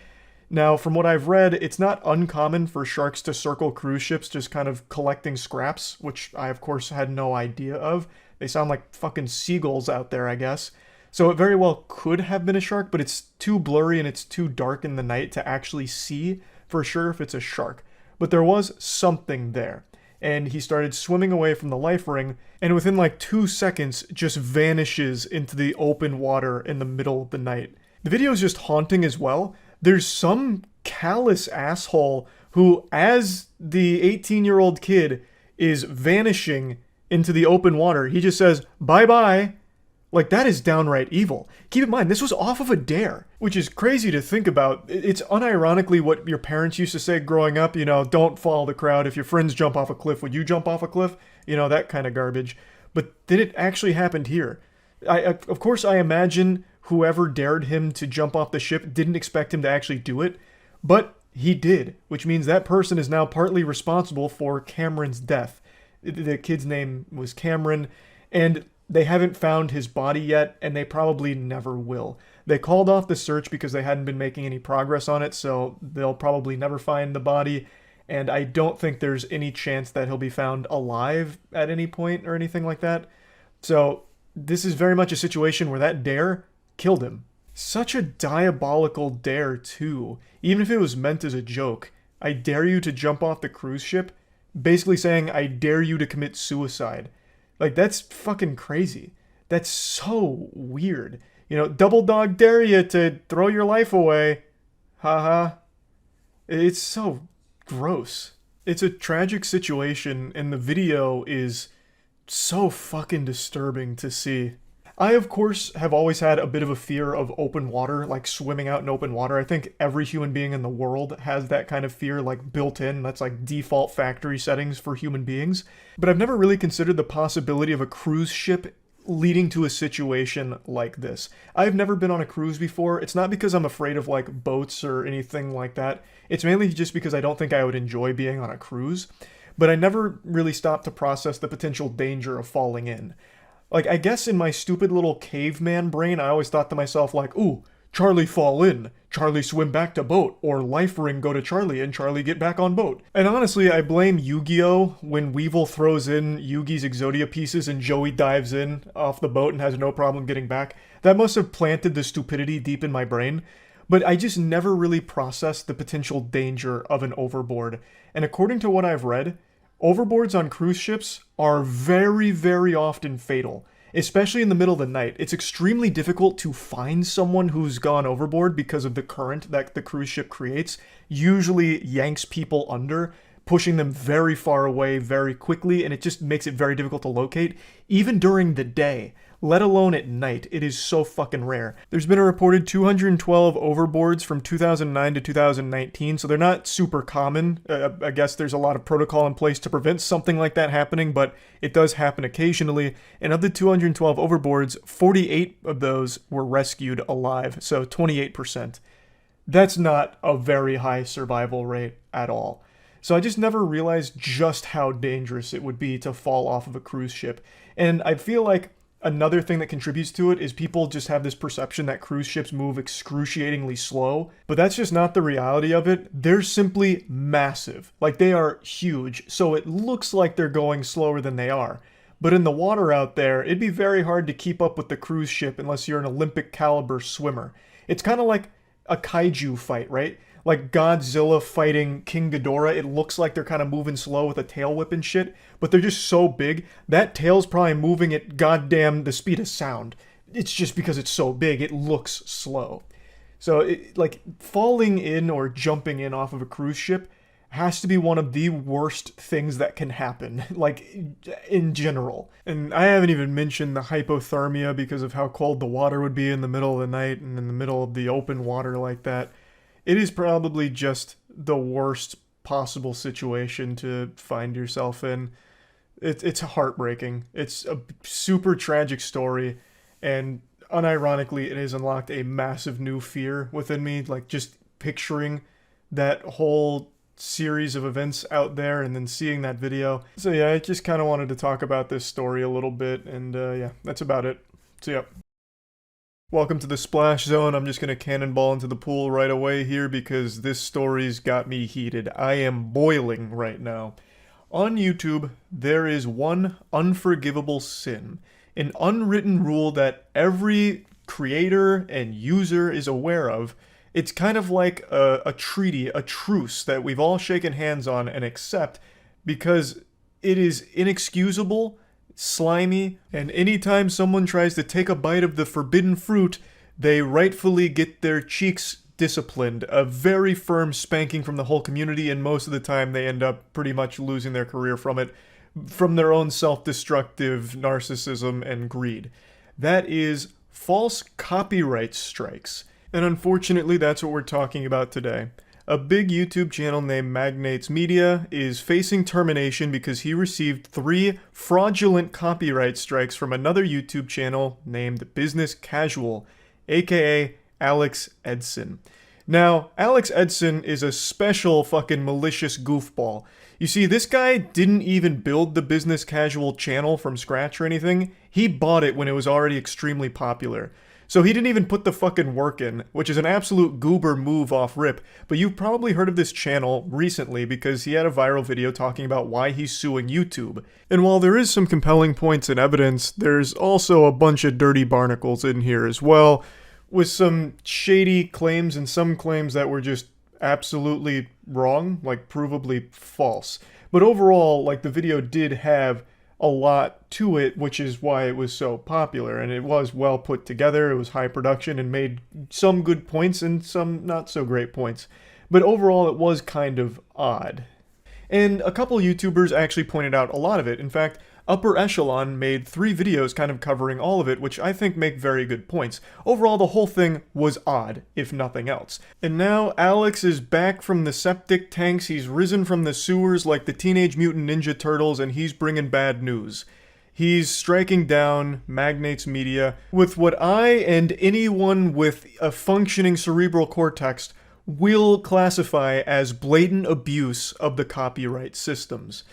Now, from what I've read, it's not uncommon for sharks to circle cruise ships just kind of collecting scraps, which I, of course, had no idea of. They sound like fucking seagulls out there, I guess. So it very well could have been a shark, but it's too blurry and it's too dark in the night to actually see for sure if it's a shark. But there was something there. And he started swimming away from the life ring, and within like 2 seconds just vanishes into the open water in the middle of the night. The video is just haunting as well. There's some callous asshole who, as the 18-year-old kid is vanishing into the open water, he just says, "Bye-bye." Like, that is downright evil. Keep in mind, this was off of a dare, which is crazy to think about. It's unironically what your parents used to say growing up, you know, don't follow the crowd. If your friends jump off a cliff, would you jump off a cliff? You know, that kind of garbage. But then it actually happened here. Of course, I imagine whoever dared him to jump off the ship didn't expect him to actually do it, but he did, which means that person is now partly responsible for Cameron's death. The kid's name was Cameron, and they haven't found his body yet, and they probably never will. They called off the search because they hadn't been making any progress on it, so they'll probably never find the body, and I don't think there's any chance that he'll be found alive at any point or anything like that. So this is very much a situation where that dare killed him. Such a diabolical dare, too. Even if it was meant as a joke. I dare you to jump off the cruise ship, basically saying, I dare you to commit suicide. Like, that's fucking crazy. That's so weird. You know, double dog dare you to throw your life away. Haha. It's so gross. It's a tragic situation, and the video is so fucking disturbing to see. I, of course, have always had a bit of a fear of open water, like swimming out in open water. I think every human being in the world has that kind of fear, like, built in. That's like default factory settings for human beings. But I've never really considered the possibility of a cruise ship leading to a situation like this. I've never been on a cruise before. It's not because I'm afraid of, like, boats or anything like that. It's mainly just because I don't think I would enjoy being on a cruise. But I never really stopped to process the potential danger of falling in. Like, I guess in my stupid little caveman brain, I always thought to myself, like, ooh, Charlie fall in, Charlie swim back to boat, or life ring go to Charlie and Charlie get back on boat. And honestly, I blame Yu-Gi-Oh! When Weevil throws in Yugi's Exodia pieces and Joey dives in off the boat and has no problem getting back. That must have planted the stupidity deep in my brain. But I just never really processed the potential danger of an overboard. And according to what I've read, overboards on cruise ships are very, very often fatal, especially in the middle of the night. It's extremely difficult to find someone who's gone overboard because of the current that the cruise ship creates. Usually yanks people under, pushing them very far away very quickly, and it just makes it very difficult to locate, even during the day. Let alone at night. It is so fucking rare. There's been a reported 212 overboards from 2009 to 2019, so they're not super common. I guess there's a lot of protocol in place to prevent something like that happening, but it does happen occasionally. And of the 212 overboards, 48 of those were rescued alive, so 28%. That's not a very high survival rate at all. So I just never realized just how dangerous it would be to fall off of a cruise ship. And I feel like another thing that contributes to it is people just have this perception that cruise ships move excruciatingly slow, but that's just not the reality of it. They're simply massive. Like, they are huge, so it looks like they're going slower than they are. But in the water out there, it'd be very hard to keep up with the cruise ship unless you're an Olympic caliber swimmer. It's kind of like a kaiju fight, right? Like Godzilla fighting King Ghidorah, it looks like they're kind of moving slow with a tail whip and shit, but they're just so big, that tail's probably moving at goddamn the speed of sound. It's just because it's so big, it looks slow. So, like, falling in or jumping in off of a cruise ship has to be one of the worst things that can happen, like, in general. And I haven't even mentioned the hypothermia because of how cold the water would be in the middle of the night and in the middle of the open water like that. It is probably just the worst possible situation to find yourself in. It's heartbreaking. It's a super tragic story, and unironically, it has unlocked a massive new fear within me. Like, just picturing that whole series of events out there and then seeing that video. So yeah, I just kind of wanted to talk about this story a little bit, and yeah, that's about it. So yeah. Welcome to the splash zone. I'm just going to cannonball into the pool right away here because this story's got me heated. I am boiling right now. On YouTube, there is one unforgivable sin, an unwritten rule that every creator and user is aware of. It's kind of like a treaty, a truce that we've all shaken hands on and accept because it is inexcusable, slimy, and anytime someone tries to take a bite of the forbidden fruit, they rightfully get their cheeks disciplined, a very firm spanking from the whole community, and most of the time they end up pretty much losing their career from it, from their own self-destructive narcissism and greed. That is false copyright strikes. And unfortunately, that's what we're talking about today. A big YouTube channel named Magnates Media is facing termination because he received 3 fraudulent copyright strikes from another YouTube channel named Business Casual, aka Alex Edson. Now, Alex Edson is a special fucking malicious goofball. You see, this guy didn't even build the Business Casual channel from scratch or anything. He bought it when it was already extremely popular. So he didn't even put the fucking work in, which is an absolute goober move off rip, but you've probably heard of this channel recently because he had a viral video talking about why he's suing YouTube. And while there is some compelling points and evidence, there's also a bunch of dirty barnacles in here as well, with some shady claims and some claims that were just absolutely wrong, like provably false. But overall, like, the video did have a lot to it, which is why it was so popular, and it was well put together, it was high production, and made some good points and some not so great points. But overall, it was kind of odd. And a couple YouTubers actually pointed out a lot of it. In fact, Upper Echelon made 3 videos kind of covering all of it, which I think make very good points. Overall, the whole thing was odd, if nothing else. And now Alex is back from the septic tanks, he's risen from the sewers like the Teenage Mutant Ninja Turtles, and he's bringing bad news. He's striking down Magnates Media with what I and anyone with a functioning cerebral cortex will classify as blatant abuse of the copyright systems.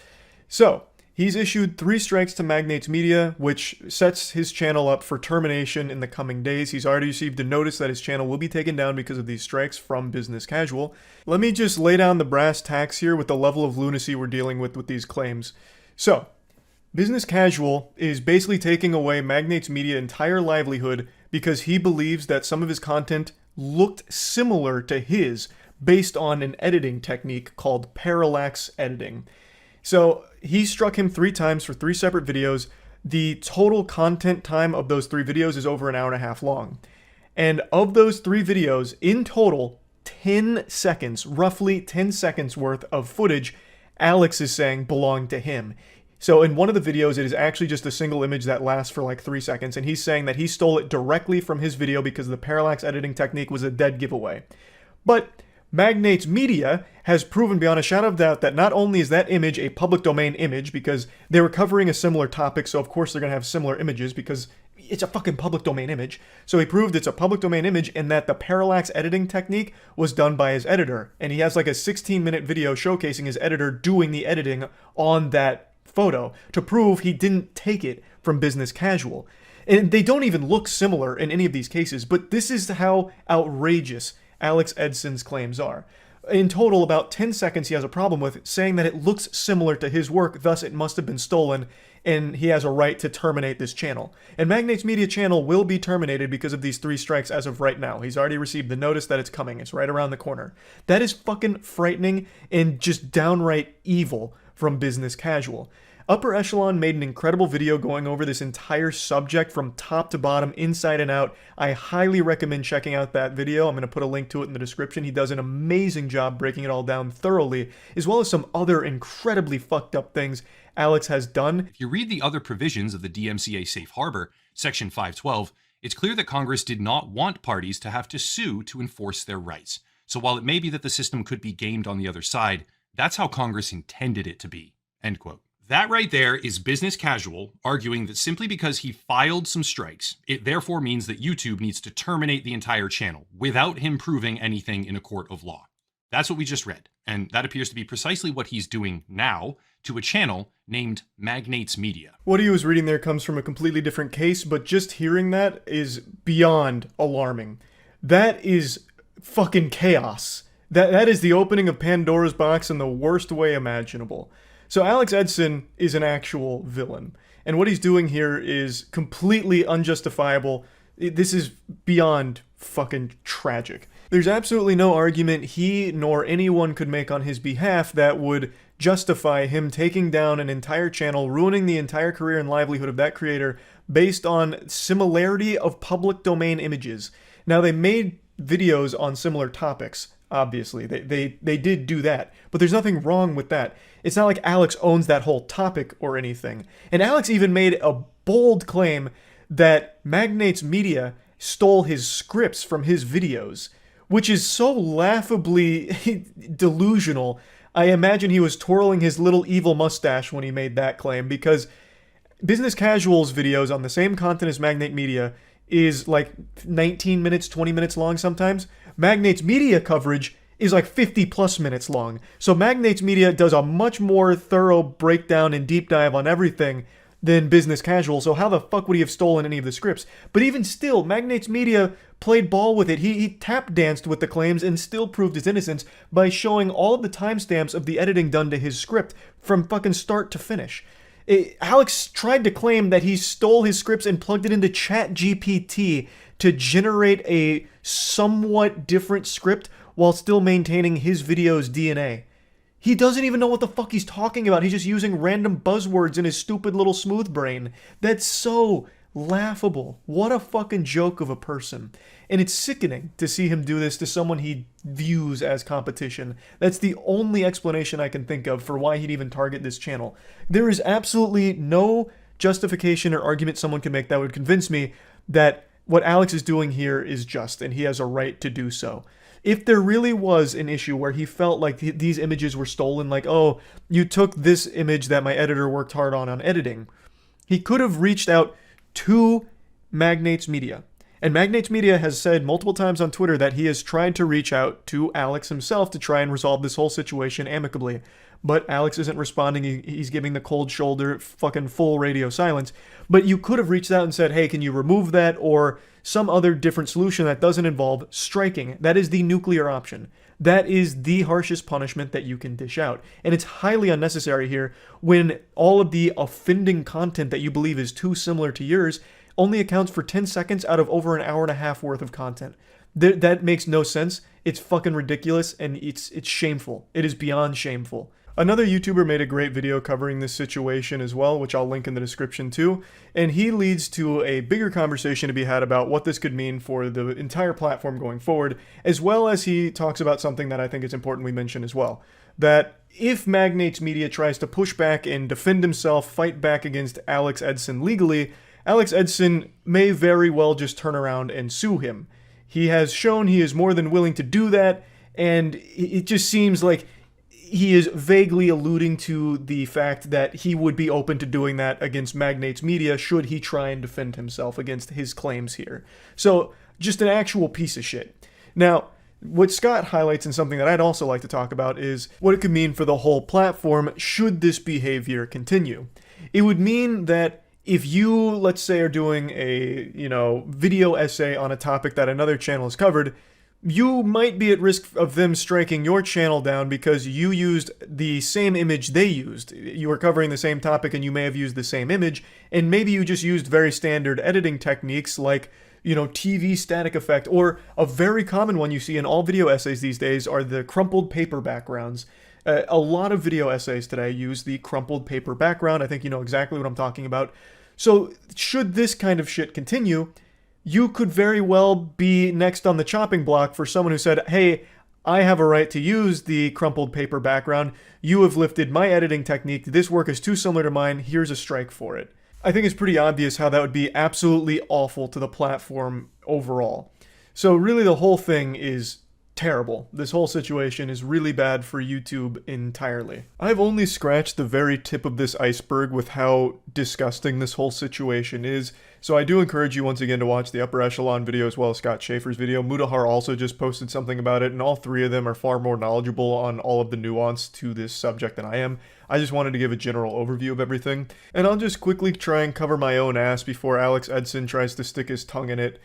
So, he's issued 3 strikes to Magnates Media, which sets his channel up for termination in the coming days. He's already received a notice that his channel will be taken down because of these strikes from Business Casual. Let me just lay down the brass tacks here with the level of lunacy we're dealing with these claims. So, Business Casual is basically taking away Magnates Media's entire livelihood because he believes that some of his content looked similar to his based on an editing technique called parallax editing. So he struck him 3 times for 3 separate videos. The total content time of those 3 videos is over an hour and a half long. And of those 3 videos, in total, 10 seconds, roughly 10 seconds worth of footage, Alex is saying belonged to him. So in one of the videos, it is actually just a single image that lasts for like 3 seconds, and he's saying that he stole it directly from his video because the parallax editing technique was a dead giveaway. But Magnates Media has proven beyond a shadow of doubt that not only is that image a public domain image, because they were covering a similar topic, so of course they're going to have similar images because it's a fucking public domain image. So he proved it's a public domain image and that the parallax editing technique was done by his editor. And he has like a 16-minute video showcasing his editor doing the editing on that photo to prove he didn't take it from Business Casual. And they don't even look similar in any of these cases, but this is how outrageous Alex Edson's claims are. In total, about 10 seconds he has a problem with, saying that it looks similar to his work, thus it must have been stolen, and he has a right to terminate this channel. And Magnates Media channel will be terminated because of these 3 strikes as of right now. He's already received the notice that it's coming. It's right around the corner. That is fucking frightening and just downright evil from Business Casual. Upper Echelon made an incredible video going over this entire subject from top to bottom, inside and out. I highly recommend checking out that video. I'm going to put a link to it in the description. He does an amazing job breaking it all down thoroughly, as well as some other incredibly fucked up things Alex has done. If you read the other provisions of the DMCA Safe Harbor, Section 512, it's clear that Congress did not want parties to have to sue to enforce their rights. So while it may be that the system could be gamed on the other side, that's how Congress intended it to be. End quote. That right there is Business Casual arguing that simply because he filed some strikes, it therefore means that YouTube needs to terminate the entire channel without him proving anything in a court of law. That's what we just read, and that appears to be precisely what he's doing now to a channel named Magnates Media. What he was reading there comes from a completely different case, but just hearing that is beyond alarming. That is fucking chaos. That is the opening of Pandora's box in the worst way imaginable. So Alex Edson is an actual villain, and what he's doing here is completely unjustifiable. This is beyond fucking tragic. There's absolutely no argument he nor anyone could make on his behalf that would justify him taking down an entire channel, ruining the entire career and livelihood of that creator based on similarity of public domain images. Now, they made videos on similar topics, obviously. They did do that, but there's nothing wrong with that. It's not like Alex owns that whole topic or anything. And Alex even made a bold claim that Magnates Media stole his scripts from his videos, which is so laughably delusional. I imagine he was twirling his little evil mustache when he made that claim, because Business Casual's videos on the same content as Magnate Media is like 19 minutes, 20 minutes long sometimes. Magnates Media coverage is like 50 plus minutes long. So Magnates Media does a much more thorough breakdown and deep dive on everything than Business Casual, so how the fuck would he have stolen any of the scripts? But even still, Magnates Media played ball with it. He tap danced with the claims and still proved his innocence by showing all of the timestamps of the editing done to his script from fucking start to finish. Alex tried to claim that he stole his scripts and plugged it into ChatGPT to generate a somewhat different script while still maintaining his video's DNA. He doesn't even know what the fuck he's talking about. He's just using random buzzwords in his stupid little smooth brain. That's so laughable. What a fucking joke of a person. And it's sickening to see him do this to someone he views as competition. That's the only explanation I can think of for why he'd even target this channel. There is absolutely no justification or argument someone can make that would convince me that what Alex is doing here is just, and he has a right to do so. If there really was an issue where he felt like these images were stolen, like, oh, you took this image that my editor worked hard on editing, he could have reached out to Magnates Media. And Magnates Media has said multiple times on Twitter that he has tried to reach out to Alex himself to try and resolve this whole situation amicably. But Alex isn't responding. He's giving the cold shoulder, fucking full radio silence. But you could have reached out and said, hey, can you remove that, or some other different solution that doesn't involve striking. That is the nuclear option. That is the harshest punishment that you can dish out. And it's highly unnecessary here when all of the offending content that you believe is too similar to yours only accounts for 10 seconds out of over an hour and a half worth of content. That makes no sense. It's fucking ridiculous, and it's shameful. It is beyond shameful. Another YouTuber made a great video covering this situation as well, which I'll link in the description too, and he leads to a bigger conversation to be had about what this could mean for the entire platform going forward, as well as he talks about something that I think is important we mention as well, that if Magnates Media tries to push back and defend himself, fight back against Alex Edson legally, Alex Edson may very well just turn around and sue him. He has shown he is more than willing to do that, and it just seems like he is vaguely alluding to the fact that he would be open to doing that against Magnates Media should he try and defend himself against his claims here. So, just an actual piece of shit. Now, what Scott highlights, and something that I'd also like to talk about, is what it could mean for the whole platform should this behavior continue. It would mean that if you, let's say, are doing a, video essay on a topic that another channel has covered, you might be at risk of them striking your channel down because you used the same image they used. You were covering the same topic and you may have used the same image, and maybe you just used very standard editing techniques like, TV static effect, or a very common one you see in all video essays these days are the crumpled paper backgrounds. A lot of video essays today use the crumpled paper background. I think you know exactly what I'm talking about. So should this kind of shit continue, you could very well be next on the chopping block for someone who said, hey, I have a right to use the crumpled paper background. You have lifted my editing technique. This work is too similar to mine. Here's a strike for it. I think it's pretty obvious how that would be absolutely awful to the platform overall. So really the whole thing is terrible. This whole situation is really bad for YouTube entirely. I've only scratched the very tip of this iceberg with how disgusting this whole situation is. So I do encourage you once again to watch the Upper Echelon video as well as Scott Schaefer's video. Mutahar also just posted something about it, and all three of them are far more knowledgeable on all of the nuance to this subject than I am. I just wanted to give a general overview of everything. And I'll just quickly try and cover my own ass before Alex Edson tries to stick his tongue in it.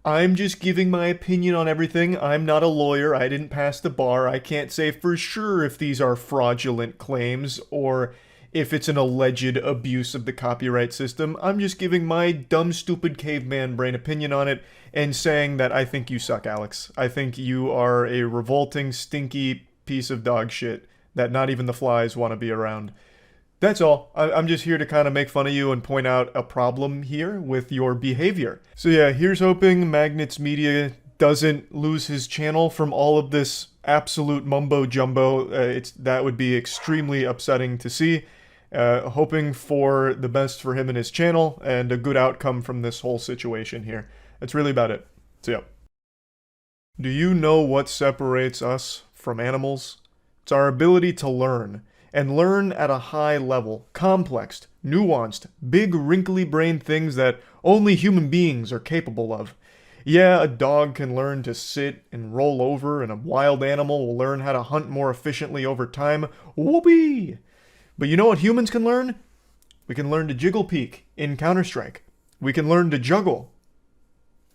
I'm just giving my opinion on everything. I'm not a lawyer. I didn't pass the bar. I can't say for sure if these are fraudulent claims or if it's an alleged abuse of the copyright system. I'm just giving my dumb, stupid caveman brain opinion on it and saying that I think you suck, Alex. I think you are a revolting, stinky piece of dog shit that not even the flies want to be around. That's all. I'm just here to kind of make fun of you and point out a problem here with your behavior. So yeah, here's hoping Magnets Media doesn't lose his channel from all of this absolute mumbo jumbo. That would be extremely upsetting to see. Hoping for the best for him and his channel and a good outcome from this whole situation here. That's really about it. So yeah. Do you know what separates us from animals? It's our ability to learn. And learn at a high level. Complex, nuanced, big wrinkly brain things that only human beings are capable of. Yeah, a dog can learn to sit and roll over, and a wild animal will learn how to hunt more efficiently over time. Whoopee! But you know what humans can learn? We can learn to jiggle peek in Counter-Strike. We can learn to juggle.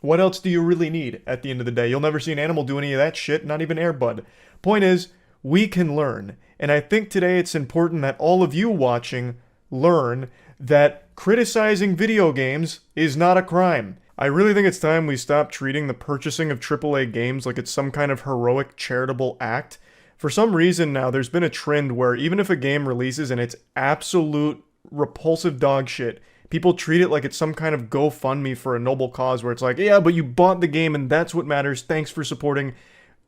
What else do you really need at the end of the day? You'll never see an animal do any of that shit, not even Air Bud. Point is, we can learn. And I think today it's important that all of you watching learn that criticizing video games is not a crime. I really think it's time we stop treating the purchasing of AAA games like it's some kind of heroic charitable act. For some reason now, there's been a trend where even if a game releases and it's absolute repulsive dog shit, people treat it like it's some kind of GoFundMe for a noble cause where it's like, yeah, but you bought the game and that's what matters, thanks for supporting.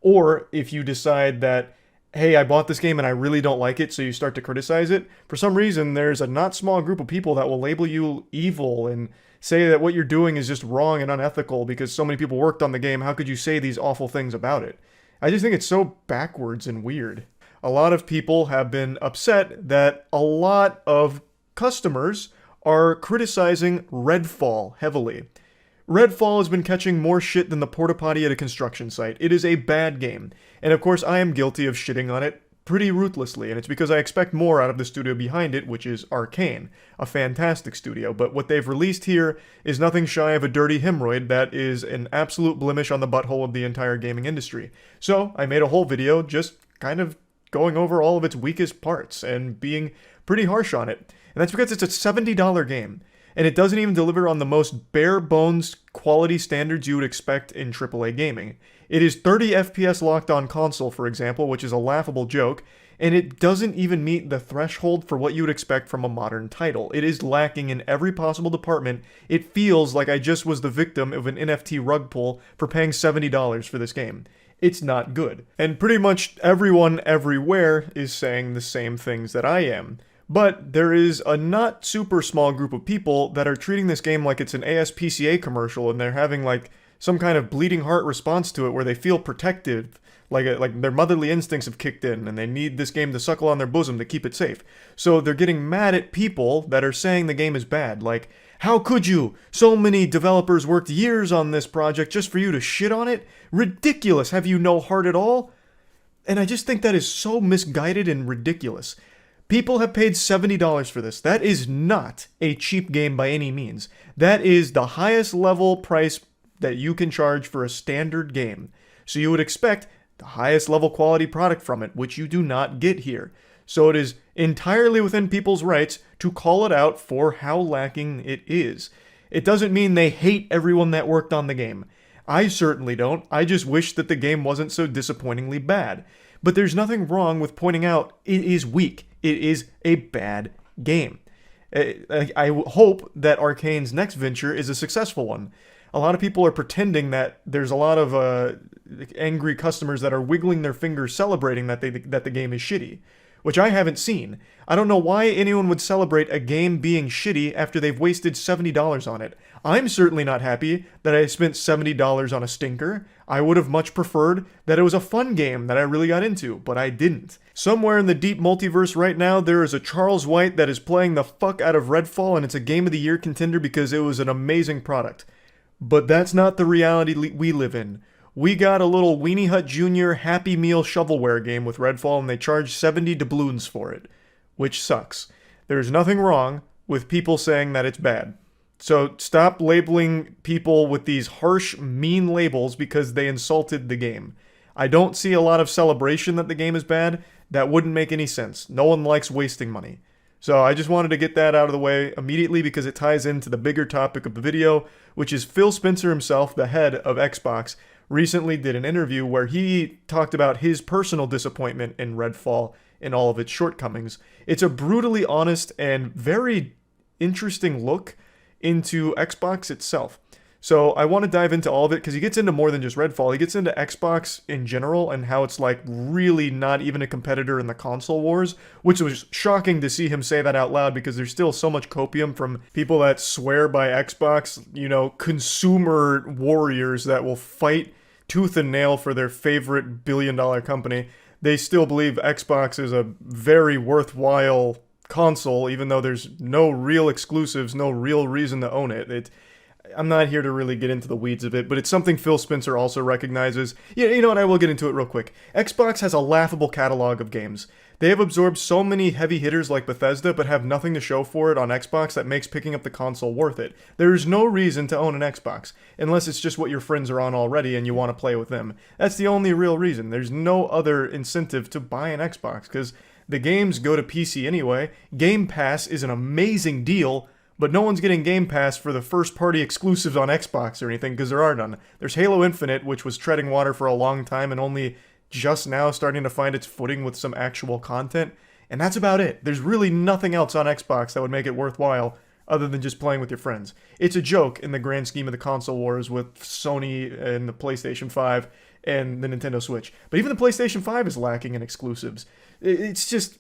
Or if you decide that, hey, I bought this game and I really don't like it, so you start to criticize it, for some reason there's a not small group of people that will label you evil and say that what you're doing is just wrong and unethical because so many people worked on the game, how could you say these awful things about it? I just think it's so backwards and weird. A lot of people have been upset that a lot of customers are criticizing Redfall heavily. Redfall has been catching more shit than the porta potty at a construction site. It is a bad game. And of course, I am guilty of shitting on it pretty ruthlessly, and it's because I expect more out of the studio behind it, which is Arcane, a fantastic studio. But what they've released here is nothing shy of a dirty hemorrhoid that is an absolute blemish on the butthole of the entire gaming industry. So I made a whole video just kind of going over all of its weakest parts and being pretty harsh on it. And that's because it's a $70 game. And it doesn't even deliver on the most bare-bones quality standards you would expect in AAA gaming. It is 30 FPS locked on console, for example, which is a laughable joke, and it doesn't even meet the threshold for what you would expect from a modern title. It is lacking in every possible department. It feels like I just was the victim of an NFT rug pull for paying $70 for this game. It's not good. And pretty much everyone everywhere is saying the same things that I am. But there is a not super small group of people that are treating this game like it's an ASPCA commercial and they're having like some kind of bleeding heart response to it where they feel protective, like their motherly instincts have kicked in and they need this game to suckle on their bosom to keep it safe. So they're getting mad at people that are saying the game is bad. Like, how could you? So many developers worked years on this project just for you to shit on it? Ridiculous. Have you no heart at all? And I just think that is so misguided and ridiculous. People have paid $70 for this. That is not a cheap game by any means. That is the highest level price that you can charge for a standard game. So you would expect the highest level quality product from it, which you do not get here. So it is entirely within people's rights to call it out for how lacking it is. It doesn't mean they hate everyone that worked on the game. I certainly don't. I just wish that the game wasn't so disappointingly bad. But there's nothing wrong with pointing out it is weak. It is a bad game. I hope that Arcane's next venture is a successful one. A lot of people are pretending that there's a lot of angry customers that are wiggling their fingers celebrating that the game is shitty. which I haven't seen. I don't know why anyone would celebrate a game being shitty after they've wasted $70 on it. I'm certainly not happy that I spent $70 on a stinker. I would have much preferred that it was a fun game that I really got into, but I didn't. Somewhere in the deep multiverse right now, there is a Charles White that is playing the fuck out of Redfall, and it's a Game of the Year contender because it was an amazing product. But that's not the reality we live in. We got a little Weenie Hut Jr. Happy Meal shovelware game with Redfall, and they charge 70 doubloons for it, which sucks. There's nothing wrong with people saying that it's bad. So stop labeling people with these harsh, mean labels because they insulted the game. I don't see a lot of celebration that the game is bad. That wouldn't make any sense. No one likes wasting money. So I just wanted to get that out of the way immediately because it ties into the bigger topic of the video, which is Phil Spencer himself, the head of Xbox, recently did an interview where he talked about his personal disappointment in Redfall and all of its shortcomings. It's a brutally honest and very interesting look into Xbox itself. So I want to dive into all of it because he gets into more than just Redfall. He gets into Xbox in general and how it's like really not even a competitor in the console wars, which was shocking to see him say that out loud because there's still so much copium from people that swear by Xbox, you know, consumer warriors that will fight tooth and nail for their favorite billion-dollar company. They still believe Xbox is a very worthwhile console, even though there's no real exclusives, no real reason to own it. I'm not here to really get into the weeds of it, but it's something Phil Spencer also recognizes. Yeah, you know what, I will get into it real quick. Xbox has a laughable catalog of games. They have absorbed so many heavy hitters like Bethesda, but have nothing to show for it on Xbox that makes picking up the console worth it. There is no reason to own an Xbox, unless it's just what your friends are on already and you want to play with them. That's the only real reason. There's no other incentive to buy an Xbox, because the games go to PC anyway. Game Pass is an amazing deal, but no one's getting Game Pass for the first-party exclusives on Xbox or anything, because there are none. There's Halo Infinite, which was treading water for a long time and only just now starting to find its footing with some actual content, and that's about it. There's really nothing else on Xbox that would make it worthwhile other than just playing with your friends. It's a joke in the grand scheme of the console wars with Sony and the PlayStation 5 and the Nintendo Switch. But even the PlayStation 5 is lacking in exclusives. It's just...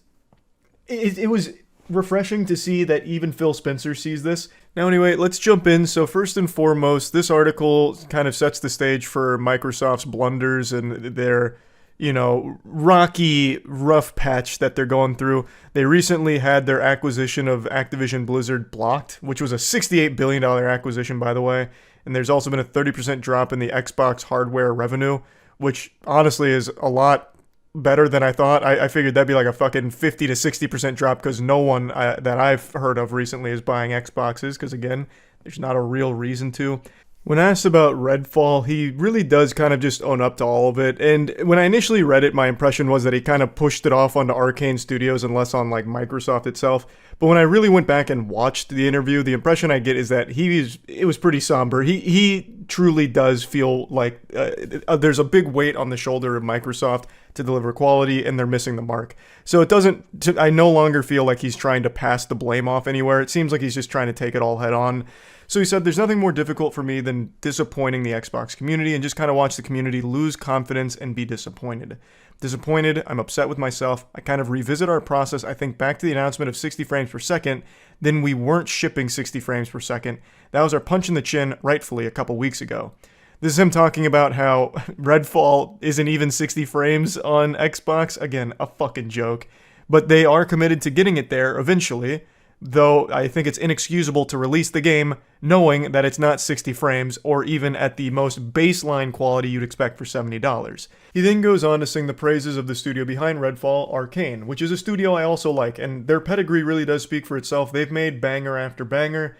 It was refreshing to see that even Phil Spencer sees this. Now anyway, let's jump in. So first and foremost, this article kind of sets the stage for Microsoft's blunders and their, you know, rocky, rough patch that they're going through. They recently had their acquisition of Activision Blizzard blocked, which was a $68 billion acquisition, by the way. And there's also been a 30% drop in the Xbox hardware revenue, which honestly is a lot better than I thought. I figured that'd be like a fucking 50 to 60% drop because no one that I've heard of recently is buying Xboxes because, again, there's not a real reason to. When asked about Redfall, he really does kind of just own up to all of it. And when I initially read it, my impression was that he kind of pushed it off onto Arcane Studios and less on like Microsoft itself. But when I really went back and watched the interview, the impression I get is that it was pretty somber. He truly does feel like there's a big weight on the shoulder of Microsoft to deliver quality, and they're missing the mark. So it doesn't, I no longer feel like he's trying to pass the blame off anywhere. It seems like he's just trying to take it all head on. So he said, there's nothing more difficult for me than disappointing the Xbox community and just kind of watch the community lose confidence and be disappointed. Disappointed, I'm upset with myself. I kind of revisit our process. I think back to the announcement of 60 frames per second, then we weren't shipping 60 frames per second. That was our punch in the chin, rightfully, a couple weeks ago. This is him talking about how Redfall isn't even 60 frames on Xbox. Again, a fucking joke. But they are committed to getting it there eventually, though I think it's inexcusable to release the game knowing that it's not 60 frames or even at the most baseline quality you'd expect for $70. He then goes on to sing the praises of the studio behind Redfall, Arcane, which is a studio I also like, and their pedigree really does speak for itself. They've made banger after banger,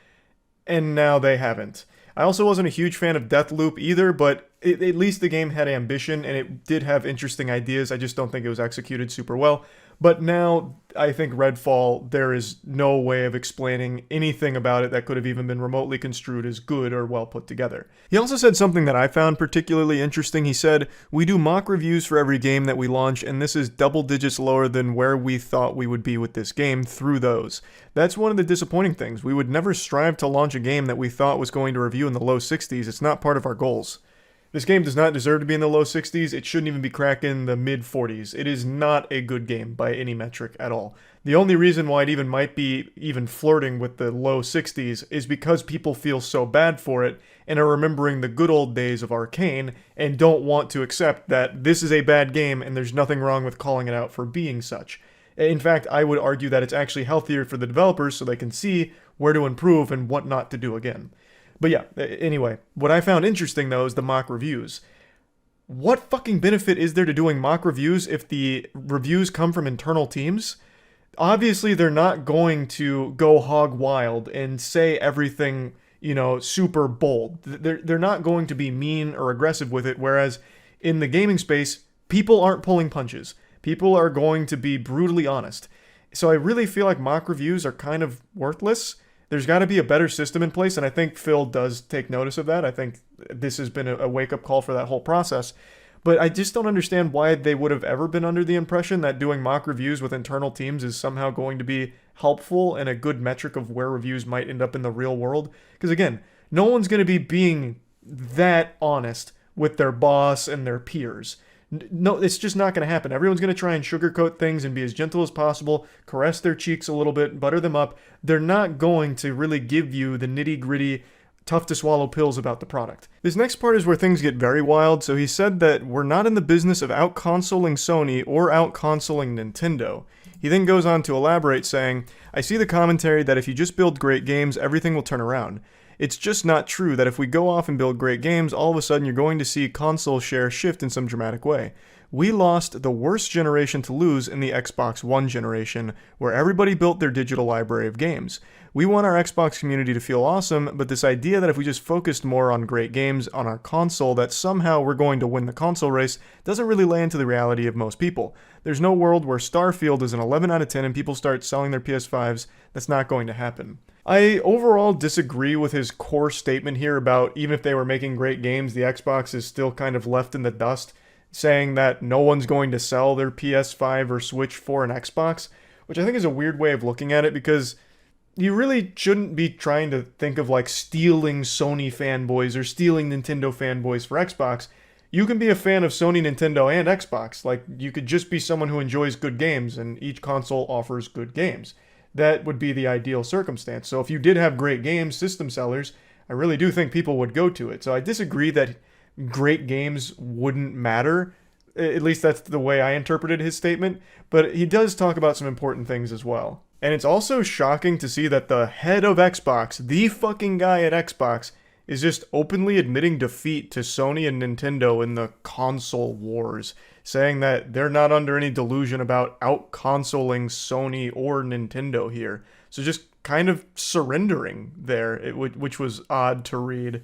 and now they haven't. I also wasn't a huge fan of Deathloop either, but at least the game had ambition and it did have interesting ideas. I just don't think it was executed super well. But now, I think Redfall, there is no way of explaining anything about it that could have even been remotely construed as good or well put together. He also said something that I found particularly interesting. He said, "We do mock reviews for every game that we launch, and this is double digits lower than where we thought we would be with this game through those." That's one of the disappointing things. We would never strive to launch a game that we thought was going to review in the low 60s. It's not part of our goals. This game does not deserve to be in the low 60s. It shouldn't even be cracking the mid 40s. It is not a good game by any metric at all. The only reason why it even might be even flirting with the low 60s is because people feel so bad for it and are remembering the good old days of Arcane and don't want to accept that this is a bad game and there's nothing wrong with calling it out for being such. In fact, I would argue that it's actually healthier for the developers so they can see where to improve and what not to do again. But yeah, anyway, what I found interesting though is the mock reviews. What fucking benefit is there to doing mock reviews if the reviews come from internal teams? Obviously, they're not going to go hog wild and say everything, you know, super bold. They're not going to be mean or aggressive with it, whereas in the gaming space, people aren't pulling punches. People are going to be brutally honest. So I really feel like mock reviews are kind of worthless. There's got to be a better system in place, and I think Phil does take notice of that. I think this has been a wake-up call for that whole process. But I just don't understand why they would have ever been under the impression that doing mock reviews with internal teams is somehow going to be helpful and a good metric of where reviews might end up in the real world. Because again, no one's going to be being that honest with their boss and their peers. No, it's just not going to happen. Everyone's going to try and sugarcoat things and be as gentle as possible, caress their cheeks a little bit, butter them up. They're not going to really give you the nitty-gritty, tough-to-swallow pills about the product. This next part is where things get very wild, so he said that we're not in the business of out-consoling Sony or out-consoling Nintendo. He then goes on to elaborate saying, I see the commentary that if you just build great games, everything will turn around. It's just not true that if we go off and build great games, all of a sudden you're going to see console share shift in some dramatic way. We lost the worst generation to lose in the Xbox One generation, where everybody built their digital library of games. We want our Xbox community to feel awesome, but this idea that if we just focused more on great games on our console, that somehow we're going to win the console race doesn't really lay into the reality of most people. There's no world where Starfield is an 11 out of 10 and people start selling their PS5s. That's not going to happen. I overall disagree with his core statement here about even if they were making great games, the Xbox is still kind of left in the dust, saying that no one's going to sell their PS5 or Switch for an Xbox, which I think is a weird way of looking at it because you really shouldn't be trying to think of like stealing Sony fanboys or stealing Nintendo fanboys for Xbox. You can be a fan of Sony, Nintendo, and Xbox. Like, you could just be someone who enjoys good games, and each console offers good games. That would be the ideal circumstance. So if you did have great games, system sellers, I really do think people would go to it. So I disagree that great games wouldn't matter. At least that's the way I interpreted his statement. But he does talk about some important things as well. And it's also shocking to see that the head of Xbox, the fucking guy at Xbox, is just openly admitting defeat to Sony and Nintendo in the console wars, saying that they're not under any delusion about out-consoling Sony or Nintendo here. So just kind of surrendering there, which was odd to read.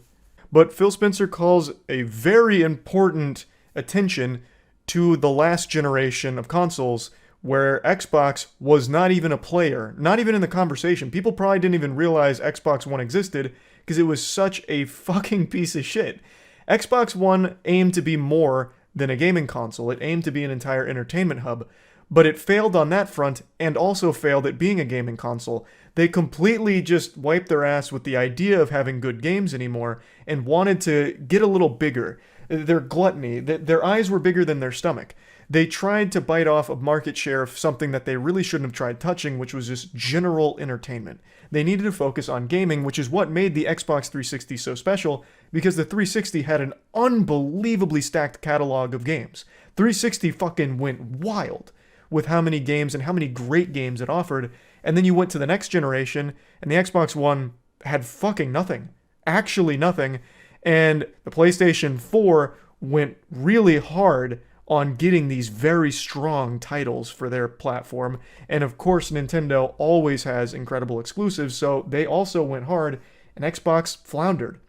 But Phil Spencer calls a very important attention to the last generation of consoles where Xbox was not even a player, not even in the conversation. People probably didn't even realize Xbox One existed because it was such a fucking piece of shit. Xbox One aimed to be more than a gaming console. It aimed to be an entire entertainment hub, but it failed on that front and also failed at being a gaming console. They completely just wiped their ass with the idea of having good games anymore and wanted to get a little bigger. Their gluttony, their eyes were bigger than their stomach. They tried to bite off a market share of something that they really shouldn't have tried touching, which was just general entertainment. They needed to focus on gaming, which is what made the Xbox 360 so special, because the 360 had an unbelievably stacked catalog of games. 360 fucking went wild with how many games and how many great games it offered, and then you went to the next generation, and the Xbox One had fucking nothing. Actually nothing. And the PlayStation 4 went really hard on getting these very strong titles for their platform. And of course, Nintendo always has incredible exclusives, so they also went hard, and Xbox floundered.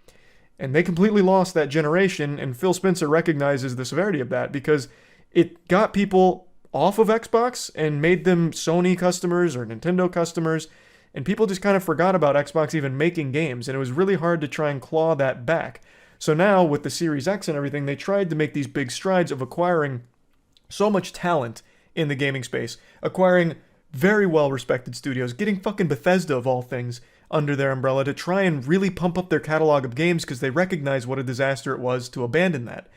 And they completely lost that generation, and Phil Spencer recognizes the severity of that because it got people off of Xbox and made them Sony customers or Nintendo customers, and people just kind of forgot about Xbox even making games, and it was really hard to try and claw that back. So now, with the Series X and everything, they tried to make these big strides of acquiring so much talent in the gaming space, acquiring very well-respected studios, getting fucking Bethesda, of all things, under their umbrella to try and really pump up their catalog of games because they recognize what a disaster it was to abandon that.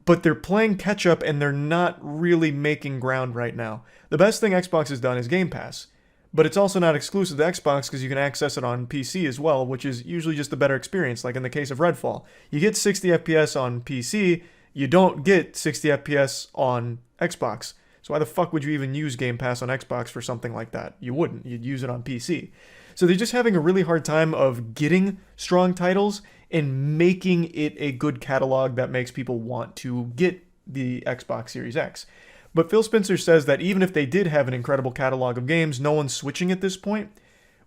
But they're playing catch up and they're not really making ground right now. The best thing Xbox has done is Game Pass. But it's also not exclusive to Xbox because you can access it on PC as well, which is usually just a better experience, like in the case of Redfall. You get 60 FPS on PC, you don't get 60 FPS on Xbox. So why the fuck would you even use Game Pass on Xbox for something like that? You wouldn't. You'd use it on PC. So they're just having a really hard time of getting strong titles and making it a good catalog that makes people want to get the Xbox Series X. But Phil Spencer says that even if they did have an incredible catalog of games, no one's switching at this point,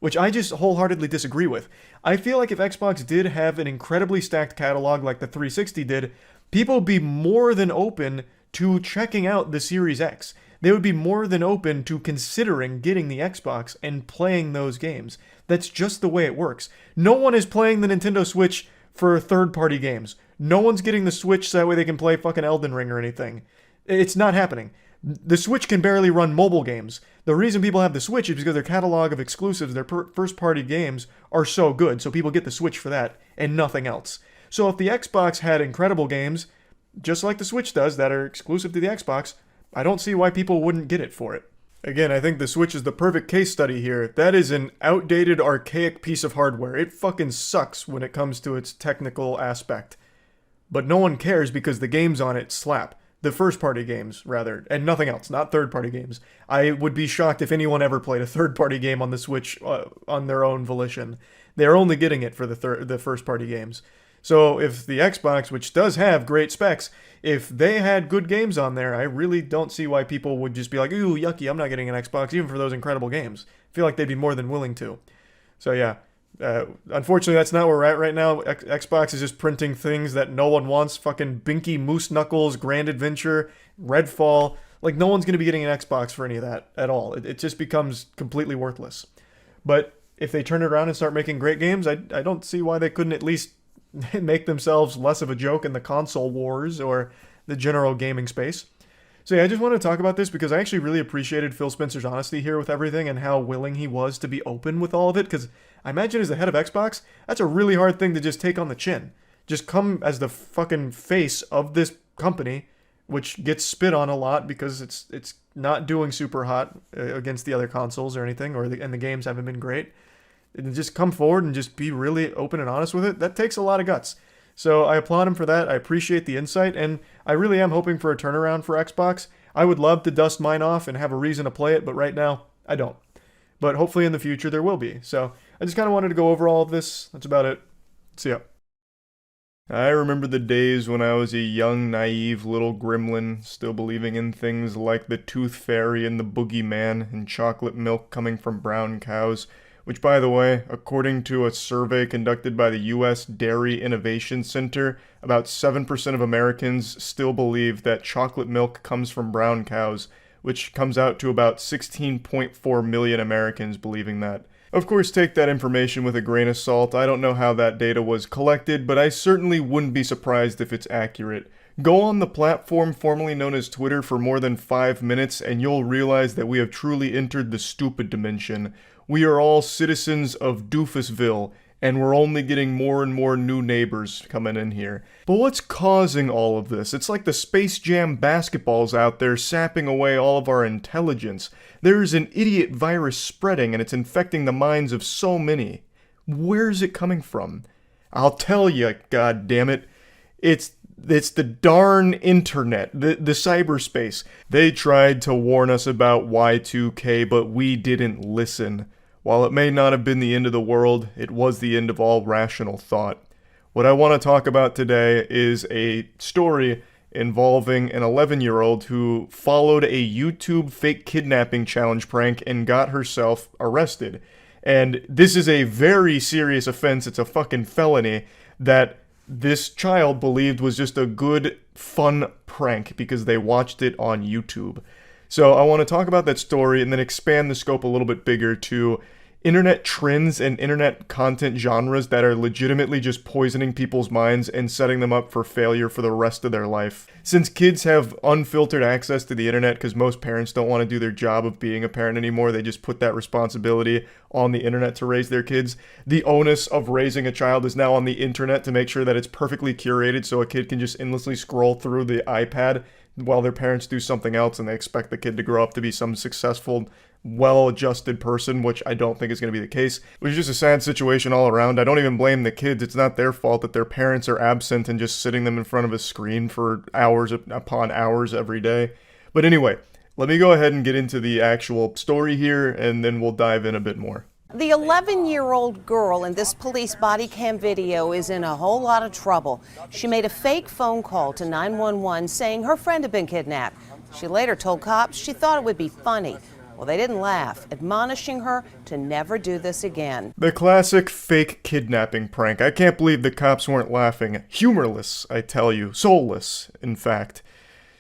which I just wholeheartedly disagree with. I feel like if Xbox did have an incredibly stacked catalog like the 360 did, people would be more than open to checking out the Series X. They would be more than open to considering getting the Xbox and playing those games. That's just the way it works. No one is playing the Nintendo Switch for third-party games. No one's getting the Switch so that way they can play fucking Elden Ring or anything. It's not happening. The Switch can barely run mobile games. The reason people have the Switch is because their catalog of exclusives, their first-party games, are so good, so people get the Switch for that and nothing else. So if the Xbox had incredible games, just like the Switch does, that are exclusive to the Xbox, I don't see why people wouldn't get it for it. Again, I think the Switch is the perfect case study here. That is an outdated, archaic piece of hardware. It fucking sucks when it comes to its technical aspect. But no one cares because the games on it slap. The first-party games, rather, and nothing else, not third-party games. I would be shocked if anyone ever played a third-party game on the Switch on their own volition. They're only getting it for the first-party games. So if the Xbox, which does have great specs, if they had good games on there, I really don't see why people would just be like, ooh, yucky, I'm not getting an Xbox, even for those incredible games. I feel like they'd be more than willing to. So yeah, unfortunately that's not where we're at right now. Xbox is just printing things that no one wants. Fucking Binky Moose Knuckles, Grand Adventure, Redfall. Like, no one's going to be getting an Xbox for any of that at all. It just becomes completely worthless. But if they turn it around and start making great games, I don't see why they couldn't at least make themselves less of a joke in the console wars or the general gaming space. So yeah, I just want to talk about this because I actually really appreciated Phil Spencer's honesty here with everything and how willing he was to be open with all of it, because I imagine as the head of Xbox, that's a really hard thing to just take on the chin. Just come as the fucking face of this company, which gets spit on a lot because it's not doing super hot against the other consoles or anything, and the games haven't been great. And just come forward and just be really open and honest with it. That takes a lot of guts. So I applaud him for that. I appreciate the insight, and I really am hoping for a turnaround for Xbox. I would love to dust mine off and have a reason to play it, but right now, I don't. But hopefully in the future there will be. So I just kind of wanted to go over all of this. That's about it. See ya. I remember the days when I was a young, naive little gremlin, still believing in things like the tooth fairy and the boogeyman and chocolate milk coming from brown cows. Which, by the way, according to a survey conducted by the U.S. Dairy Innovation Center, about 7% of Americans still believe that chocolate milk comes from brown cows, which comes out to about 16.4 million Americans believing that. Of course, take that information with a grain of salt. I don't know how that data was collected, but I certainly wouldn't be surprised if it's accurate. Go on the platform formerly known as Twitter for more than 5 minutes, and you'll realize that we have truly entered the stupid dimension. We are all citizens of Doofusville, and we're only getting more and more new neighbors coming in here. But what's causing all of this? It's like the Space Jam basketballs out there sapping away all of our intelligence. There's an idiot virus spreading, and it's infecting the minds of so many. Where's it coming from? I'll tell you, goddammit. It's the darn internet, the cyberspace. They tried to warn us about Y2K, but we didn't listen. While it may not have been the end of the world, it was the end of all rational thought. What I want to talk about today is a story involving an 11-year-old who followed a YouTube fake kidnapping challenge prank and got herself arrested. And this is a very serious offense. It's a fucking felony that this child believed was just a good, fun prank because they watched it on YouTube. So I want to talk about that story and then expand the scope a little bit bigger to, internet trends and internet content genres that are legitimately just poisoning people's minds and setting them up for failure for the rest of their life. Since kids have unfiltered access to the internet because most parents don't want to do their job of being a parent anymore, they just put that responsibility on the internet to raise their kids. The onus of raising a child is now on the internet to make sure that it's perfectly curated so a kid can just endlessly scroll through the iPad while their parents do something else and they expect the kid to grow up to be some successful, well-adjusted person, which I don't think is going to be the case. Which is just a sad situation all around. I don't even blame the kids. It's not their fault that their parents are absent and just sitting them in front of a screen for hours upon hours every day. But anyway, let me go ahead and get into the actual story here, and then we'll dive in a bit more. The 11-year-old girl in this police body cam video is in a whole lot of trouble. She made a fake phone call to 911 saying her friend had been kidnapped. She later told cops she thought it would be funny. Well, they didn't laugh, admonishing her to never do this again. The classic fake kidnapping prank. I can't believe the cops weren't laughing. Humorless, I tell you. Soulless, in fact.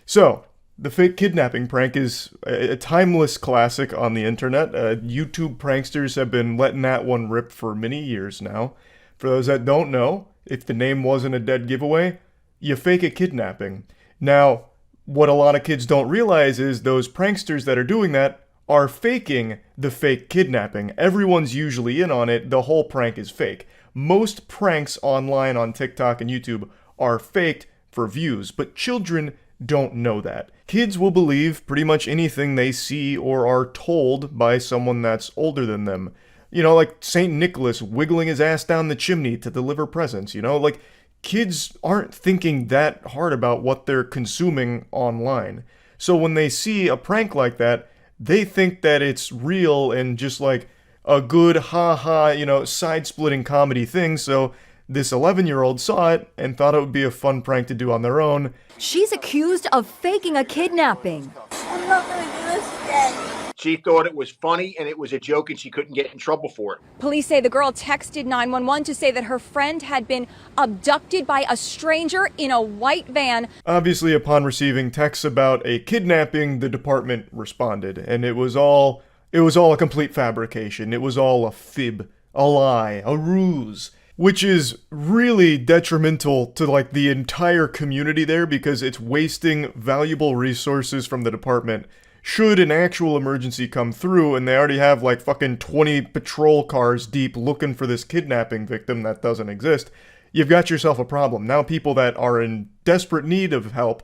So, the fake kidnapping prank is a timeless classic on the internet. YouTube pranksters have been letting that one rip for many years now. For those that don't know, if the name wasn't a dead giveaway, you fake a kidnapping. Now, what a lot of kids don't realize is those pranksters that are doing that are faking the fake kidnapping. Everyone's usually in on it. The whole prank is fake. Most pranks online on TikTok and YouTube are faked for views, but children don't know that. Kids will believe pretty much anything they see or are told by someone that's older than them. You know, like St. Nicholas wiggling his ass down the chimney to deliver presents, you know? Like, kids aren't thinking that hard about what they're consuming online. So when they see a prank like that, they think that it's real and just like a good ha-ha, you know, side-splitting comedy thing, so this 11-year-old saw it and thought it would be a fun prank to do on their own. She's accused of faking a kidnapping. I'm not gonna do this again. She thought it was funny and it was a joke and she couldn't get in trouble for it. Police say the girl texted 911 to say that her friend had been abducted by a stranger in a white van. Obviously, upon receiving texts about a kidnapping, the department responded, and it was all a complete fabrication. It was all a fib, a lie, a ruse, which is really detrimental to like the entire community there because it's wasting valuable resources from the department. Should an actual emergency come through and they already have like fucking 20 patrol cars deep looking for this kidnapping victim that doesn't exist, you've got yourself a problem. Now people that are in desperate need of help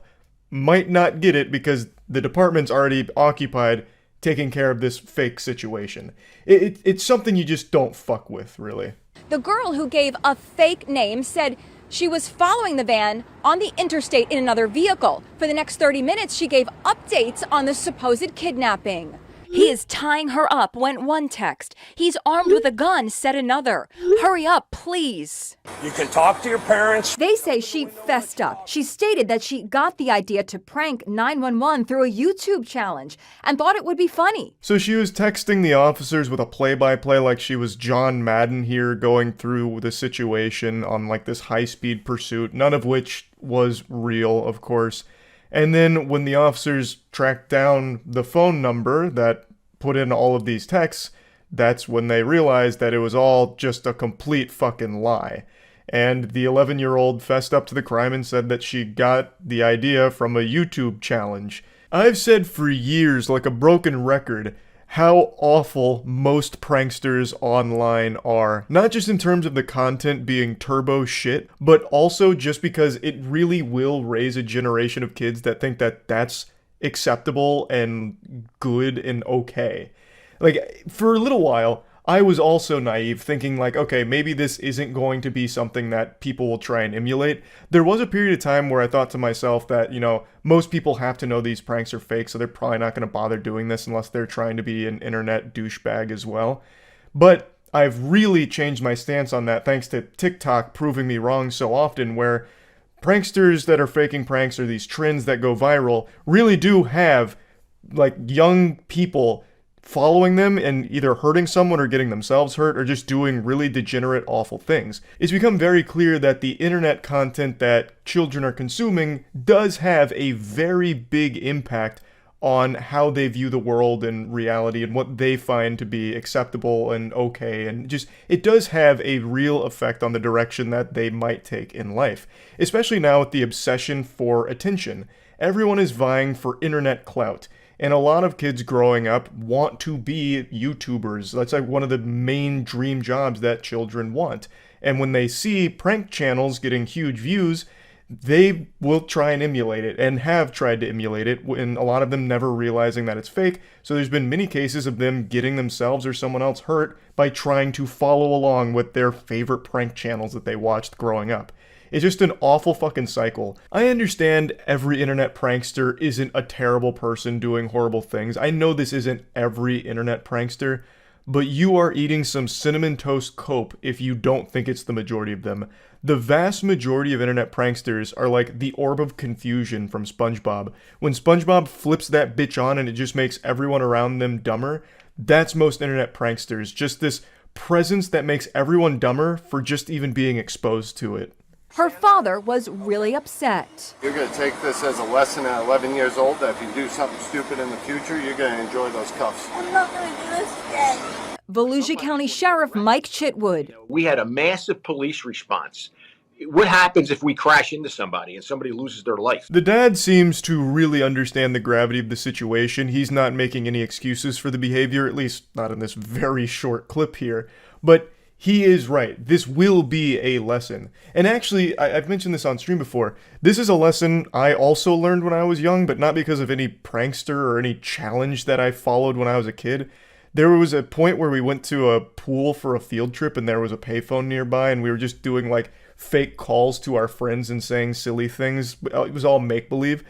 might not get it because the department's already occupied taking care of this fake situation. It's something you just don't fuck with, really. The girl who gave a fake name said she was following the van on the interstate in another vehicle. For the next 30 minutes, she gave updates on the supposed kidnapping. He is tying her up, went one text. He's armed with a gun, said another. Hurry up, please. You can talk to your parents. They say she fessed up. She stated that she got the idea to prank 911 through a YouTube challenge and thought it would be funny. So she was texting the officers with a play-by-play like she was John Madden here going through the situation on like this high-speed pursuit, none of which was real, of course. And then when the officers tracked down the phone number that put in all of these texts, that's when they realized that it was all just a complete fucking lie. And the 11-year-old fessed up to the crime and said that she got the idea from a YouTube challenge. I've said for years, like a broken record, how awful most pranksters online are. Not just in terms of the content being turbo shit, but also just because it really will raise a generation of kids that think that that's acceptable and good and okay. Like, for a little while, I was also naive, thinking like, okay, maybe this isn't going to be something that people will try and emulate. There was a period of time where I thought to myself that, you know, most people have to know these pranks are fake, so they're probably not going to bother doing this unless they're trying to be an internet douchebag as well. But I've really changed my stance on that thanks to TikTok proving me wrong so often, where pranksters that are faking pranks or these trends that go viral really do have, like, young people following them and either hurting someone or getting themselves hurt or just doing really degenerate, awful things. It's become very clear that the internet content that children are consuming does have a very big impact on how they view the world and reality and what they find to be acceptable and okay, and just it does have a real effect on the direction that they might take in life, especially now with the obsession for attention. Everyone is vying for internet clout, and a lot of kids growing up want to be YouTubers. That's like one of the main dream jobs that children want. And when they see prank channels getting huge views, they will try and emulate it, and have tried to emulate it, and a lot of them never realizing that it's fake. So there's been many cases of them getting themselves or someone else hurt by trying to follow along with their favorite prank channels that they watched growing up. It's just an awful fucking cycle. I understand every internet prankster isn't a terrible person doing horrible things. I know this isn't every internet prankster, but you are eating some cinnamon toast cope if you don't think it's the majority of them. The vast majority of internet pranksters are like the orb of confusion from SpongeBob. When SpongeBob flips that bitch on and it just makes everyone around them dumber, that's most internet pranksters. Just this presence that makes everyone dumber for just even being exposed to it. Her father was really upset. You're going to take this as a lesson at 11 years old that if you do something stupid in the future, you're going to enjoy those cuffs. I'm not going to do this again. Volusia County Sheriff Mike Chitwood. We had a massive police response. What happens if we crash into somebody and somebody loses their life? The dad seems to really understand the gravity of the situation. He's not making any excuses for the behavior, at least not in this very short clip here. But he is right. This will be a lesson. And actually, I've mentioned this on stream before. This is a lesson I also learned when I was young, but not because of any prankster or any challenge that I followed when I was a kid. There was a point where we went to a pool for a field trip and there was a payphone nearby, and we were just doing like fake calls to our friends and saying silly things. It was all make-believe.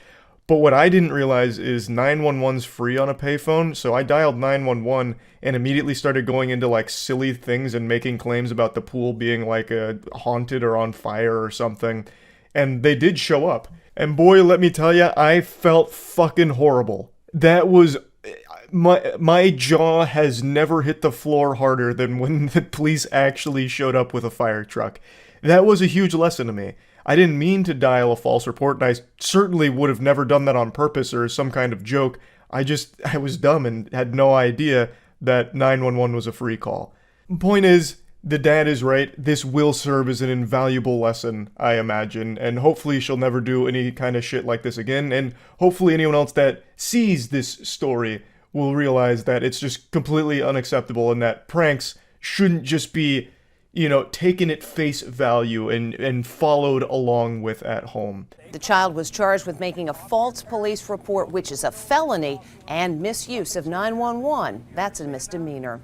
But what I didn't realize is 911's free on a payphone, so I dialed 911 and immediately started going into like silly things and making claims about the pool being like haunted or on fire or something. And they did show up. And boy, let me tell you, I felt fucking horrible. That was... My jaw has never hit the floor harder than when the police actually showed up with a fire truck. That was a huge lesson to me. I didn't mean to dial a false report, and I certainly would have never done that on purpose or some kind of joke. I was dumb and had no idea that 911 was a free call. Point is, the dad is right. This will serve as an invaluable lesson, I imagine, and hopefully she'll never do any kind of shit like this again, and hopefully anyone else that sees this story will realize that it's just completely unacceptable and that pranks shouldn't just be, you know, taken at face value and followed along with at home. The child was charged with making a false police report, which is a felony, and misuse of 911. That's a misdemeanor.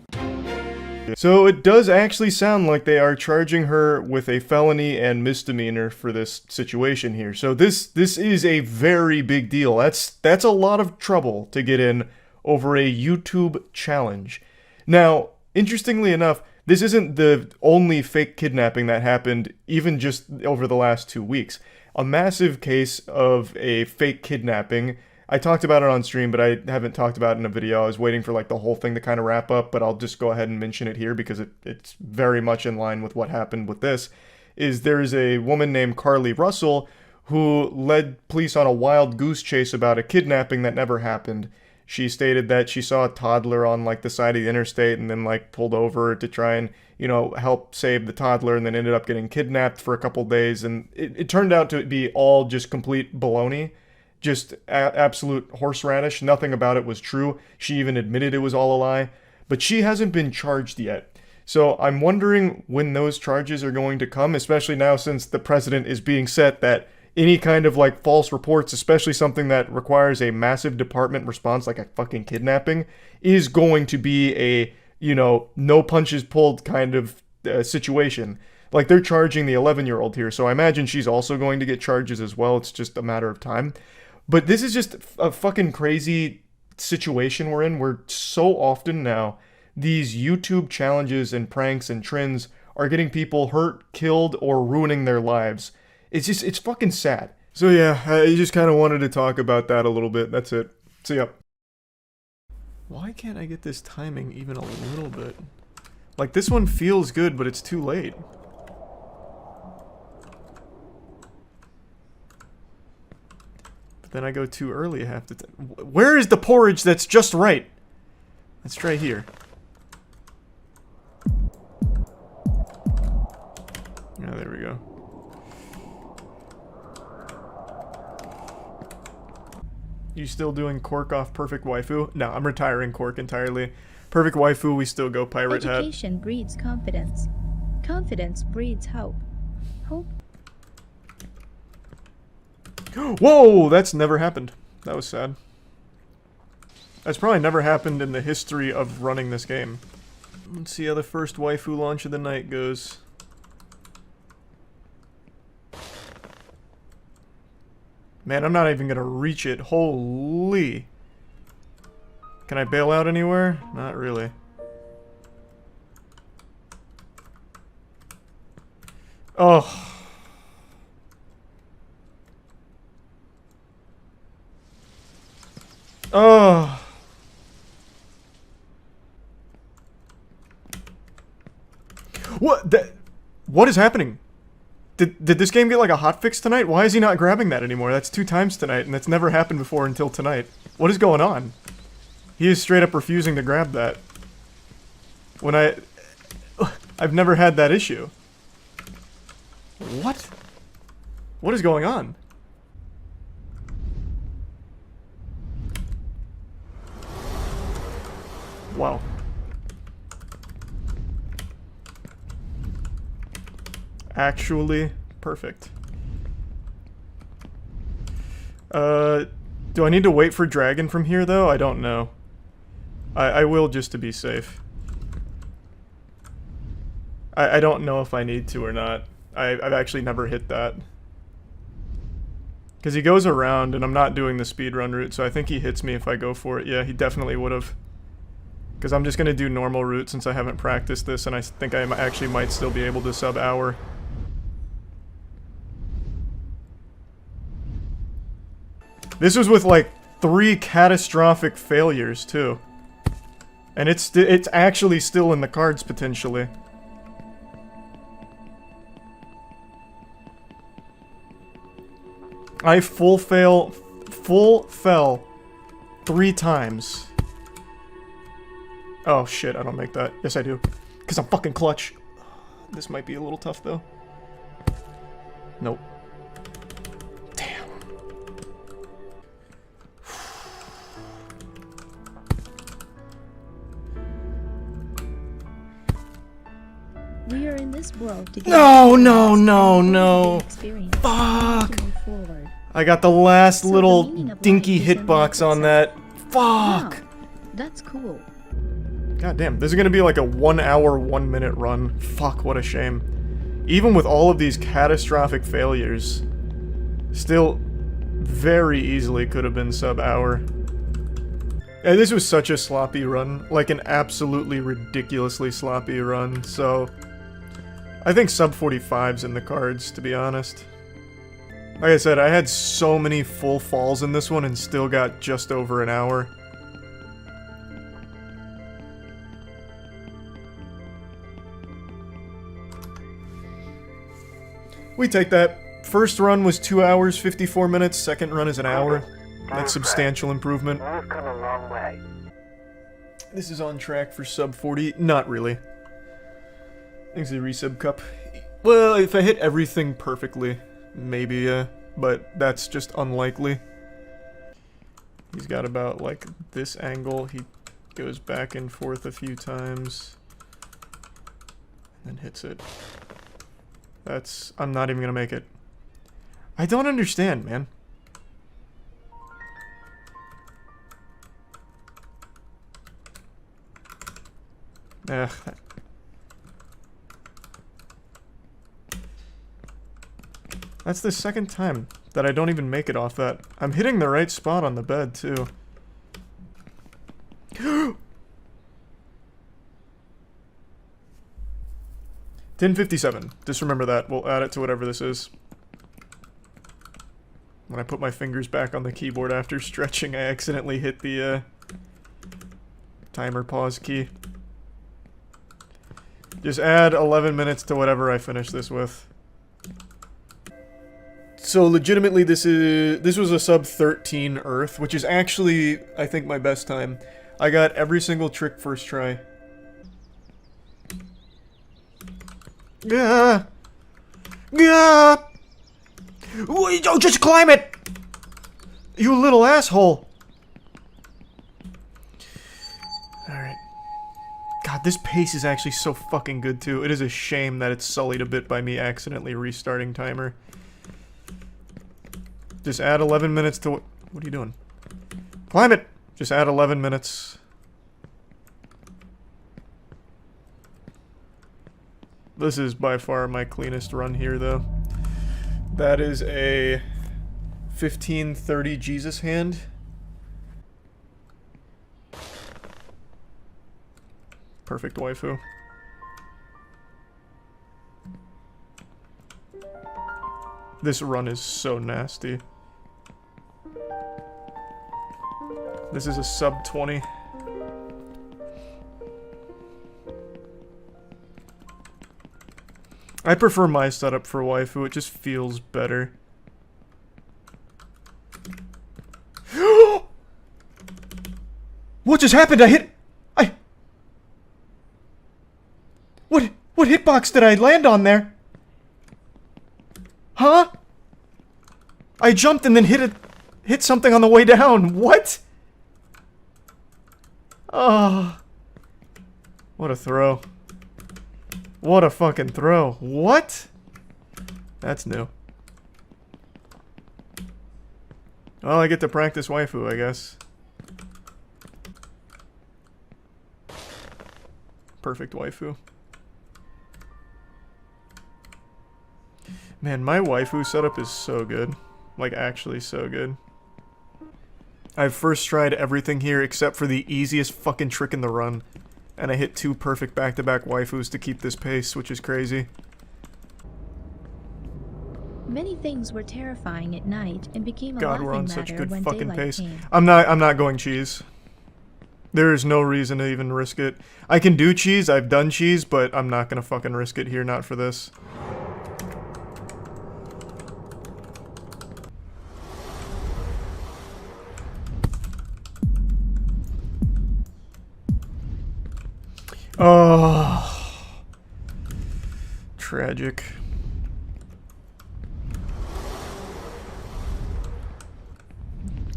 So it does actually sound like they are charging her with a felony and misdemeanor for this situation here. So this is a very big deal. That's a lot of trouble to get in over a YouTube challenge. Now, interestingly enough, this isn't the only fake kidnapping that happened even just over the last 2 weeks. A massive case of a fake kidnapping. I talked about it on stream, but I haven't talked about it in a video. I was waiting for like the whole thing to kind of wrap up, but I'll just go ahead and mention it here because it's very much in line with what happened with this. There's a woman named Carly Russell who led police on a wild goose chase about a kidnapping that never happened. She stated that she saw a toddler on like the side of the interstate and then like pulled over to try and, you know, help save the toddler, and then ended up getting kidnapped for a couple days. And it turned out to be all just complete baloney, just absolute horseradish. Nothing about it was true. She even admitted it was all a lie, but she hasn't been charged yet. So I'm wondering when those charges are going to come, especially now since the precedent is being set that any kind of like false reports, especially something that requires a massive department response like a fucking kidnapping, is going to be a, you know, no punches pulled kind of situation. Like they're charging the 11-year-old here, so I imagine she's also going to get charges as well. It's just a matter of time. But this is just a fucking crazy situation we're in, where so often now these YouTube challenges and pranks and trends are getting people hurt, killed, or ruining their lives. It's fucking sad. So yeah, I just kind of wanted to talk about that a little bit. That's it. See ya. Why can't I get this timing even a little bit? Like this one feels good, but it's too late. then I go too early half the time. Where is the porridge that's just right? Let's try here. Oh, there we go. You still doing Cork off Perfect Waifu? No, I'm retiring Cork entirely. Perfect Waifu, we still go Pirate Hat. Education breeds confidence. Confidence breeds hope. Hope. Whoa, that's never happened. That was sad. That's probably never happened in the history of running this game. Let's see how the first waifu launch of the night goes. Man, I'm not even gonna reach it. Holy. Can I bail out anywhere? Not really. Oh. Oh. What is happening? Did this game get like a hotfix tonight? Why is he not grabbing that anymore? That's 2 times tonight, and that's never happened before until tonight. What is going on? He is straight up refusing to grab that. When I've never had that issue. What? What is going on? Wow. Actually perfect. Do I need to wait for Dragon from here, though? I don't know. I will just to be safe. I don't know if I need to or not. I've actually never hit that. Because he goes around, and I'm not doing the speedrun route, so I think he hits me if I go for it. Yeah, he definitely would have. Because I'm just going to do normal route since I haven't practiced this, and I think I actually might still be able to sub hour. This was with like 3 catastrophic failures too. And it's actually still in the cards potentially. I full fell 3 times. Oh shit, I don't make that. Yes I do. Cause I'm fucking clutch. This might be a little tough though. Nope. We are in this world to get No. Fuck. I got the last little dinky hitbox on that. Fuck. Wow, that's cool. God damn, this is gonna be like a 1 hour, 1 minute run. Fuck, what a shame. Even with all of these catastrophic failures, still very easily could have been sub-hour. Yeah, this was such a sloppy run, like an absolutely ridiculously sloppy run, so I think sub 45's in the cards, to be honest. Like I said, I had so many full falls in this one and still got just over an hour. We take that. First run was 2 hours, 54 minutes. Second run is an hour. That's substantial improvement. We've come a long way. This is on track for sub 40. Not really. Thanks to the resub cup. Well, if I hit everything perfectly, maybe, but that's just unlikely. He's got about, like, this angle. He goes back and forth a few times. And then hits it. That's... I'm not even gonna make it. I don't understand, man. Ugh. That's the second time that I don't even make it off that. I'm hitting the right spot on the bed, too. 1057. Just remember that. We'll add it to whatever this is. When I put my fingers back on the keyboard after stretching, I accidentally hit the timer pause key. Just add 11 minutes to whatever I finish this with. So legitimately this was a sub 13 Earth, which is actually, I think, my best time. I got every single trick first try. Yeah. Yeah. Oh, just climb it! You little asshole! Alright. God, this pace is actually so fucking good too. It is a shame that it's sullied a bit by me accidentally restarting timer. Just add 11 minutes to what are you doing? Climb it! Just add 11 minutes. This is by far my cleanest run here though. That is a 1530 Jesus hand. Perfect waifu. This run is so nasty. This is a sub 20. I prefer my setup for waifu, it just feels better. What just happened? What hitbox did I land on there? Huh? I jumped and then hit something on the way down. What? Oh. What a throw. What a fucking throw. What? That's new. Well, I get to practice waifu, I guess. Perfect waifu. Man, my waifu setup is so good. Like, actually so good. I've first tried everything here except for the easiest fucking trick in the run. And I hit 2 perfect back-to-back waifus to keep this pace, which is crazy. Many things were terrifying at night and became a God, we're on laughing such matter good when fucking daylight pace. came. I'm not going cheese. There is no reason to even risk it. I can do cheese, I've done cheese, but I'm not gonna fucking risk it here, not for this. Oh, tragic.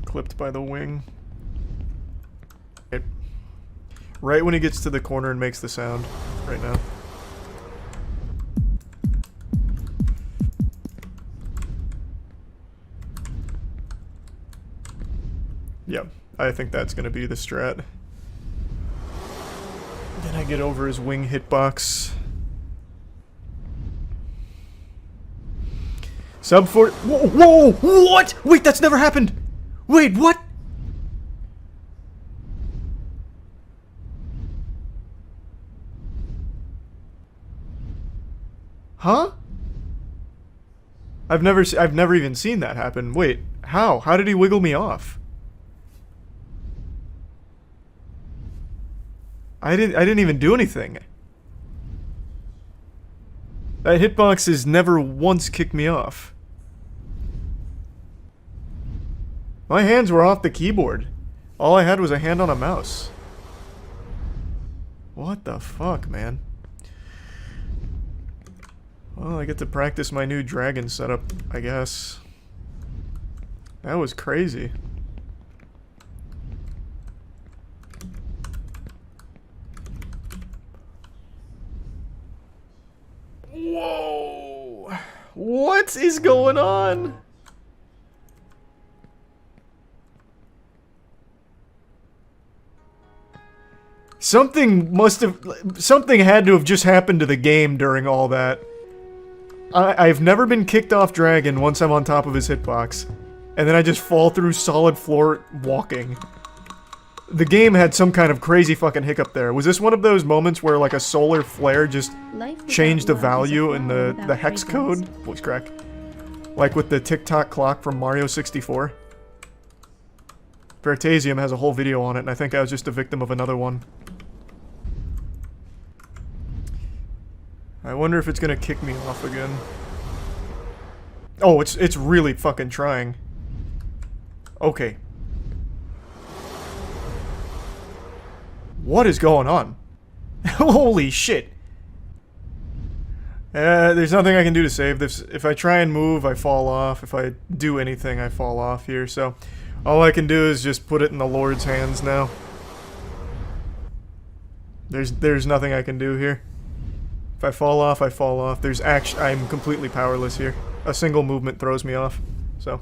Clipped by the wing. Right when he gets to the corner and makes the sound. Right now. Yep, I think that's gonna be the strat. Then I get over his wing hitbox. Sub 4. Whoa! What? Wait, that's never happened! Wait, what? Huh? I've never even seen that happen. Wait, how? How did he wiggle me off? I didn't even do anything. That hitbox has never once kicked me off. My hands were off the keyboard. All I had was a hand on a mouse. What the fuck, man? Well, I get to practice my new dragon setup, I guess. That was crazy. Whoa! What is going on? Something had to have just happened to the game during all that. I've never been kicked off dragon once I'm on top of his hitbox. And then I just fall through solid floor walking. The game had some kind of crazy fucking hiccup there. Was this one of those moments where like a solar flare just changed the value in the hex code? Voice crack. Like with the tick-tock clock from Mario 64. Veritasium has a whole video on it, and I think I was just a victim of another one. I wonder if it's gonna kick me off again. Oh, it's really fucking trying. Okay. What is going on? Holy shit. There's nothing I can do to save this. If I try and move, I fall off. If I do anything, I fall off here. So, all I can do is just put it in the Lord's hands now. There's nothing I can do here. If I fall off, I fall off. I'm completely powerless here. A single movement throws me off. So,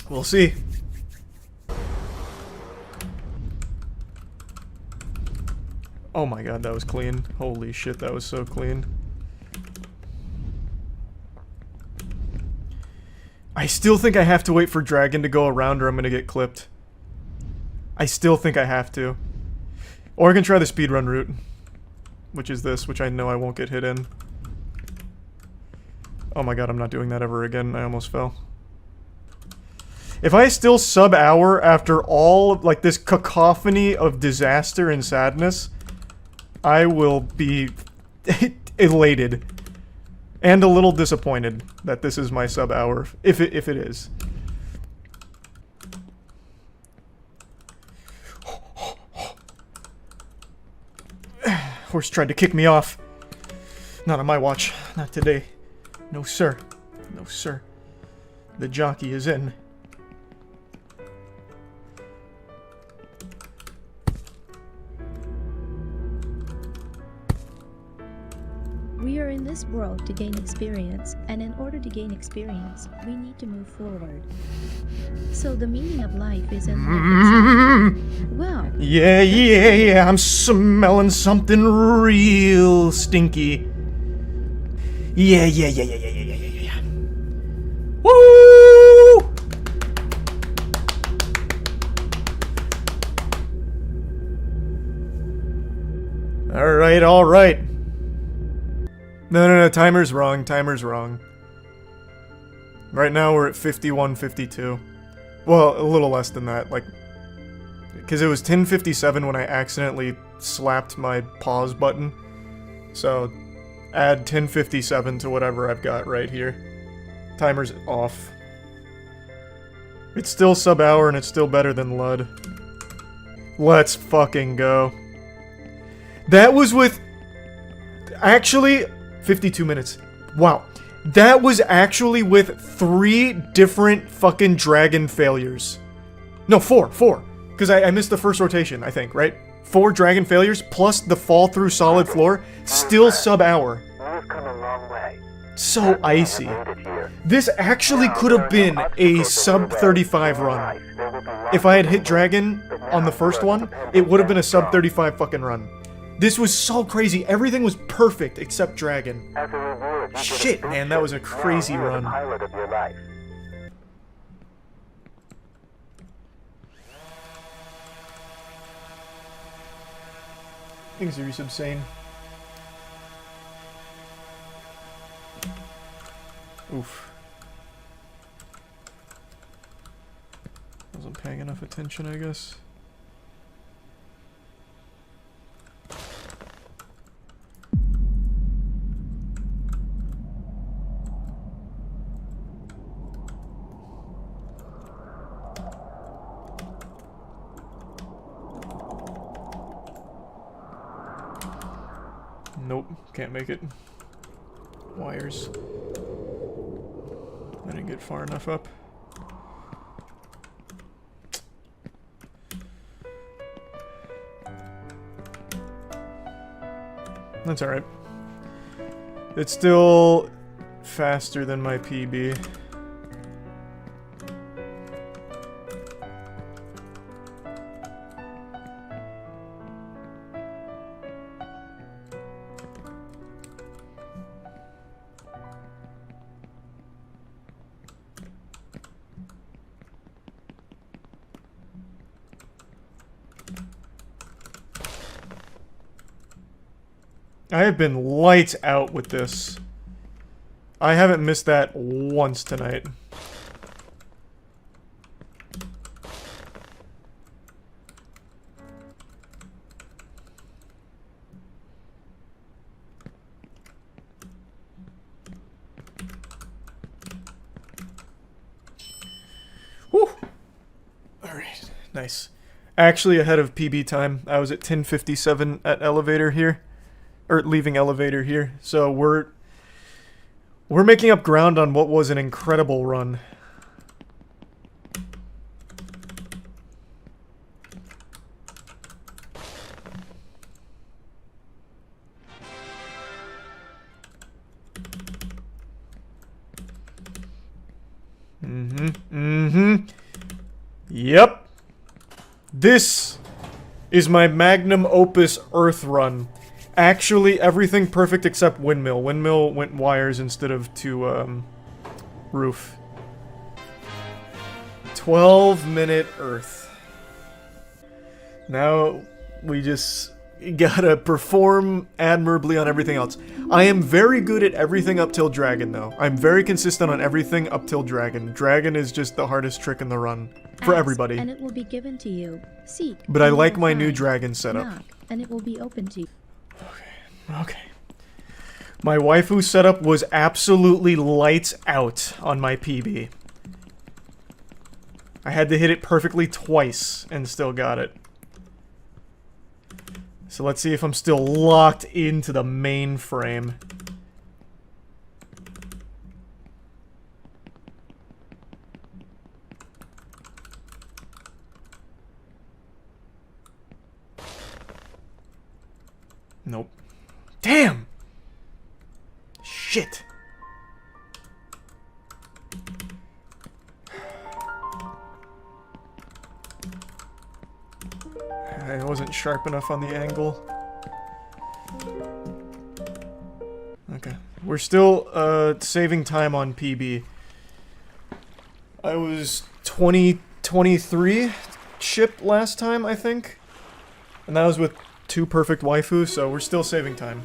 we'll see. Oh my god, that was clean. Holy shit, that was so clean. I still think I have to wait for Dragon to go around or I'm gonna get clipped. I still think I have to. Or I can try the speedrun route. Which is this, which I know I won't get hit in. Oh my god, I'm not doing that ever again. I almost fell. If I still sub-hour after all, like, this cacophony of disaster and sadness, I will be elated. And a little disappointed that this is my sub-hour, if it is. Horse tried to kick me off. Not on my watch. Not today. No, sir. No, sir. The jockey is in. We are in this world to gain experience, and in order to gain experience, we need to move forward. So the meaning of life is in life itself. Well... Yeah, I'm smelling something real stinky. Yeah. Woo! Alright. No, timer's wrong. Right now we're at 51:52. Well, a little less than that, like... Because it was 10:57 when I accidentally slapped my pause button. So, add 10:57 to whatever I've got right here. Timer's off. It's still sub-hour and it's still better than Lud. Let's fucking go. That was with... Actually... 52 minutes. Wow. That was actually with 3 different fucking dragon failures. No, 4. Because I missed the first rotation, I think, right? 4 dragon failures, plus the fall through solid floor, still sub-hour. So icy. This actually could have been a sub-35 run. If I had hit dragon on the first one, it would have been a sub-35 fucking run. This was so crazy. Everything was perfect except dragon. Shit, man, that was a crazy run. Things are insane. Oof. Wasn't paying enough attention, I guess. Nope, can't make it. Wires. I didn't get far enough up. That's alright. It's still faster than my PB. I have been lights out with this. I haven't missed that once tonight. Nice. Actually ahead of PB time. I was at 10:57 at elevator here. Or leaving elevator here. So we're making up ground on what was an incredible run. Yep. This is my magnum opus Earth run. Actually, everything perfect except windmill. Windmill went wires instead of to, roof. 12-minute Earth. Now, we just gotta perform admirably on everything else. I am very good at everything up till Dragon, though. I'm very consistent on everything up till Dragon. Dragon is just the hardest trick in the run. For Ask, everybody. and it will be given to you. Seek, But I and you like will my new find. Dragon setup. Knock, and it will be open to you. Okay. My waifu setup was absolutely lights out on my PB. I had to hit it perfectly twice and still got it. So let's see if I'm still locked into the mainframe. Nope. Damn! Shit. I wasn't sharp enough on the angle. Okay. We're still, saving time on PB. I was 23 shipped last time, I think. And that was with 2 perfect waifus, so we're still saving time.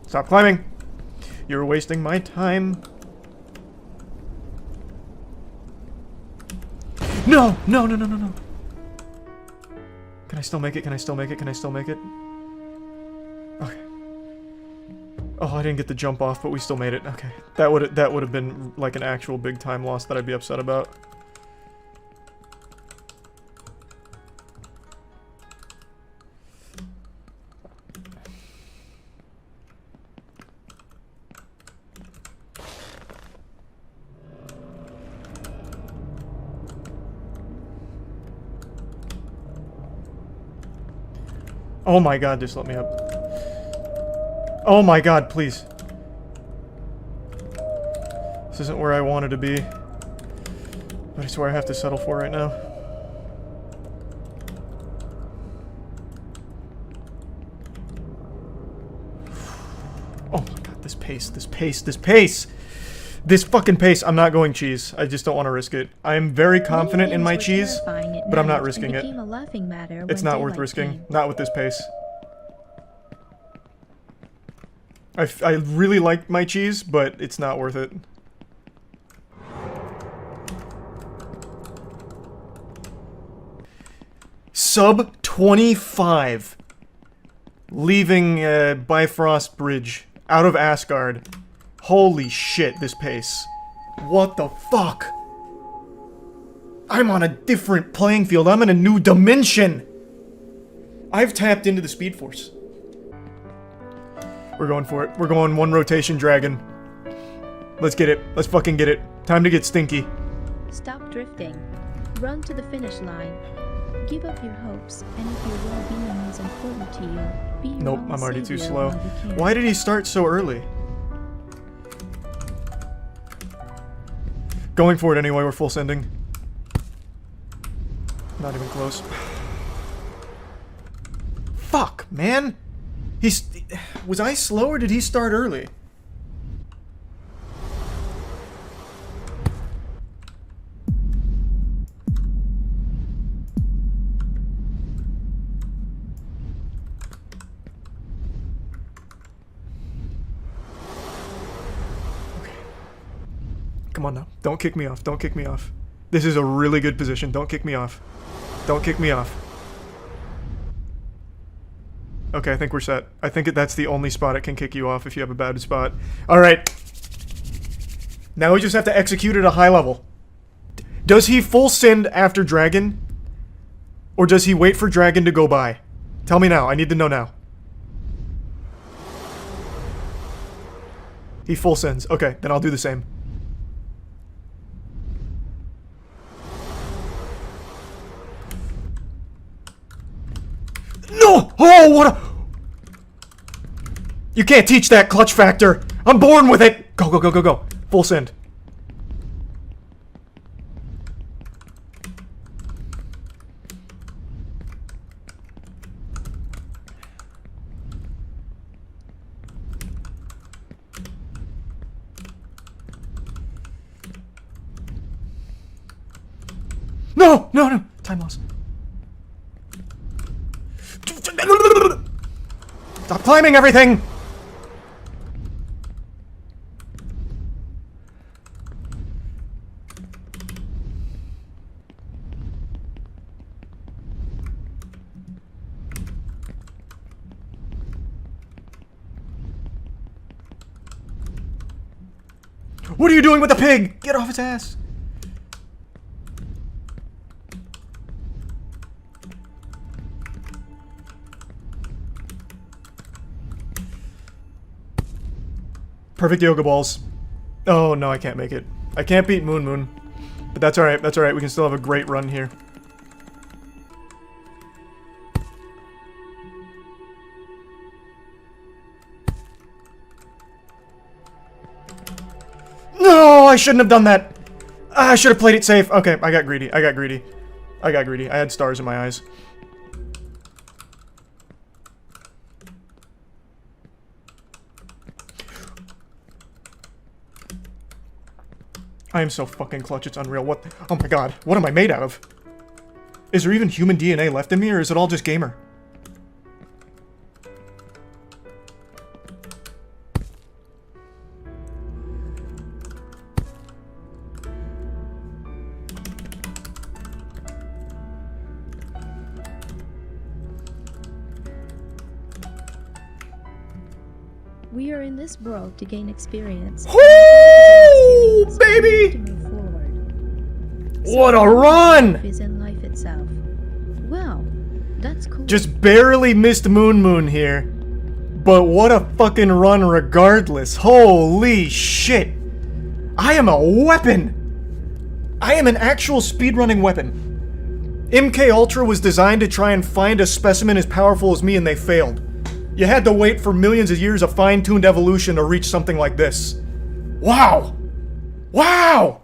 Stop climbing! You're wasting my time. No! No, no, no, no, no. Can I still make it? Can I still make it? Can I still make it? Okay. Oh, I didn't get the jump off, but we still made it. Okay. That would have been like an actual big time loss that I'd be upset about. Oh my god, just let me up. Oh my god, please. This isn't where I wanted to be. But it's where I have to settle for right now. Oh my god, this pace, this pace, this pace! This fucking pace, I'm not going cheese. I just don't want to risk it. I am very confident in my cheese, but I'm not risking it. It's not worth risking. Not with this pace. I really like my cheese, but it's not worth it. Sub 25. Leaving Bifrost Bridge. Out of Asgard. Holy shit, this pace. What the fuck? I'm on a different playing field. I'm in a new dimension. I've tapped into the Speed Force. We're going for it. We're going 1 rotation dragon. Let's get it. Let's fucking get it. Time to get stinky. Stop drifting. Run to the finish line. Give up your hopes, and if your well-being is important to you, be your Nope, own I'm already too savior slow. while you can. Why did he start so early? Going for it anyway, we're full sending. Not even close. Fuck, man! Was I slow or did he start early? Come on now. Don't kick me off. Don't kick me off. This is a really good position. Don't kick me off. Don't kick me off. Okay, I think we're set. I think that's the only spot it can kick you off if you have a bad spot. Alright. Now we just have to execute at a high level. Does he full send after Dragon? Or does he wait for Dragon to go by? Tell me now. I need to know now. He full sends. Okay, then I'll do the same. No! Oh, what a... You can't teach that clutch factor. I'm born with it. Go, go, go, go, go. Full send. No, no, no. Time loss. Stop climbing everything! What are you doing with the pig? Get off his ass! Perfect yoga balls. Oh, no, I can't make it. I can't beat Moon Moon. But that's alright, that's alright. We can still have a great run here. No, I shouldn't have done that. I should have played it safe. Okay, I got greedy. I got greedy. I got greedy. I had stars in my eyes. I am so fucking clutch, it's unreal. What? Oh my god, what am I made out of? Is there even human DNA left in me, or is it all just gamer? We are in this world to gain experience. Woo, baby! To move forward. What a run! Life is in life itself. Well, that's cool. Just barely missed Moon Moon here. But what a fucking run regardless. Holy shit. I am a weapon. I am an actual speedrunning weapon. MK Ultra was designed to try and find a specimen as powerful as me, and they failed. You had to wait for millions of years of fine-tuned evolution to reach something like this. Wow! Wow!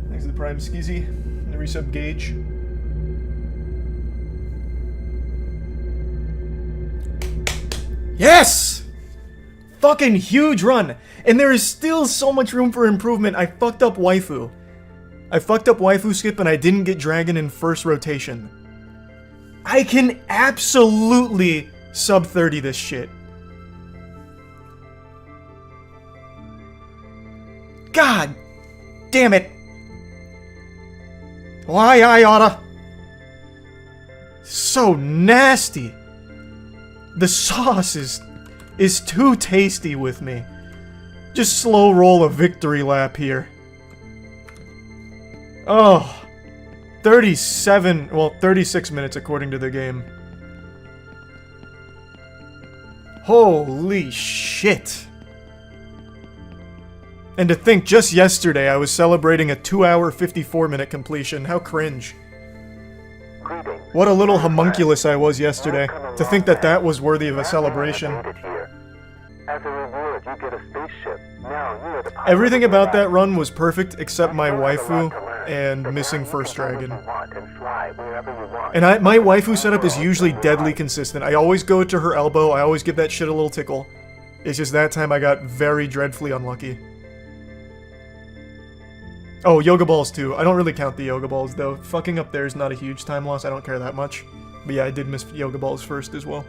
Thanks to the Prime Skizzy and the resub Gauge. Yes! Fucking huge run! And there is still so much room for improvement. I fucked up waifu. I fucked up waifu skip and I didn't get dragon in first rotation. I can absolutely sub 30 this shit. God damn it. Why I oughta. So nasty. The sauce is too tasty with me. Just slow roll a victory lap here. Oh. 37, well, 36 minutes according to the game. Holy shit. And to think, just yesterday I was celebrating a 2-hour, 54-minute completion. How cringe. What a little homunculus I was yesterday, to think that that was worthy of a celebration. Everything about that run was perfect except my waifu and missing first dragon. And my waifu setup is usually deadly consistent. I always go to her elbow, I always give that shit a little tickle. It's just that time I got very dreadfully unlucky. Oh, yoga balls too. I don't really count the yoga balls though. Fucking up there is not a huge time loss, I don't care that much. But yeah, I did miss yoga balls first as well.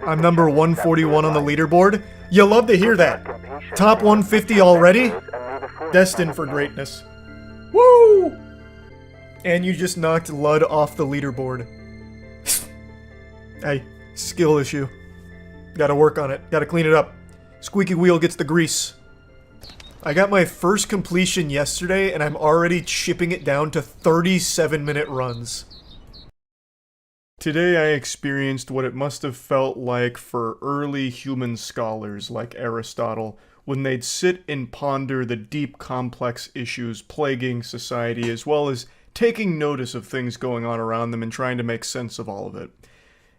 I'm number 141 on the leaderboard. You love to hear that. Top 150 already? Destined for greatness. Woo! And you just knocked Lud off the leaderboard. Hey, skill issue. Gotta work on it. Gotta clean it up. Squeaky wheel gets the grease. I got my first completion yesterday, and I'm already chipping it down to 37-minute runs. Today I experienced what it must have felt like for early human scholars like Aristotle when they'd sit and ponder the deep, complex issues plaguing society, as well as taking notice of things going on around them and trying to make sense of all of it.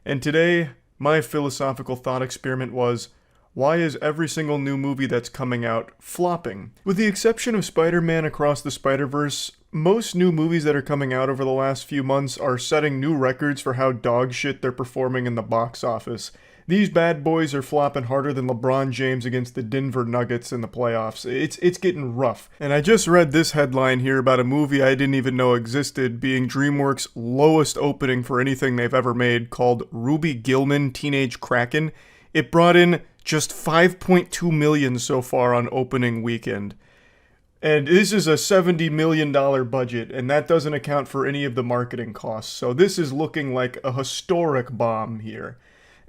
And today, my philosophical thought experiment was, why is every single new movie that's coming out flopping? With the exception of Spider-Man Across the Spider-Verse, most new movies that are coming out over the last few months are setting new records for how dog shit they're performing in the box office. These bad boys are flopping harder than LeBron James against the Denver Nuggets in the playoffs. It's getting rough. And I just read this headline here about a movie I didn't even know existed being DreamWorks' lowest opening for anything they've ever made, called Ruby Gillman Teenage Kraken. It brought in just $5.2 million so far on opening weekend. And this is a $70 million budget, and that doesn't account for any of the marketing costs. So this is looking like a historic bomb here.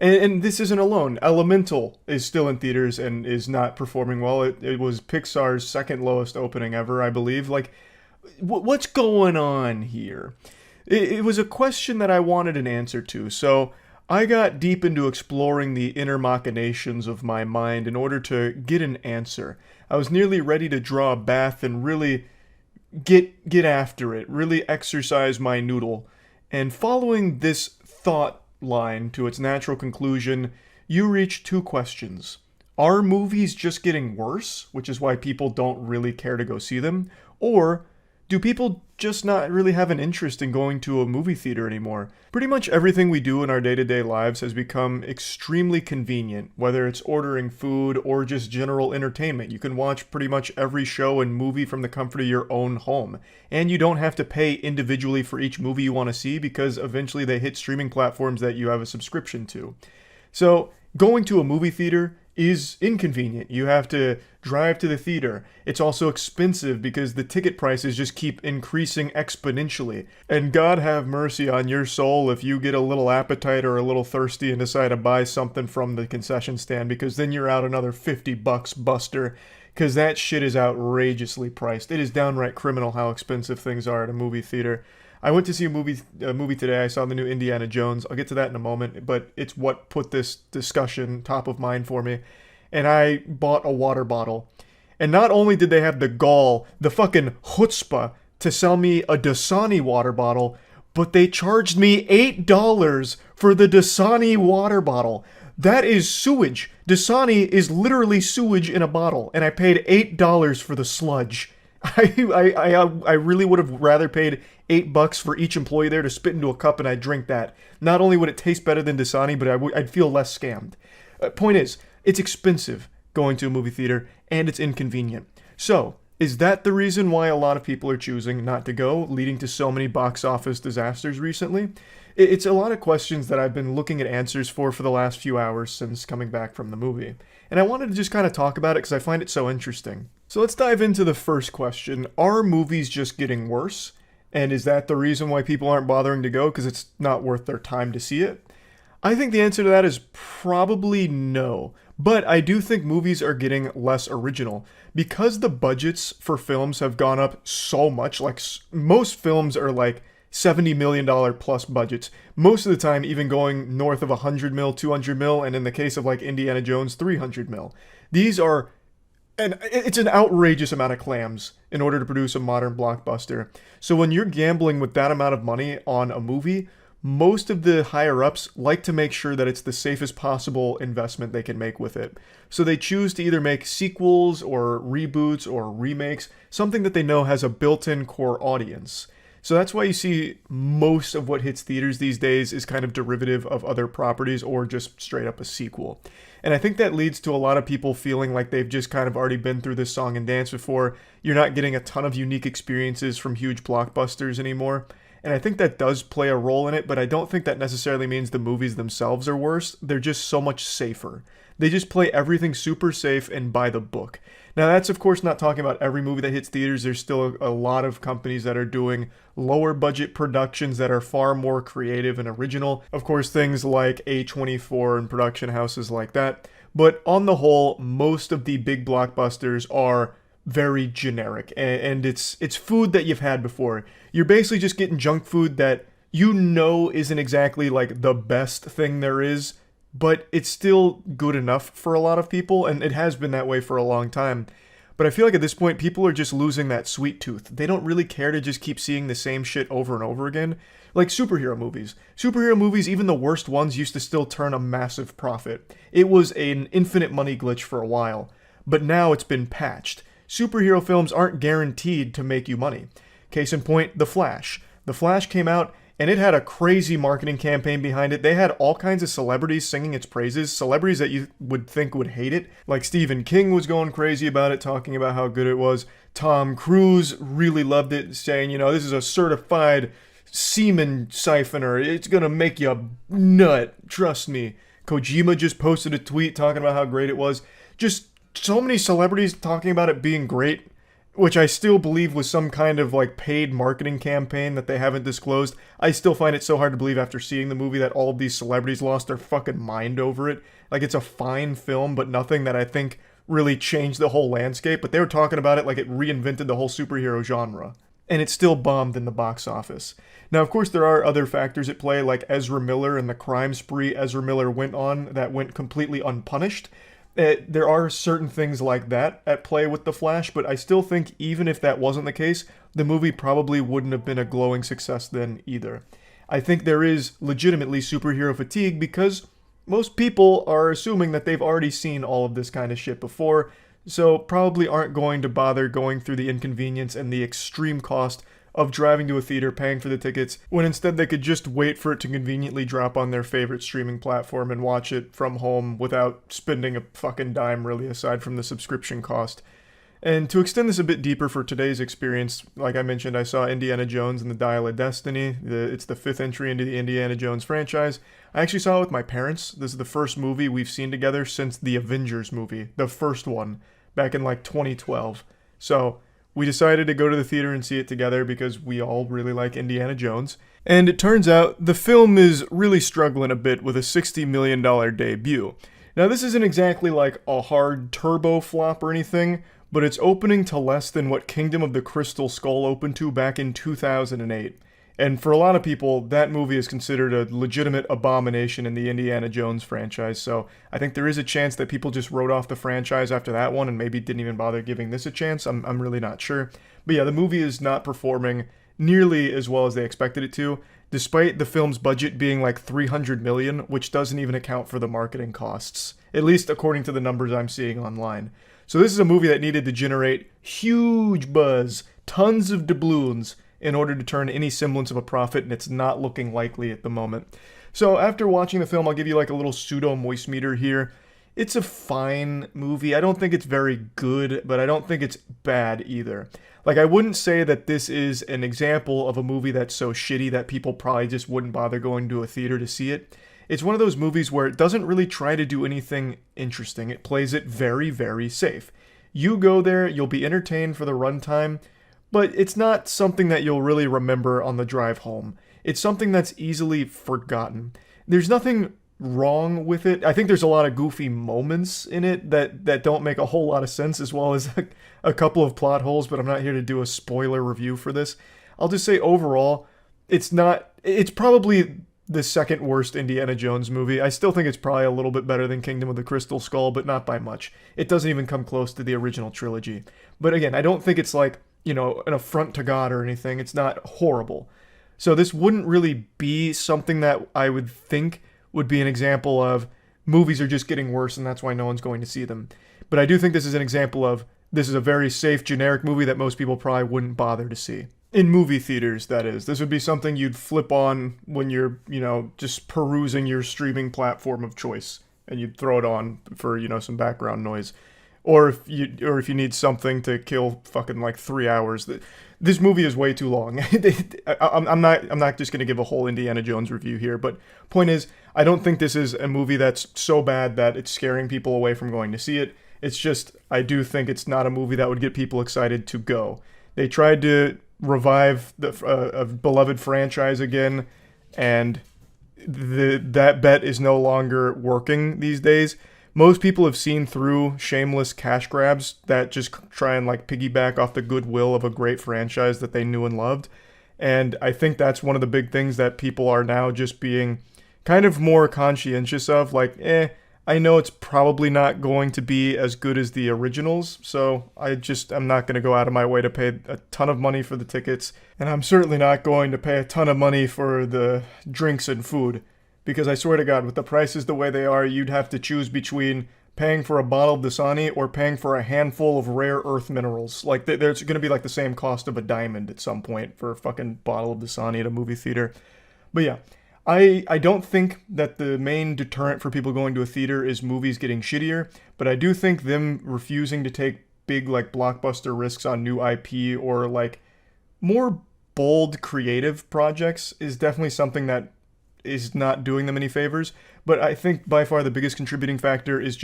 And this isn't alone. Elemental is still in theaters and is not performing well. It was Pixar's second lowest opening ever, I believe. Like, what's going on here? It was a question that I wanted an answer to, so I got deep into exploring the inner machinations of my mind in order to get an answer. I was nearly ready to draw a bath and really get after it, really exercise my noodle. And following this thought line to its natural conclusion, you reach two questions. Are movies just getting worse, which is why people don't really care to go see them? Or do people just not really have an interest in going to a movie theater anymore? Pretty much everything we do in our day-to-day lives has become extremely convenient, whether it's ordering food or just general entertainment. You can watch pretty much every show and movie from the comfort of your own home. And you don't have to pay individually for each movie you want to see because eventually they hit streaming platforms that you have a subscription to. So going to a movie theater is inconvenient. You have to drive to the theater. It's also expensive because the ticket prices just keep increasing exponentially. And God have mercy on your soul if you get a little appetite or a little thirsty and decide to buy something from the concession stand, because then you're out another $50 buster, because that shit is outrageously priced. It is downright criminal how expensive things are at a movie theater. I went to see a movie today. I saw the new Indiana Jones. I'll get to that in a moment, but it's what put this discussion top of mind for me. And I bought a water bottle. And not only did they have the gall, the fucking chutzpah, to sell me a Dasani water bottle, but they charged me $8 for the Dasani water bottle. That is sewage. Dasani is literally sewage in a bottle, and I paid $8 for the sludge. I really would have rather paid $8 for each employee there to spit into a cup and I'd drink that. Not only would it taste better than Dasani, but I'd feel less scammed. Point is, it's expensive going to a movie theater and it's inconvenient. So, is that the reason why a lot of people are choosing not to go, leading to so many box office disasters recently? It's a lot of questions that I've been looking at answers for the last few hours since coming back from the movie. And I wanted to just kind of talk about it because I find it so interesting. So let's dive into the first question. Are movies just getting worse? And is that the reason why people aren't bothering to go? Because it's not worth their time to see it? I think the answer to that is probably no. But I do think movies are getting less original. Because the budgets for films have gone up so much, like most films are like $70 million plus budgets. Most of the time even going north of 100 mil, 200 mil, and in the case of like Indiana Jones, 300 mil. These are, and it's an outrageous amount of clams in order to produce a modern blockbuster. So when you're gambling with that amount of money on a movie, most of the higher-ups like to make sure that it's the safest possible investment they can make with it. So they choose to either make sequels or reboots or remakes, something that they know has a built-in core audience. So that's why you see most of what hits theaters these days is kind of derivative of other properties or just straight up a sequel. And I think that leads to a lot of people feeling like they've just kind of already been through this song and dance before. You're not getting a ton of unique experiences from huge blockbusters anymore. And I think that does play a role in it, but I don't think that necessarily means the movies themselves are worse. They're just so much safer. They just play everything super safe and by the book. Now, that's of course not talking about every movie that hits theaters. There's still a lot of companies that are doing lower budget productions that are far more creative and original. Of course, things like A24 and production houses like that. But on the whole, most of the big blockbusters are very generic, and it's food that you've had before. You're basically just getting junk food that you know isn't exactly like the best thing there is, but it's still good enough for a lot of people, and it has been that way for a long time. But I feel like at this point, people are just losing that sweet tooth. They don't really care to just keep seeing the same shit over and over again. Like superhero movies. Superhero movies, even the worst ones, used to still turn a massive profit. It was an infinite money glitch for a while, but now it's been patched. Superhero films aren't guaranteed to make you money. Case in point, The Flash. The Flash came out, and it had a crazy marketing campaign behind it. They had all kinds of celebrities singing its praises, celebrities that you would think would hate it. Like Stephen King was going crazy about it, talking about how good it was. Tom Cruise really loved it, saying, you know, this is a certified semen siphoner. It's gonna make you nut, trust me. Kojima just posted a tweet talking about how great it was. Just so many celebrities talking about it being great, which I still believe was some kind of like paid marketing campaign that they haven't disclosed. I still find it so hard to believe after seeing the movie that all of these celebrities lost their fucking mind over it. Like, it's a fine film, but nothing that I think really changed the whole landscape. But they were talking about it like it reinvented the whole superhero genre. And it still bombed in the box office. Now, of course, there are other factors at play, like Ezra Miller and the crime spree Ezra Miller went on that went completely unpunished. There are certain things like that at play with The Flash, but I still think even if that wasn't the case, the movie probably wouldn't have been a glowing success then either. I think there is legitimately superhero fatigue because most people are assuming that they've already seen all of this kind of shit before, so probably aren't going to bother going through the inconvenience and the extreme cost of driving to a theater, paying for the tickets, when instead they could just wait for it to conveniently drop on their favorite streaming platform and watch it from home without spending a fucking dime, really, aside from the subscription cost. And to extend this a bit deeper for today's experience, like I mentioned, I saw Indiana Jones and the Dial of Destiny. It's the 5th entry into the Indiana Jones franchise. I actually saw it with my parents. This is the first movie we've seen together since the Avengers movie, the first one, back in like 2012. So we decided to go to the theater and see it together because we all really like Indiana Jones. And it turns out the film is really struggling a bit with a $60 million debut. Now, this isn't exactly like a hard turbo flop or anything, but it's opening to less than what Kingdom of the Crystal Skull opened to back in 2008. And for a lot of people, that movie is considered a legitimate abomination in the Indiana Jones franchise, so I think there is a chance that people just wrote off the franchise after that one and maybe didn't even bother giving this a chance. I'm really not sure. But yeah, the movie is not performing nearly as well as they expected it to, despite the film's budget being like $300 million, which doesn't even account for the marketing costs, at least according to the numbers I'm seeing online. So this is a movie that needed to generate huge buzz, tons of doubloons, in order to turn any semblance of a profit, and it's not looking likely at the moment. So after watching the film, I'll give you like a little pseudo moist meter here. It's a fine movie. I don't think it's very good, but I don't think it's bad either. Like, I wouldn't say that this is an example of a movie that's so shitty that people probably just wouldn't bother going to a theater to see it. It's one of those movies where it doesn't really try to do anything interesting. It plays it very, very safe. You go there, you'll be entertained for the runtime, but it's not something that you'll really remember on the drive home. It's something that's easily forgotten. There's nothing wrong with it. I think there's a lot of goofy moments in it that don't make a whole lot of sense, as well as a couple of plot holes, but I'm not here to do a spoiler review for this. I'll just say overall, it's probably the second worst Indiana Jones movie. I still think it's probably a little bit better than Kingdom of the Crystal Skull, but not by much. It doesn't even come close to the original trilogy. But again, I don't think it's like, you know, an affront to God or anything. It's not horrible. So this wouldn't really be something that I would think would be an example of movies are just getting worse and that's why no one's going to see them. But I do think this is an example of this is a very safe, generic movie that most people probably wouldn't bother to see. In movie theaters, that is. This would be something you'd flip on when you're, you know, just perusing your streaming platform of choice. And you'd throw it on for, you know, some background noise. Or if you need something to kill fucking like 3 hours. This movie is way too long. I'm not just going to give a whole Indiana Jones review here, but point is, I don't think this is a movie that's so bad that it's scaring people away from going to see it. It's just, I do think it's not a movie that would get people excited to go. They tried to revive a beloved franchise again, and that bet is no longer working these days. Most people have seen through shameless cash grabs that just try and like piggyback off the goodwill of a great franchise that they knew and loved. And I think that's one of the big things that people are now just being kind of more conscientious of, like, I know it's probably not going to be as good as the originals, so I'm not going to go out of my way to pay a ton of money for the tickets, and I'm certainly not going to pay a ton of money for the drinks and food. Because I swear to God, with the prices the way they are, you'd have to choose between paying for a bottle of Dasani or paying for a handful of rare earth minerals. Like, there's going to be like the same cost of a diamond at some point for a fucking bottle of Dasani at a movie theater. But yeah, I don't think that the main deterrent for people going to a theater is movies getting shittier, but I do think them refusing to take big, like, blockbuster risks on new IP or, like, more bold creative projects is definitely something that is not doing them any favors. But I think by far the biggest contributing factor is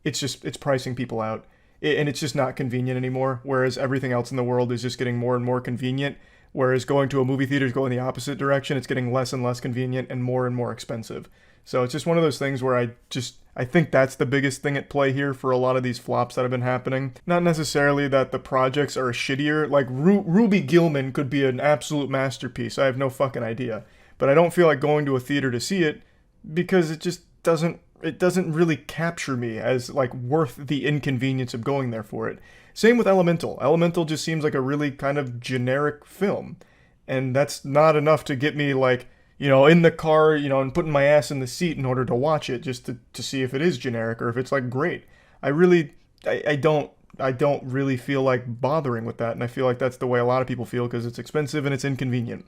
it's pricing people out, and it's just not convenient anymore, whereas everything else in the world is just getting more and more convenient, whereas going to a movie theater is going the opposite direction. It's getting less and less convenient and more expensive. So it's just one of those things where I think that's the biggest thing at play here for a lot of these flops that have been happening. Not necessarily that the projects are shittier, like Ruby Gilman could be an absolute masterpiece, I have no fucking idea. But I don't feel like going to a theater to see it because it just doesn't really capture me as like worth the inconvenience of going there for it. Same with Elemental. Elemental just seems like a really kind of generic film. And that's not enough to get me like, in the car, and putting my ass in the seat in order to watch it just to see if it is generic or if it's like great. I don't really feel like bothering with that. And I feel like that's the way a lot of people feel because it's expensive and it's inconvenient.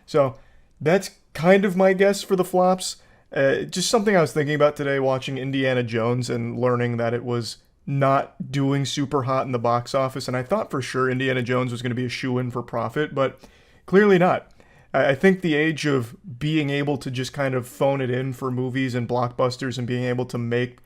So that's kind of my guess for the flops. Just something I was thinking about today watching Indiana Jones and learning that it was not doing super hot in the box office. And I thought for sure Indiana Jones was going to be a shoo-in for profit, but clearly not. I think the age of being able to just kind of phone it in for movies and blockbusters and being able to make,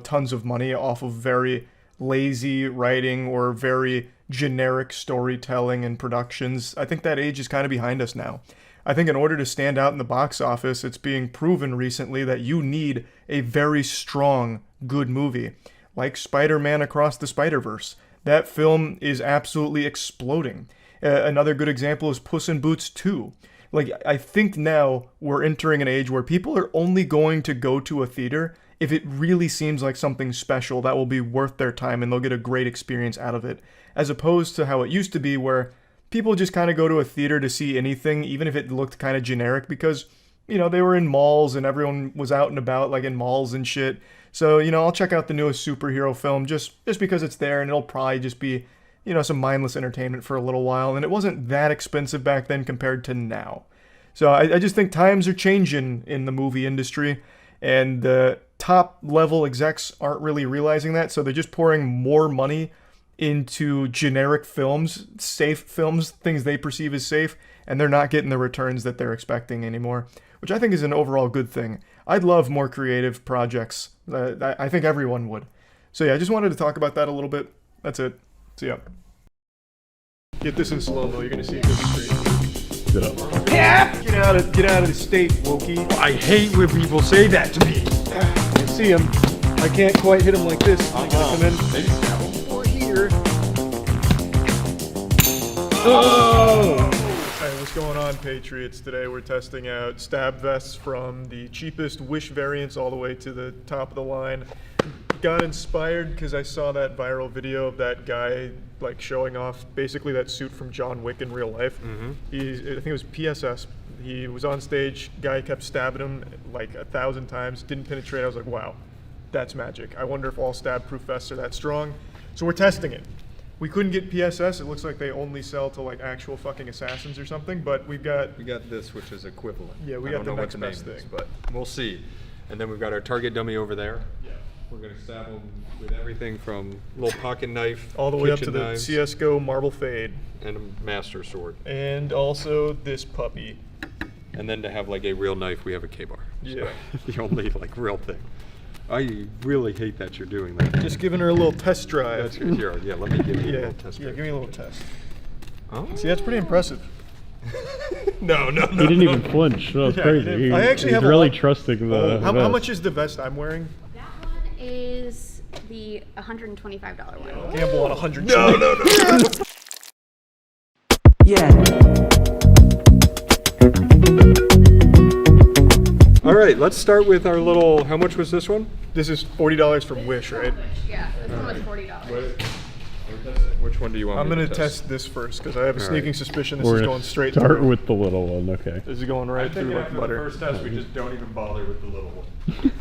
tons of money off of very lazy writing or very generic storytelling and productions, I think that age is kind of behind us now. I think in order to stand out in the box office, it's being proven recently that you need a very strong, good movie. Like Spider-Man Across the Spider-Verse. That film is absolutely exploding. Another good example is Puss in Boots 2. Like, I think now we're entering an age where people are only going to go to a theater if it really seems like something special that will be worth their time and they'll get a great experience out of it. As opposed to how it used to be where people just kind of go to a theater to see anything, even if it looked kind of generic, because, they were in malls and everyone was out and about, like in malls and shit. So, I'll check out the newest superhero film just because it's there, and it'll probably just be, some mindless entertainment for a little while. And it wasn't that expensive back then compared to now. So I just think times are changing in the movie industry, and the top level execs aren't really realizing that. So they're just pouring more money into generic films, safe films, things they perceive as safe, and they're not getting the returns that they're expecting anymore, which I think is an overall good thing. I'd love more creative projects. I think everyone would. So yeah, I just wanted to talk about that a little bit. That's it. So yeah. Get this in slow-mo, you're gonna see it go straight. Get up. Yeah! Get out of the state, Wokey. I hate when people say that to me. You see him. I can't quite hit him like this. I'm gonna come in. Maybe stab him. Or here. Oh! Alright, what's going on, Patriots? Today we're testing out stab vests from the cheapest Wish variants all the way to the top of the line. Got inspired because I saw that viral video of that guy like showing off basically that suit from John Wick in real life. Mm-hmm. I think it was PSS. He was on stage, guy kept stabbing him like 1,000 times, didn't penetrate. I was like, wow, that's magic. I wonder if all stab-proof vests are that strong. So we're testing it. We couldn't get PSS. It looks like they only sell to like actual fucking assassins or something, but we got this, which is equivalent. Yeah, we got the next best thing. But we'll see. And then we've got our target dummy over there. Yeah. We're gonna stab them with everything from little pocket knife, all the way up to knives, the CS:GO Marble Fade, and a master sword, and also this puppy. And then to have like a real knife, we have a K-bar. Yeah, so the only like real thing. I really hate that you're doing that. Just giving her a little test drive. That's good. Here, yeah, let me give you a little test Yeah, drive. give me a little test. Oh. See, that's pretty impressive. no. He didn't even flinch. That was crazy. I actually he's have really a lot. trusting the How vest. much is the vest I'm wearing? Is the $125 one. Gamble on 100. No. Yeah. All right, let's start with our little. How much was this one? This is $40 from Wish, right? Yeah, this one was $40. Which one do you want? I'm me gonna to test this first because I have a All sneaking right. suspicion this We're is gonna going straight start through. with the little one. Okay. This is going right through like after butter. the first test, we just don't even bother with the little one.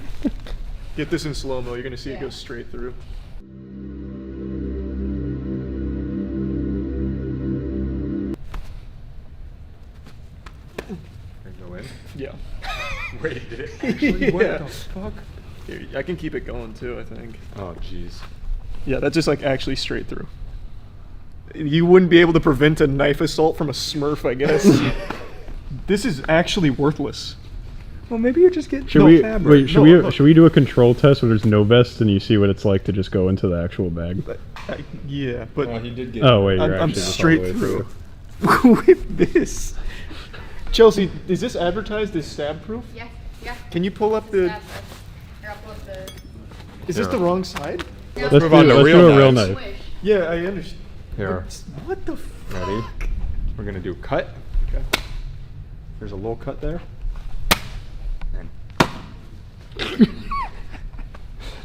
Get this in slow-mo. You're gonna see it go straight through. Go in. Yeah. Wait, did it actually? What Yeah. the fuck? Here, I can keep it going too, I think. Oh, jeez. Yeah, that's just like actually straight through. You wouldn't be able to prevent a knife assault from a Smurf, I guess. This is actually worthless. Well, maybe you're just getting Should no we fabric. wait? Should No, should we do a control test where there's no vest and you see what it's like to just go into the actual bag? Yeah, but he did get. Oh wait, you're I'm actually just all straight the way through. With this. Chelsea, is this advertised as stab proof? Yeah, yeah. Can you pull up the... Here, I'll pull up the... Is this the wrong side? Let's do a real knife. Yeah, I understand. Here. What the Ready? We're gonna do a cut. Okay. There's a little cut there.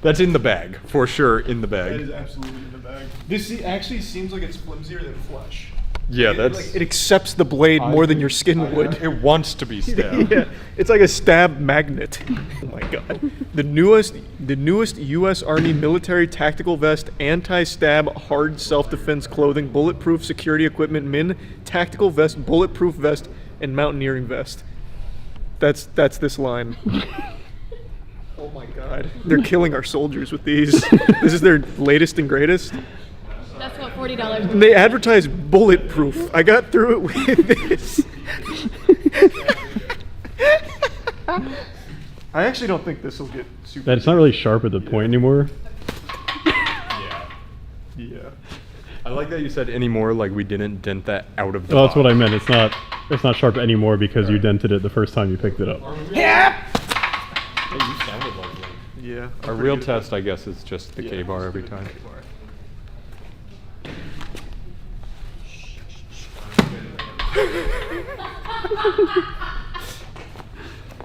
That's in the bag, for sure, in the bag. That is absolutely in the bag. This actually seems like it's flimsier than flesh. Yeah, It, that's. like, it accepts the blade more than your skin would. It wants to be stabbed. Yeah, it's like a stab magnet. Oh my god. The newest U.S. Army military tactical vest, anti-stab, hard self-defense clothing, bulletproof security equipment, min, tactical vest, bulletproof vest, and mountaineering vest. That's this line. Oh my god. They're killing our soldiers with these. This is their latest and greatest. That's what $40 And they advertise bulletproof. I got through it with this. I actually don't think this will get super. That it's not really sharp at the point anymore. Yeah. I like that you said anymore, like we didn't dent that out of the Well, that's what I box. meant. It's not sharp anymore because you dented it the first time you picked it up. Hey, you sounded like one. Yeah. Our real test, I guess, is just the K-bar every time.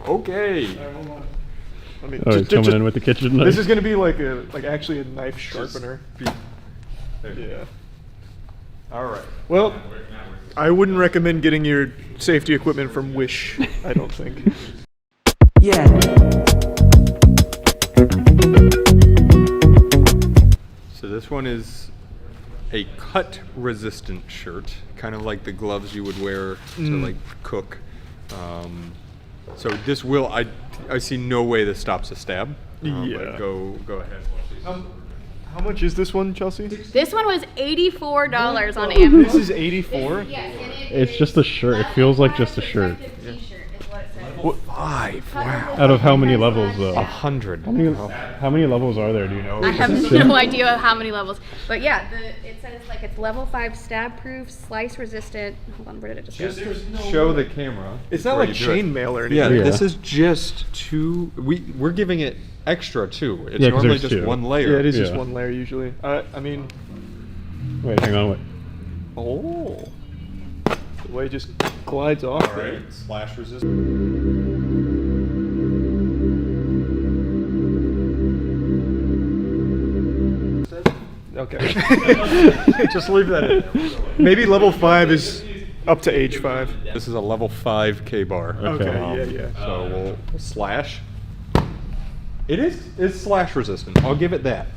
Okay. I mean, Oh, he's coming in with the kitchen knife. This is gonna be like actually a knife sharpener. Yeah. All right. Well, I wouldn't recommend getting your safety equipment from Wish. I don't think. Yeah. So this one is a cut-resistant shirt, kind of like the gloves you would wear to like cook. So this will, I see no way this stops a stab. Yeah. But go ahead. How much is this one, Chelsea? This one was $84 on Amazon. This is 84. Yes, and It's just a shirt. It feels like just a shirt. T-shirt is what it says. What? 5. Wow. Out of how many levels though? 100. How many levels are there? Do you know? I have no idea how many levels, but yeah, it says like it's level 5 stab proof, slice resistant. Hold on, where did it just go? Show the camera. It's not before like you do it. chainmail or Yeah, anything. this is just two. We're giving it extra too. It's Yeah, 'cause normally there's just two. one layer. Yeah, it is just Yeah. one layer usually. I mean. Wait, hang on. Wait. Oh. The way it just glides off. All right. Splash resistant. Okay. Just leave that in there. Maybe level 5 is up to age 5. This is a level 5 K-bar. Okay, yeah. So we'll slash. It's slash resistant. I'll give it that.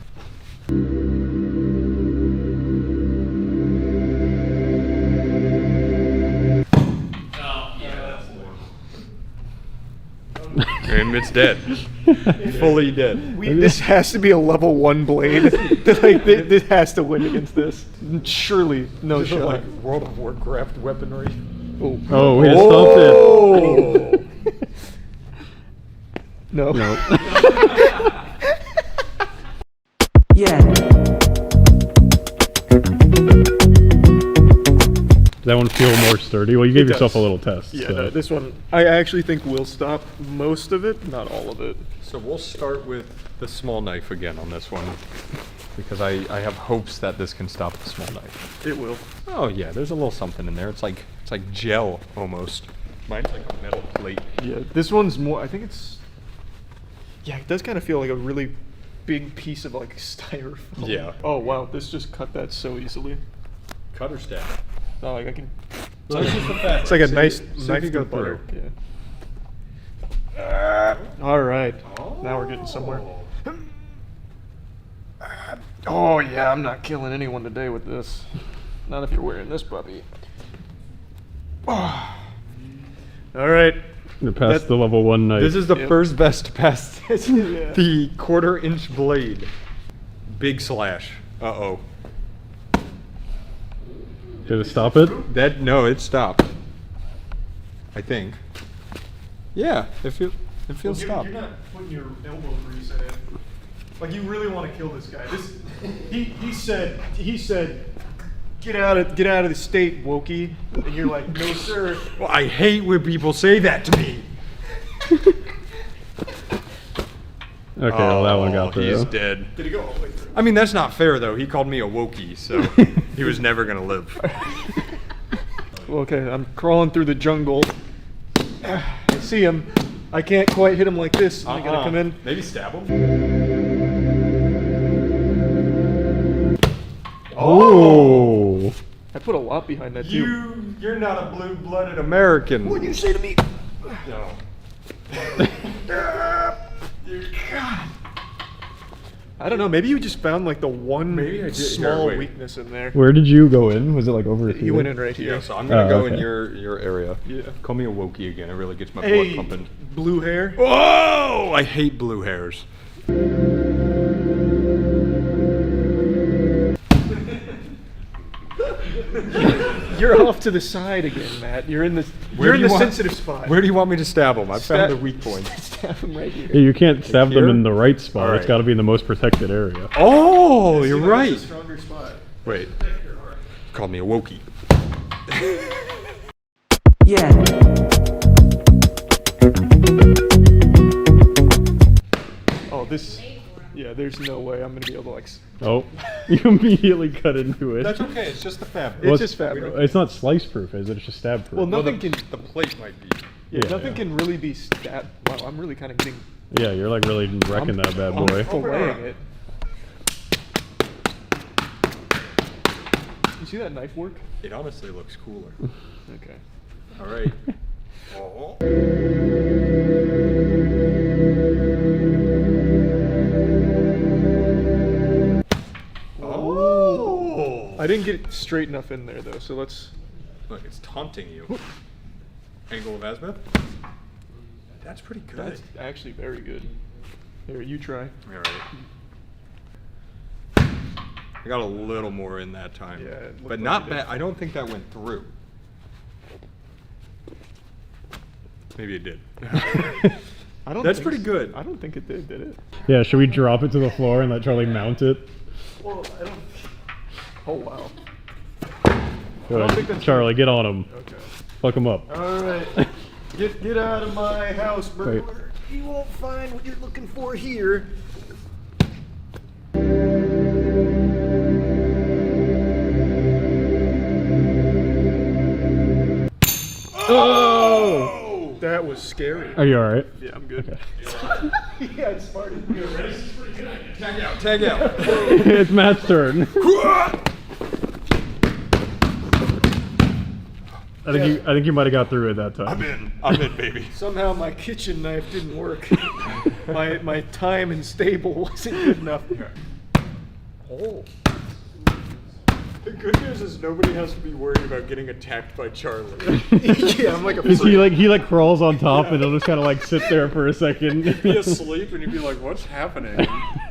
And it's dead. Fully dead. This has to be a level 1 blade. Like, this has to win against this. Surely, no This is shot. like World of Warcraft weaponry. Oh, we just stopped it. No. No. feel more sturdy? Well, you gave It yourself does. a little test. Yeah, so. no, this one I actually think will stop most of it, not all of it. So we'll start with the small knife again on this one, because I have hopes that this can stop the small knife. It will. Oh yeah, there's a little something in there. It's like gel almost. Mine's like a metal plate. Yeah, this one's more. I think it's. Yeah, it does kind of feel like a really big piece of like styrofoam. Yeah. Oh wow, this just cut that so easily. Cut or stab? Oh, like I can. It's Well, like, this is the fabric. it's like a See- nice see if knife you go to butter. through. Yeah. All right. Now we're getting somewhere. Oh yeah, I'm not killing anyone today with this. Not if you're wearing this puppy. All right. You're past the level 1 knife. This is the first best to pass this. Yeah. The 1/4 inch blade. Big slash. Uh-oh. Did it stop it? No, it stopped. I think. Yeah, it feels stopped. You're not putting your elbow grease in it. Like you really want to kill this guy. He said, get out of the state, Wokey. And you're like, no sir. Well, I hate when people say that to me. Okay, well that one got through. He's dead. Did he go all the way through? I mean, that's not fair though. He called me a Wokey, so he was never gonna live. Well, okay, I'm crawling through the jungle. I see him. I can't quite hit him like this. I gotta come in. Maybe stab him. Oh! I put a lot behind that too. You're not a blue-blooded American. What'd you say to me? No. I don't know. Maybe you just found like the one Maybe I did. small Here, wait. weakness in there. Where did you go in? Was it like over here? You went in right here. Yeah, so I'm gonna go in okay. your area. Yeah. Call me a Wokey again. It really gets my Hey, blood pumping. blue hair. Whoa! I hate blue hairs. You're off to the side again, Matt. You're in the sensitive spot. Where do you want me to stab him? I found the Stab- weak point. Stab him right here. Yeah, you can't stab them here? in the right spot. All It's right. got to be in the most protected area. Oh, you're right. That's a stronger spot. Wait. Call me a Wokey. Yeah. Oh, this. Yeah, there's no way I'm gonna be able to like. Oh, you immediately cut into it. That's okay. It's just the fabric. It's just fabric. It's not slice proof, is it? It's just stab proof. Well, nothing the, can. the plate might be. Yeah, Yeah, nothing yeah. can really be stabbed. Wow, I'm really kind of getting. Yeah, you're like really wrecking that bad boy. I'm filleting it. You see that knife work? It honestly looks cooler. Okay. All right. Oh. Oh. I didn't get it straight enough in there though, so let's. Look, it's taunting you. Angle of azimuth. That's pretty good. That's actually very good. Here, you try. All right. I got a little more in that time. Yeah, it looked but like not you did. bad. I don't think that went through. Maybe it did. I don't. That's think pretty so. good. I don't think it did it? Yeah, should we drop it to the floor and let Charlie mount it? Well, I don't. Oh wow. Go don't think ahead. that's- Charlie, get on him. Okay. Fuck him up. All right. Get out of my house, Wait. burglar. You won't find what you're looking for here. Oh! That was scary. Are you alright? Yeah, I'm good. Okay. Yeah, it's smarter. Tag out. Tag out. It's Matt's turn. I think you might have got through it that time. I'm in, baby. Somehow my kitchen knife didn't work. my time and stable wasn't good enough. Oh. The good news is nobody has to be worried about getting attacked by Charlie. Yeah, I'm like a Because he like crawls on top and he'll just kind of like sit there for a second. You'd be asleep and you'd be like, "What's happening?"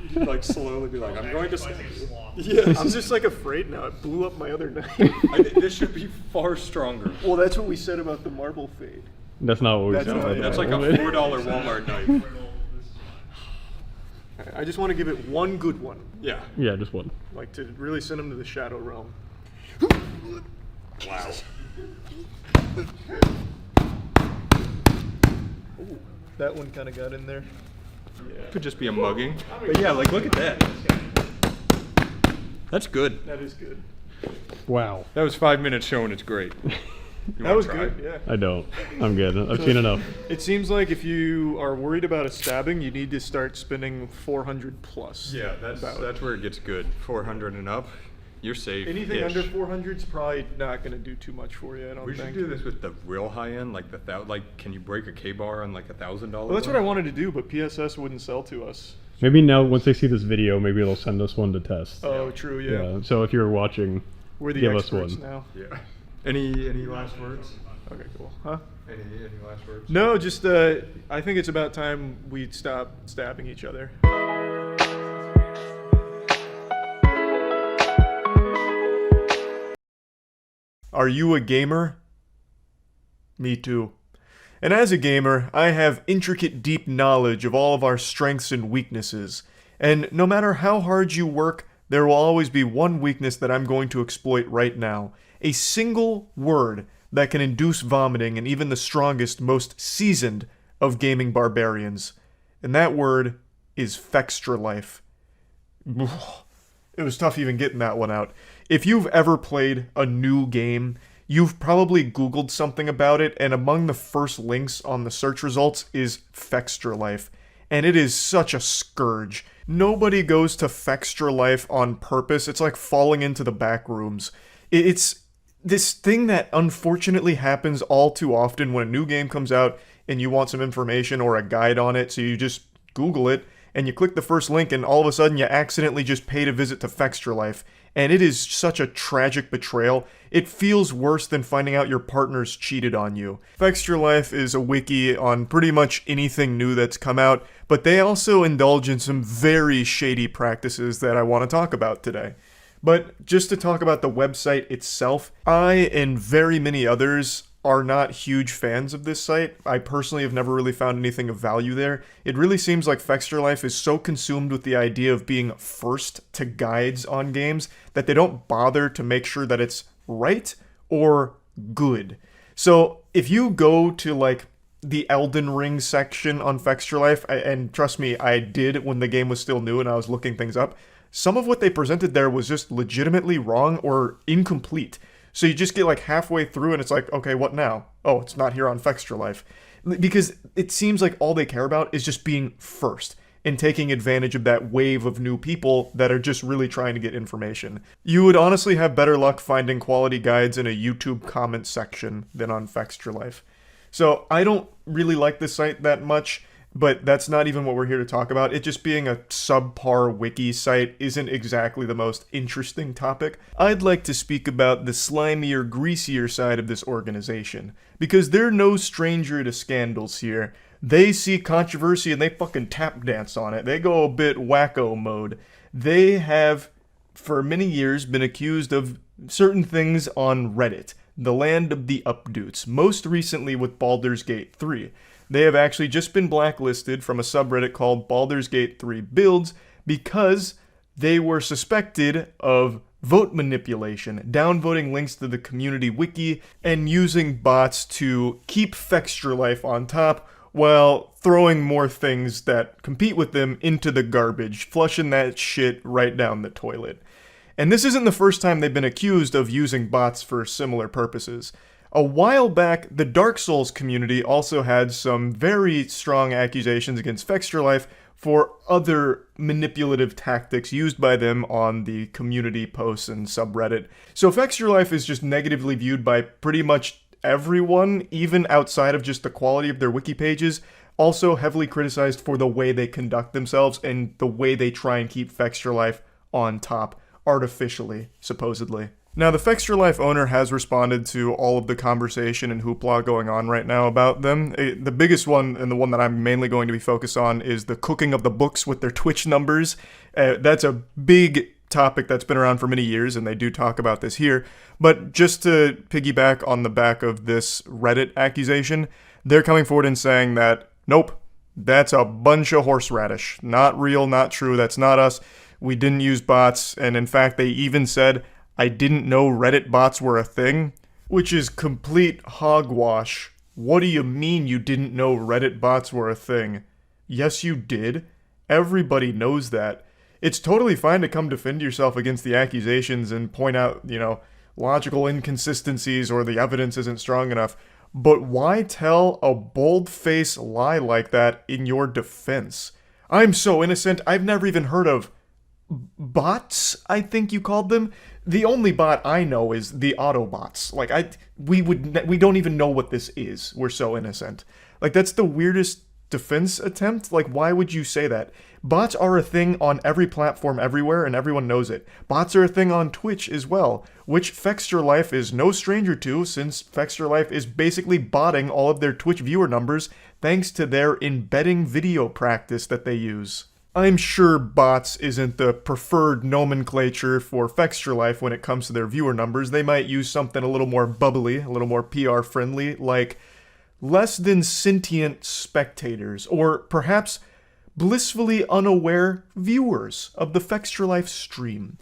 You'd like slowly be like, "I'm going to." Yeah, I'm just like afraid now. It blew up my other knife. This should be far stronger. Well, that's what we said about the marble fade. That's not what we That's said. not- That's like a $4 Walmart knife. I just want to give it one good one. Yeah. Yeah, just one. Like to really send him to the shadow realm. Wow. Ooh, that one kind of got in there. Yeah. Could just be a mugging. But yeah, like look at that. That's good. That is good. Wow. That was 5 minutes showing it's great. That was good, yeah. I don't. I'm good. I've seen enough. It seems like if you are worried about a stabbing, you need to start spending 400 plus. Yeah, that's where it gets good. 400 and up, you're safe. Anything under 400 is probably not going to do too much for you, I don't We think. should do this with the real high end, like can you break a K-bar on like $1,000? Well, that's what I wanted to do, but PSS wouldn't sell to us. Maybe now, once they see this video, maybe they'll send us one to test. Oh, true, yeah. So if you're watching, We're the give us experts one. now. Yeah. Any last words? Okay, cool. Huh? Any last words? No, just I think it's about time we stop stabbing each other. Are you a gamer? Me too. And as a gamer, I have intricate, deep knowledge of all of our strengths and weaknesses. And no matter how hard you work, there will always be one weakness that I'm going to exploit right now. A single word that can induce vomiting in even the strongest, most seasoned of gaming barbarians. And that word is Fextra Life. It was tough even getting that one out. If you've ever played a new game, you've probably Googled something about it, and among the first links on the search results is Fextra Life. And it is such a scourge. Nobody goes to Fextra Life on purpose. It's like falling into the back rooms. It's this thing that unfortunately happens all too often when a new game comes out and you want some information or a guide on it, so you just Google it, and you click the first link, and all of a sudden you accidentally just paid a visit to Fextra Life. And it is such a tragic betrayal. It feels worse than finding out your partner's cheated on you. Fextra Life is a wiki on pretty much anything new that's come out, but they also indulge in some very shady practices that I want to talk about today. But just to talk about the website itself, I and very many others are not huge fans of this site. I personally have never really found anything of value there. It really seems like Fextra Life is so consumed with the idea of being first to guides on games that they don't bother to make sure that it's right or good. So if you go to like the Elden Ring section on Fextra Life, and trust me, I did when the game was still new and I was looking things up, some of what they presented there was just legitimately wrong or incomplete. So you just get like halfway through and it's like, okay, what now? Oh, it's not here on Fextra Life. Because it seems like all they care about is just being first and taking advantage of that wave of new people that are just really trying to get information. You would honestly have better luck finding quality guides in a YouTube comment section than on Fextra Life. So I don't really like this site that much, but that's not even what we're here to talk about. It just being a subpar wiki site isn't exactly the most interesting topic. I'd like to speak about the slimier, greasier side of this organization, because they're no stranger to scandals here. They see controversy and they fucking tap dance on it. They go a bit wacko mode. They have, for many years, been accused of certain things on Reddit, the land of the updoots, most recently with Baldur's Gate 3. They have actually just been blacklisted from a subreddit called Baldur's Gate 3 Builds because they were suspected of vote manipulation, downvoting links to the community wiki, and using bots to keep Fextra Life on top while throwing more things that compete with them into the garbage, flushing that shit right down the toilet. And this isn't the first time they've been accused of using bots for similar purposes. A while back, the Dark Souls community also had some very strong accusations against Fextra Life for other manipulative tactics used by them on the community posts and subreddit. So Fextra Life is just negatively viewed by pretty much everyone, even outside of just the quality of their wiki pages, also heavily criticized for the way they conduct themselves and the way they try and keep Fextra Life on top, artificially, supposedly. Now, the Fextra Life owner has responded to all of the conversation and hoopla going on right now about them. The biggest one, and the one that I'm mainly going to be focused on, is the cooking of the books with their Twitch numbers. That's a big topic that's been around for many years, and they do talk about this here. But just to piggyback on the back of this Reddit accusation, they're coming forward and saying that, nope, that's a bunch of horseradish. Not real, not true, that's not us. We didn't use bots, and in fact, they even said, I didn't know Reddit bots were a thing. Which is complete hogwash. What do you mean you didn't know Reddit bots were a thing? Yes, you did. Everybody knows that. It's totally fine to come defend yourself against the accusations and point out, logical inconsistencies or the evidence isn't strong enough. But why tell a bold-faced lie like that in your defense? I'm so innocent, I've never even heard of bots, I think you called them. The only bot I know is the Autobots. We don't even know what this is. We're so innocent. That's the weirdest defense attempt. Why would you say that? Bots are a thing on every platform everywhere, and everyone knows it. Bots are a thing on Twitch as well, which FextraLife is no stranger to, since FextraLife is basically botting all of their Twitch viewer numbers thanks to their embedding video practice that they use. I'm sure bots isn't the preferred nomenclature for FextraLife when it comes to their viewer numbers. They might use something a little more bubbly, a little more PR friendly, like less than sentient spectators, or perhaps blissfully unaware viewers of the FextraLife stream.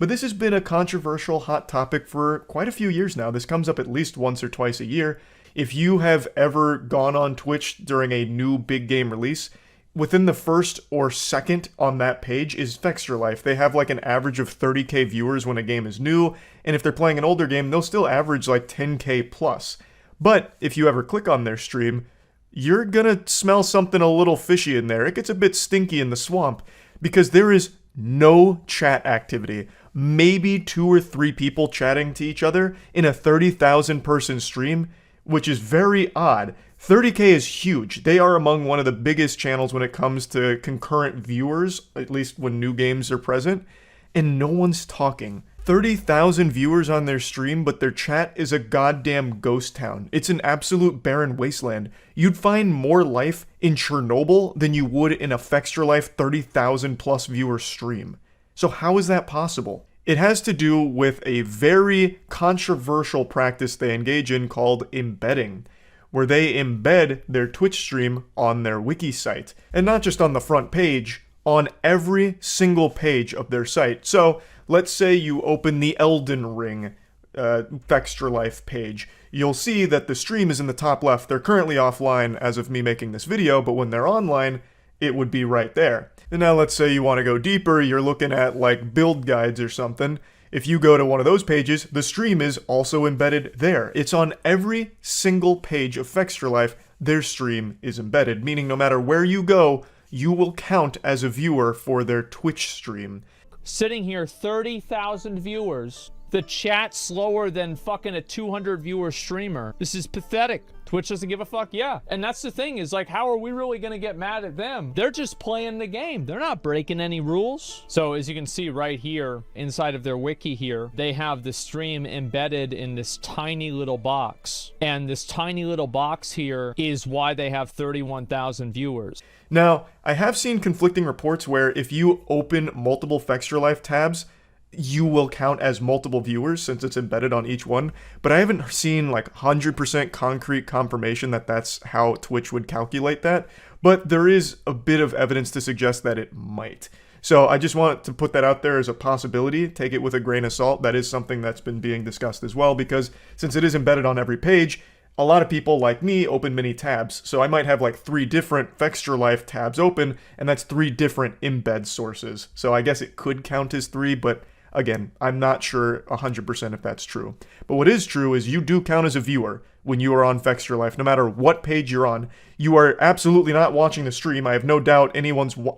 But this has been a controversial hot topic for quite a few years now. This comes up at least once or twice a year. If you have ever gone on Twitch during a new big game release, within the first or second on that page is FextraLife. They have an average of 30k viewers when a game is new, and if they're playing an older game, they'll still average 10k plus. But if you ever click on their stream, you're gonna smell something a little fishy in there. It gets a bit stinky in the swamp, because there is no chat activity. Maybe 2 or 3 people chatting to each other in a 30,000 person stream, which is very odd. 30k is huge. They are among one of the biggest channels when it comes to concurrent viewers, at least when new games are present, and no one's talking. 30,000 viewers on their stream, but their chat is a goddamn ghost town. It's an absolute barren wasteland. You'd find more life in Chernobyl than you would in a FextraLife 30,000 plus viewer stream. So how is that possible? It has to do with a very controversial practice they engage in called embedding, where they embed their Twitch stream on their wiki site. And not just on the front page, on every single page of their site. So, let's say you open the Elden Ring FextraLife page. You'll see that the stream is in the top left. They're currently offline as of me making this video, but when they're online, it would be right there. And now let's say you want to go deeper, you're looking at build guides or something. If you go to one of those pages, the stream is also embedded there. It's on every single page of FextraLife, their stream is embedded, meaning no matter where you go, you will count as a viewer for their Twitch stream. Sitting here, 30,000 viewers. The chat slower than fucking a 200 viewer streamer. This is pathetic. Twitch doesn't give a fuck, yeah. And that's the thing, is how are we really gonna get mad at them? They're just playing the game. They're not breaking any rules. So as you can see right here, inside of their wiki here, they have the stream embedded in this tiny little box. And this tiny little box here is why they have 31,000 viewers. Now, I have seen conflicting reports where if you open multiple FextraLife tabs, you will count as multiple viewers since it's embedded on each one, but I haven't seen 100% concrete confirmation that that's how Twitch would calculate that, but there is a bit of evidence to suggest that it might. So I just want to put that out there as a possibility. Take it with a grain of salt. That is something that's been being discussed as well, because since it is embedded on every page, a lot of people like me open many tabs, so I might have 3 different FextraLife tabs open, and that's 3 different embed sources. So I guess it could count as 3, but again, I'm not sure 100% if that's true. But what is true is you do count as a viewer when you are on FextraLife, no matter what page you're on. You are absolutely not watching the stream. I have no doubt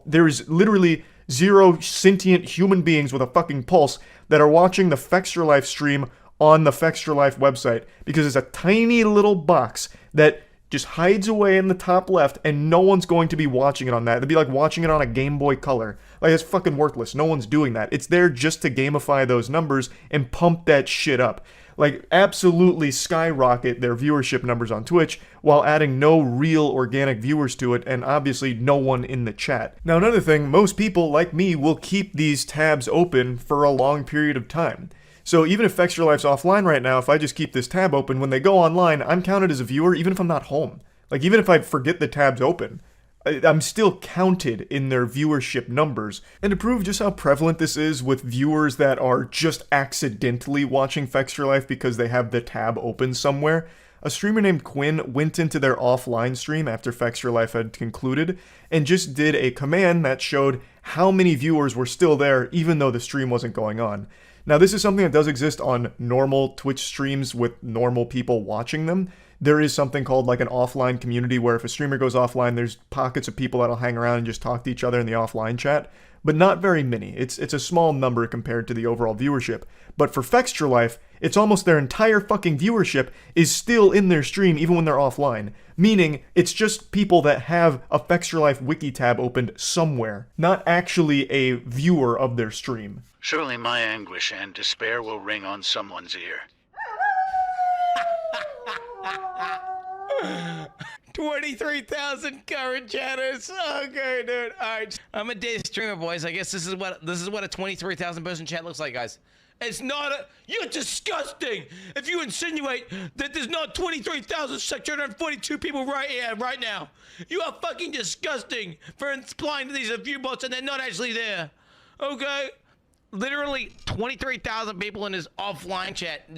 there is literally 0 sentient human beings with a fucking pulse that are watching the FextraLife stream on the FextraLife website, because it's a tiny little box that just hides away in the top left, and no one's going to be watching it on that. It'd be like watching it on a Game Boy Color. It's fucking worthless. No one's doing that. It's there just to gamify those numbers and pump that shit up. Absolutely skyrocket their viewership numbers on Twitch while adding no real organic viewers to it, and obviously no one in the chat. Now, another thing, most people like me will keep these tabs open for a long period of time. So even if FextraLife's offline right now, if I just keep this tab open, when they go online, I'm counted as a viewer even if I'm not home. Even if I forget the tab's open, I'm still counted in their viewership numbers. And to prove just how prevalent this is with viewers that are just accidentally watching Fextra Life because they have the tab open somewhere, a streamer named Quinn went into their offline stream after Fextra Life had concluded and just did a command that showed how many viewers were still there even though the stream wasn't going on. Now, this is something that does exist on normal Twitch streams with normal people watching them. There is something called like an offline community where if a streamer goes offline, there's pockets of people that'll hang around and just talk to each other in the offline chat, but not very many. It's a small number compared to the overall viewership. But for Fextra Life, it's almost their entire fucking viewership is still in their stream even when they're offline, meaning it's just people that have a Fextra Life wiki tab opened somewhere, not actually a viewer of their stream. Surely my anguish and despair will ring on someone's ear. 23,000 current chatters. Okay, dude. All right, I'm a day streamer, boys. I guess this is what a 23,000 person chat looks like, guys. It's not a. You're disgusting. If you insinuate that there's not 23,642 people right here, right now, you are fucking disgusting for implying that these are view bots and they're not actually there. Okay, literally 23,000 people in this offline chat.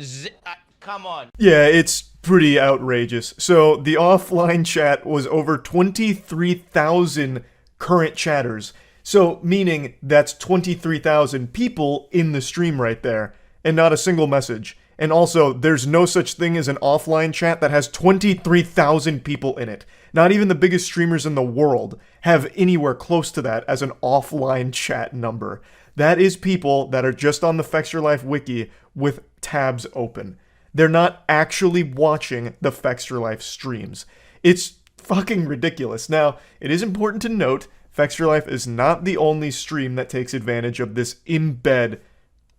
Come on. Yeah, it's pretty outrageous. So the offline chat was over 23,000 current chatters. So meaning that's 23,000 people in the stream right there, and not a single message. And also, there's no such thing as an offline chat that has 23,000 people in it. Not even the biggest streamers in the world have anywhere close to that as an offline chat number. That is people that are just on the Fextra Life wiki with tabs open. They're not actually watching the Fextra Life streams. It's fucking ridiculous. Now, it is important to note, Fextra Life is not the only stream that takes advantage of this embed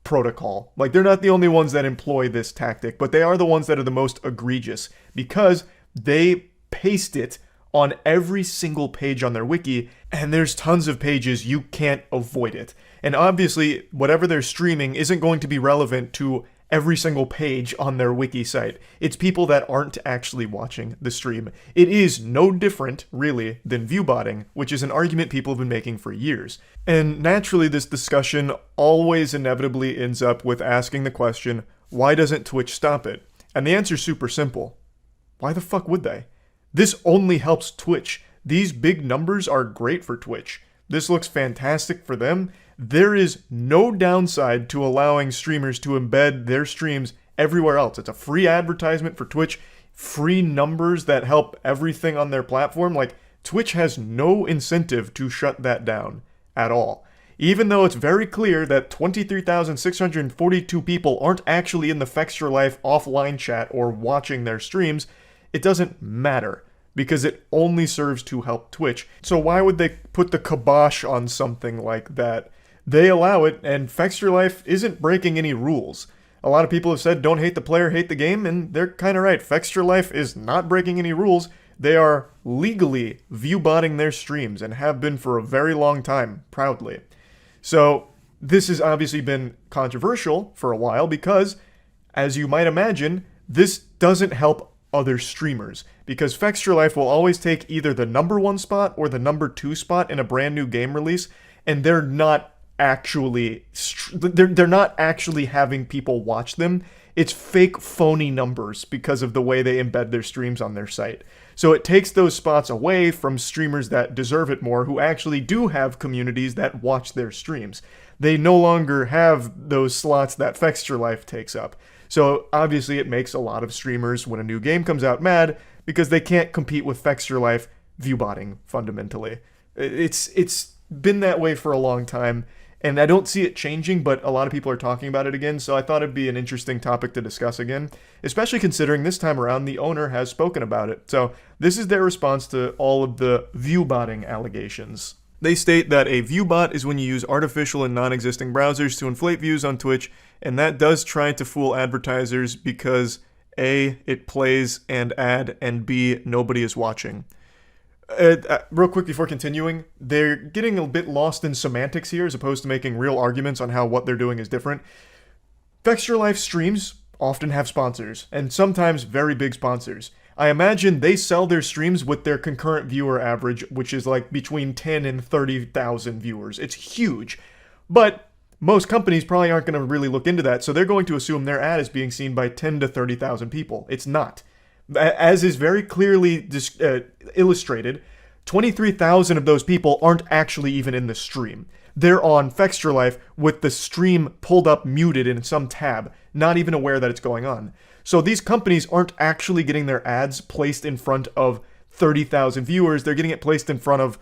protocol. Like, they're not the only ones that employ this tactic, but they are the ones that are the most egregious because they paste it on every single page on their wiki, and there's tons of pages you can't avoid it. And obviously, whatever they're streaming isn't going to be relevant to every single page on their wiki site. It's people that aren't actually watching the stream. It is no different, really, than viewbotting, which is an argument people have been making for years. And naturally, this discussion always inevitably ends up with asking the question, why doesn't Twitch stop it? And the answer's super simple. Why the fuck would they? This only helps Twitch. These big numbers are great for Twitch. This looks fantastic for them. There is no downside to allowing streamers to embed their streams everywhere else. It's a free advertisement for Twitch, free numbers that help everything on their platform. Like, Twitch has no incentive to shut that down at all. Even though it's very clear that 23,642 people aren't actually in the Fextra Life offline chat or watching their streams, it doesn't matter, because it only serves to help Twitch. So why would they put the kibosh on something like that? They allow it, and Fextra Life isn't breaking any rules. A lot of people have said, don't hate the player, hate the game, and they're kind of right. Fextra Life is not breaking any rules. They are legally viewbotting their streams, and have been for a very long time, proudly. So this has obviously been controversial for a while, because, as you might imagine, this doesn't help other streamers, because Fextra Life will always take either the number 1 spot or the number 2 spot in a brand new game release, and they're not actually having people watch them. It's fake, phony numbers because of the way they embed their streams on their site. So it takes those spots away from streamers that deserve it more, who actually do have communities that watch their streams. They no longer have those slots that Fextra Life takes up. So obviously it makes a lot of streamers, when a new game comes out, mad because they can't compete with Fextra Life viewbotting, fundamentally. It's been that way for a long time, and I don't see it changing, but a lot of people are talking about it again, so I thought it'd be an interesting topic to discuss again, especially considering this time around the owner has spoken about it. So this is their response to all of the viewbotting allegations. They state that a viewbot is when you use artificial and non-existing browsers to inflate views on Twitch, and that does try to fool advertisers because A, it plays an ad, and B, nobody is watching. Real quick before continuing, they're getting a bit lost in semantics here as opposed to making real arguments on how what they're doing is different. Fextra Life streams often have sponsors, and sometimes very big sponsors. I imagine they sell their streams with their concurrent viewer average, which is like between 10 and 30,000 viewers. It's huge. But most companies probably aren't going to really look into that, so they're going to assume their ad is being seen by 10 to 30,000 people. It's not. As is very clearly illustrated, 23,000 of those people aren't actually even in the stream. They're on Fextralife with the stream pulled up muted in some tab, not even aware that it's going on. So these companies aren't actually getting their ads placed in front of 30,000 viewers. They're getting it placed in front of,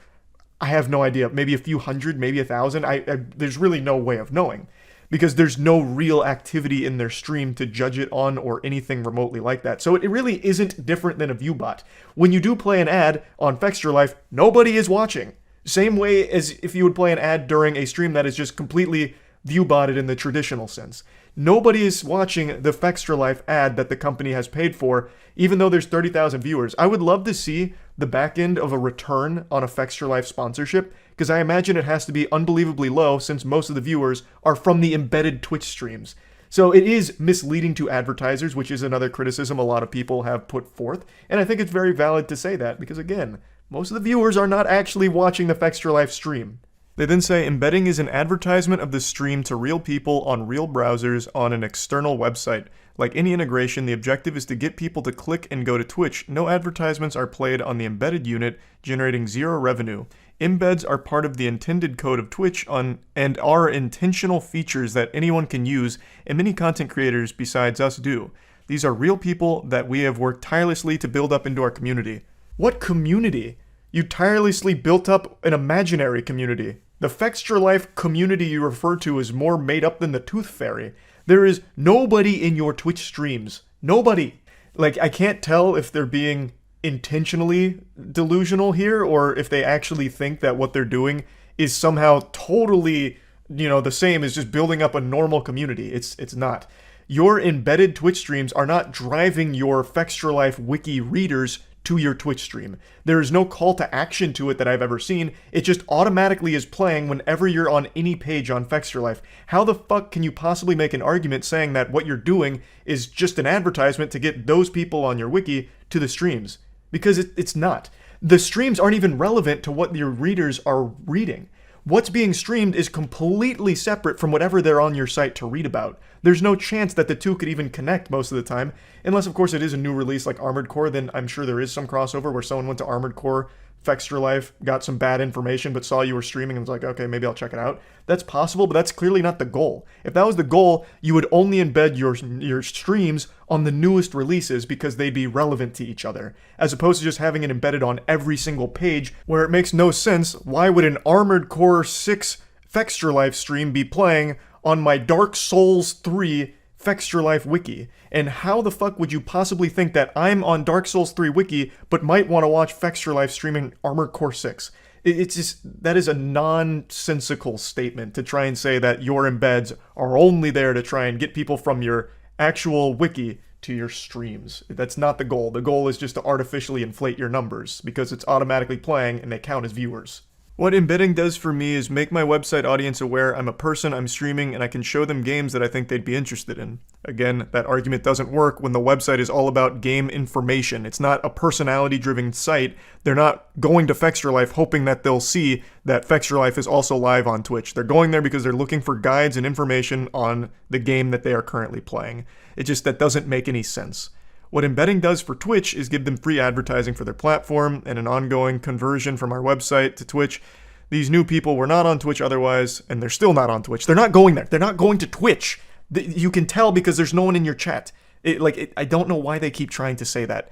I have no idea, maybe a few hundred, maybe 1,000. There's really no way of knowing because there's no real activity in their stream to judge it on or anything remotely like that. So it really isn't different than a viewbot. When you do play an ad on Fextralife, nobody is watching. Same way as if you would play an ad during a stream that is just completely viewbotted in the traditional sense. Nobody is watching the Fextralife ad that the company has paid for, even though there's 30,000 viewers. I would love to see the back end of a return on a Fextralife sponsorship, because I imagine it has to be unbelievably low since most of the viewers are from the embedded Twitch streams. So it is misleading to advertisers, which is another criticism a lot of people have put forth, and I think it's very valid to say that, because again, most of the viewers are not actually watching the Fextralife stream. They then say embedding is an advertisement of the stream to real people on real browsers on an external website. Like any integration, the objective is to get people to click and go to Twitch. No advertisements are played on the embedded unit, generating zero revenue. Embeds are part of the intended code of Twitch and are intentional features that anyone can use, and many content creators besides us do. These are real people that we have worked tirelessly to build up into our community. What community? You tirelessly built up an imaginary community. The Fextralife community you refer to is more made up than the Tooth Fairy. There is nobody in your Twitch streams. Nobody. Like, I can't tell if they're being intentionally delusional here or if they actually think that what they're doing is somehow totally, the same as just building up a normal community. It's not. Your embedded Twitch streams are not driving your Fextralife wiki readers to your Twitch stream. There is no call to action to it that I've ever seen. It just automatically is playing whenever you're on any page on Fextralife. How the fuck can you possibly make an argument saying that what you're doing is just an advertisement to get those people on your wiki to the streams? Because it's not. The streams aren't even relevant to what your readers are reading. What's being streamed is completely separate from whatever they're on your site to read about. There's no chance that the two could even connect most of the time, unless of course it is a new release like Armored Core, then I'm sure there is some crossover where someone went to Armored Core, Fextralife, got some bad information, but saw you were streaming and was like, okay, maybe I'll check it out. That's possible, but that's clearly not the goal. If that was the goal, you would only embed your streams on the newest releases because they'd be relevant to each other, as opposed to just having it embedded on every single page where it makes no sense. Why would an Armored Core 6 Fextralife stream be playing on my Dark Souls 3 Fextralife wiki? And how the fuck would you possibly think that I'm on Dark Souls 3 wiki but might want to watch Fextralife streaming Armored Core 6? It's just, that is a nonsensical statement to try and say that your embeds are only there to try and get people from your actual wiki to your streams. That's not the goal. The goal is just to artificially inflate your numbers because it's automatically playing and they count as viewers. What embedding does for me is make my website audience aware I'm a person, I'm streaming, and I can show them games that I think they'd be interested in. Again, that argument doesn't work when the website is all about game information. It's not a personality-driven site. They're not going to Fextralife hoping that they'll see that Fextralife is also live on Twitch. They're going there because they're looking for guides and information on the game that they are currently playing. That doesn't make any sense. What embedding does for Twitch is give them free advertising for their platform and an ongoing conversion from our website to Twitch. These new people were not on Twitch otherwise, and they're still not on Twitch. They're not going there. They're not going to Twitch. You can tell because there's no one in your chat. I don't know why they keep trying to say that.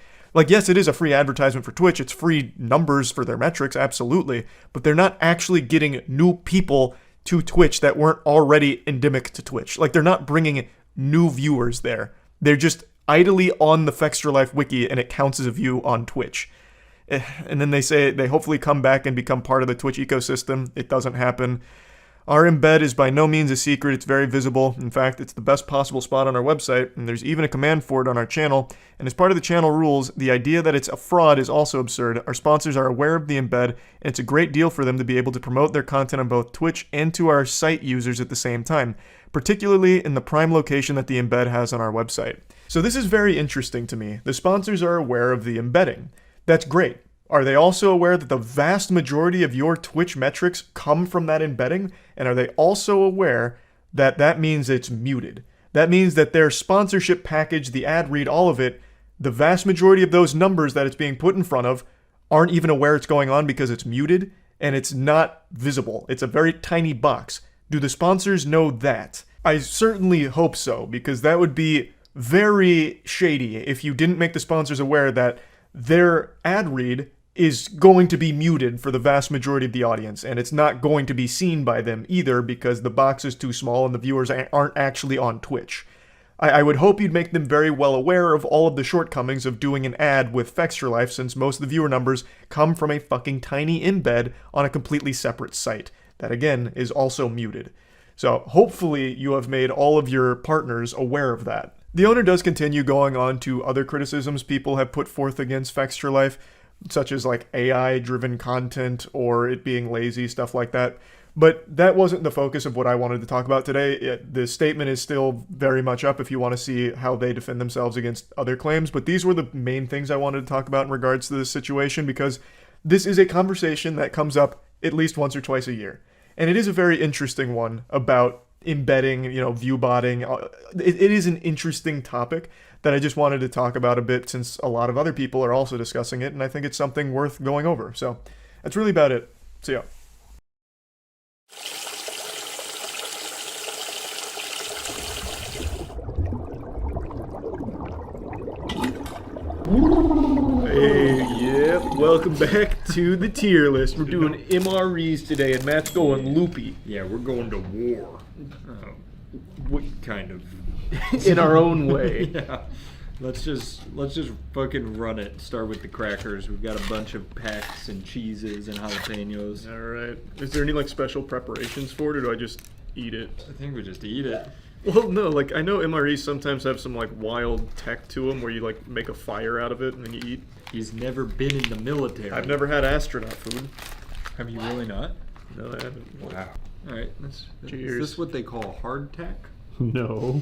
Yes, it is a free advertisement for Twitch. It's free numbers for their metrics, absolutely. But they're not actually getting new people to Twitch that weren't already endemic to Twitch. They're not bringing new viewers there. They're just idly on the Fextralife wiki and it counts as a view on Twitch. And then they say they hopefully come back and become part of the Twitch ecosystem. It doesn't happen. Our embed is by no means a secret. It's very visible. In fact, it's the best possible spot on our website, and there's even a command for it on our channel. And as part of the channel rules, the idea that it's a fraud is also absurd. Our sponsors are aware of the embed, and it's a great deal for them to be able to promote their content on both Twitch and to our site users at the same time, particularly in the prime location that the embed has on our website. So this is very interesting to me. The sponsors are aware of the embedding. That's great. Are they also aware that the vast majority of your Twitch metrics come from that embedding? And are they also aware that that means it's muted? That means that their sponsorship package, the ad read, all of it, the vast majority of those numbers that it's being put in front of aren't even aware it's going on because it's muted and it's not visible. It's a very tiny box. Do the sponsors know that? I certainly hope so, because that would be very shady if you didn't make the sponsors aware that their ad read is going to be muted for the vast majority of the audience, and it's not going to be seen by them either because the box is too small and the viewers aren't actually on Twitch. I would hope you'd make them very well aware of all of the shortcomings of doing an ad with Fextra since most of the viewer numbers come from a fucking tiny embed on a completely separate site. That again is also muted. So hopefully you have made all of your partners aware of that. The owner does continue going on to other criticisms people have put forth against Fextra, such as like AI-driven content or it being lazy, stuff like that. But that wasn't the focus of what I wanted to talk about today. The statement is still very much up if you want to see how they defend themselves against other claims. But these were the main things I wanted to talk about in regards to this situation, because this is a conversation that comes up at least once or twice a year. And it is a very interesting one about embedding, viewbotting. It is an interesting topic that I just wanted to talk about a bit since a lot of other people are also discussing it. And I think it's something worth going over. So that's really about it. See ya. Hey, yep, welcome back to the tier list. We're doing MREs today, and Matt's going loopy. Yeah, we're going to war. What kind of? In our own way. Yeah. Let's just fucking run it. Start with the crackers. We've got a bunch of packs and cheeses and jalapenos. All right. Is there any special preparations for it, or do I just eat it? I think we just eat it. Well, no, I know MREs sometimes have some wild tech to them where you make a fire out of it and then you eat. He's never been in the military. I've never had astronaut food. Have you really not? No, I haven't. Wow. All right. Cheers. Is this what they call hardtack? No.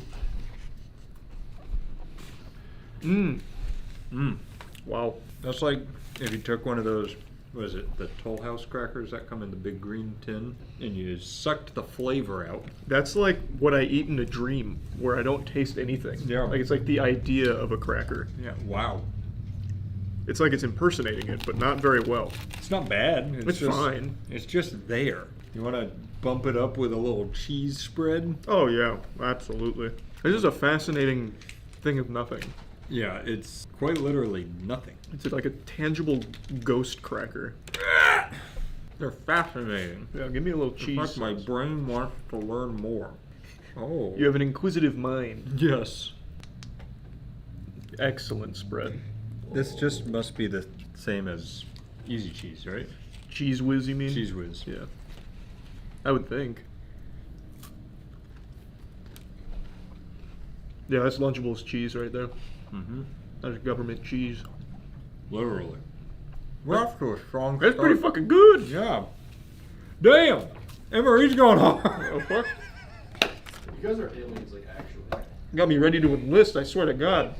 Wow. That's like if you took one of those, what is it, the Toll House crackers that come in the big green tin, and you sucked the flavor out. That's like what I eat in a dream, where I don't taste anything. Yeah. It's like the idea of a cracker. Yeah. Wow. It's like it's impersonating it, but not very well. It's not bad. It's just fine. It's just there. You want to bump it up with a little cheese spread? Oh yeah, absolutely. This is a fascinating thing of nothing. Yeah, it's quite literally nothing. It's like a tangible ghost cracker. They're fascinating. Yeah, give me a little cheese. It's like my brain wants to learn more. Oh. You have an inquisitive mind. Yes. Excellent spread. This just must be the same as Easy Cheese, right? Cheese Whiz, you mean? Cheese Whiz. Yeah. I would think. Yeah, that's Lunchables cheese right there. Mm-hmm. That's government cheese. Literally. We're off to a strong That's start. pretty fucking good. Yeah. Damn! MRE's going hard. Oh, fuck. You guys are aliens, actually. Got me ready to enlist, I swear to God.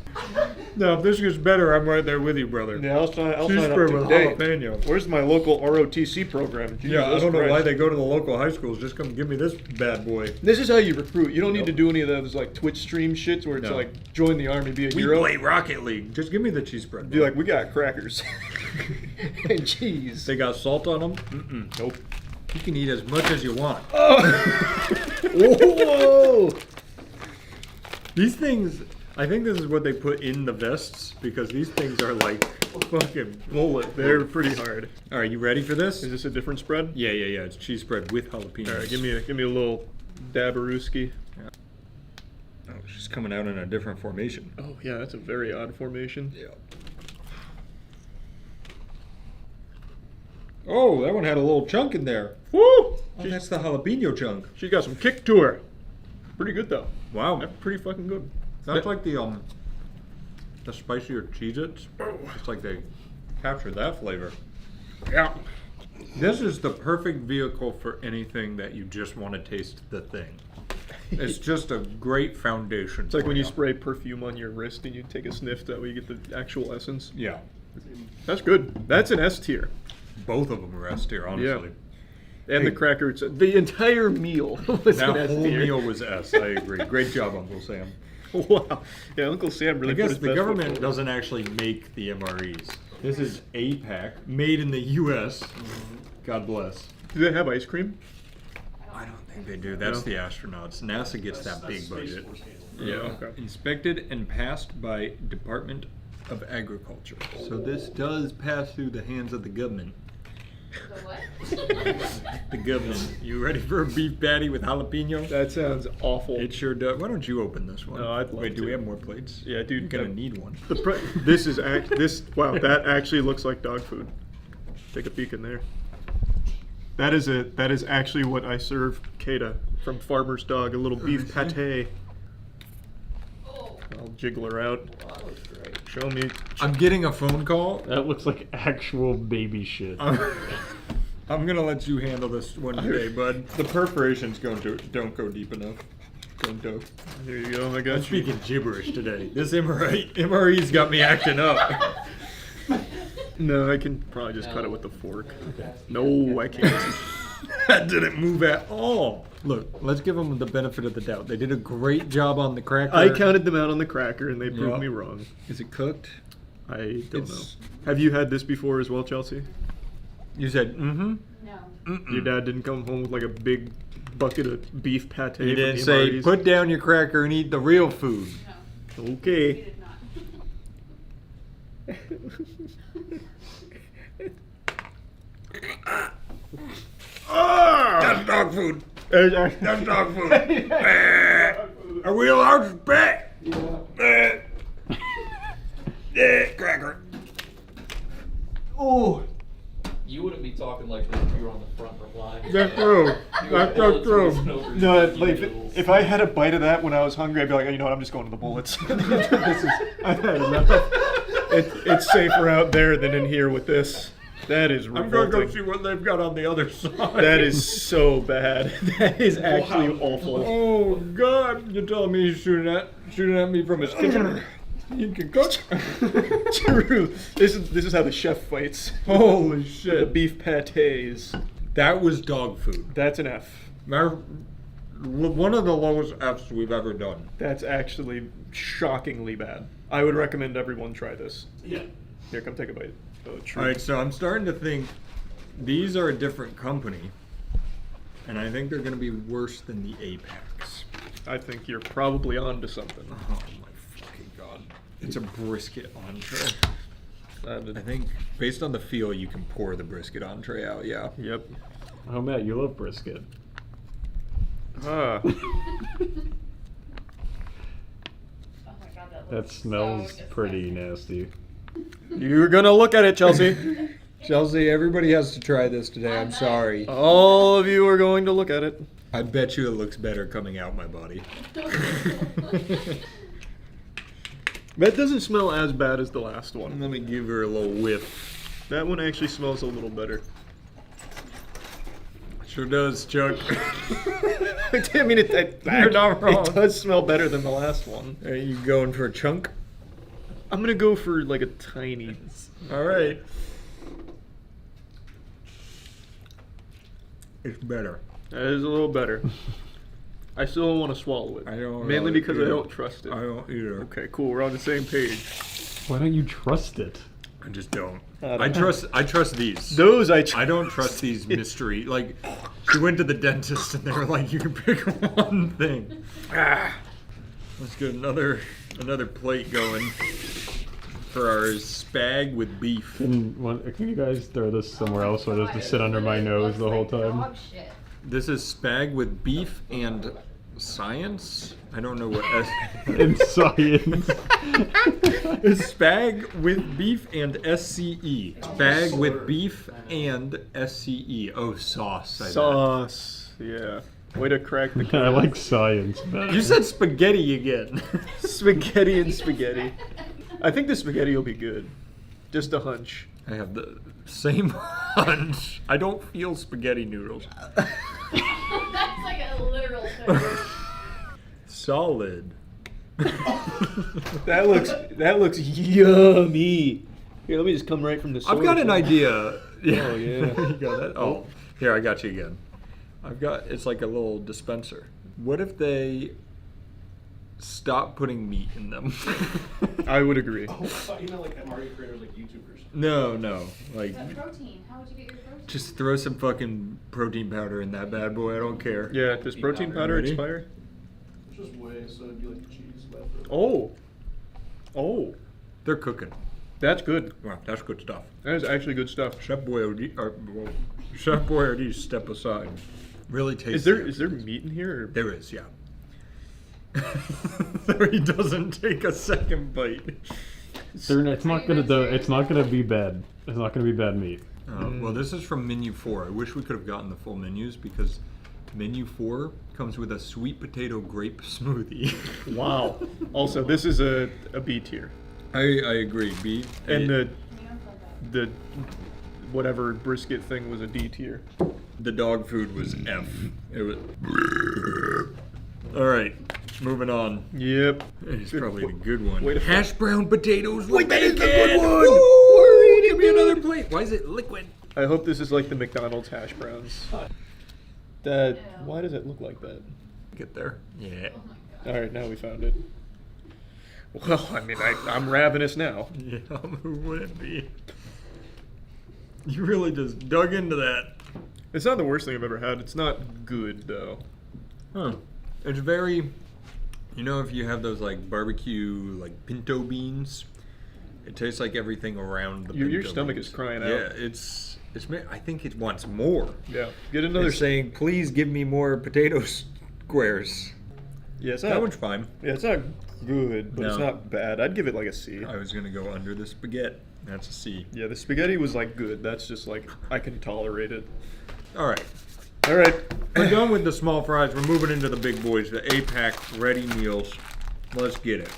No, if this gets better, I'm right there with you, brother. Yeah, I'll sign up Cheeseburger with today. jalapeno. Where's my local ROTC program? Jesus Yeah, I don't know why Christ. they go to the local high schools. Just come give me this bad boy. This is how you recruit. You don't need to do any of those Twitch stream shits where it's join the army, be a We hero. play Rocket League. Just give me the cheese spread. Be like, we got crackers and cheese. They got salt on them? Mm-mm. Nope. You can eat as much as you want. Whoa! These things, I think this is what they put in the vests because these things are fucking bullet. They're pretty hard. All right, you ready for this? Is this a different spread? Yeah. It's cheese spread with jalapenos. All right, give me a little dabarooski. Yeah. Oh, she's coming out in a different formation. Oh yeah, that's a very odd formation. Yeah. Oh, that one had a little chunk in there. Woo! Oh, that's the jalapeno chunk. She's got some kick to her. Pretty good though. Wow. That's pretty fucking good. That's like the spicier Cheez-Its. It's like they captured that flavor. Yeah. This is the perfect vehicle for anything that you just want to taste the thing. It's just a great foundation. It's like when you spray perfume on your wrist and you take a sniff, that way you get the actual essence. Yeah. That's good. That's an S tier. Both of them are S tier, honestly. Yeah. And the cracker, the entire meal was That an S whole tier. meal was S, I agree. Great job, Uncle Sam. Wow. Yeah, Uncle Sam really I put guess his the best foot government forward. doesn't actually make the MREs. This is APAC, made in the U.S. God bless. Do they have ice cream? I don't think they do. That's No? the astronauts. NASA gets that big budget. Yeah, okay. Inspected and passed by Department of Agriculture. So this does pass through the hands of the government. The what? The government. You ready for a beef patty with jalapeno? That sounds awful. It sure does. Why don't you open this one? No, I'd love Wait, do to. we have more plates? Yeah, dude. You're gonna need one. This is wow, that actually looks like dog food. Take a peek in there. That is actually what I serve Kata from Farmer's Dog, a little beef pate. I'll jiggle her out. Show me. I'm getting a phone call. That looks like actual baby shit. I'm gonna let you handle this one today, bud. The perforations don't go deep enough. Don't go. Here you go. I got I'm speaking gibberish today. This MRE's got me acting up. No, I can probably just cut it with the fork. No, I can't. That didn't move at all. Look, let's give them the benefit of the doubt. They did a great job on the cracker. I counted them out on the cracker, and they proved Yep. me wrong. Is it cooked? I don't know. Have you had this before as well, Chelsea? You said, mm-hmm. No. Your dad didn't come home with like a big bucket of beef pate. He from didn't the say, MREs? put down your cracker and eat the real food. Okay. That's dog food. That's dog food. Are we allowed to spit? Cracker. Oh. You wouldn't be talking like this if you were on the front line. That's true. That's so true. No, No, like if I had a bite of that when I was hungry, I'd be like, you know what, I'm just going to the bullets. I've had enough. It's safer out there than in here with this. That is revolting. I'm going to go see what they've got on the other side. That is so bad. That is actually awful. Oh God! You're telling me he's shooting at me from his kitchen? You can cook. True. This is how the chef fights. Holy The shit! beef pates. That was dog food. That's an F. One of the lowest Fs we've ever done. That's actually shockingly bad. I would recommend everyone try this. Yeah. Here, come take a bite. Oh, true. All right, so I'm starting to think these are a different company, and I think they're going to be worse than the Apex. I think you're probably onto something. Oh my fucking God! It's a brisket entree. I think based on the feel, you can pour the brisket entree out. Yeah. Yep. Oh, Matt, you love brisket. Ah. That smells pretty nasty. You're gonna look at it, Chelsea. Chelsea, everybody has to try this today. I'm sorry. All of you are going to look at it. I bet you it looks better coming out my body. That doesn't smell as bad as the last one. Let me give her a little whiff. That one actually smells a little better. Sure does, Chuck. I mean, it does smell better than the last one. Are you going for a chunk? I'm gonna go for like a tiny. All right. It's better. That is a little better. I still don't want to swallow it. I don't. Mainly really because either. I don't trust it. I don't either. Okay, cool. We're on the same page. Why don't you trust it? I just don't. I don't I trust these. Those I don't trust these mystery. Like, she went to the dentist and they were like, you can pick one thing. Let's get another plate going for our spag with beef. Can you guys throw this somewhere else so it doesn't sit under my nose the whole time? This is spag with beef and science. I don't know what In science. It's spag with beef and SCE. Spag with beef and SCE. Oh, sauce. Sauce. Yeah. Way to crack the code. I like science better. You said spaghetti again. Spaghetti and spaghetti. I think the spaghetti will be good. Just a hunch. I have the same hunch. I don't feel spaghetti noodles. That's like a literal term. solid. That looks yummy. Here, let me just come right from the source. I've got an idea. Yeah. Oh yeah. You got that? Oh, here, I got you again. It's like a little dispenser. What if they stop putting meat in them? I would agree. Oh, I thought you meant like MRE creators, like YouTubers. No, like protein. How would you get your protein? just throw some fucking protein powder in that bad boy. I don't care. Yeah, does protein powder Ready? expire? It's just whey, so it'd be like the cheese. Oh, they're cooking. That's good. Wow, that's good stuff. That is actually good stuff. Chef Boyardee, step aside. Really tasty. Is there meat in here? Or? There is, yeah. He doesn't take a second bite. It's not gonna be bad. It's not gonna be bad meat. Well, this is from menu 4. I wish we could have gotten the full menus because menu 4 comes with a sweet potato grape smoothie. Wow. Also, this is a B tier. I agree. B. And the whatever brisket thing was a D tier. The dog food was F. It was. All right, moving on. Yep. It's probably the good one. Wait, hash brown potatoes. Wait, that is the good one. Woo! Give me another plate. Why is it liquid? I hope this is like the McDonald's hash browns. Why does it look like that? Get there. Yeah. All right, now we found it. Well, I mean, I'm ravenous now. Yeah, who wouldn't be? You really just dug into that. It's not the worst thing I've ever had. It's not good though. Huh. It's very, you know, if you have those like barbecue, like pinto beans, it tastes like everything around the Your pinto stomach beans. is crying out. Yeah, it's. I think it wants more. Yeah, get another. It's saying, please give me more potato squares. Yeah, it's that not, one's fine. Yeah, it's not good, but it's No. not bad. I'd give it like a C. I was gonna go under the spaghetti. That's a C. Yeah, the spaghetti was like good. That's just like I can tolerate it. All right. All right. We're done with the small fries. We're moving into the big boys, the A-Pack ready meals. Let's get it.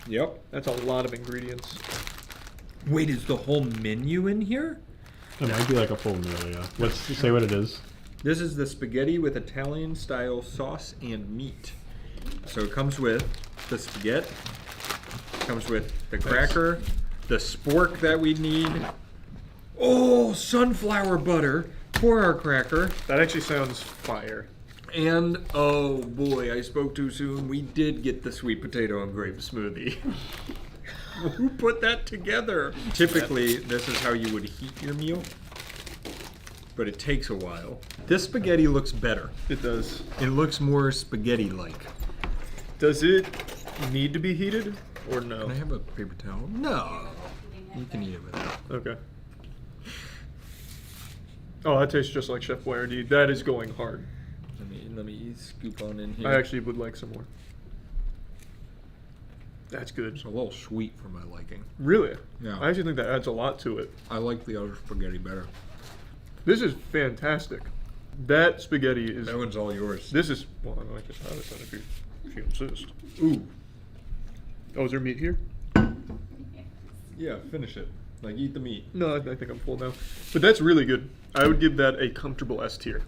Yep. That's a lot of ingredients. Wait, is the whole menu in here? It might be like a full meal, yeah. Let's say what it is. This is the spaghetti with Italian-style sauce and meat. So it comes with the spaghetti, comes with the cracker, the spork that we need. Oh, sunflower butter for our cracker. That actually sounds fire. And, oh boy, I spoke too soon. We did get the sweet potato and grape smoothie. Who put that together? Typically, this is how you would heat your meal, but it takes a while. This spaghetti looks better. It does. It looks more spaghetti-like. Does it need to be heated or no? Can I have a paper towel? No. You can eat it without. Okay. Oh, that tastes just like Chef Boyardee. That is going hard. Let me scoop on in here. I actually would like some more. That's good. It's a little sweet for my liking. Really? Yeah. I actually think that adds a lot to it. I like the other spaghetti better. This is fantastic. That spaghetti is... That one's all yours. This is... Well, I might just have it then if you insist. Ooh. Oh, is there meat here? Yeah, finish it. Like, eat the meat. No, I think I'm full now. But that's really good. I would give that a comfortable S tier.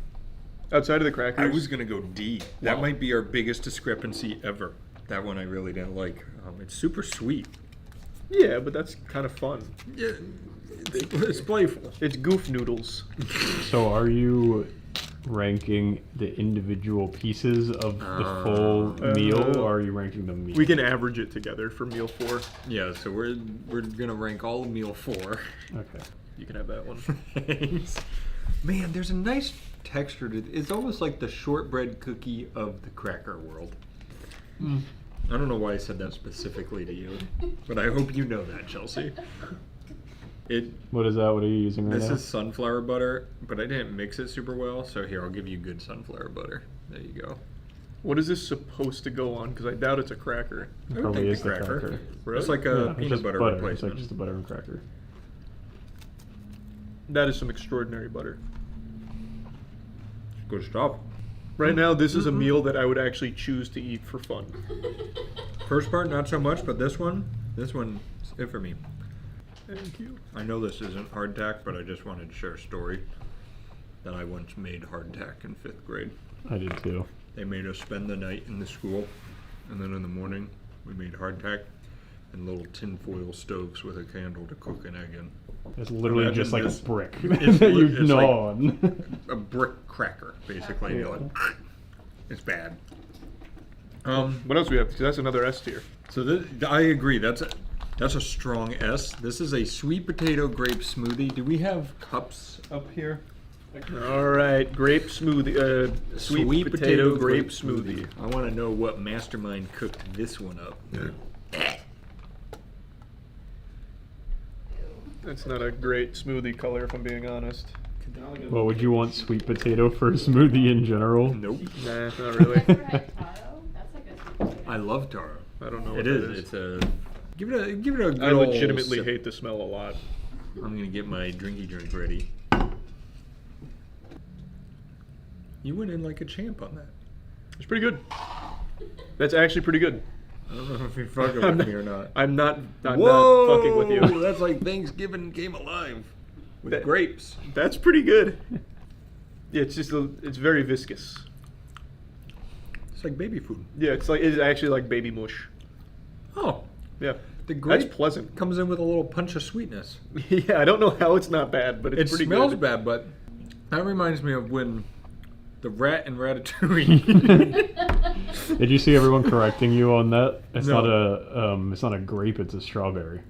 Outside of the crackers... I was going to go D. That Wow. might be our biggest discrepancy ever. That one I really didn't like. It's super sweet. Yeah, but that's kind of fun. Yeah, it's playful. It's goof noodles. So are you ranking the individual pieces of the full meal, or are you ranking them meat? We can average it together for meal 4. Yeah, so we're gonna rank all of meal 4. Okay. You can have that one. Thanks. Man, there's a nice texture to it. It's almost like the shortbread cookie of the cracker world. Mm. I don't know why I said that specifically to you, but I hope you know that, Chelsea. What is that? What are you using right This now? is sunflower butter, but I didn't mix it super well, so here, I'll give you good sunflower butter. There you go. What is this supposed to go on? Because I doubt it's a cracker. It probably is the cracker. Really? It's like a Yeah, it's peanut just butter It's replacement. like just a butter and cracker. That is some extraordinary butter. Good stuff. Right now, this is a meal that I would actually choose to eat for fun. First part, not so much, but this one's it for me. Thank you. I know this isn't hardtack, but I just wanted to share a story that I once made hardtack in 5th grade. I did too. They made us spend the night in the school, and then in the morning we made hardtack and little tinfoil stoves with a candle to cook an egg in. It's literally Imagine just like this. a brick It's that you it's gnaw like on. a brick cracker, basically. Yeah. You're like, it's bad. What else we have? 'Cause that's another S tier. So this, I agree. That's a strong S. This is a sweet potato grape smoothie. Do we have cups up here? All right, grape smoothie. Sweet potato grape smoothie. I want to know what mastermind cooked this one up. That's not a great smoothie color, if I'm being honest. Well, would you want sweet potato for a smoothie in general? Nope. Nah, not really. I love taro. I don't know It what is. that is. It's a give it a good I ol' legitimately sip. hate the smell a lot. I'm gonna get my drinky drink ready. You went in like a champ on that. It's pretty good. That's actually pretty good. I don't know if you're fucking I'm with not- me or not. I'm not Whoa! fucking with you. That's like Thanksgiving came alive with grapes. That's pretty good. Yeah, it's just it's very viscous. It's like baby food. Yeah, it's actually like baby mush. Oh, yeah. The grape That's pleasant. comes in with a little punch of sweetness. Yeah, I don't know how it's not bad, but it's It pretty smells good. bad, but that reminds me of when the rat in Ratatouille. Did you see everyone correcting you on that? It's No. not a grape, it's a strawberry.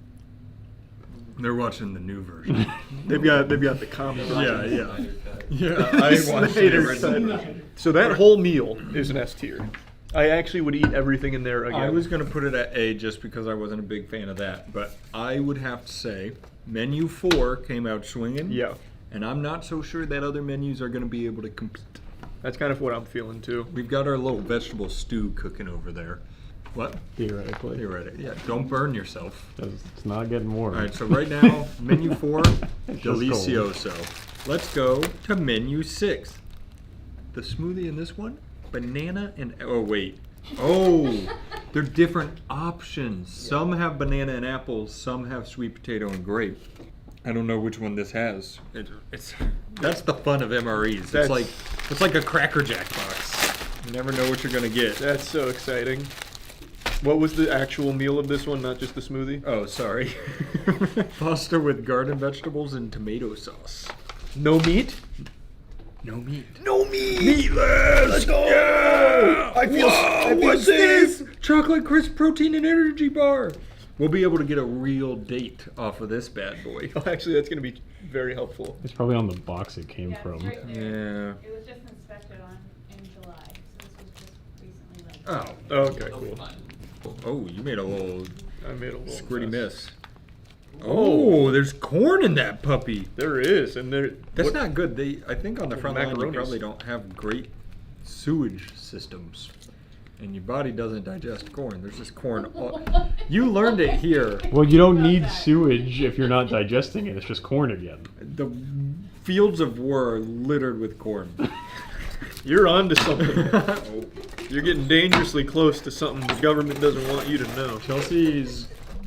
They're watching the new version. They've got the common Yeah, version. yeah. I watched the Snyder original. cut. So that whole meal is an S tier. I actually would eat everything in there again. I was going to put it at A just because I wasn't a big fan of that, but I would have to say menu 4 came out swinging. Yeah. And I'm not so sure that other menus are going to be able to compete. That's kind of what I'm feeling too. We've got our little vegetable stew cooking over there. What? Theoretically. Theoretically, yeah. Don't burn yourself. It's not getting warm. All right, so right now, menu 4, It's just delicioso. Let's go to menu 6. The smoothie in this one, banana and, oh wait. Oh, they're different options. Some have banana and apple, some have sweet potato and grape. I don't know which one this has. That's the fun of MREs. It's like a Cracker Jack box. You never know what you're gonna get. That's so exciting. What was the actual meal of this one, not just the smoothie? Oh, sorry. Pasta with garden vegetables and tomato sauce. No meat? No meat. No meat! Meatless! Let's go! Yeah! I feel What's safe. this? Chocolate crisp protein and energy bar. We'll be able to get a real date off of this bad boy. Oh, actually, that's going to be very helpful. It's probably on the box it came from. Yeah. It was just inspected in July, so this was just recently Oh. Okay, cool. Oh, you made a little I made a little squirty mess. miss. Oh, there's corn in that puppy. There is, and That's not good. I think on the front line you Macaronis. probably don't have great sewage systems, and your body doesn't digest corn. There's just corn. You learned it here. Well, you don't need sewage if you're not digesting it. It's just corn again. The fields of war are littered with corn. You're on to something. You're getting dangerously close to something the government doesn't want you to know. Chelsea's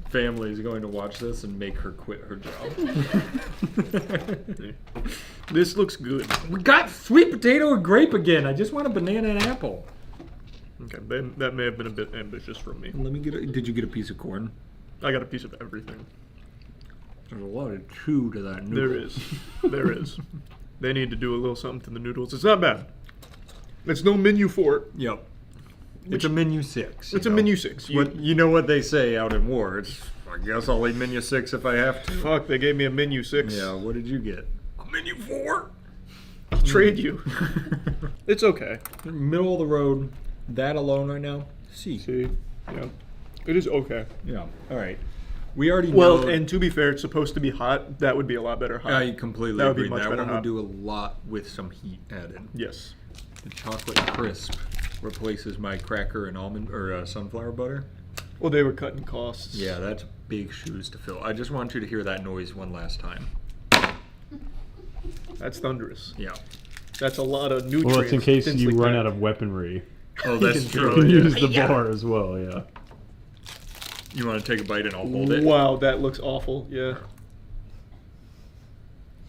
family is going to watch this and make her quit her job. This looks good. We got sweet potato and grape again. I just want a banana and apple. Okay, that may have been a bit ambitious from me. Let me get did you get a piece of corn? I got a piece of everything. There's a lot of chew to that noodle. There is. There is. They need to do a little something to the noodles. It's not bad. It's no menu 4. Yep. It's a menu 6. It's a menu 6. You know what they say out in war. It's, I guess I'll eat menu 6 if I have to. Fuck, they gave me a menu 6. Yeah, what did you get? A menu 4? I'll trade you. It's okay. Middle of the road. That alone right now? C. Yeah. It is okay. Yeah. All right. We already know. Well, and to be fair, it's supposed to be hot. That would be a lot better hot. I completely That would agree. be much That better one would hot. do a lot with some heat added. Yes. The chocolate crisp replaces my cracker and almond or sunflower butter. Well, they were cutting costs. Yeah, that's big shoes to fill. I just want you to hear that noise one last time. That's thunderous. Yeah. That's a lot of nutrients. Well, it's in case you densely run packed. out of weaponry. Oh, that's true. You can Yeah. use the bar as well, yeah. You want to take a bite and I'll hold it? Wow, that looks awful. Yeah.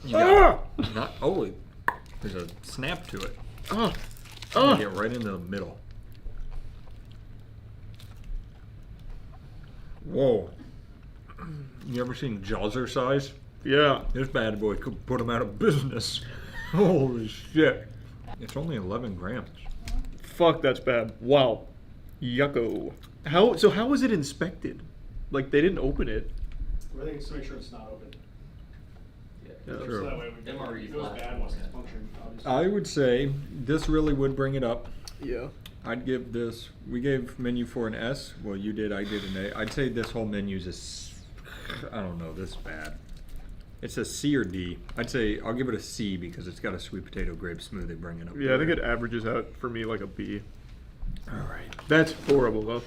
You got not, oh, there's a snap to it. Oh, Get right into the middle. Whoa. You ever seen Jazzercise? Yeah. This bad boy could put him out of business. Holy shit. It's only 11 grams. Fuck, that's bad. Wow. Yucko. How was it inspected? Like, they didn't open it. Everything is to make sure it's not open. Yeah, So true. that way we can, if it was bad, it wasn't function, obviously. I would say this really would bring it up. Yeah. I'd give this, we gave menu 4 an S. Well, you did, I did an A. I'd say this whole menu's I don't know, this bad. It's a C or D. I'd say, I'll give it a C because it's got a sweet potato grape smoothie bringing up. Yeah, I think it averages out for me like a B. Alright. That's horrible, though.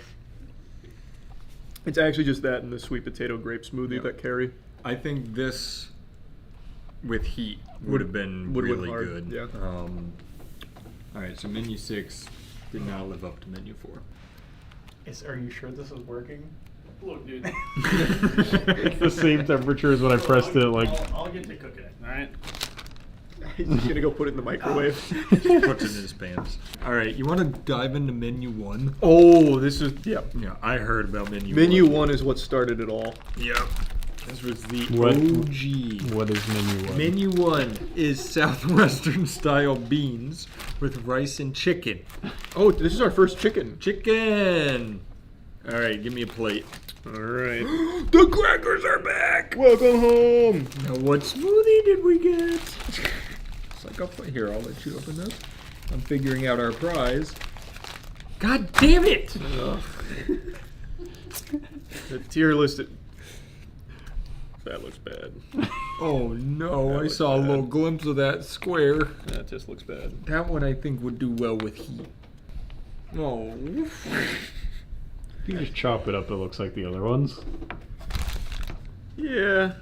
It's actually just that and the sweet potato grape smoothie that carry. I think this, with heat, would have been really good. Yeah. Alright, so menu 6 did not live up to menu 4. Are you sure this is working? Look, dude. It's the same temperature as when I pressed it, like... I'll get to cooking it, alright? He's just gonna go put it in the microwave. Puts it in his pants. Alright, you want to dive into menu 1? Oh, this is... Yeah. Yeah, I heard about menu 1. Menu 1 is what started it all. Yep. This was the What- OG. What is menu 1? Menu 1 is Southwestern style beans with rice and chicken. Oh, this is our first chicken. Chicken! Alright, give me a plate. Alright. The crackers are back! Welcome home! Now, what smoothie did we get? It's like, I'll let you open this. I'm figuring out our prize. God damn it! The tier list. That looks bad. Oh no, That I looks saw a bad. little glimpse of that square. That just looks bad. That one I think would do well with heat. Oh. If you just chop it up, it looks like the other ones. Yeah.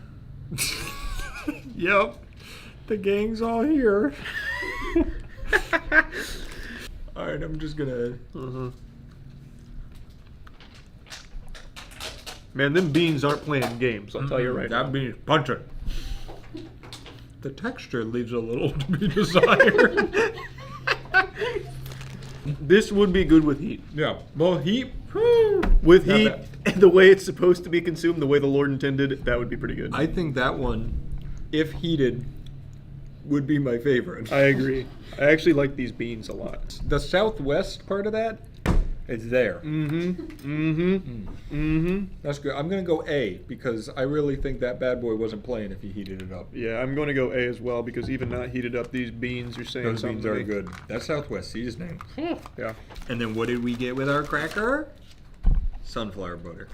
Yep. The gang's all here. Alright, I'm just gonna... Man, them beans aren't playing games, I'll tell you right now. That bean's punching. The texture leaves a little to be desired. This would be good with heat. Yeah. Well, heat... With Not heat, the way it's supposed to be consumed, the way the Lord intended, that would be pretty good. I think that one, if heated, would be my favorite. I agree. I actually like these beans a lot. The southwest part of that is there. That's good. I'm going to go A because I really think that bad boy wasn't playing if he heated it up. Yeah, I'm going to go A as well because even not heated up, these beans are saying Those something beans to are me. good. That's Southwest Sea's name. Yeah. And then what did we get with our cracker? Sunflower butter.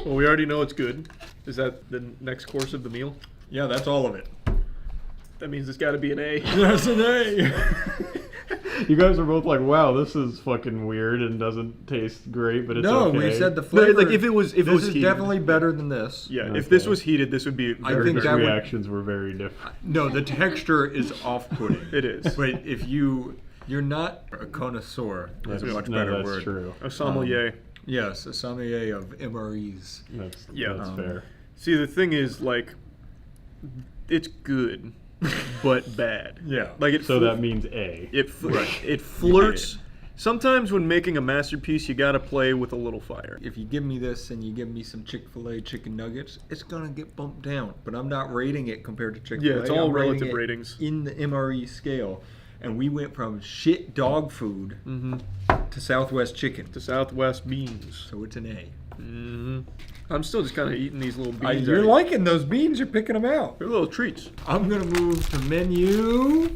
Well, we already know it's good. Is that the next course of the meal? Yeah, that's all of it. That means it's got to be an A. That's an A. You guys are both like, wow, this is fucking weird and doesn't taste great, but it's no, okay. we said the No, flavor. like if it was this is heated. definitely better than this. Yeah, Okay. if this was heated, this would be I very think good. that would- reactions were very different. No, the texture is off-putting. It is. But if you're not a connoisseur. That's a much No, better that's word. true. A sommelier. Yes, a sommelier of MREs. That's Yeah. fair. See, the thing is, like, it's good, but bad. Yeah. Like it. So that means A. It flirts. Sometimes when making a masterpiece, you gotta play with a little fire. If you give me this and you give me some Chick-fil-A chicken nuggets, it's gonna get bumped down. But I'm not rating it compared to Chick-fil-A. Yeah, it's all I'm rating relative it ratings. in the MRE scale. And we went from shit dog food to Southwest chicken. To Southwest beans. So it's an A. I'm still just kind of eating these little beans. You're liking those beans. You're picking them out. They're little treats. I'm gonna move to menu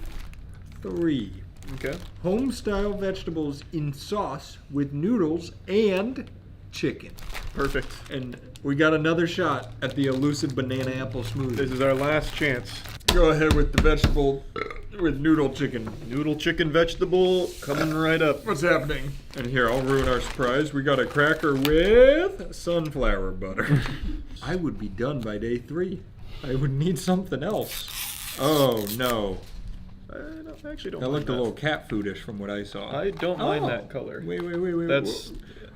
3. Okay. Home style vegetables in sauce with noodles and chicken. Perfect. And we got another shot at the elusive banana apple smoothie. This is our last chance. Go ahead with the vegetable with noodle chicken. Noodle chicken vegetable coming right up. What's happening? And here, I'll ruin our surprise. We got a cracker with sunflower butter. I would be done by day 3. I would need something else. Oh, no. I actually don't That mind looked a that. little cat foodish from what I saw. I don't mind Oh. that color. Wait. That's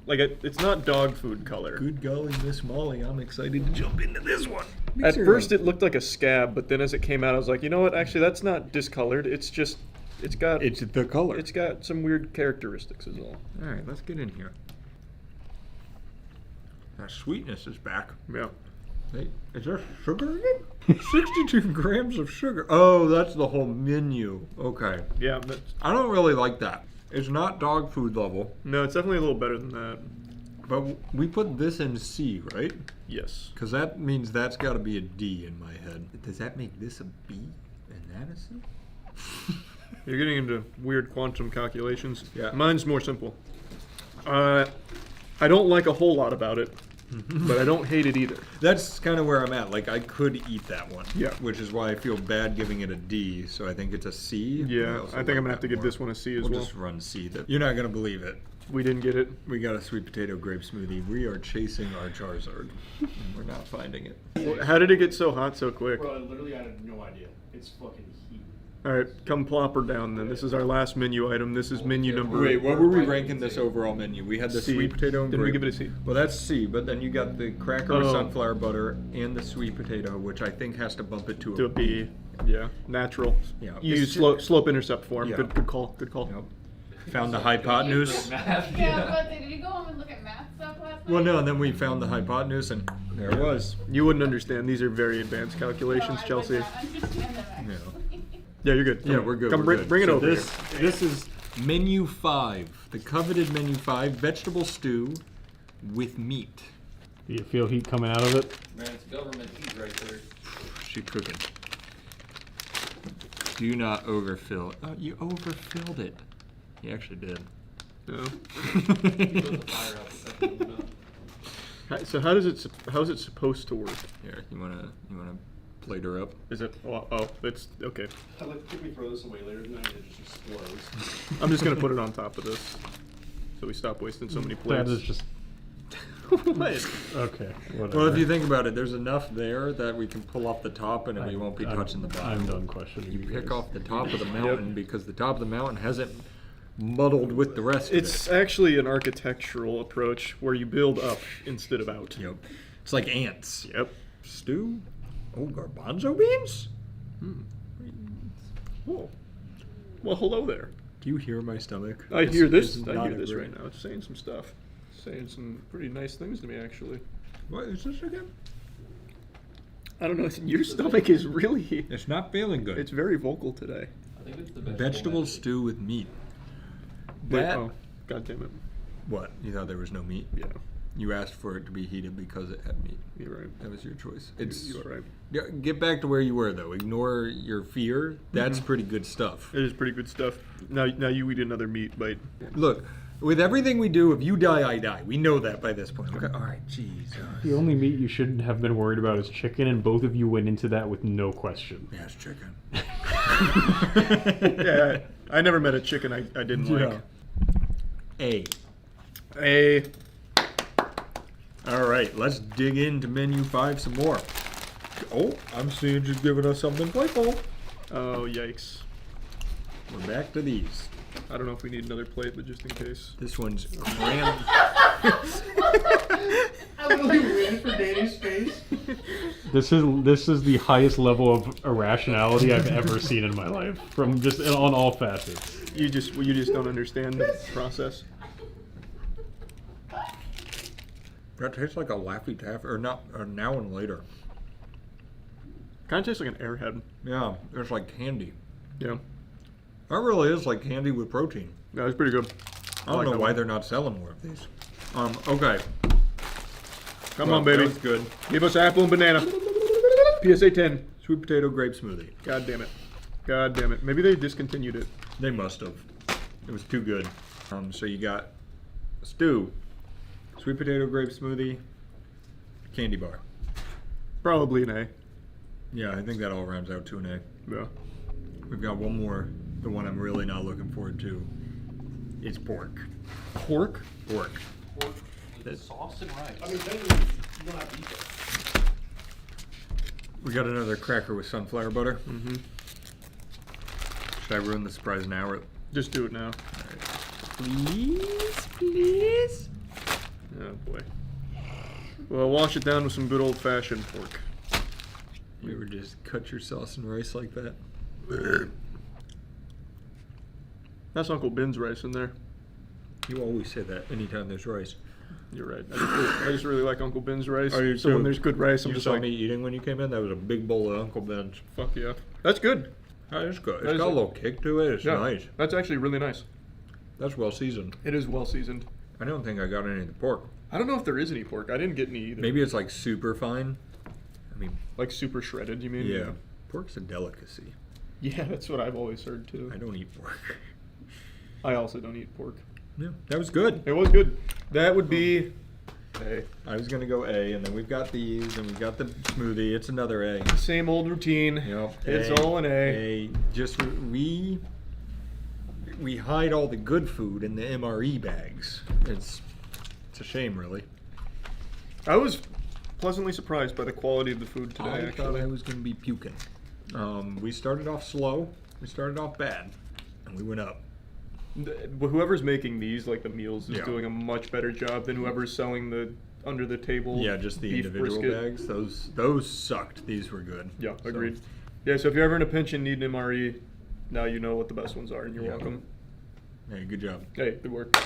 like it's not dog food color. Good golly, Miss Molly, I'm excited to jump into this one. At first it looked like a scab, but then as it came out, I was like, you know what? Actually, that's not discolored. It's just it's got It's the color. it's got some weird characteristics is all. All right, let's get in here. That sweetness is back. Yeah. Hey, is there sugar in it? 62 grams of sugar. Oh, that's the whole menu. Okay. Yeah, that's, I don't really like that. It's not dog food level, no, it's definitely a little better than that. but we put this in C, right? Yes. Because that means that's got to be a D in my head. Does that make this a B and that a C? You're getting into weird quantum calculations. Yeah. Mine's more simple. I don't like a whole lot about it, but I don't hate it either. That's kind of where I'm at. Like, I could eat that one. Yeah. Which is why I feel bad giving it a D, so I think it's a C. Yeah, also I think I'm like gonna have to that give more. this one a C as We'll well. just run C. You're not going to believe it. We didn't get it. We got a sweet potato grape smoothie. We are chasing our Charizard, and we're not finding it. Well, how did it get so hot so quick? Bro, literally, I had no idea. It's fucking heat. All right, come plop her down then. This is our last menu item. This is menu number. Wait, what were we ranking this overall menu? We had the C. sweet potato and Didn't we grape. give it a C? Well, that's C, but then you got the cracker with Oh. sunflower butter and the sweet potato, which I think has to bump it to To a B. Yeah, natural. Yeah. You It's use slope intercept form. Yeah. Good call. Good call. Yep. Found the hypotenuse. Yeah, but did you go home and look at math stuff last night? Well, no, and then we found the hypotenuse, and there it was. You wouldn't understand. These are very advanced calculations, No, I Chelsea. would not understand them, actually. Yeah, you're good. Yeah, Come- we're good. Come we're bring it So over this, here. This is menu 5, the coveted menu 5, vegetable stew with meat. Do you feel heat coming out of it? Man, it's government heat right there. She cooking. Do not overfill. Oh, you overfilled it. You actually did. No. Put the fire out the second one up. So how is it supposed to work? Here, you wanna plate her up? Is it? Oh, it's okay. Could we throw this away later tonight? It just explodes. I'm just gonna put it on top of this, so we stop wasting so many plates. That is just What? okay. Whatever. Well, if you think about it, there's enough there that we can pull off the top and we won't be touching the bottom. I'm done questioning. You you pick guys. off the top of the mountain because the top of the mountain hasn't muddled with the rest It's of it. actually an architectural approach where you build up instead of out. Yep. It's like ants. Yep. Stew? Oh, garbanzo beans? Oh. Well, hello there. Do you hear my stomach? I hear this. It's I not hear a this great- right now. It's saying some stuff. It's saying some pretty nice things to me, actually. What is this again? I don't know. Your stomach is really. It's not feeling good. It's very vocal today. I think it's the Vegetable stew with meat. Wait, That, oh, God damn it. What? You thought there was no meat? Yeah. You asked for it to be heated because it had meat. You're right. That was your choice. You are right. Yeah, get back to where you were though. Ignore your fear. That's pretty good stuff. It is pretty good stuff. Now you eat another meat bite. Look, with everything we do, if you die, I die. We know that by this point. Okay. All right. Jesus. The only meat you shouldn't have been worried about is chicken, and both of you went into that with no question. Yeah, it's chicken. Yeah, I never met a chicken I didn't like. A. All right, let's dig into menu 5 some more. Oh, I'm seeing she's giving us something playful. Oh, yikes. We're back to these. I don't know if we need another plate, but just in case. This one's grand. I literally waited for Danny's face. This is the highest level of irrationality I've ever seen in my life, from just on all facets. You just don't understand the process. That tastes like a Laffy Taffy, or not, or Now and Later. Kind of tastes like an Airhead. Yeah, it's like candy. Yeah. That really is like candy with protein. That was pretty good. I don't like know that why one. they're not selling more of these. Okay. Come on, baby. That was good. Give us apple and banana. PSA 10. Sweet potato grape smoothie. God damn it. God damn it. Maybe they discontinued it. They must have. It was too good. So you got stew, sweet potato grape smoothie, candy bar. Probably an A. Yeah, I think that all rounds out to an A. Yeah. We've got one more, the one I'm really not looking forward to. It's pork. Pork? Pork. Pork with sauce and rice. I mean, technically, you don't have to eat that. We got another cracker with sunflower butter. Mm-hmm. Should I ruin the surprise now? Or... Just do it now. Please, please. Oh boy. Well, wash it down with some good old-fashioned pork. You ever just cut your sauce and rice like that? That's Uncle Ben's rice in there. You always say that anytime there's rice. You're right. I just really like Uncle Ben's rice. Oh, you So too. when there's good rice, I'm You just saw like, me eating when you came in. That was a big bowl of Uncle Ben's. fuck yeah. That's good. That is good. That It's is got a a- little kick to it. It's Yeah, nice. That's actually really nice. That's well seasoned. It is well seasoned. I don't think I got any of the pork. I don't know if there is any pork. I didn't get any either. Maybe it's like super fine. I mean, Like super shredded, you mean? yeah. Pork's a delicacy. Yeah, that's what I've always heard too. I don't eat pork. I also don't eat pork. Yeah, that was good. It was good. That would be A. I was gonna go A, and then we've got these, and we've got the smoothie. It's another A. Same old routine. Yep. It's all an A. A. Just we hide all the good food in the MRE bags. It's a shame, really. I was pleasantly surprised by the quality of the food today, I thought actually. I was gonna be puking. We started off slow. We started off bad, and we went up. Whoever's making these, like the meals, is Yeah. doing a much better job than whoever's selling the under the table. Yeah, just the beef individual brisket. bags. Those sucked. These were good. Yeah, So, agreed. Yeah, so if you're ever in a pinch and need an MRE, now you know what the best ones are, and you're Yeah. welcome. Hey, good job. Hey, good work.